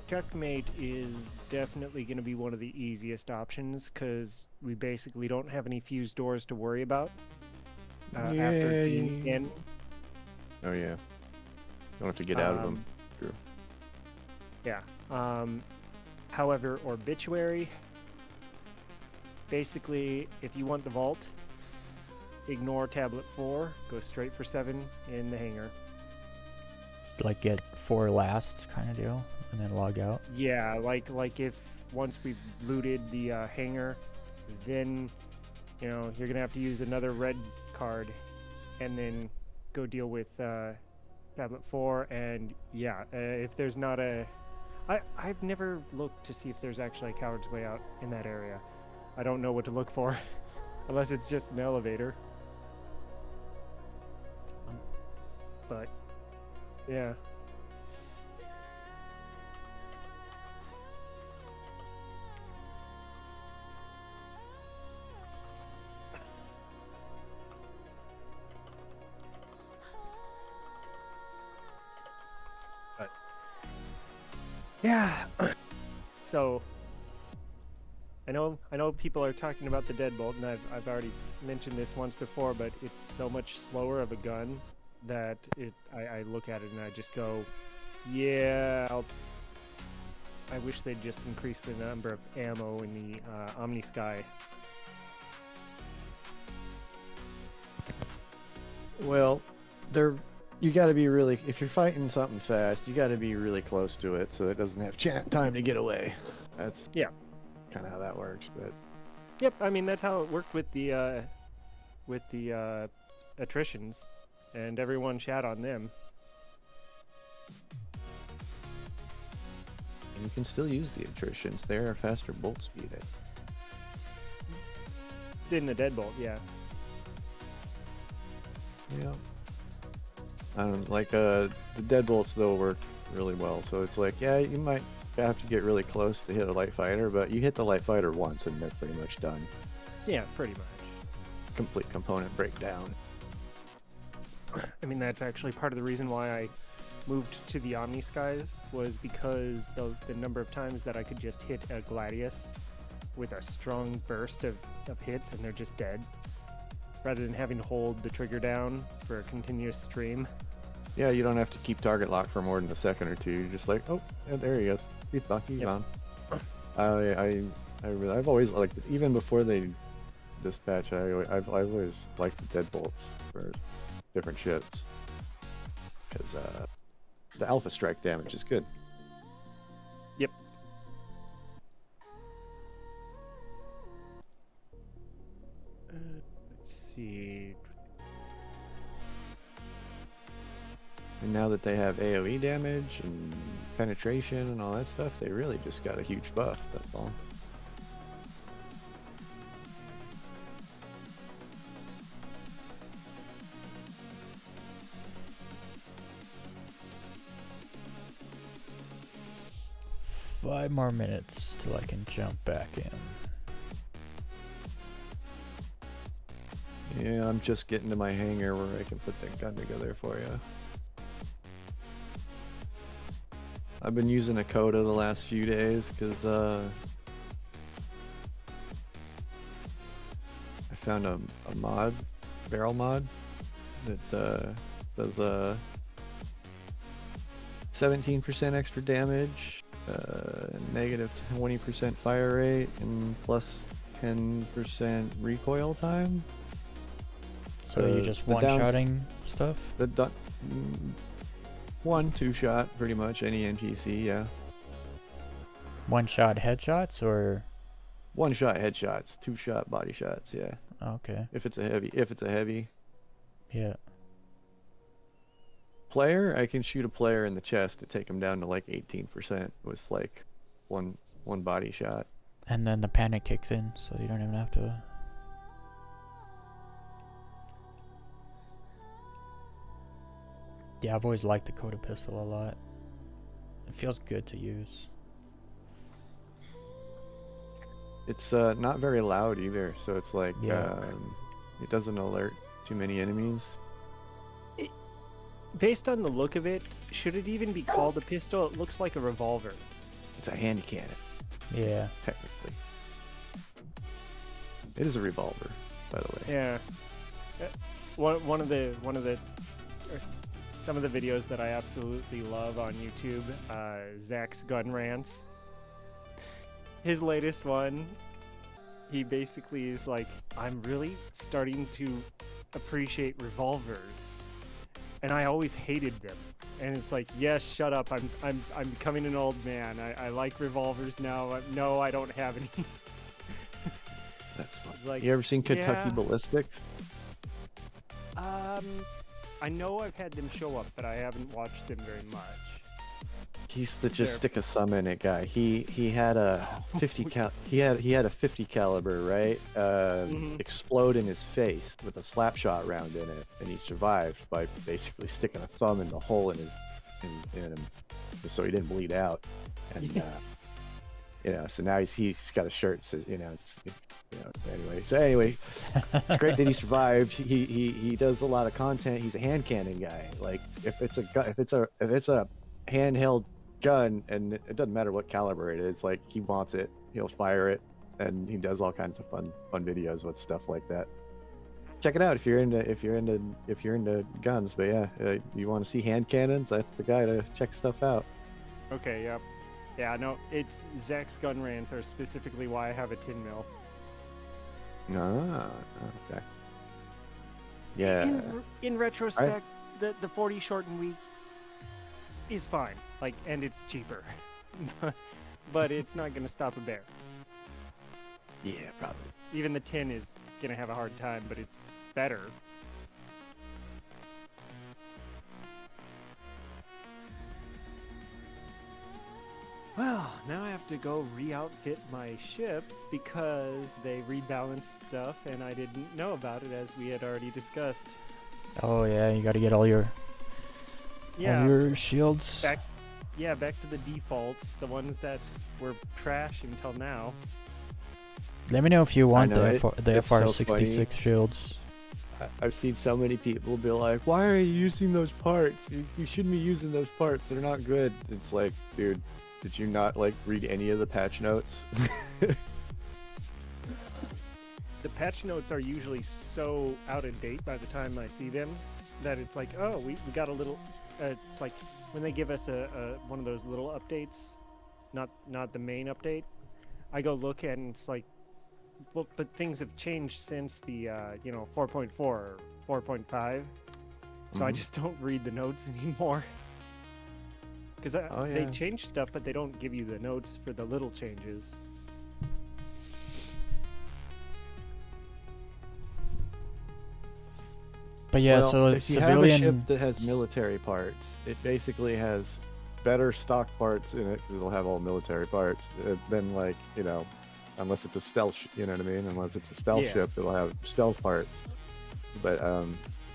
Checkmate is definitely going to be one of the easiest options because we basically don't have any fuse doors to worry about after being in. Oh yeah. Don't have to get out of them. True. Yeah. However, Obituary, basically, if you want the vault, ignore tablet 4, go straight for 7 in the hangar. It's like get 4 last kind of deal, and then log out. Yeah, like if once we've looted the hangar, then you know you're gonna have to use another red card, and then go deal with tablet 4. And yeah, if there's not a, I've never looked to see if there's actually a coward's way out in that area. I don't know what to look for, unless it's just an elevator. But yeah. But yeah. So I know people are talking about the deadbolt, and I've already mentioned this once before, but it's so much slower of a gun that I look at it and I just go, yeah, I wish they'd just increase the number of ammo in the Omni Sky. Well, you got to be really, if you're fighting something fast, you got to be really close to it so it doesn't have time to get away. That's kind of how that works. But yep, I mean that's how it worked with the attritions, and everyone shat on them. and you can still use the attritions. They're a faster bolt speed. In the deadbolt, yeah. Yeah. Like the deadbolts though work really well. So it's like, yeah, you might have to get really close to hit a light fighter, but you hit the light fighter once and they're pretty much done. Yeah, pretty much. Complete component breakdown. I mean, that's actually part of the reason why I moved to the Omni Skies, was because the number of times that I could just hit a Gladius with a strong burst of hits and they're just dead, rather than having to hold the trigger down for a continuous stream. Yeah, you don't have to keep target lock for more than a second or two. You're just like, oh, yeah, there he goes. He's gone. I've always liked it. Even before they dispatch, I've always liked the deadbolts for different ships, because the alpha strike damage is good. Yep. Let's see. And now that they have AoE damage and penetration and all that stuff, they really just got a huge buff, that's all. Five more minutes till I can jump back in. Yeah, I'm just getting to my hangar where I can put that gun together for you. I've been using a coda the last few days because I found a mod, barrel mod, that does 17% extra damage, negative 20% fire rate, and plus 10% recoil time. So you just one-shotting stuff? The 1-2 shot, pretty much any NPC, yeah. One-shot headshots or? 1-shot headshots, 2-shot body shots, yeah. Okay. If it's a heavy. Yeah. Player, I can shoot a player in the chest to take him down to like 18% with like one body shot. And then the panic kicks in, so you don't even have to. Yeah, I've always liked the Coda pistol a lot. It feels good to use. It's not very loud either, so it's like Yeah. it doesn't alert too many enemies. Based on the look of it, should it even be called a pistol? It looks like a revolver. It's a hand cannon, Yeah. technically. It is a revolver, by the way. Yeah. One of the some of the videos that I absolutely love on YouTube, Zach's gun rants. His latest one, he basically is like, I'm really starting to appreciate revolvers, and I always hated them. And it's like, yes, shut up. I'm becoming an old man. I like revolvers now. No, I don't have any. That's fun. Like, You ever seen Kentucky yeah. Ballistics? I know I've had them show up, but I haven't watched them very much. He's the just They're- stick a thumb in it guy. He had a 50 cal he had a 50 caliber, right? Mhm. Explode in his face with a slap shot round in it, and he survived by basically sticking a thumb in the hole in him, so he didn't bleed out. And you know, so now he's got a shirt that says, you know, anyway, it's great that he survived. He does a lot of content. He's a hand cannon guy. Like if it's a handheld gun, and it doesn't matter what caliber it is, like he wants it, he'll fire it, and he does all kinds of fun videos with stuff like that. Check it out if you're into guns. But yeah, you want to see hand cannons, that's the guy to check stuff out. Okay, yep. Yeah, no, it's Zach's gun rants are specifically why I have a 10 mil. Ah, okay. Yeah. In retrospect, the 40 shortened week is fine. Like, and it's cheaper. But it's not gonna stop a bear. Yeah, probably. Even the 10 is gonna have a hard time, but it's better. Well, now I have to go re-outfit my ships because they rebalanced stuff and I didn't know about it, as we had already discussed. Oh yeah, you gotta get all your shields. Back to the defaults, the ones that were trash until now. Let me know if you want know, the it's so FR66 funny. shields. I've seen so many people be like, why are you using those parts? You shouldn't be using those parts. They're not good. It's like, dude, did you not like read any of the patch notes? The patch notes are usually so out of date by the time I see them that it's like, oh, we got a little. It's like when they give us a one of those little updates, not the main update. I go look at it and it's like, well, but things have changed since the 4.4 or 4.5, so I just don't read the notes anymore. Because they change stuff, but they don't give you the notes for the little changes. But yeah, well, so if you have a ship civilian. that has military parts, it basically has better stock parts in it because it'll have all military parts than like, you know, unless it's a stealth, you know what I mean? Unless it's a stealth ship, it'll have stealth parts. But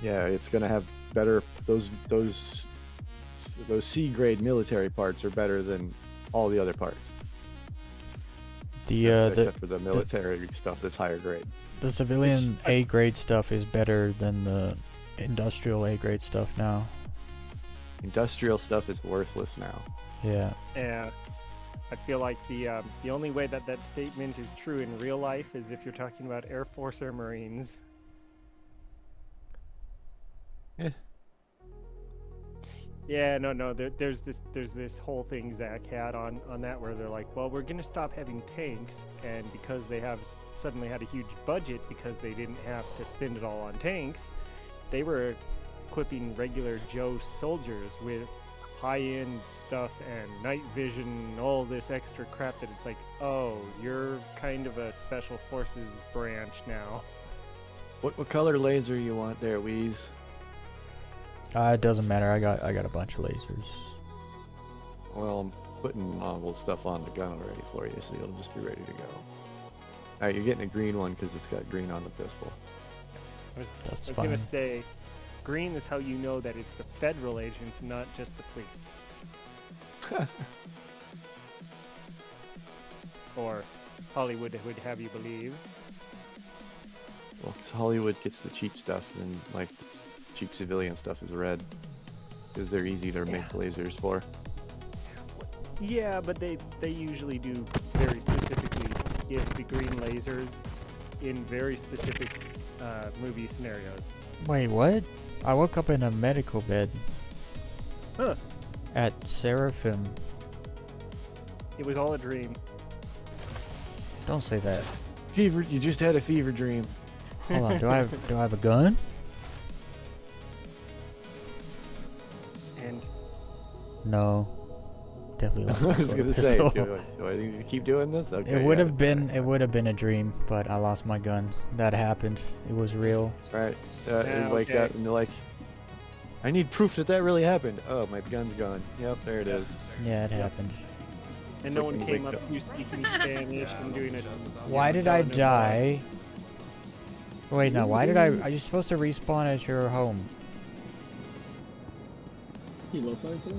yeah, it's gonna have better. Those C grade military parts are better than all the other parts. Except for the military stuff that's higher grade. The civilian A grade stuff is better than the industrial A grade stuff now. Industrial stuff is worthless now. Yeah. Yeah. I feel like the only way that statement is true in real life is if you're talking about Air Force or Marines. Yeah. Yeah, no. There's this whole thing Zach had on that where they're like, well, we're gonna stop having tanks, and because they have suddenly had a huge budget because they didn't have to spend it all on tanks, they were equipping regular Joe soldiers with high-end stuff and night vision and all this extra crap that it's like, oh, you're kind of a special forces branch now. What color laser you want there, Weez? It doesn't matter. I got a bunch of lasers. Well, I'm putting novel stuff on the gun already for you, so you'll just be ready to go. Alright, you're getting a green one because it's got green on the pistol. I was fine. gonna say, green is how you know that it's the federal agents, not just the police. Or Hollywood would have you believe. Well, 'cause Hollywood gets the cheap stuff, and like cheap civilian stuff is red, because they're easy to make lasers for. Yeah, but they usually do very specifically give the green lasers in very specific movie scenarios. Wait, what? I woke up in a medical bed. Huh. At Seraphim. It was all a dream. Don't say that. Fever. You just had a fever dream. Hold on. Do I have a gun? And No. Definitely lost my I was gonna quarter say, pistol. do I need to keep doing this? Okay. It would yeah. have been a dream, but I lost my gun. That happened. It was real. Right. Yeah, Like okay. that, and they're like, I need proof that that really happened. Oh, my gun's gone. Yep, there it is. Yeah, it happened. and It's no like one when you came wake up up. to you speaking Spanish and doing it. Why did I die? Wait, no. Why did I? Are you supposed to respawn at your home? You low flying today?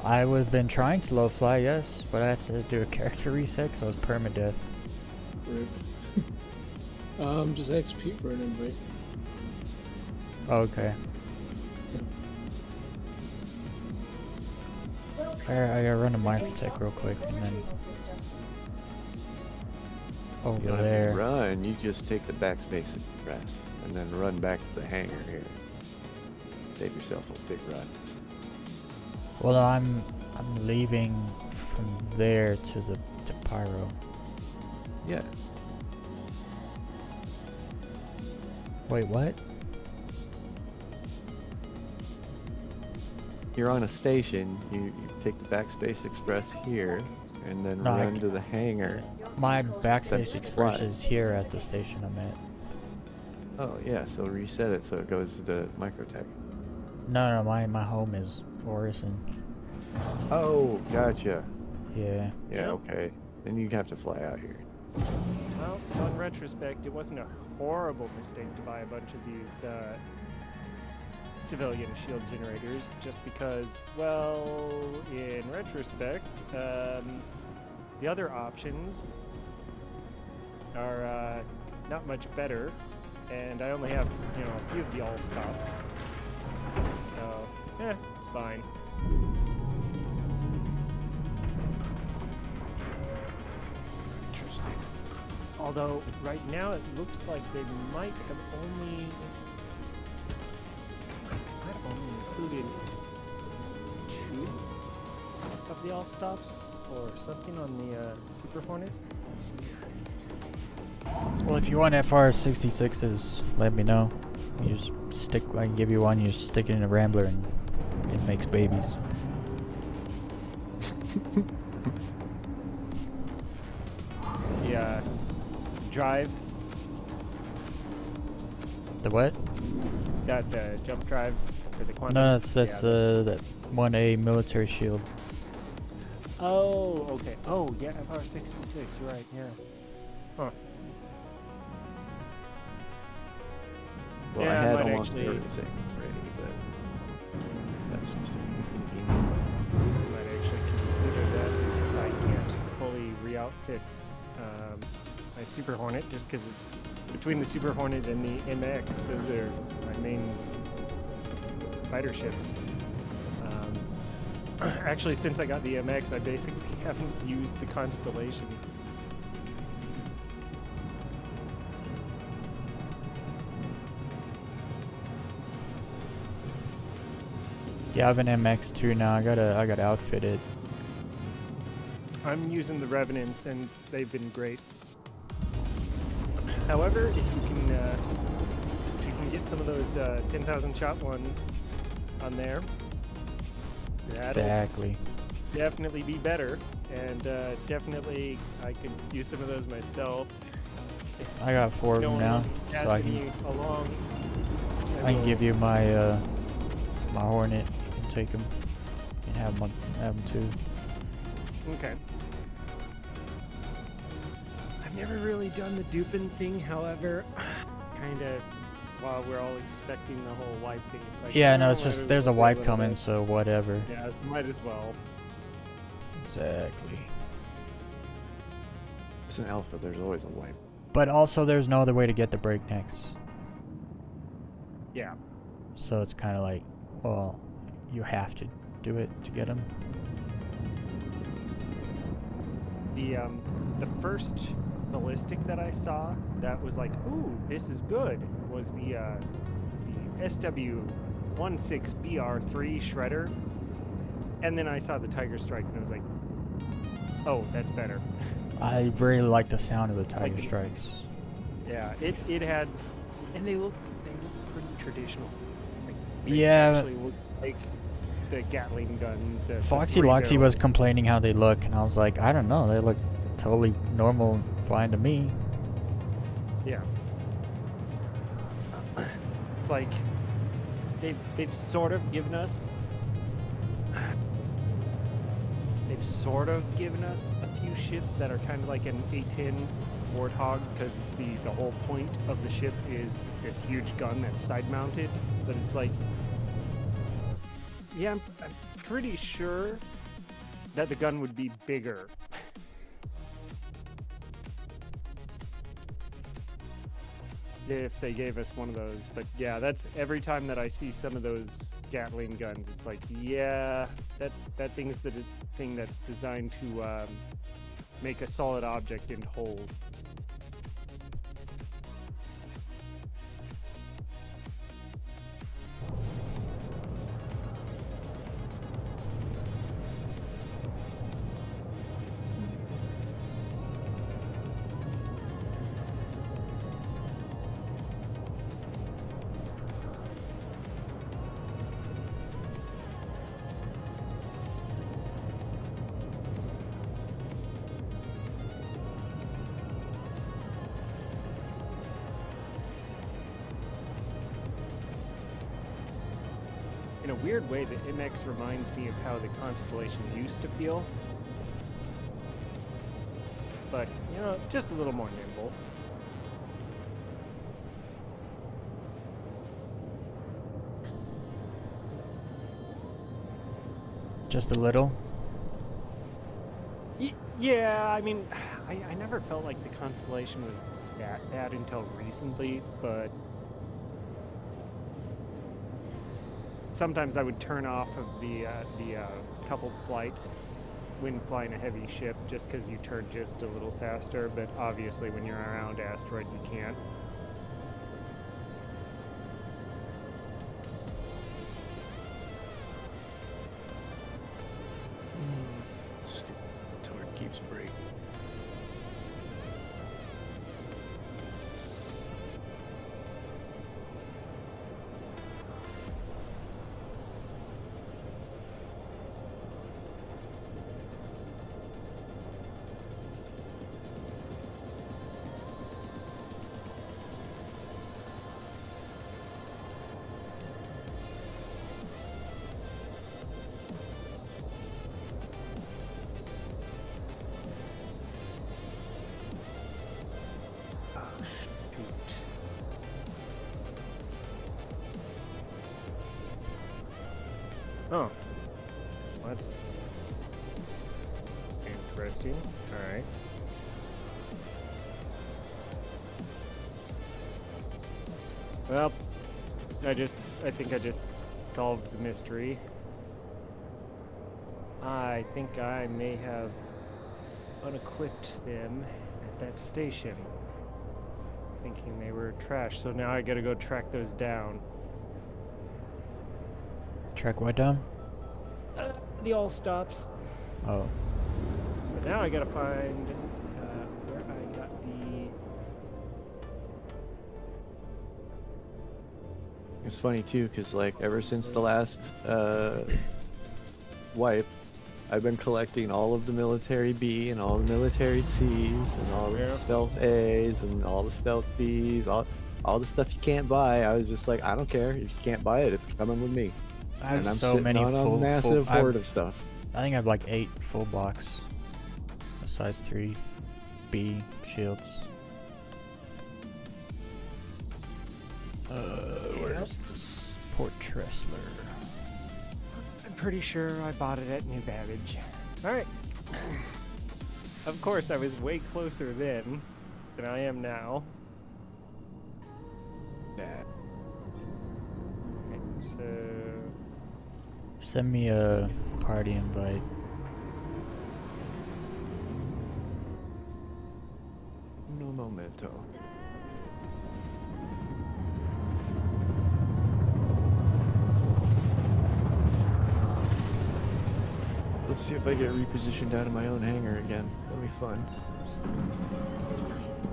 I would have been trying to low fly, yes, but I had to do a character reset, so it was permadeath. Rip. Just ask Pete for an invite. Okay. Welcome Alright, I gotta run a to the mind Weez protect real quick, and then retrieval system. You over don't have to there. run. You just take the backspace and press, and then run back to the hangar here. Save yourself a big run. Well, no, I'm leaving from there to Pyro. Yeah. Wait, what? You're on a station. You take the backspace express here, and then No, I run c- to the hangar. My That's backspace express fly. is here at the station I'm at. Oh yeah, so reset it so it goes to the microtech. No, my home is Orison. Oh, gotcha. Yeah. Yeah, okay. Then you have to fly out here. Well, so in retrospect, it wasn't a horrible mistake to buy a bunch of these civilian shield generators, just because, well, in retrospect, the other options are not much better, and I only have, a few of the all stops. So, it's fine. Interesting. Although, right now it looks like they might have only included 2 of the all stops or something on the Super Hornet. That's weird. Well, if you want FR66s, let me know. You just stick. I can give you one. You just stick it in a Rambler, and it makes babies. The drive, The what? got the jump drive for the quantum. No, that's yeah, that 1A military shield. Oh, okay. Oh, yeah, FR66. You're right. Yeah. Huh. Well, Yeah, I I had might almost actually- everything ready, but that's just inconvenient. Might actually consider that if I can't fully re-outfit my Super Hornet, just because it's between the Super Hornet and the MX. Those are my main fighter ships. Actually, since I got the MX, I basically haven't used the Constellation. Yeah, I have an MX too now. I gotta outfit it. I'm using the Revenants, and they've been great. However, if you can get some of those 10,000 shot ones on there, that'll Exactly. definitely be better, and definitely I could use some of those myself. I got 4 of No them one now, else is so I asking can you along. I can will- give you my my Hornet. You can take them and have them too. Okay. I've never really done the duping thing, however, kind of while we're all expecting the whole wipe thing. It's like, Yeah, no, oh, it's might just as there's a well do wipe little coming, bit. so whatever. Yeah, might as well. Exactly. It's an alpha. There's always a wipe. But also, there's no other way to get the breaknecks. Yeah. So it's kind of like, well, you have to do it to get them. The first ballistic that I saw that was like, ooh, this is good, was the SW 16BR3 shredder, and then I saw the Tiger Strike, and I was like, oh, that's better. I really like the sound of the Tiger Like- Strikes. Yeah, it had, and they look pretty traditional. Like, they Yeah. actually look like the Gatling gun. The Foxy three Loxy was barrel. complaining how they look, and I was like, I don't know, they look totally normal, fine to me. Yeah. It's like they've sort of given us a few ships that are kind of like an A-10 Warthog, because it's the whole point of the ship is this huge gun that's side mounted, but it's like, yeah, I'm pretty sure that the gun would be bigger. If they gave us one of those. But yeah, that's every time that I see some of those Gatling guns, it's like, yeah, that thing's the thing that's designed to make a solid object into holes. In a weird way, the MX reminds me of how the Constellation used to feel. But, you know, just a little more nimble. Just a little. Yeah, I mean, I never felt like the Constellation was that bad until recently, but sometimes I would turn off of the coupled flight when flying a heavy ship just because you turn just a little faster, but obviously when you're around asteroids you can't. Stupid torque keeps breaking. Oh. That's interesting. Alright. Well, I think I just solved the mystery. I think I may have unequipped them at that station, thinking they were trash, so now I gotta go track those down. Track what down? The all stops. Oh. So now I gotta find where I got the. It's funny too, cause like ever since the last wipe, I've been collecting all of the military B and all the military C's and all the Yeah. stealth A's and all the stealth B's, all the stuff you can't buy. I was just like, I don't care if you can't buy it, it's coming with me. I have And I'm so sitting many on full, a massive full hoard of stuff. I think I have like 8 full blocks. A size 3 B shields. Where's this Port Tressler? I'm pretty sure I bought it at New Babbage. Alright. Of course, I was way closer then than I am now. That. Okay, so. Send me a party invite. No momento. see if I get repositioned out of my own hangar again. That'll be fun.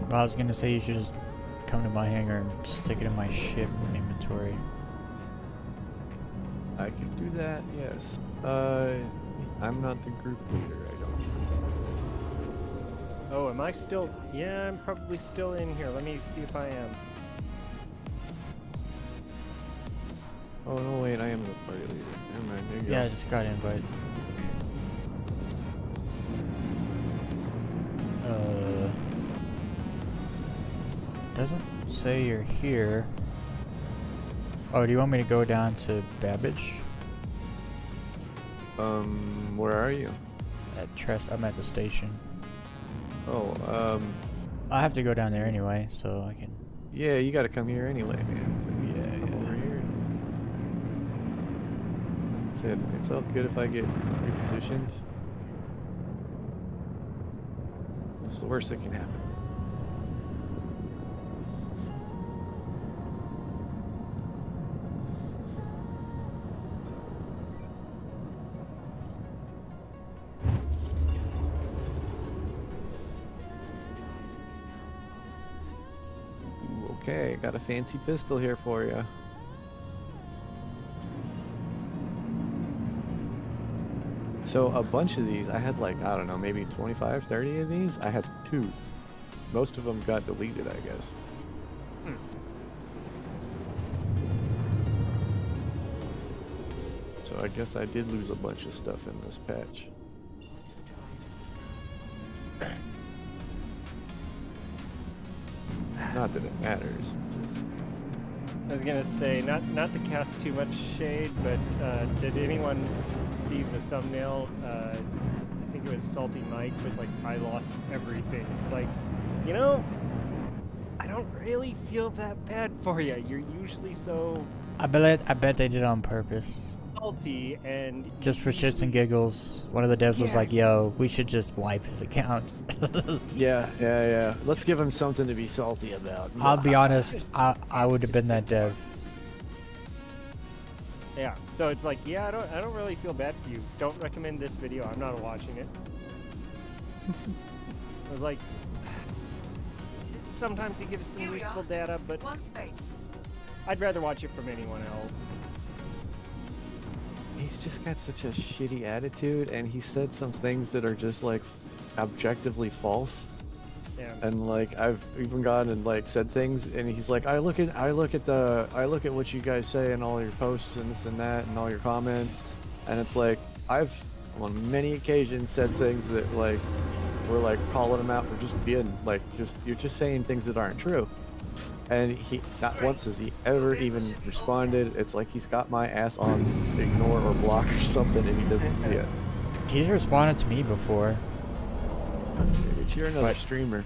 Well, I was gonna say you should just come to my hangar and stick it in my ship inventory. I could do that, yes. I'm not the group leader, I don't. Oh, am I still? Yeah, I'm probably still in here. Let me see if I am. Oh no, wait, I am the party leader. Never mind, there you Yeah, I go. just got invited. Doesn't say you're here. Oh, do you want me to go down to Babbage? Where are you? I'm at the station. Oh, I have to go down there anyway, so I can. yeah, you gotta come here anyway, man. Yeah, Come yeah. over here. That's it. It's all good if I get repositioned. What's the worst that can happen? Ooh, okay, got a fancy pistol here for you. So a bunch of these, I had like, I don't know, maybe 25, 30 of these. I have 2. Most of them got deleted, I guess. So I guess I did lose a bunch of stuff in this patch. Not that it matters. Just I was gonna say, not to cast too much shade, but did anyone see the thumbnail? I think it was Salty Mike was like, I lost everything. It's like, you know, I don't really feel that bad for you. You're usually so I bet they did it on purpose. salty and Just for shits and usually- giggles. One of the devs was Yeah. like, yo, we should just wipe his account. yeah. Let's give him something to be salty about. I'll be honest, I would have been that dev. Yeah. So it's like, yeah, I don't really feel bad for you. Don't recommend this video. I'm not watching it. I was like, sometimes he gives some useful data, but I'd rather watch it from anyone else. He's just got such a shitty attitude, and he said some things that are just like objectively false. Yeah. And like I've even gone and like said things, and he's like, I look at what you guys say in all your posts and this and that and all your comments, and it's like I've on many occasions said things that like we're like calling him out for just being like you're just saying things that aren't true. And he not once has he ever even responded. It's like he's got my ass on ignore or block or something, and he doesn't see it. He's responded to me before. You're another But- streamer.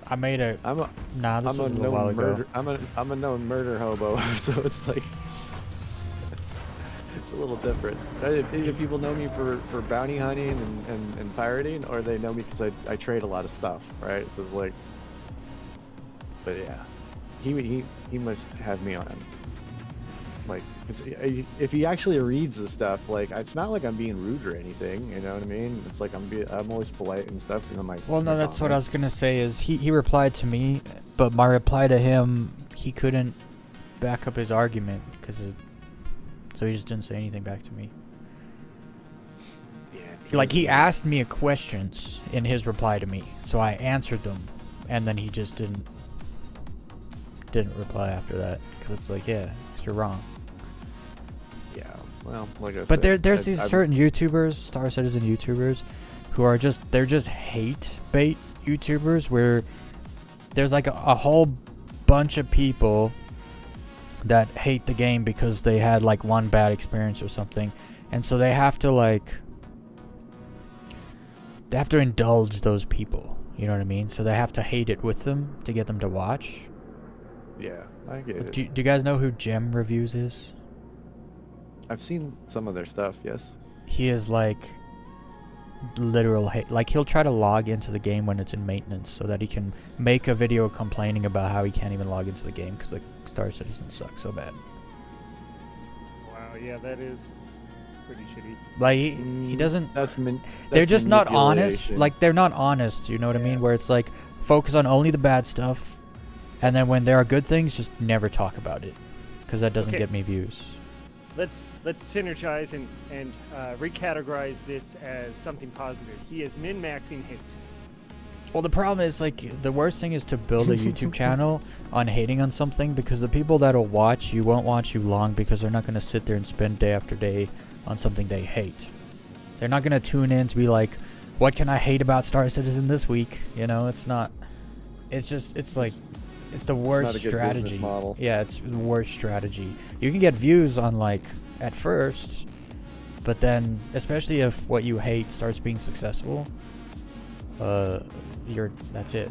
I made a. I'm a Nah, this I'm was a a little while known ago. murder. I'm a known murder hobo, so it's like it's a little different. Either people know me for bounty hunting and pirating, or they know me because I trade a lot of stuff, right? It's just like, but yeah, he must have me on. Like, 'cause if he actually reads the stuff, like it's not like I'm being rude or anything, you know what I mean? It's like I'm always polite and stuff, and I'm like, Well, no, that's what I was gonna say. Is he replied to me, but my reply to him, he couldn't back up his argument so he just didn't say anything back to me. Yeah, Like he asked me questions in his reply to me, so I answered them, and then he just didn't reply after that because it's like, yeah, 'cause you're wrong. Yeah, well, like I But said, there's these certain YouTubers, Star Citizen YouTubers, who are they're just hate bait YouTubers where there's like a whole bunch of people that hate the game because they had like one bad experience or something, and so they have to indulge those people, you know what I mean? So they have to hate it with them to get them to watch. Yeah, I get it. Do you guys know who Gem Reviews is? I've seen some of their stuff, yes. He is like literal hate. Like he'll try to log into the game when it's in maintenance so that he can make a video complaining about how he can't even log into the game because the Star Citizen sucks so bad. Wow. Yeah, that is pretty shitty. Like he doesn't. They're That's just not honest. manipulation. Like they're not honest. You know what I mean? Where it's like focus on only the bad stuff, and then when there are good things, just never talk about it, because that doesn't Okay. get me views. Let's synergize and recategorize this as something positive. He is min-maxing hate. Well, the problem is, like, the worst thing is to build a YouTube channel on hating on something, because the people that'll watch you won't watch you long, because they're not going to sit there and spend day after day on something they hate. They're not going to tune in to be like, what can I hate about Star Citizen this week? You know, it's not. It's just, it's like, it's the worst not a good strategy. business model. Yeah, it's the worst strategy. You can get views on, like, at first, but then, especially if what you hate starts being successful, that's it.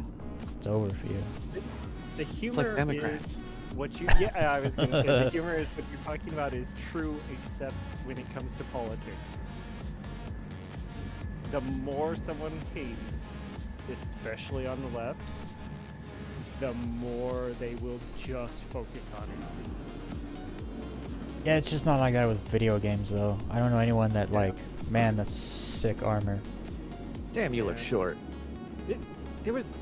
It's over for you. The It's humor like Democrats. is what you. Yeah, I was gonna say the humor is what you're talking about is true, except when it comes to politics. The more someone hates, especially on the left, the more they will just focus on it. Yeah, it's just not like that with video games, though. I don't know anyone that, like, man, that's sick armor. Damn, you look Yeah. short. There was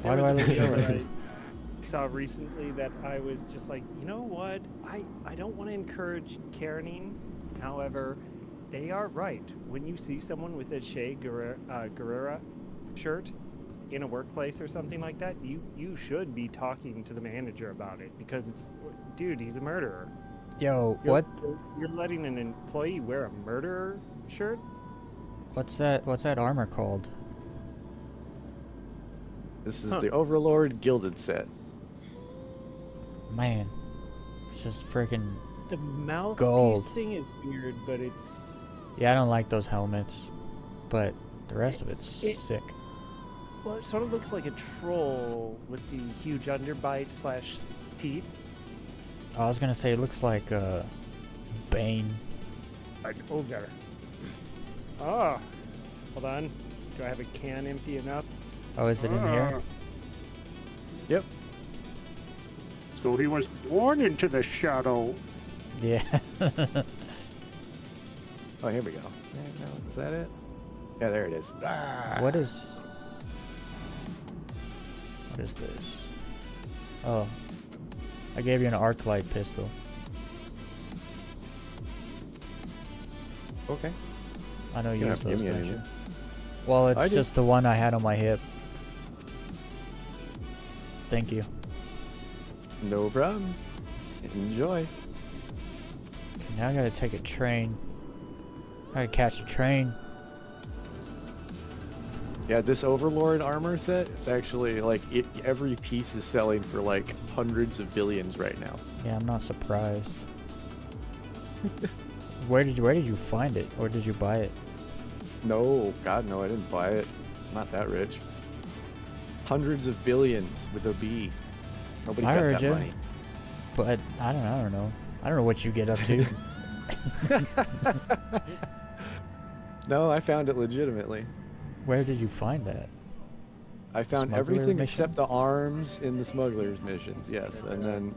Why there do was I a look video short? that I saw recently that I was just like, you know what? I don't want to encourage Karening. However, they are right. When you see someone with a Che Guerrera shirt in a workplace or something like that, you should be talking to the manager about it, because it's, dude, he's a murderer. Yo, You're- what? You're letting an employee wear a murderer shirt? What's that armor called? This is Huh. the Overlord Gilded set. Man, it's just freaking. The mouthpiece Gold. thing is weird, but it's Yeah, I don't like those helmets, but the rest of it's sick. well, it sort of looks like a troll with the huge underbite / teeth. I was gonna say it looks like Bane. An ogre. Ah, hold on. Do I have a can empty enough? Oh, is it in here? Yep. So he was born into the shadow. Yeah. Oh, here we go. Yeah, no, is that it? Yeah, there it is. Ah. What is this? Oh, I gave you an arc light pistol. Okay. I know you don't use have to give those, me don't any, you? man. Well, I it's do. just the one I had on my hip. Thank you. No problem. Enjoy. Okay, now I gotta take a train. I gotta catch a train. Yeah, this Overlord armor set, it's actually like every piece is selling for like hundreds of billions right now. Yeah, I'm not surprised. Where did you find it, or did you buy it? No, God, no, I didn't buy it. I'm not that rich. Hundreds of billions with a B. Nobody I got heard that you. money. But I don't know. I don't know what you get up to. No, I found it legitimately. Where did you find that? I found Smuggler everything mission? except the arms in the smugglers missions, yes. And then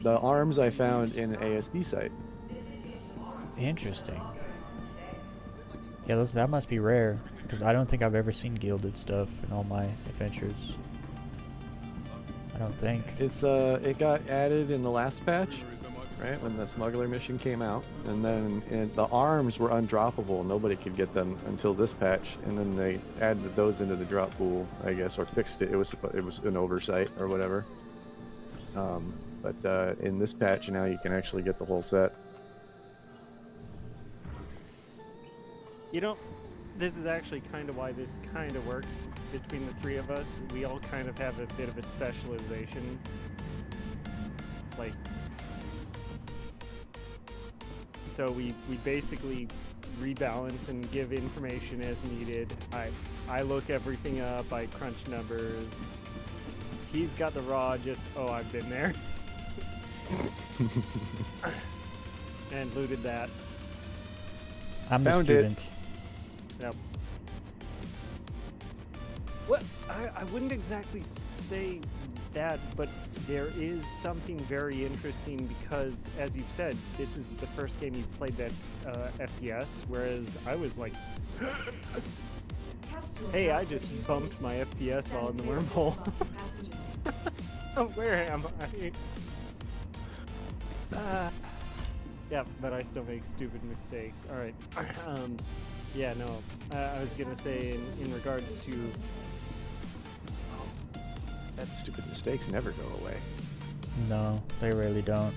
the arms I found in an ASD site. Interesting. Yeah, that must be rare, because I don't think I've ever seen gilded stuff in all my adventures. I don't think. It got added in the last patch, right, when the smuggler mission came out, and then the arms were undroppable. Nobody could get them until this patch, and then they added those into the drop pool, I guess, or fixed it. It was an oversight or whatever. But in this patch now you can actually get the whole set. You know, this is actually kind of why this kind of works between the three of us. We all kind of have a bit of a specialization. It's like, so we basically rebalance and give information as needed. I look everything up, I crunch numbers. He's got the raw, just, oh, I've been there. And looted that. I'm the Found it. student. Yep. What? I wouldn't exactly say that, but there is something very interesting because, as you've said, this is the first game you've played that's FPS, whereas I was like, hey, I just bumped my FPS while in the wormhole. Where am I? Yeah, but I still make stupid mistakes. Alright. Yeah, no. I was gonna say, in regards to... That's stupid mistakes never go away. No, they really don't.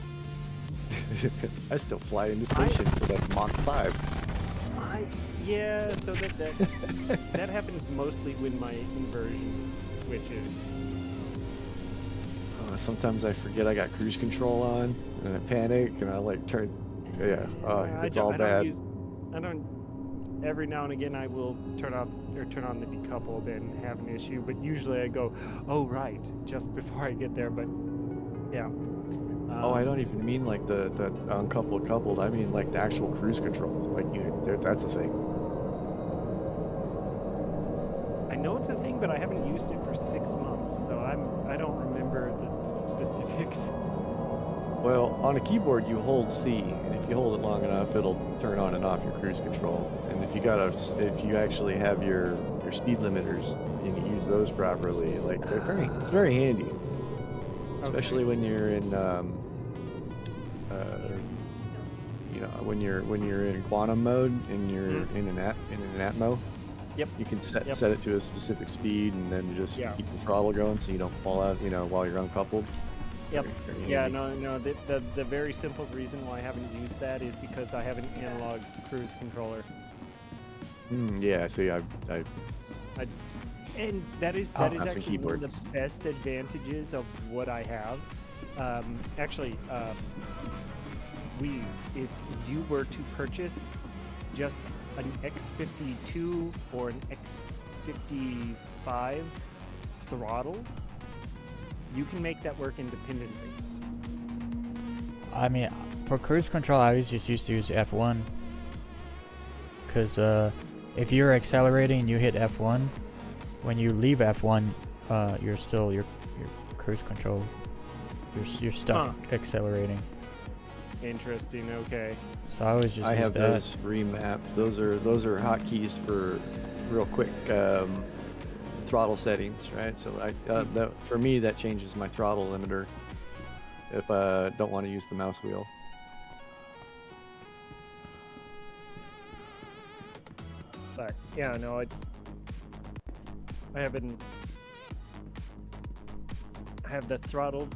I still fly into stations so that's Mach 5. Yeah, so that happens mostly when my inversion switches. Sometimes I forget I got cruise control on, and I panic, and I like turn. Yeah, it's all bad. Every now and again I will turn on the decoupled and have an issue, but usually I go, oh right, just before I get there. But yeah. Oh, I don't even mean like the uncoupled coupled. I mean like the actual cruise control. Like that's a thing. I know it's a thing, but I haven't used it for 6 months, so I don't remember the specifics. Well, on a keyboard you hold C, and if you hold it long enough, it'll turn on and off your cruise control. And if you actually have your speed limiters and you use those properly, like it's very handy, especially when you're in when you're in quantum mode and you're in an atmo. Yep. You can set it to a specific speed and then just keep the throttle going so you don't fall out, while you're uncoupled. Yep. Yeah, no, the very simple reason why I haven't used that is because I have an analog cruise controller. Yeah, see, and that is actually one of the best advantages of what I have. Weez, if you were to purchase just an X52 or an X55 throttle, you can make that work independently. I mean, for cruise control, I always just used to use F1. Because if you're accelerating and you hit F1, when you leave F1, you're still your cruise control. You're stuck accelerating. Interesting. Okay. So I always just I have that. those remapped. Those are hotkeys for real quick throttle settings, right? So for me that changes my throttle limiter if I don't want to use the mouse wheel. But yeah, no, I have the throttle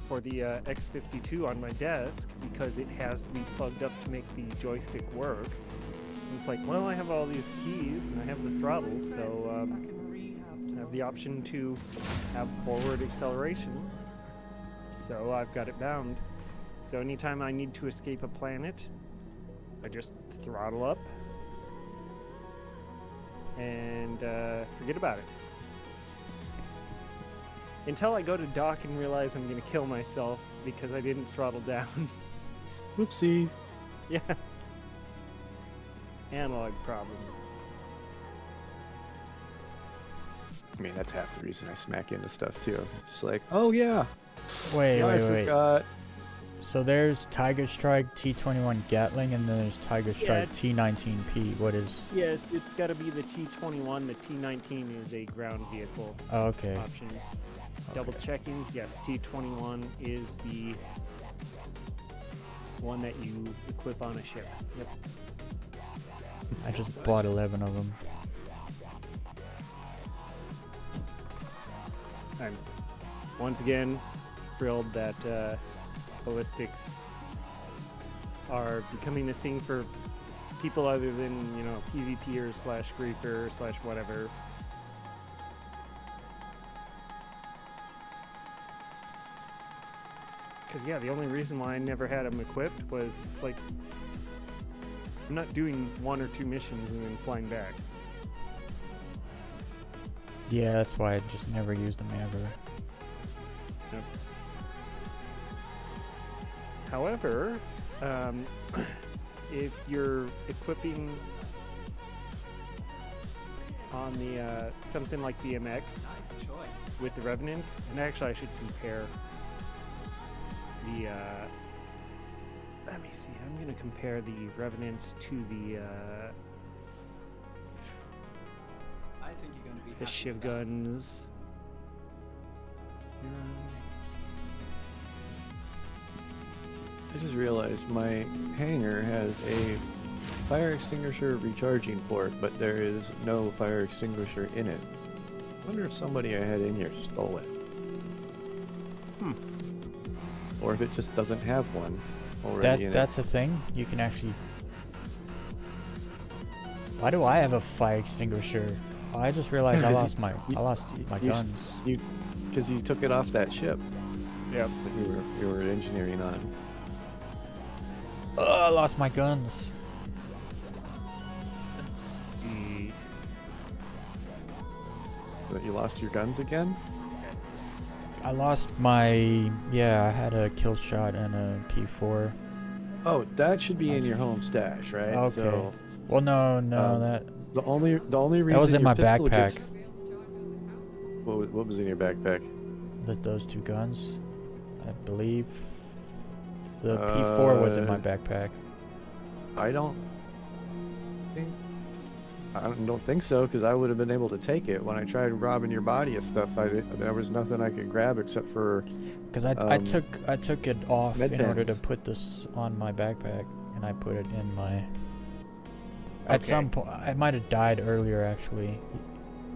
for the X52 on my desk because it has to be plugged up to make the joystick work. And it's like, well, I have all these keys and I have the throttle, so I have the option to have forward acceleration. So I've got it bound. So anytime I need to escape a planet, I just throttle up and forget about it. Until I go to dock and realize I'm gonna kill myself because I didn't throttle down. Whoopsie. Yeah. Analog problems. I mean, that's half the reason I smack into stuff too. Just like, oh yeah. Wait. I forgot. So there's Tiger Strike T21 Gatling, and then there's Tiger Strike T19P. What is? Yes, it's got to be the T21. The T19 is a ground vehicle okay. option. Double checking. Yes, T21 is the one that you equip on a ship. Yep. I just bought 11 of them. I'm once again thrilled that ballistics are becoming a thing for people other than, PvPers / griefers / whatever. Because, yeah, the only reason why I never had them equipped was it's like I'm not doing 1 or 2 missions and then flying back. Yeah, that's why I just never used them ever. Yep. However, if you're equipping on the something like the MX with the Revenants, and actually I should compare the. Let me see. I'm gonna compare the Revenants to the Shiv guns. I just realized my hangar has a fire extinguisher recharging port, but there is no fire extinguisher in it. I wonder if somebody I had in here stole it. Or if it just doesn't have one already in That's a thing. You can actually. Why do I have a fire extinguisher? Oh, I just realized I lost my guns. Because you took it off that ship Yep. that you were engineering on. Oh, I lost my guns. Let's see. But you lost your guns again? I lost my. Yeah, I had a kill shot and a P4. Oh, that should be in your home stash, right? Okay. So, Well, no, that the only reason that was in your my pistol backpack. gets- What was in your backpack? Those two guns, I believe. The P4 was in my backpack. I don't think so, because I would have been able to take it when I tried robbing your body of stuff. There was nothing I could grab except for. Because I took it off med in order to pens. put this on my backpack, and I put it in my. At some point, I might have died earlier actually.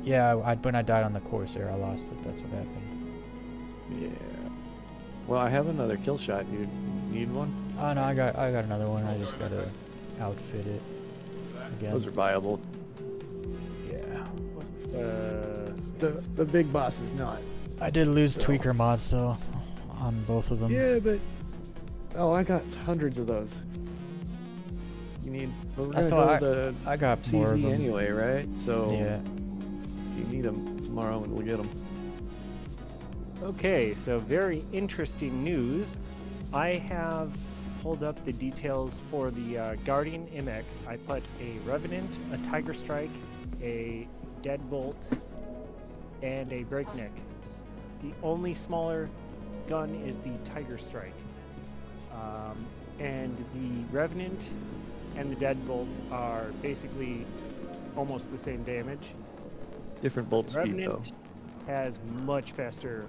Yeah, when I died on the Corsair, I lost it. That's what happened. Yeah. Well, I have another kill shot. You need one? Oh no, I got another one. I just gotta outfit it again. Those are viable. Yeah. The big boss is not. I did lose So- tweaker mods though, on both of them. Yeah, but I got hundreds of those. You need. We're That's gonna all go to I got the more of TZ them. anyway, right? So Yeah. if you need them tomorrow, we'll get them. Okay, so very interesting news. I have pulled up the details for the Guardian MX. I put a Revenant, a Tiger Strike, a Deadbolt, and a Breakneck. The only smaller gun is the Tiger Strike. And the Revenant and the Deadbolt are basically almost the same damage. Different bolt speed though. Revenant has much faster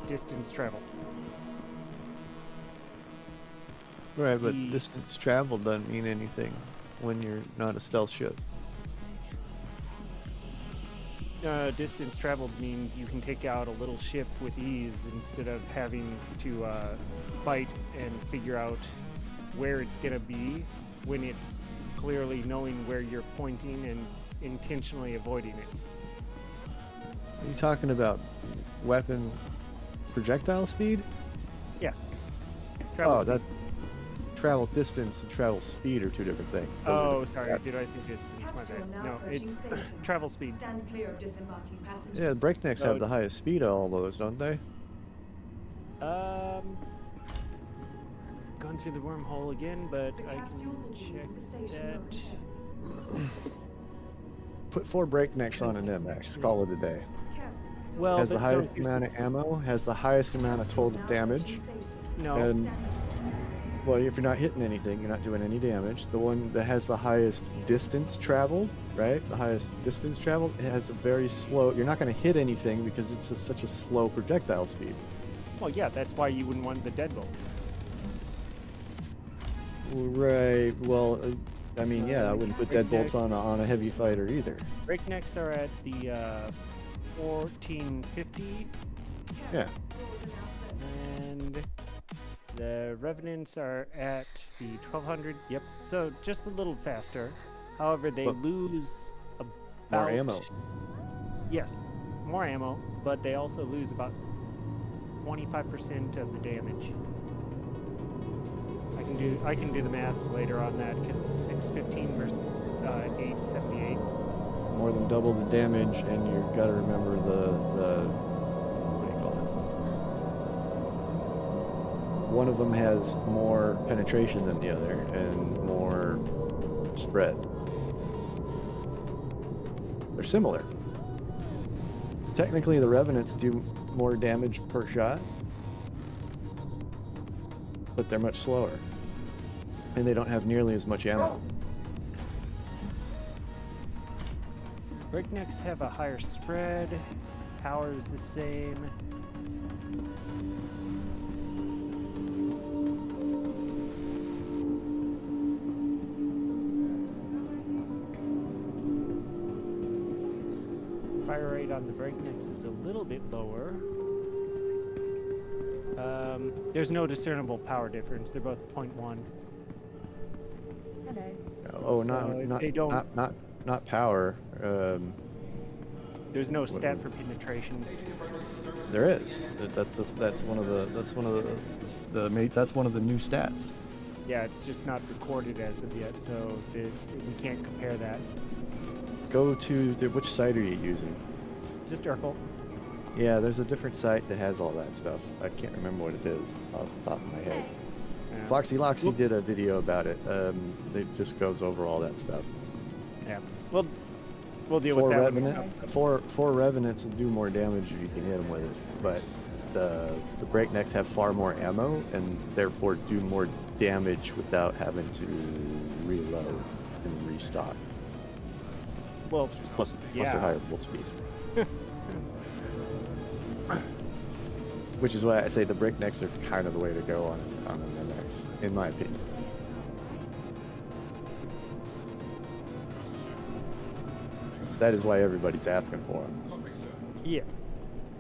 distance travel. Right, but The- distance traveled doesn't mean anything when you're not a stealth ship. Distance traveled means you can take out a little ship with ease instead of having to fight and figure out where it's gonna be when it's clearly knowing where you're pointing and intentionally avoiding it. Are you talking about weapon projectile speed? Yeah. Travel Oh, speed. that travel distance and travel speed are two different things. Those are Oh, different sorry. stats. Did I say distance? My Capsule bad. now No, approaching it's station. travel speed. Stand clear of disembarking passengers. Yeah, the breaknecks Oh. have the highest speed of all those, don't they? Gone through the wormhole again, but The I capsule can will be check leaving the station that. momentarily. Put 4 breaknecks on an MX. Call it a day. Careful. Well, Has the but highest so- amount of ammo. Has the highest amount of total Now damage. approaching station. No. And well, if you're not hitting anything, you're not doing any damage. The one that has the highest distance traveled, right? The highest distance traveled, it has a very slow. You're not going to hit anything because it's just such a slow projectile speed. Well, yeah, that's why you wouldn't want the deadbolts. Right. Well, I mean, yeah, I wouldn't put deadbolts on a heavy fighter either. Breaknecks are at the 1450, Yeah. and the Revenants are at the 1200. Yep. So just a little faster. However, they But lose about more ammo. Yes, more ammo, but they also lose about 25% of the damage. I can do the math later on that because it's 615 versus 878. More than double the damage, and you've got to remember the what do you call it? One of them has more penetration than the other, and more spread. They're similar. Technically, the Revenants do more damage per shot, but they're much slower. And they don't have nearly as much ammo. Breaknecks have a higher spread. Power is the same. Fire rate on the breaknecks is a little bit lower. There's no discernible power difference. They're both 0.1. Hello. Oh, So if they don't- not power. There's no stat for penetration. There is. That's one of the new stats. Yeah, it's just not recorded as of yet, so we can't compare that. Go to which site are you using? Just Urkel. Yeah, there's a different site that has all that stuff. I can't remember what it is off the top of my head. Yeah. Foxy Loxy did a video about it. It just goes over all that stuff. Yeah. We'll deal with that. Four Revenants will do more damage if you can hit them with it, but the Breaknecks have far more ammo and therefore do more damage without having to reload and restock. Well, Plus their higher bolt speed. Which is why I say the Breaknecks are kind of the way to go on an MX, in my opinion. That is why everybody's asking for them. yeah.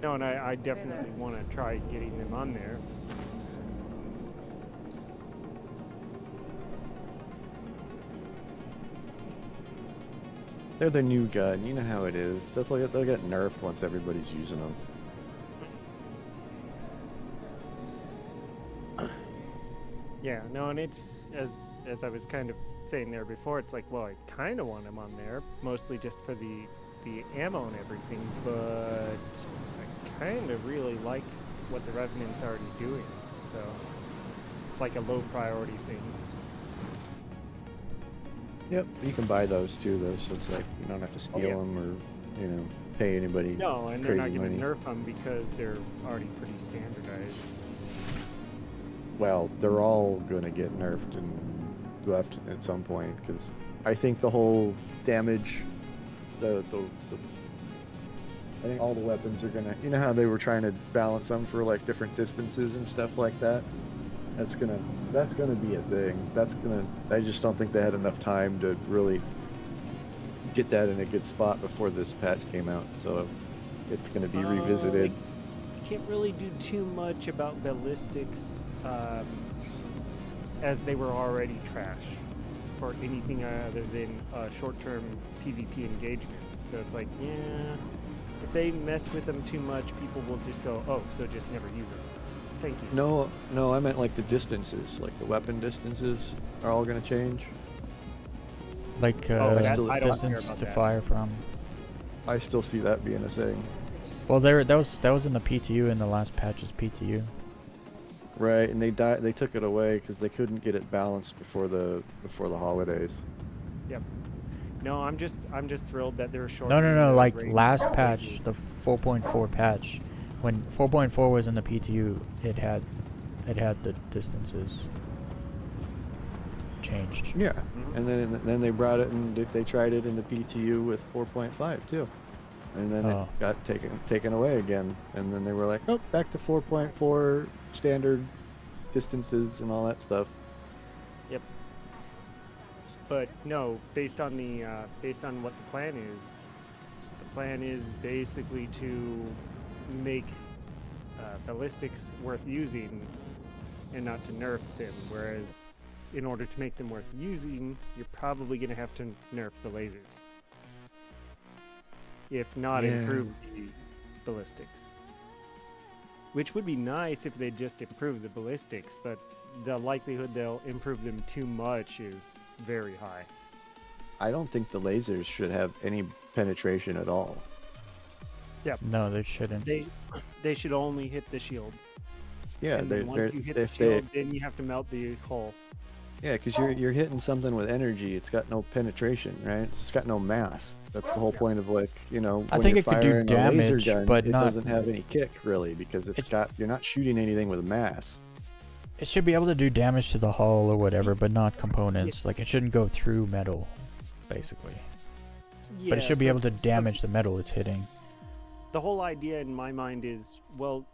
No, and I definitely want to try getting them on there. They're the new gun. You know how it is. They'll get nerfed once everybody's using them. Yeah, no, and it's as I was kind of saying there before, it's like, well, I kind of want them on there, mostly just for the ammo and everything, but I kind of really like what the Revenant's already doing, so it's like a low priority thing. Yep, you can buy those too, though, so it's like you don't have to steal them or, pay anybody No, and they're crazy not going money. to nerf them because they're already pretty standardized. Well, they're all gonna get nerfed and left at some point because I think the whole damage, I think all the weapons are gonna. You know how they were trying to balance them for like different distances and stuff like that. That's gonna be a thing. I just don't think they had enough time to really get that in a good spot before this patch came out. So it's gonna be revisited. You can't really do too much about ballistics, as they were already trash for anything other than short-term PvP engagement. So it's like, yeah, if they mess with them too much, people will just go, oh, so just never use them. Thank you. No, I meant like the distances, like the weapon distances are all gonna change. Like I don't care distance about to that. fire from. I still see that being a thing. Well, that was in the PTU in the last patch's PTU. Right, and they took it away because they couldn't get it balanced before the holidays. Yep. No, I'm just thrilled that they're short. No. Like last patch, the 4.4 patch, when 4.4 was in the PTU, it had the distances changed. Yeah, and then they brought it and they tried it in the PTU with 4.5 too, and then it got taken away again, and then they were like, oh, back to 4.4 standard distances and all that stuff. Yep. But no, based on what the plan is basically to make ballistics worth using and not to nerf them. Whereas, in order to make them worth using, you're probably going to have to nerf the lasers, if not improve the ballistics. Which would be nice if they just improved the ballistics, but the likelihood they'll improve them too much is very high. I don't think the lasers should have any penetration at all. Yep. No, they shouldn't. They should only hit the shield. Yeah, and then once you hit the shield, then you have to melt the hull. Yeah, because you're hitting something with energy. It's got no penetration, right? It's got no mass. That's the whole point of like, you know, I when think you're it could do firing a laser damage, gun, but it not. doesn't have any kick really because you're not shooting anything with mass. It should be able to do damage to the hull or whatever, but not components. Like it shouldn't go through metal, basically. Yeah, But it should be so- able to so damage the metal it's hitting. the whole idea in my mind is, well,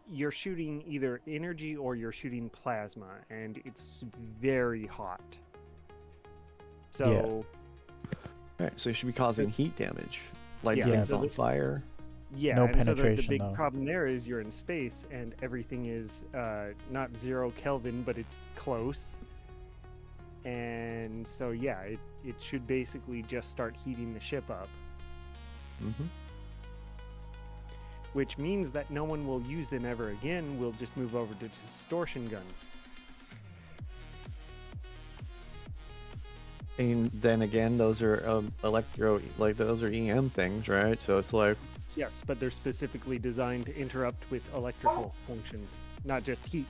you're shooting either energy or you're shooting plasma, and it's very hot. So, Right, so you should be causing heat damage, light Yeah, things so on the- fire. yeah, No and so the penetration, big though. problem there is you're in space, and everything is not 0 Kelvin, but it's close. And so, yeah, it should basically just start heating the ship up. Mm-hmm. Which means that no one will use them ever again. We'll just move over to distortion guns. And then again, those are those are EM things, right? So it's like, Yes, but they're specifically designed to interrupt with electrical functions, not just heat.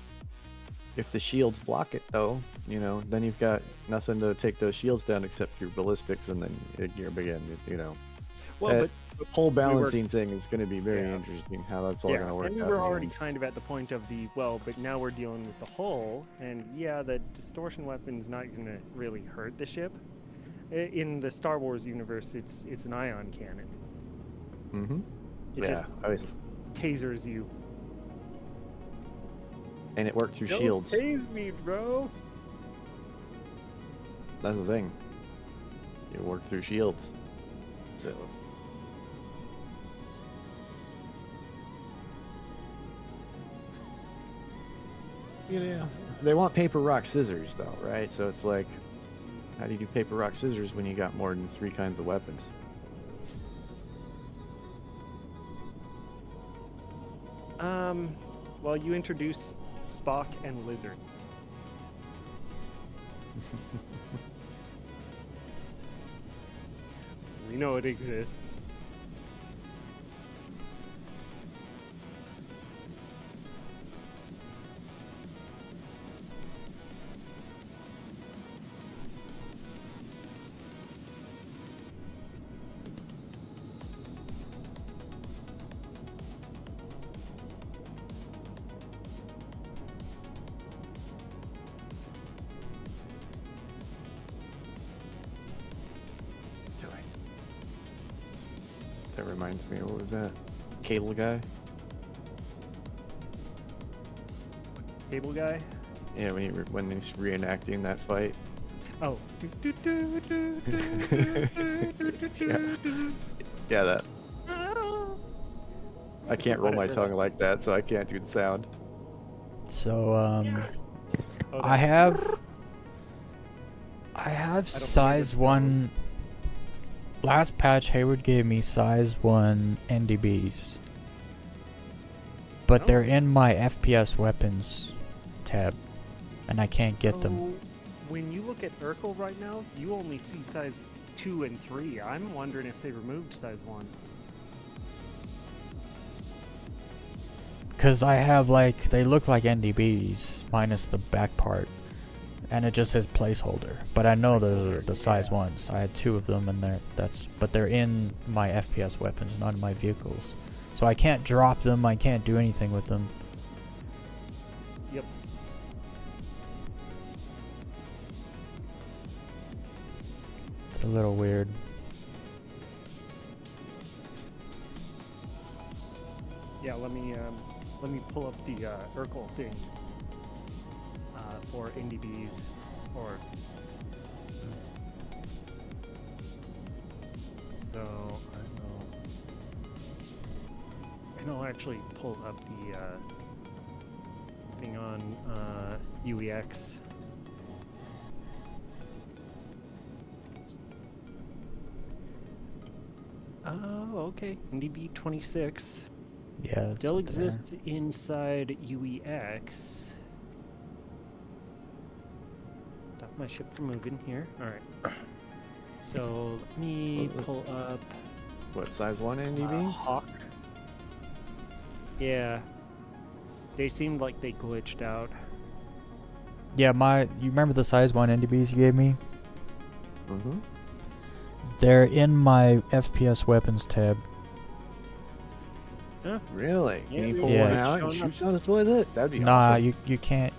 if the shields block it though, you know, then you've got nothing to take those shields down except your ballistics, and then you're again, you know. Well, The whole balancing thing is going to be very Yeah. interesting how that's all yeah, going to work and we out. were in the already end. kind of at the point of the, well, but now we're dealing with the hull, and yeah, the distortion weapon's not going to really hurt the ship. In the Star Wars universe, it's an ion cannon. Mm-hmm. It Yeah, just I was, tasers you. and it worked through Don't shields. tase me, bro. That's the thing. It worked through shields. So. Yeah. They want paper, rock, scissors, though, right? So it's like, how do you do paper, rock, scissors when you got more than 3 kinds of weapons? Well, you introduce Spock and Lizard. We know it exists. That reminds me, what was that? Cable guy? Cable guy? Yeah, when he's reenacting that fight. Oh. Yeah, that. I can't roll my Whatever. tongue like that, so I can't do the sound. So Oh, I that- have size 1. Last patch Hayward gave me size 1 NDBs. But Oh. they're in my FPS weapons tab, and I can't get them. So, when you look at Urkel right now, you only see size 2 and 3. I'm wondering if they removed size 1. Cause I have like, they look like NDBs minus the back part, and it just says placeholder. But I know those are the size yeah. ones. I had 2 of them, and but they're in my FPS weapons, not in my vehicles. So I can't drop them. I can't do anything with them. Yep. It's a little weird. Yeah, let me pull up the Urkel thing for NDBs, or so I'll actually pull up the thing on UEX. Oh, okay. NDB 26. Yeah. it's Still there. exists inside UEX. Stop my ship from moving here. Alright. So let me pull up What, size 1 NDBs? Hawk. Yeah. They seemed like they glitched out. Yeah, you remember the size 1 NDBs you gave me? Mm-hmm. They're in my FPS weapons tab. Really? Yeah, Can you dude, pull Yeah. one out and showing shoot up. something with it? That'd be Nah, awesome. you can't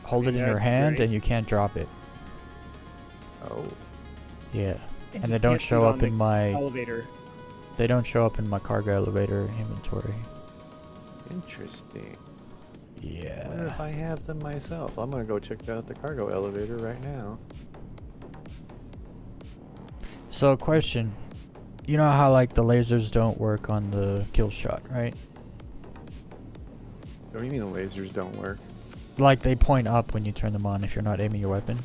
hold mean, it in your that'd be hand great. and you can't drop it. Oh, Yeah. And you they don't can't show put it up on in the my elevator. they don't show up in my cargo elevator inventory. interesting. I wonder Yeah. if I have them myself. I'm gonna go check out the cargo elevator right now. So question. You know how like the lasers don't work on the kill shot, right? What do you mean the lasers don't work? Like they point up when you turn them on if you're not aiming your weapon.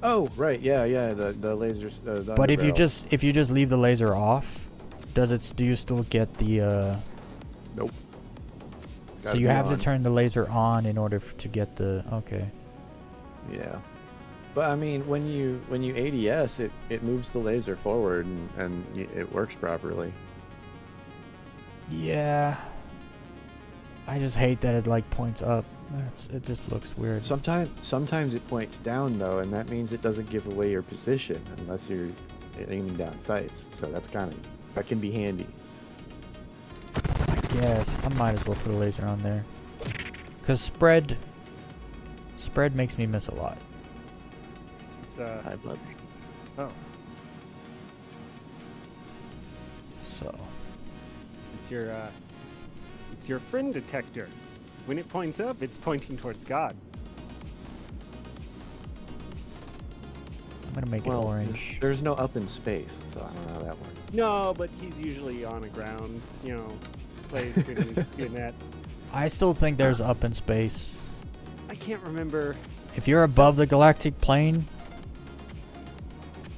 Oh, right, yeah, the lasers. The But if you underbarrel. just leave the laser off, do you still get the Nope. so Gotta you be have on. to turn the laser on in order to get the okay. Yeah. But I mean, when you ADS, it moves the laser forward and it works properly. Yeah. I just hate that it like points up. It just looks weird. Sometimes it points down though, and that means it doesn't give away your position unless you're aiming down sights. So that can be handy. I guess I might as well put a laser on there. Cause spread makes me miss a lot. It's Hi, bud. oh, So it's your friend detector. When it points up, it's pointing towards God. I'm gonna make Well, it orange. there's no up in space, so I don't know how that works. No, but he's usually on the ground, place when he's doing that. I still think there's up in space. I can't remember. If you're above the galactic plane,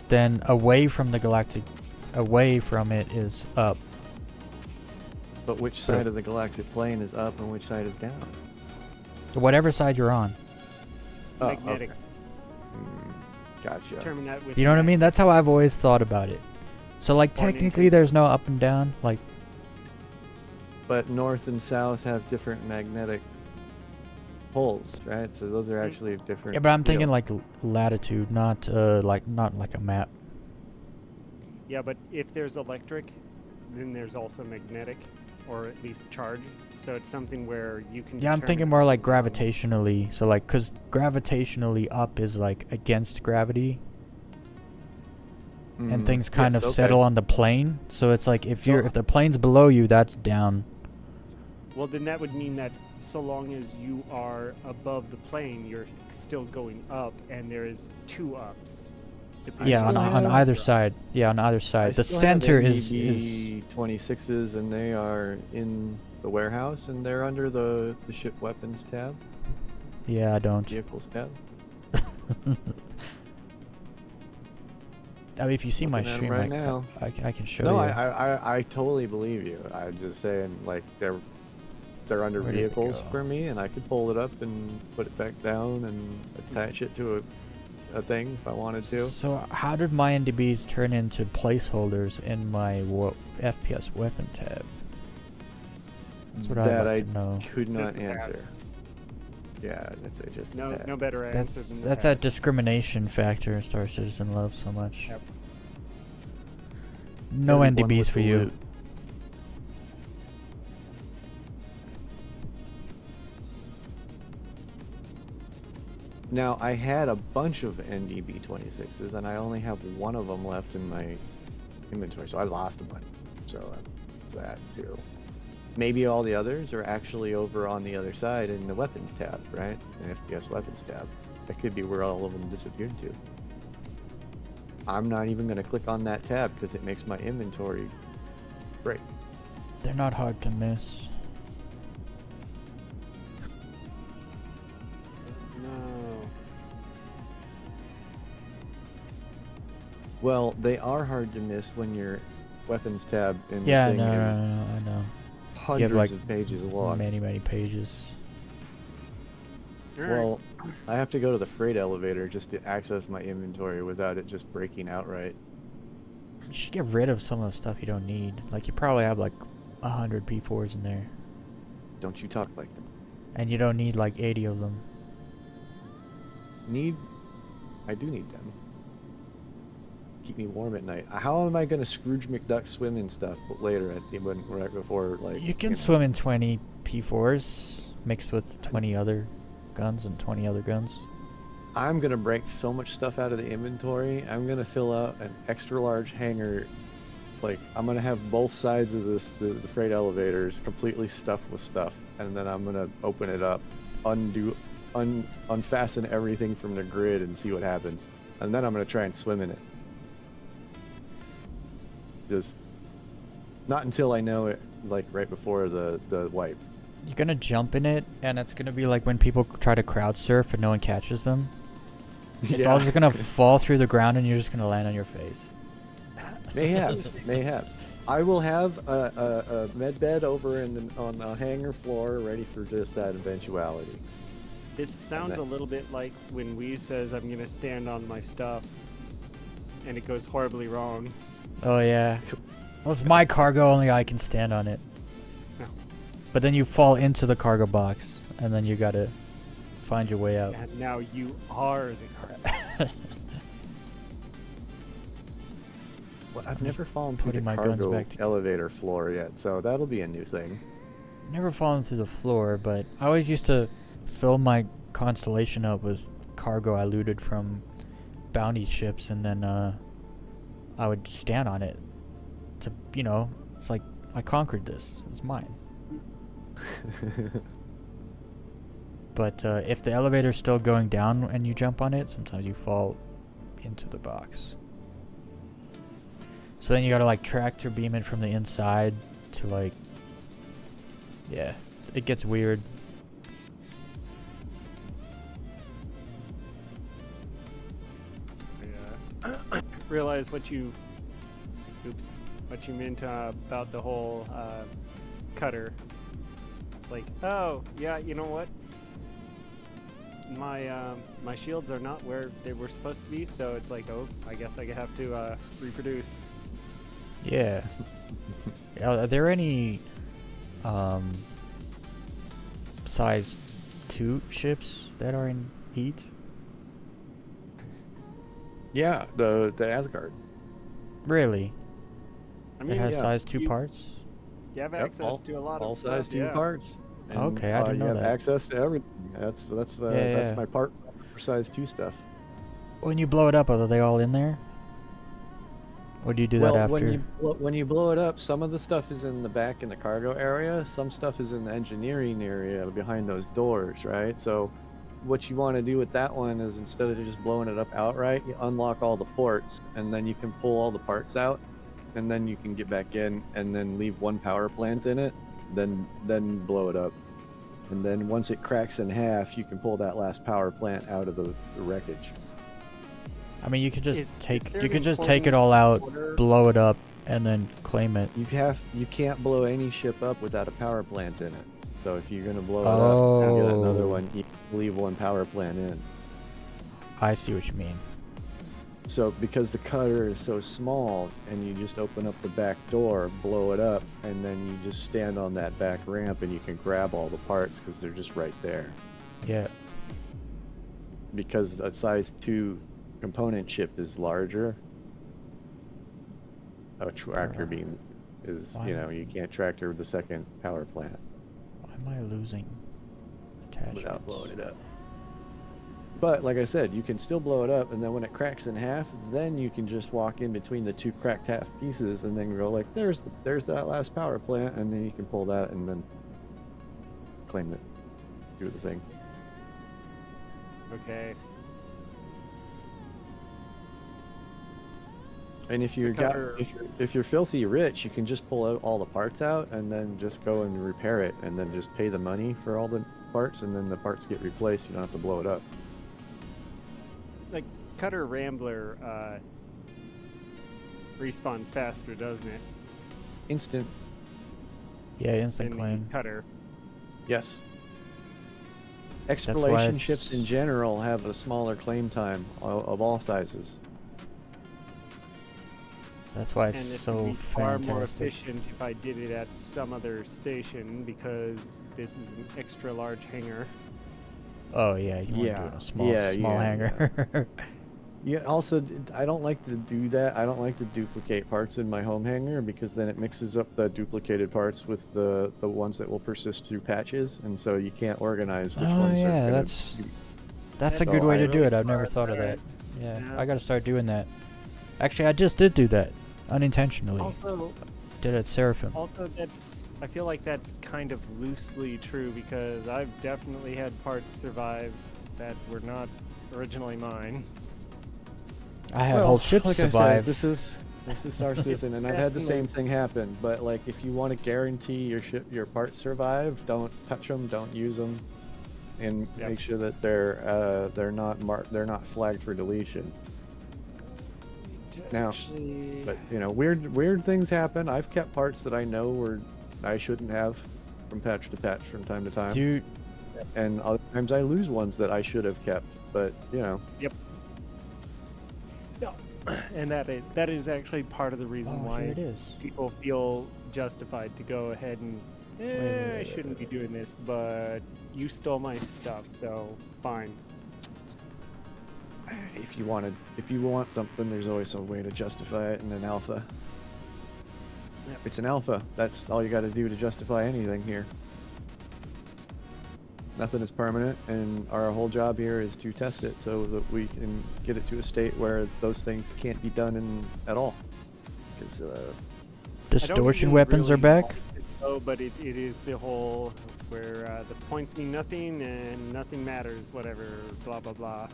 then away from it is up. But which side of the galactic plane is up and which side is down? Whatever side you're on. Oh, Magnetic. okay. Gotcha. Determine that with You know what I mean? That's how I've always thought about it. So like Born technically into- there's no up and down, like But north and south have different magnetic poles, right? So those are actually different. yeah, but I'm thinking fields. like latitude, not like a map. Yeah, but if there's electric, then there's also magnetic, or at least charge. So it's something where you can. Yeah, I'm thinking determine more like how long- gravitationally. So like, cause gravitationally up is like against gravity, and things kind yes, of okay. settle on the plane. So it's like if So- if the plane's below you, that's down. Well, then that would mean that so long as you are above the plane, you're still going up, and there is two ups. depending Yeah, on still have- either side. Yeah, on either I side. The still have center is 26s, and they are in the warehouse, and they're under the ship weapons tab, yeah. I don't. vehicles tab. I mean, if you see my Looking at 'em stream, right like, now. I can show No, you. I totally believe you. I'm just saying, like, they're under Where did it vehicles go? for me, and I could pull it up and put it back down and attach it to a thing if I wanted to. So how did my NDBs turn into placeholders in my FPS weapon tab? That's what I'd That like I to know. could not Just the tab. answer. Yeah, that's just No, that. no better answer That's than that's that discrimination factor Star Citizen loves so much. Yep. No Everyone NDBs with for the you. loot. Now, I had a bunch of NDB 26s, and I only have one of them left in my inventory, so I lost a bunch. So that's that, too. Maybe all the others are actually over on the other side in the weapons tab, right? The FPS weapons tab. That could be where all of them disappeared to. I'm not even going to click on that tab because it makes my inventory break. They're not hard to miss. No. Well, they are hard to miss when your weapons tab in Yeah, the thing no, is I know. hundreds like, of pages long. Many pages. Alright. Well, I have to go to the freight elevator just to access my inventory without it just breaking outright. You should get rid of some of the stuff you don't need. Like you probably have like 100 P4s in there, Don't you talk like that. and you don't need like 80 of them. I do need them. Keep me warm at night. How am I gonna Scrooge McDuck swim and stuff later at the right before like? You can know. swim in 20 P4s mixed with 20 other guns and 20 other guns. I'm gonna break so much stuff out of the inventory. I'm gonna fill out an extra large hangar. Like I'm gonna have both sides of the freight elevators completely stuffed with stuff, and then I'm gonna open it up, unfasten everything from the grid and see what happens, and then I'm gonna try and swim in it. Just not until I know it, like right before the wipe. You're gonna jump in it, and it's gonna be like when people try to crowd surf and no one catches them. It's all just gonna fall through the ground, and you're just gonna land on your face. Mayhaps. I will have a med bed over on the hangar floor, ready for just that eventuality. This sounds a little bit like when Weez says I'm gonna stand on my stuff, and it goes horribly wrong. Oh yeah. Well, it's my cargo, only I can stand on it. No. But then you fall into the cargo box, and then you gotta find your way out. And now you are the cargo. Well, I've never fallen through the putting my guns cargo back together. elevator floor yet, so that'll be a new thing. Never fallen through the floor, but I always used to fill my constellation up with cargo I looted from bounty ships, and then I would stand on it to, it's like I conquered this. It's mine. But if the elevator's still going down and you jump on it, sometimes you fall into the box. So then you gotta like tractor beam it from the inside to like, yeah, it gets weird. Realize what you meant about the whole cutter. It's like, oh yeah, you know what? My shields are not where they were supposed to be, so it's like, oh, I guess I have to reproduce. Yeah. Are there any size 2 ships that are in heat? Yeah, the Asgard. Really? I It mean, has yeah. size 2 parts? You have Yep, access to a lot all of size stuff, 2 yeah. parts. And, Okay, I didn't know you have that. access to everything. That's Yeah. my part for size 2 stuff. When you blow it up, are they all in there? Or do you do that after? When you blow it up, some of the stuff is in the back in the cargo area. Some stuff is in the engineering area behind those doors, right? So what you want to do with that one is instead of just blowing it up outright, you unlock all the ports, and then you can pull all the parts out, and then you can get back in and then leave one power plant in it, then blow it up. And then once it cracks in half, you can pull that last power plant out of the wreckage. I mean, you could just Is take there you an could just take it important all out, order? blow it up, and then claim it. You can't blow any ship up without a power plant in it. So if you're gonna blow it up and get another Oh. one, you leave one power plant in. I see what you mean. So because the cutter is so small, and you just open up the back door, blow it up, and then you just stand on that back ramp, and you can grab all the parts because they're just right there. Yeah. Because a size 2 component ship is larger, a tractor beam is, Why? you can't tractor the second power plant Why am I losing attachments? without blowing it up. But like I said, you can still blow it up, and then when it cracks in half, then you can just walk in between the 2 cracked half pieces, and then go like, there's that last power plant, and then you can pull that and then claim it, do the thing. Okay. And if you're cutter- if you're filthy rich, you can just pull out all the parts out and then just go and repair it, and then just pay the money for all the parts, and then the parts get replaced. You don't have to blow it up. Like Cutter Rambler respawns faster, doesn't it? Instant, Yeah, instant Than claim. Cutter. yes. why Exploration it's- ships in general have a smaller claim time of all sizes. That's why And it's it so would be far more fantastic. efficient if I did it at some other station, because this is an extra large hangar. Oh yeah, you want to do it in a small hangar. Yeah, also, I don't like to do that. I don't like to duplicate parts in my home hangar because then it mixes up the duplicated parts with the ones that will persist through patches, and so you can't organize which Oh ones are yeah, gonna that's be. a So good way to I- do it. I've smart, never thought of that. alright. Yeah, Yeah. I gotta start doing that. Actually, I just did do that unintentionally. Also, Did it at Seraphim. I feel like that's kind of loosely true because I've definitely had parts survive that were not originally mine. I had Well, whole ships like I survive. said, this is Star Citizen, and I've had the same thing happen. But like, if you want to guarantee your parts survive, don't touch them, don't use them, and Yep. make sure that they're not flagged for deletion. Now, Actually, But you know, weird things happen. I've kept parts that I know I shouldn't have from patch to patch from time to time, Dude, and other times I lose ones that I should have kept. But you know, and that is actually part of the reason oh, why here it is. people feel justified to go ahead and I shouldn't be doing this, but you stole my stuff, so fine. if you want something, there's always a way to justify it in an alpha. Yep. It's an alpha. That's all you got to do to justify anything here. Nothing is permanent, and our whole job here is to test it so that we can get it to a state where those things can't be done at all. Because I don't Distortion even weapons are really back. like it, though, but it is the whole where the points mean nothing and nothing matters, whatever, blah blah blah.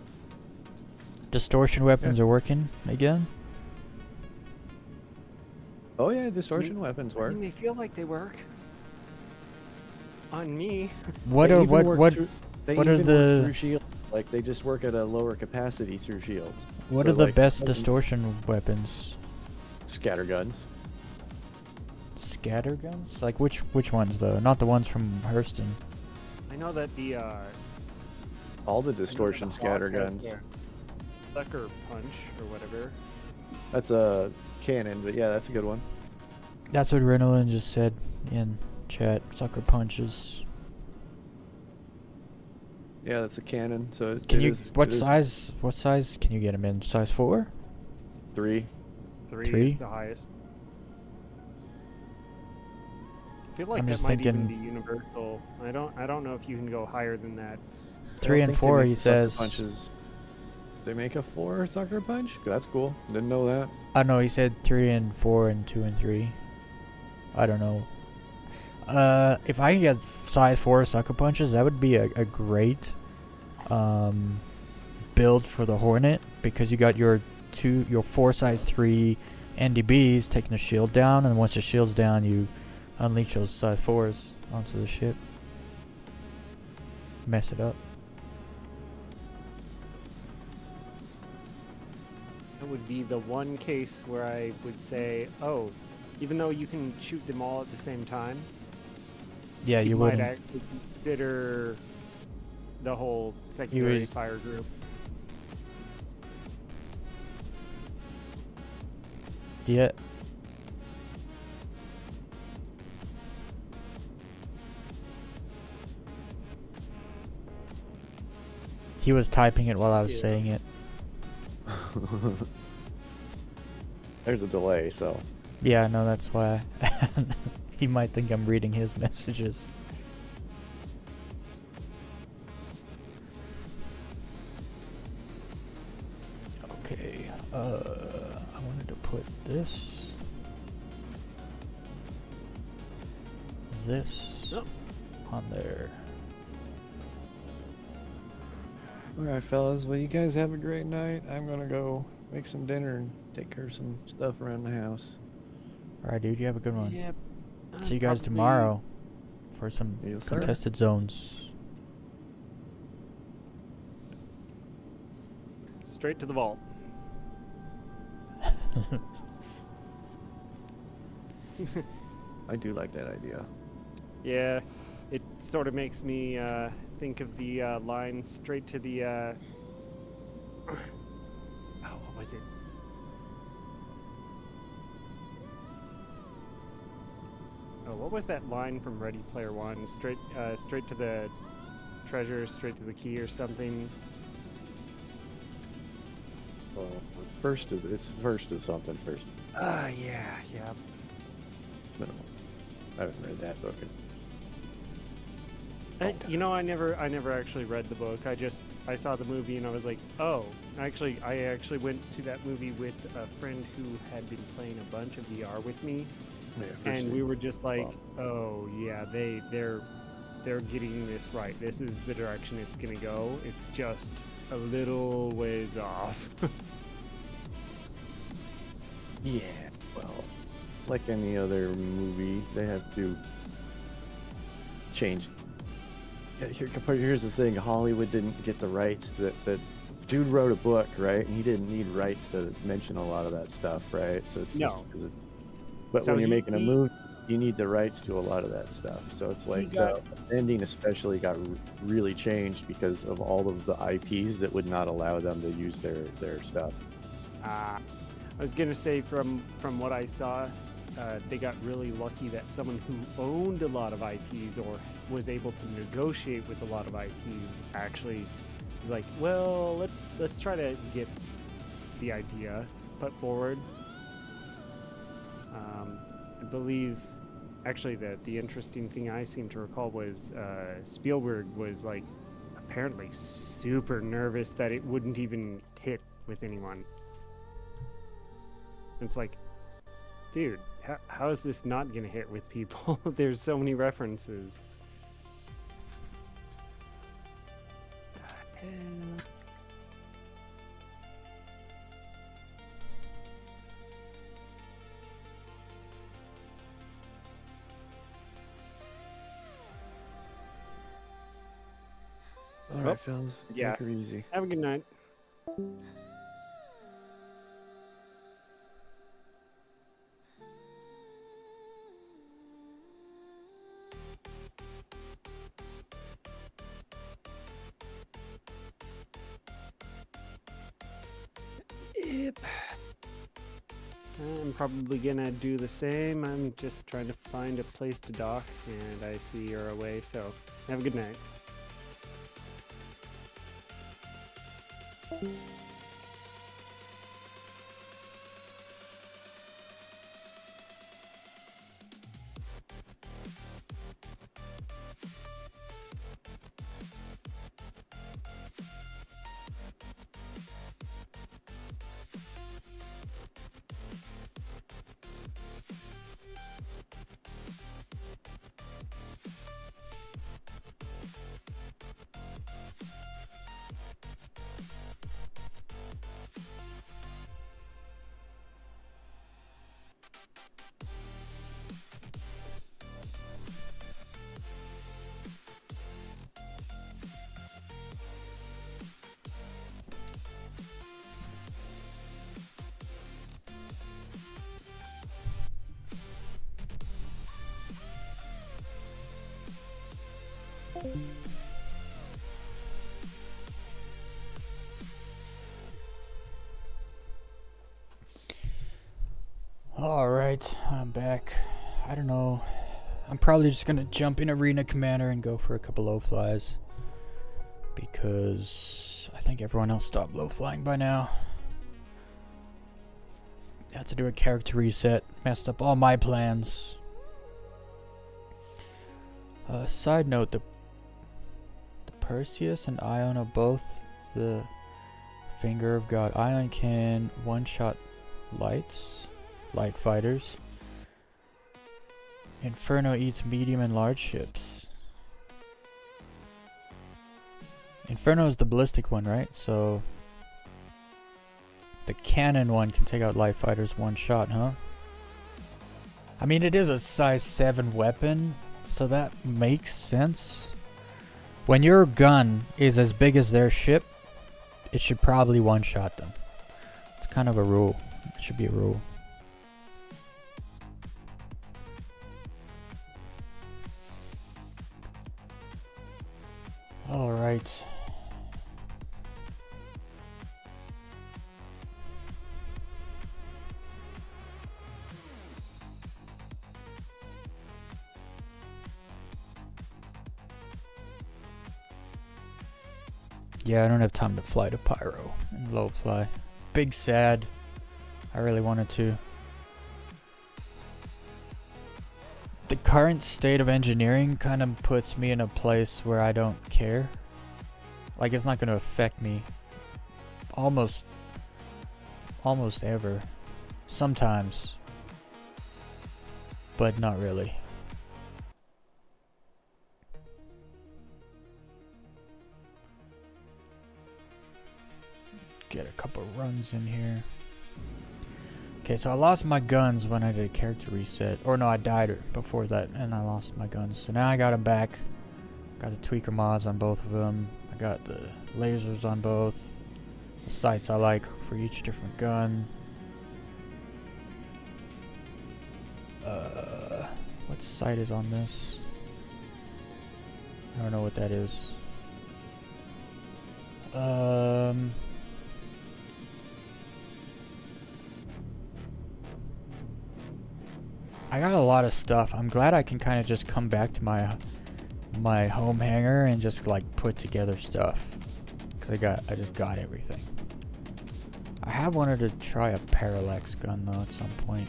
Distortion weapons are working again. oh yeah, distortion weapons I work. mean, they feel like they work on me. What They are even what work through- they what are even work the- through shields? Like they just work at a lower capacity through shields. what So, are the like, best distortion weapons? Scatter guns. Scatter guns? Like which ones though? Not the ones from Hurston. I know that the All the I know that distortion the scatter Hawk has guns. their sucker punch or whatever. That's a cannon, but yeah, that's a good one. That's what Renolin just said in chat. Sucker punches. Yeah, that's a cannon. So it, Can it you? is- What it is size? What size can you get them in? Size 4? 3. Three Three? is the highest. I feel like I'm that just might even thinking- be universal. I don't know if you can go higher than that. 3 and 4, he says. Punches. They make a 4 sucker punch? That's cool. Didn't know that. I know he said 3 and 4 and 2 and 3. I don't know. If I could get size 4 sucker punches, that would be a great build for the Hornet, because you got your 4 size 3 NDBs taking the shield down, and once the shield's down, you unleash those size 4s onto the ship. Mess it up. That would be the one case where I would say, oh, even though you can shoot them all at the same time, Yeah, you might wouldn't. actually consider the whole secondary would- fire group. Yeah. He was typing it while I was Yeah. saying it. There's a delay, so. Yeah, I know, that's why. He might think I'm reading his messages. Okay, I wanted to put this Oh. on there. Alright, fellas. Well, you guys have a great night. I'm gonna go make some dinner and take care of some stuff around the house. Alright, dude, you have a good one. Yep. See you guys tomorrow for some Yes, sir. contested zones. Straight to the vault. I do like that idea. Yeah, it sort of makes me think of the line straight to the. Oh, what was it? Oh, what was that line from Ready Player One? Straight to the treasure straight to the key or something. Well, it's first is something first. Yeah. No, I haven't read that book. I never actually read the book. I saw the movie and I was like, oh. I actually went to that movie with a friend who had been playing a bunch of VR with me, and we were just like, oh yeah, they're getting this right. This is the direction it's gonna go. It's just a little ways off. Yeah, well, like any other movie, they have to change. Yeah, here's the thing: Hollywood didn't get the rights to the dude wrote a book, right? And he didn't need rights to mention a lot of that stuff, right? So it's No. just 'cause it's. But So when you're making a movie, you need the rights to a lot of that stuff. So it's like the ending, especially, got really changed because of all of the IPs that would not allow them to use their stuff. I was gonna say from what I saw, they got really lucky that someone who owned a lot of IPs or was able to negotiate with a lot of IPs actually was like, well, let's try to get the idea put forward. I believe, actually, the interesting thing I seem to recall was Spielberg was like apparently super nervous that it wouldn't even hit with anyone. It's like, dude, how is this not gonna hit with people? There's so many references. All right, fellas. Yeah. Take her easy. Have a good night. Yep. I'm probably gonna do the same. I'm just trying to find a place to dock, and I see you're away, so have a good night. Alright, I'm back. I don't know. I'm probably just gonna jump in Arena Commander and go for a couple low flies. Because I think everyone else stopped low flying by now. Had to do a character reset. Messed up all my plans. Side note, the Perseus and Ion are both the Finger of God. Ion can one-shot light fighters. Inferno eats medium and large ships. Inferno is the ballistic one, right? So the cannon one can take out light fighters one shot, huh? I mean, it is a size 7 weapon, so that makes sense. When your gun is as big as their ship, it should probably one-shot them. It's kind of a rule. It should be a rule. All right. Yeah, I don't have time to fly to Pyro and low fly. Big sad. I really wanted to. The current state of engineering kind of puts me in a place where I don't care. Like, it's not going to affect me almost ever. Sometimes. But not really. Get a couple runs in here. Okay, so I lost my guns when I did a character reset. Or no, I died before that and I lost my guns. So now I got them back. Got the tweaker mods on both of them. I got the lasers on both. The sights I like for each different gun. What sight is on this? I don't know what that is. I got a lot of stuff. I'm glad I can kind of just come back to my home hangar and just like put together stuff. Cause I just got everything. I have wanted to try a parallax gun though at some point.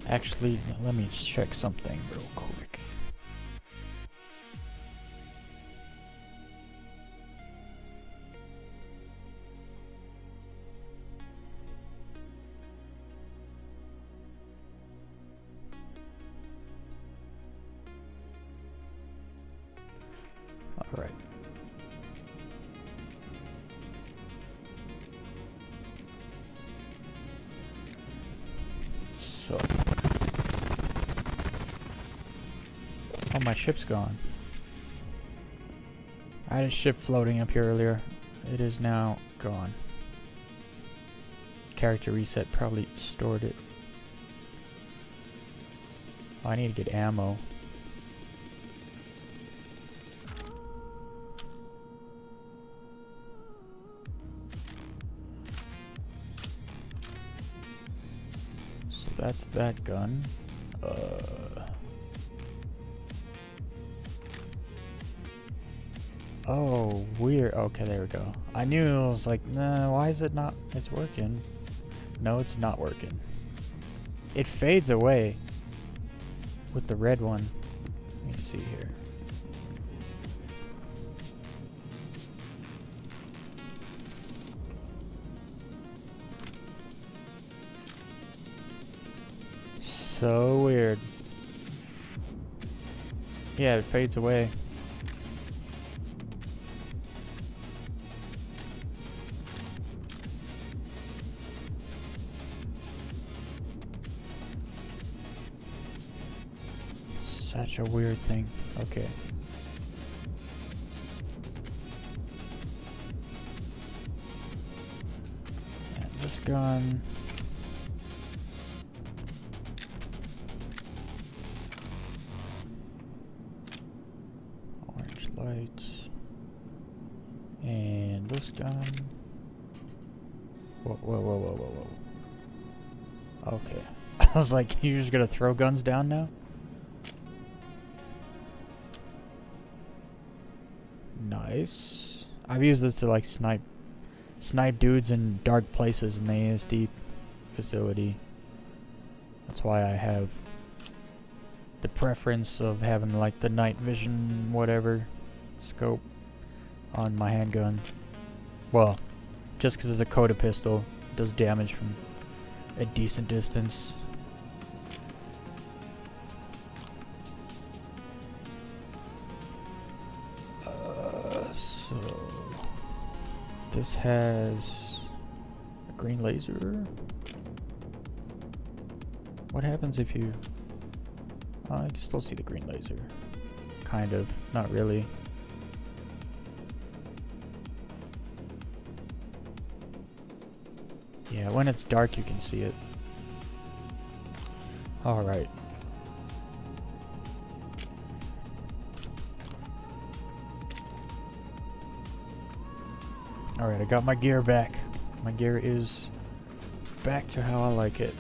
Actually, let me check something real quick. All right. So, oh, my ship's gone. I had a ship floating up here earlier. It is now gone. Character reset probably stored it. Oh, I need to get ammo. So that's that gun. Oh, weird. Okay, there we go. I knew it was like, nah, why is it not? It's working. No, it's not working. It fades away with the red one. Let me see here. So weird. Yeah, it fades away. Such a weird thing. Okay. And this gun. Orange lights. And this gun. Whoa, whoa, whoa, whoa, whoa, whoa. Okay. I was like, you're just gonna throw guns down now? Nice. I've used this to like snipe dudes in dark places in the ASD facility. That's why I have the preference of having like the night vision whatever scope on my handgun. Well, just because it's a Coda pistol, it does damage from a decent distance. So this has a green laser. What happens if you... I can still see the green laser. Kind of. Not really. Yeah, when it's dark you can see it. Alright. Alright, I got my gear back. My gear is back to how I like it.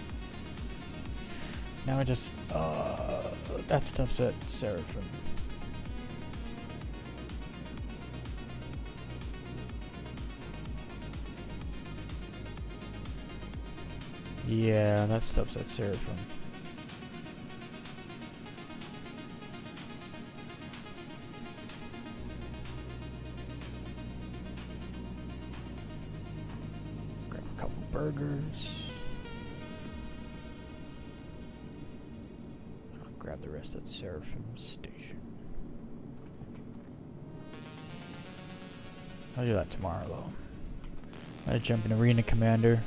Now I just, that stuff's at Seraphim. Yeah, that stuff's at Seraphim. Grab a couple burgers. And I'll grab the rest at Seraphim Station. I'll do that tomorrow though. I gotta jump in Arena Commander.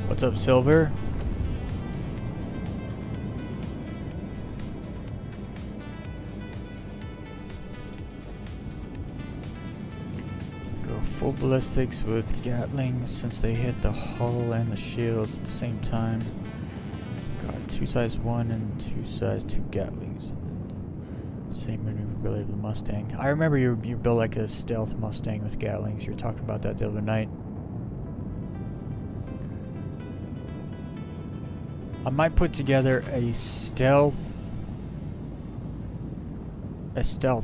What's up, Silver? Go full ballistics with Gatlings since they hit the hull and the shields at the same time. Got 2 size 1 and 2 size 2 Gatlings. Same maneuverability of the Mustang. I remember you built like a stealth Mustang with Gatlings. You were talking about that the other night. I might put together a stealth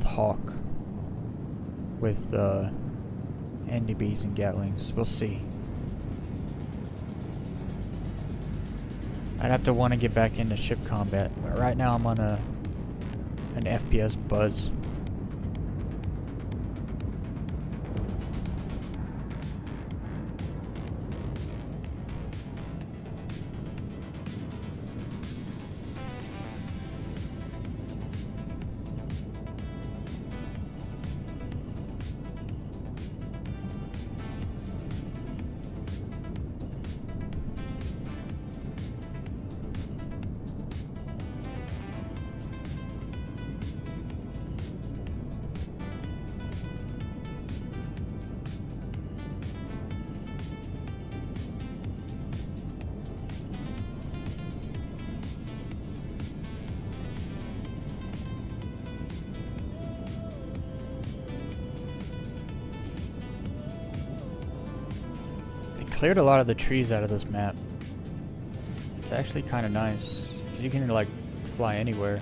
Hawk with NDBs and Gatlings. We'll see. I'd have to want to get back into ship combat. But right now I'm on an FPS buzz. Cleared a lot of the trees out of this map. It's actually kind of nice. You can like fly anywhere.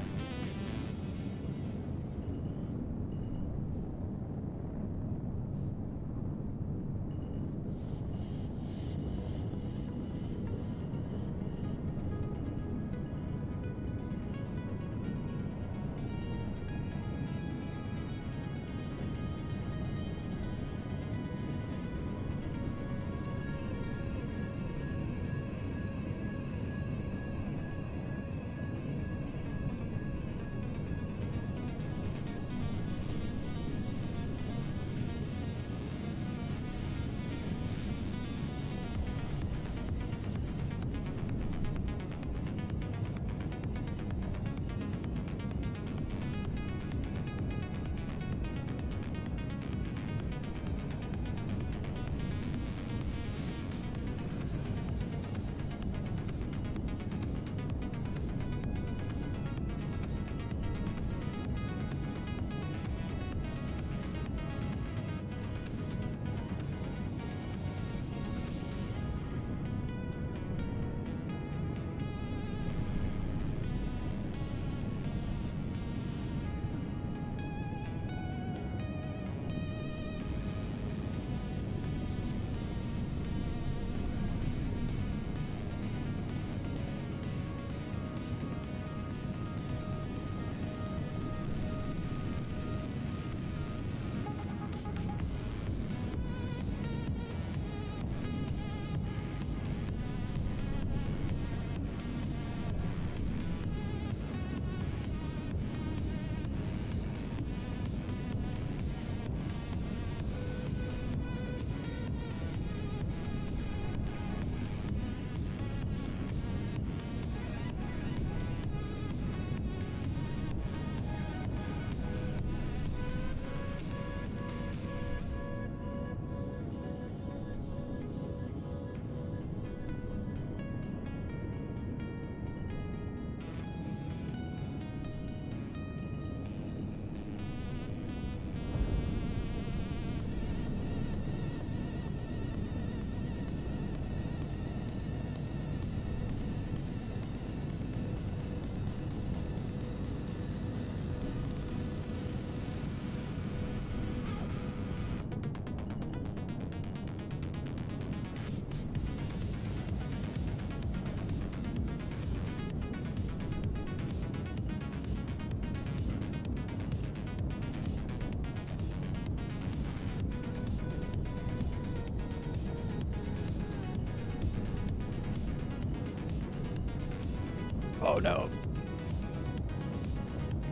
Oh no.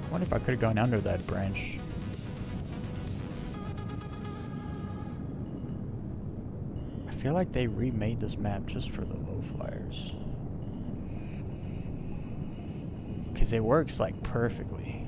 I wonder if I could have gone under that branch. I feel like they remade this map just for the low flyers. Because it works like perfectly.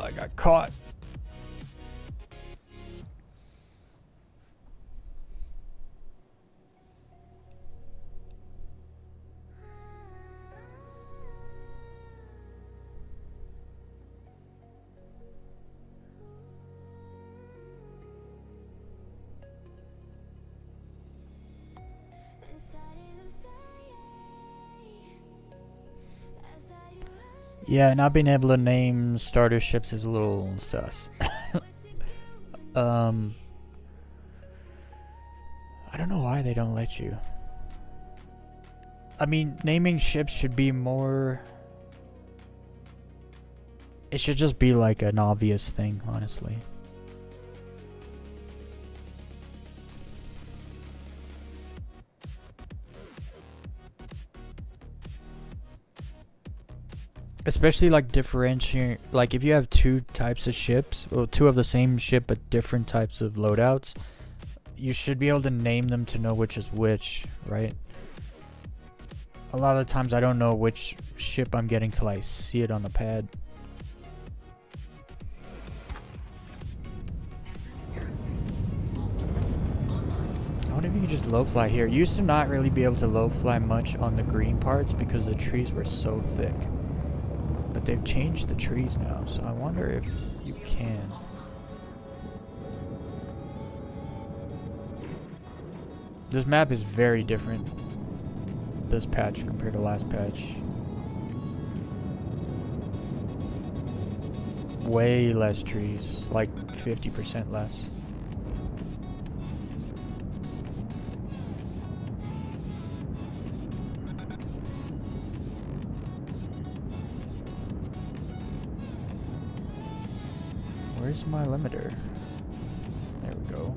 I got caught. Yeah, not being able to name starter ships is a little sus. I don't know why they don't let you. I mean, naming ships should be more... It should just be like an obvious thing, honestly. Especially like differentiate, like if you have two types of ships, well, two of the same ship but different types of loadouts, you should be able to name them to know which is which, right? A lot of the times I don't know which ship I'm getting till I see it on the pad. I wonder if you can just low fly here. You used to not really be able to low fly much on the green parts because the trees were so thick. But they've changed the trees now, so I wonder if you can. This map is very different, this patch compared to last patch. Way less trees, like 50% less. Where's my limiter? There we go.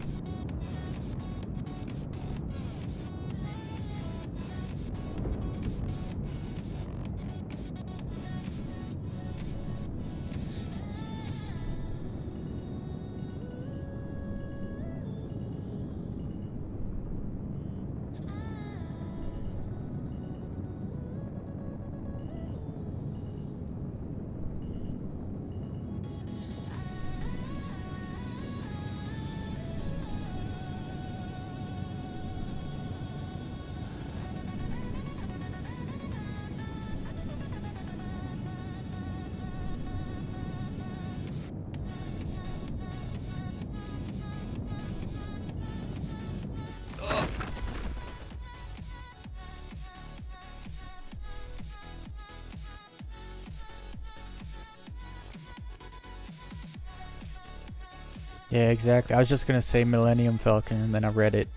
Yeah, exactly. I was just gonna say Millennium Falcon and then I read it.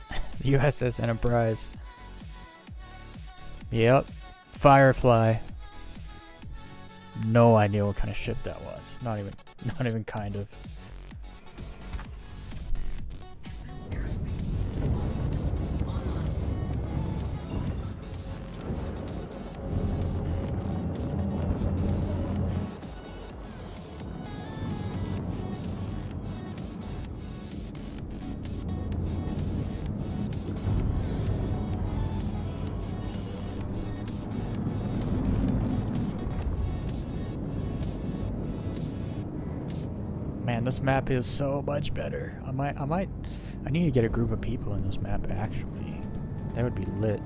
USS Enterprise. Yep. Firefly. No idea what kind of ship that was. Not even kind of. Man, this map is so much better. I need to get a group of people in this map, actually. That would be lit.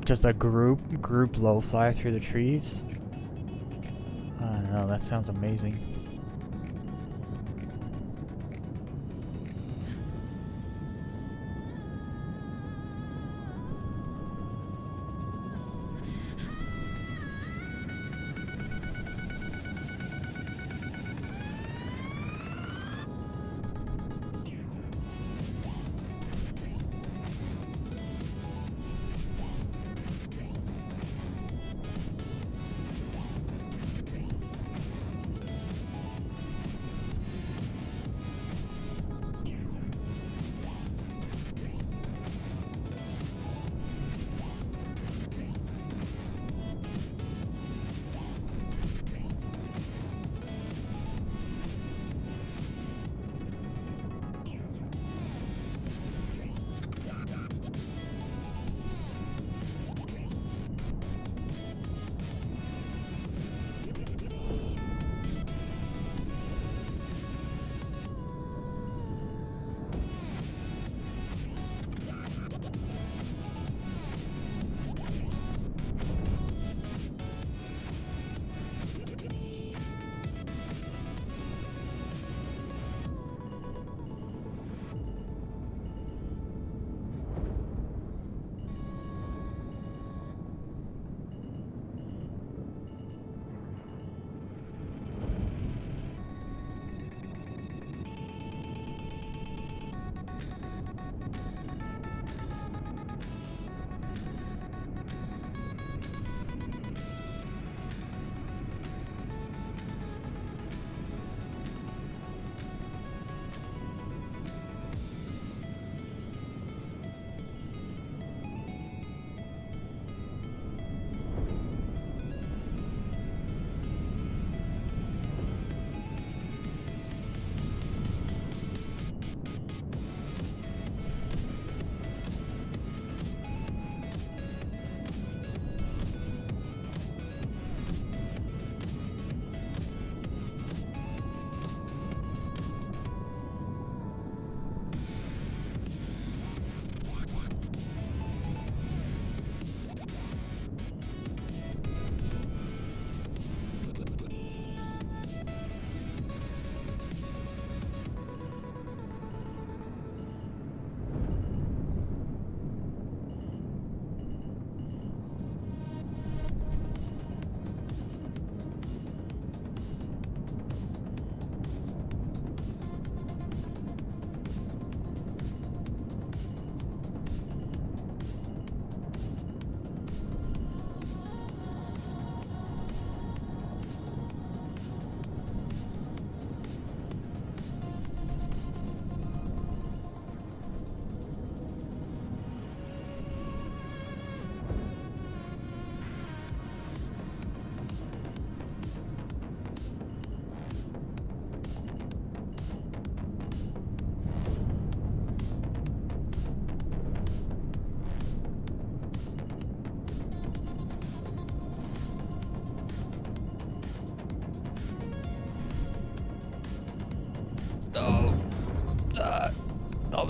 Just a group low fly through the trees. I don't know, that sounds amazing.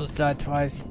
Almost died twice.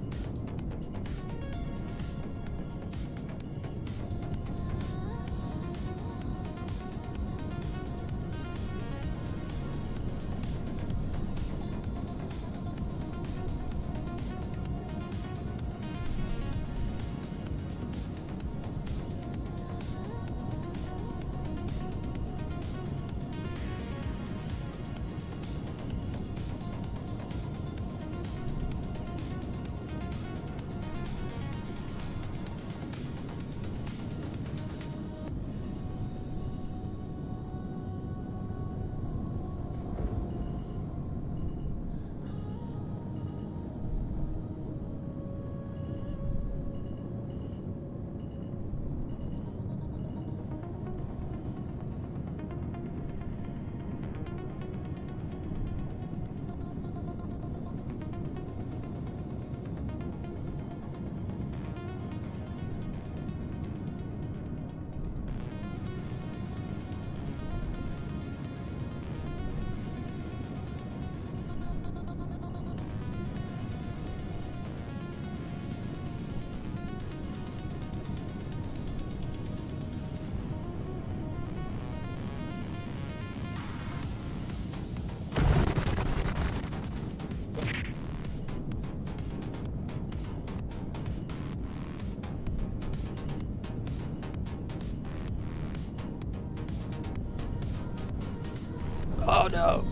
Oh no.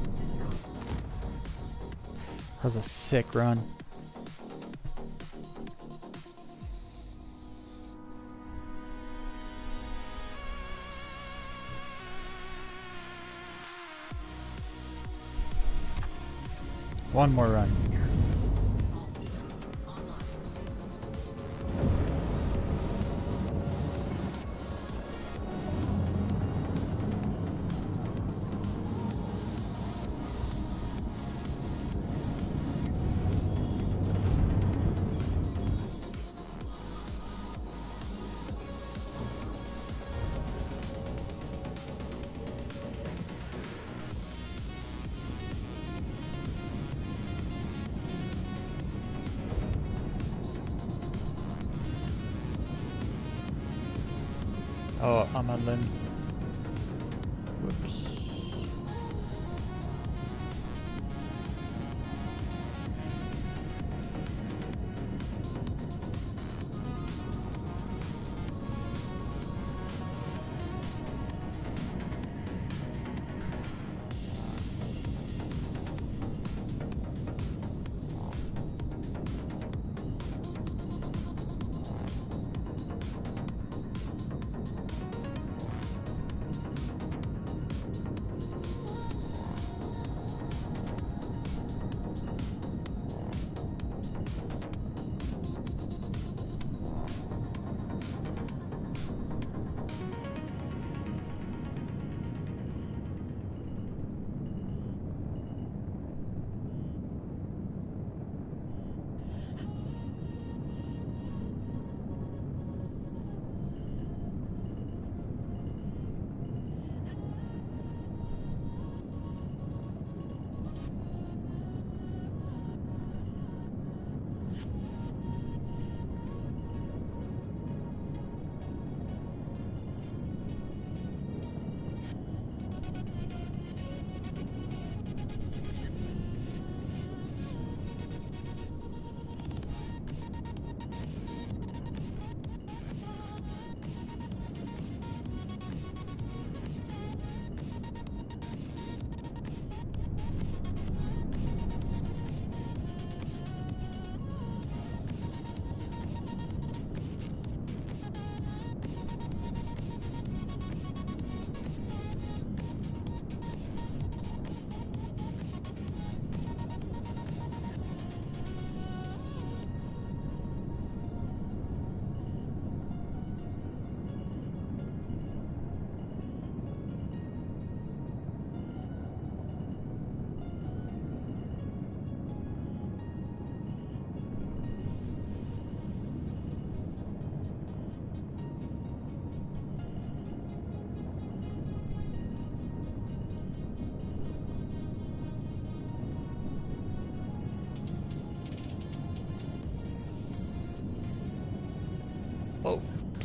That was a sick run. One more run. Oh, I'm on limb. Whoops.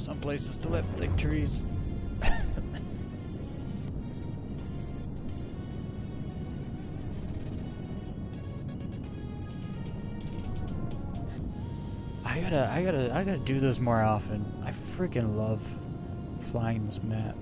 Some places still have thick trees. I gotta do this more often. I freaking love flying this map.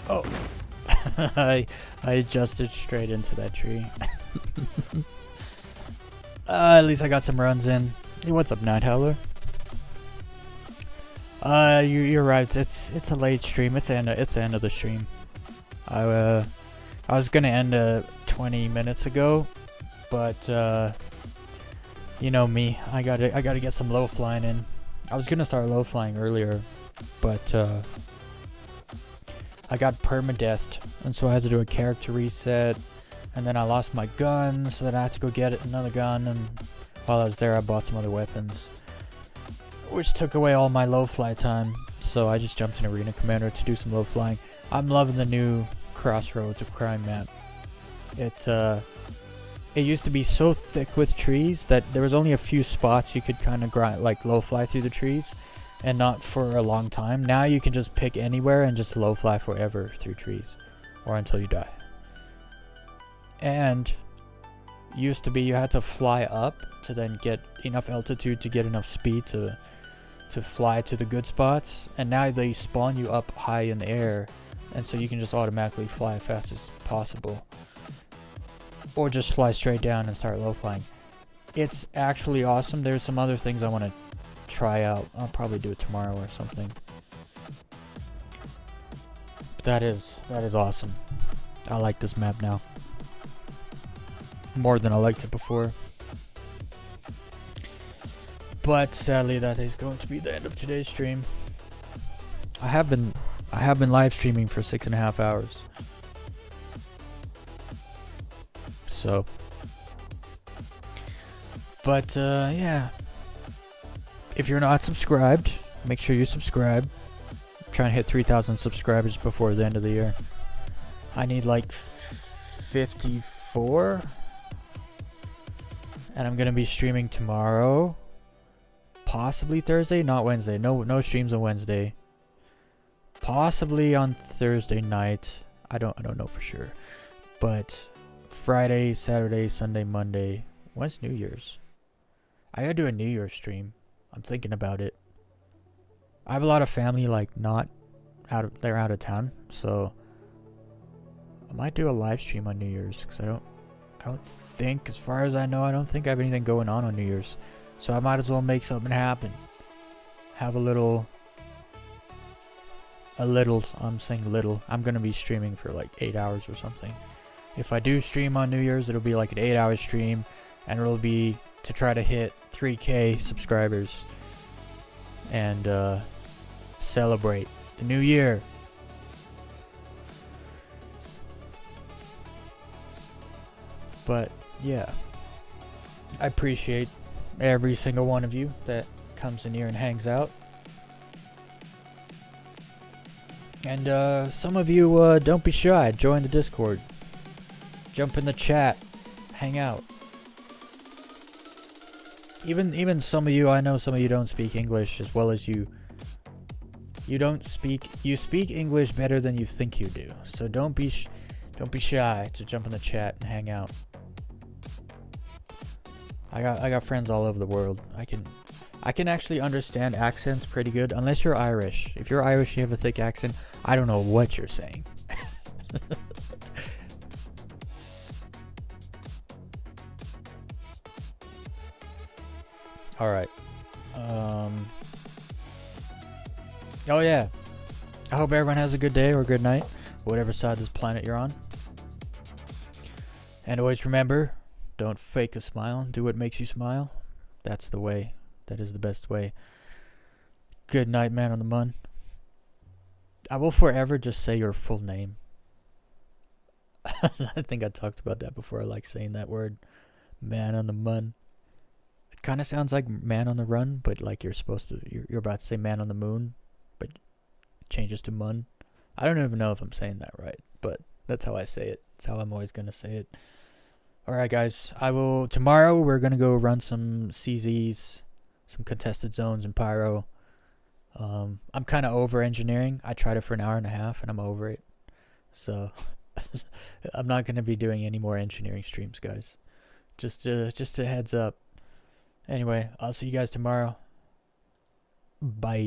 Oh. I adjusted straight into that tree. At least I got some runs in. Hey, what's up, Night Howler? You're right. It's a late stream. It's the end of the stream. I was gonna end 20 minutes ago, but you know me. I gotta get some low flying in. I was gonna start low flying earlier, but I got permadeathed, and so I had to do a character reset, and then I lost my gun, so then I had to go get another gun, and while I was there I bought some other weapons, which took away all my low fly time, so I just jumped in Arena Commander to do some low flying. I'm loving the new Crossroads of Crime map. It used to be so thick with trees that there was only a few spots you could kind of grind, like low fly through the trees, and not for a long time. Now you can just pick anywhere and just low fly forever through trees, or until you die. And used to be you had to fly up to then get enough altitude to get enough speed to fly to the good spots, and now they spawn you up high in the air, and so you can just automatically fly as fast as possible, or just fly straight down and start low flying. It's actually awesome. There's some other things I want to try out. I'll probably do it tomorrow or something. But that is awesome. I like this map now more than I liked it before. But sadly, that is going to be the end of today's stream. I have been live streaming for 6.5 hours. So, but yeah. If you're not subscribed, make sure you subscribe. I'm trying to hit 3,000 subscribers before the end of the year. I need like 54. And I'm gonna be streaming tomorrow. Possibly Thursday, not Wednesday. No streams on Wednesday. Possibly on Thursday night. I don't know for sure. But Friday, Saturday, Sunday, Monday. When's New Year's? I gotta do a New Year's stream. I'm thinking about it. I have a lot of family they're out of town, so I might do a live stream on New Year's because I don't think, as far as I know, I don't think I have anything going on New Year's. So I might as well make something happen. Have I'm saying little. I'm gonna be streaming for like 8 hours or something. If I do stream on New Year's, it'll be like an 8-hour stream, and it'll be to try to hit 3K subscribers and celebrate the new year. But yeah, I appreciate every single one of you that comes in here and hangs out. And some of you, don't be shy. Join the Discord. Jump in the chat. Hang out. Even some of you, I know some of you don't speak English as well as you. You speak English better than you think you do. So don't be shy to jump in the chat and hang out. I got friends all over the world. I can actually understand accents pretty good, unless you're Irish. If you're Irish, you have a thick accent, I don't know what you're saying. All right. Oh yeah. I hope everyone has a good day or a good night, whatever side of this planet you're on. And always remember, don't fake a smile. Do what makes you smile. That's the way. That is the best way. Good night, man on the mun. I will forever just say your full name. I think I talked about that before. I like saying that word. Man on the mun. It kind of sounds like man on the run, but like you're about to say man on the moon, but it changes to mun. I don't even know if I'm saying that right, but that's how I say it. It's how I'm always going to say it. Alright guys, tomorrow we're going to go run some CZs, some contested zones in Pyro. I'm kind of over engineering. I tried it for an hour and a half and I'm over it. So I'm not going to be doing any more engineering streams, guys. Just a heads up. Anyway, I'll see you guys tomorrow. Bye.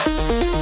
Bye.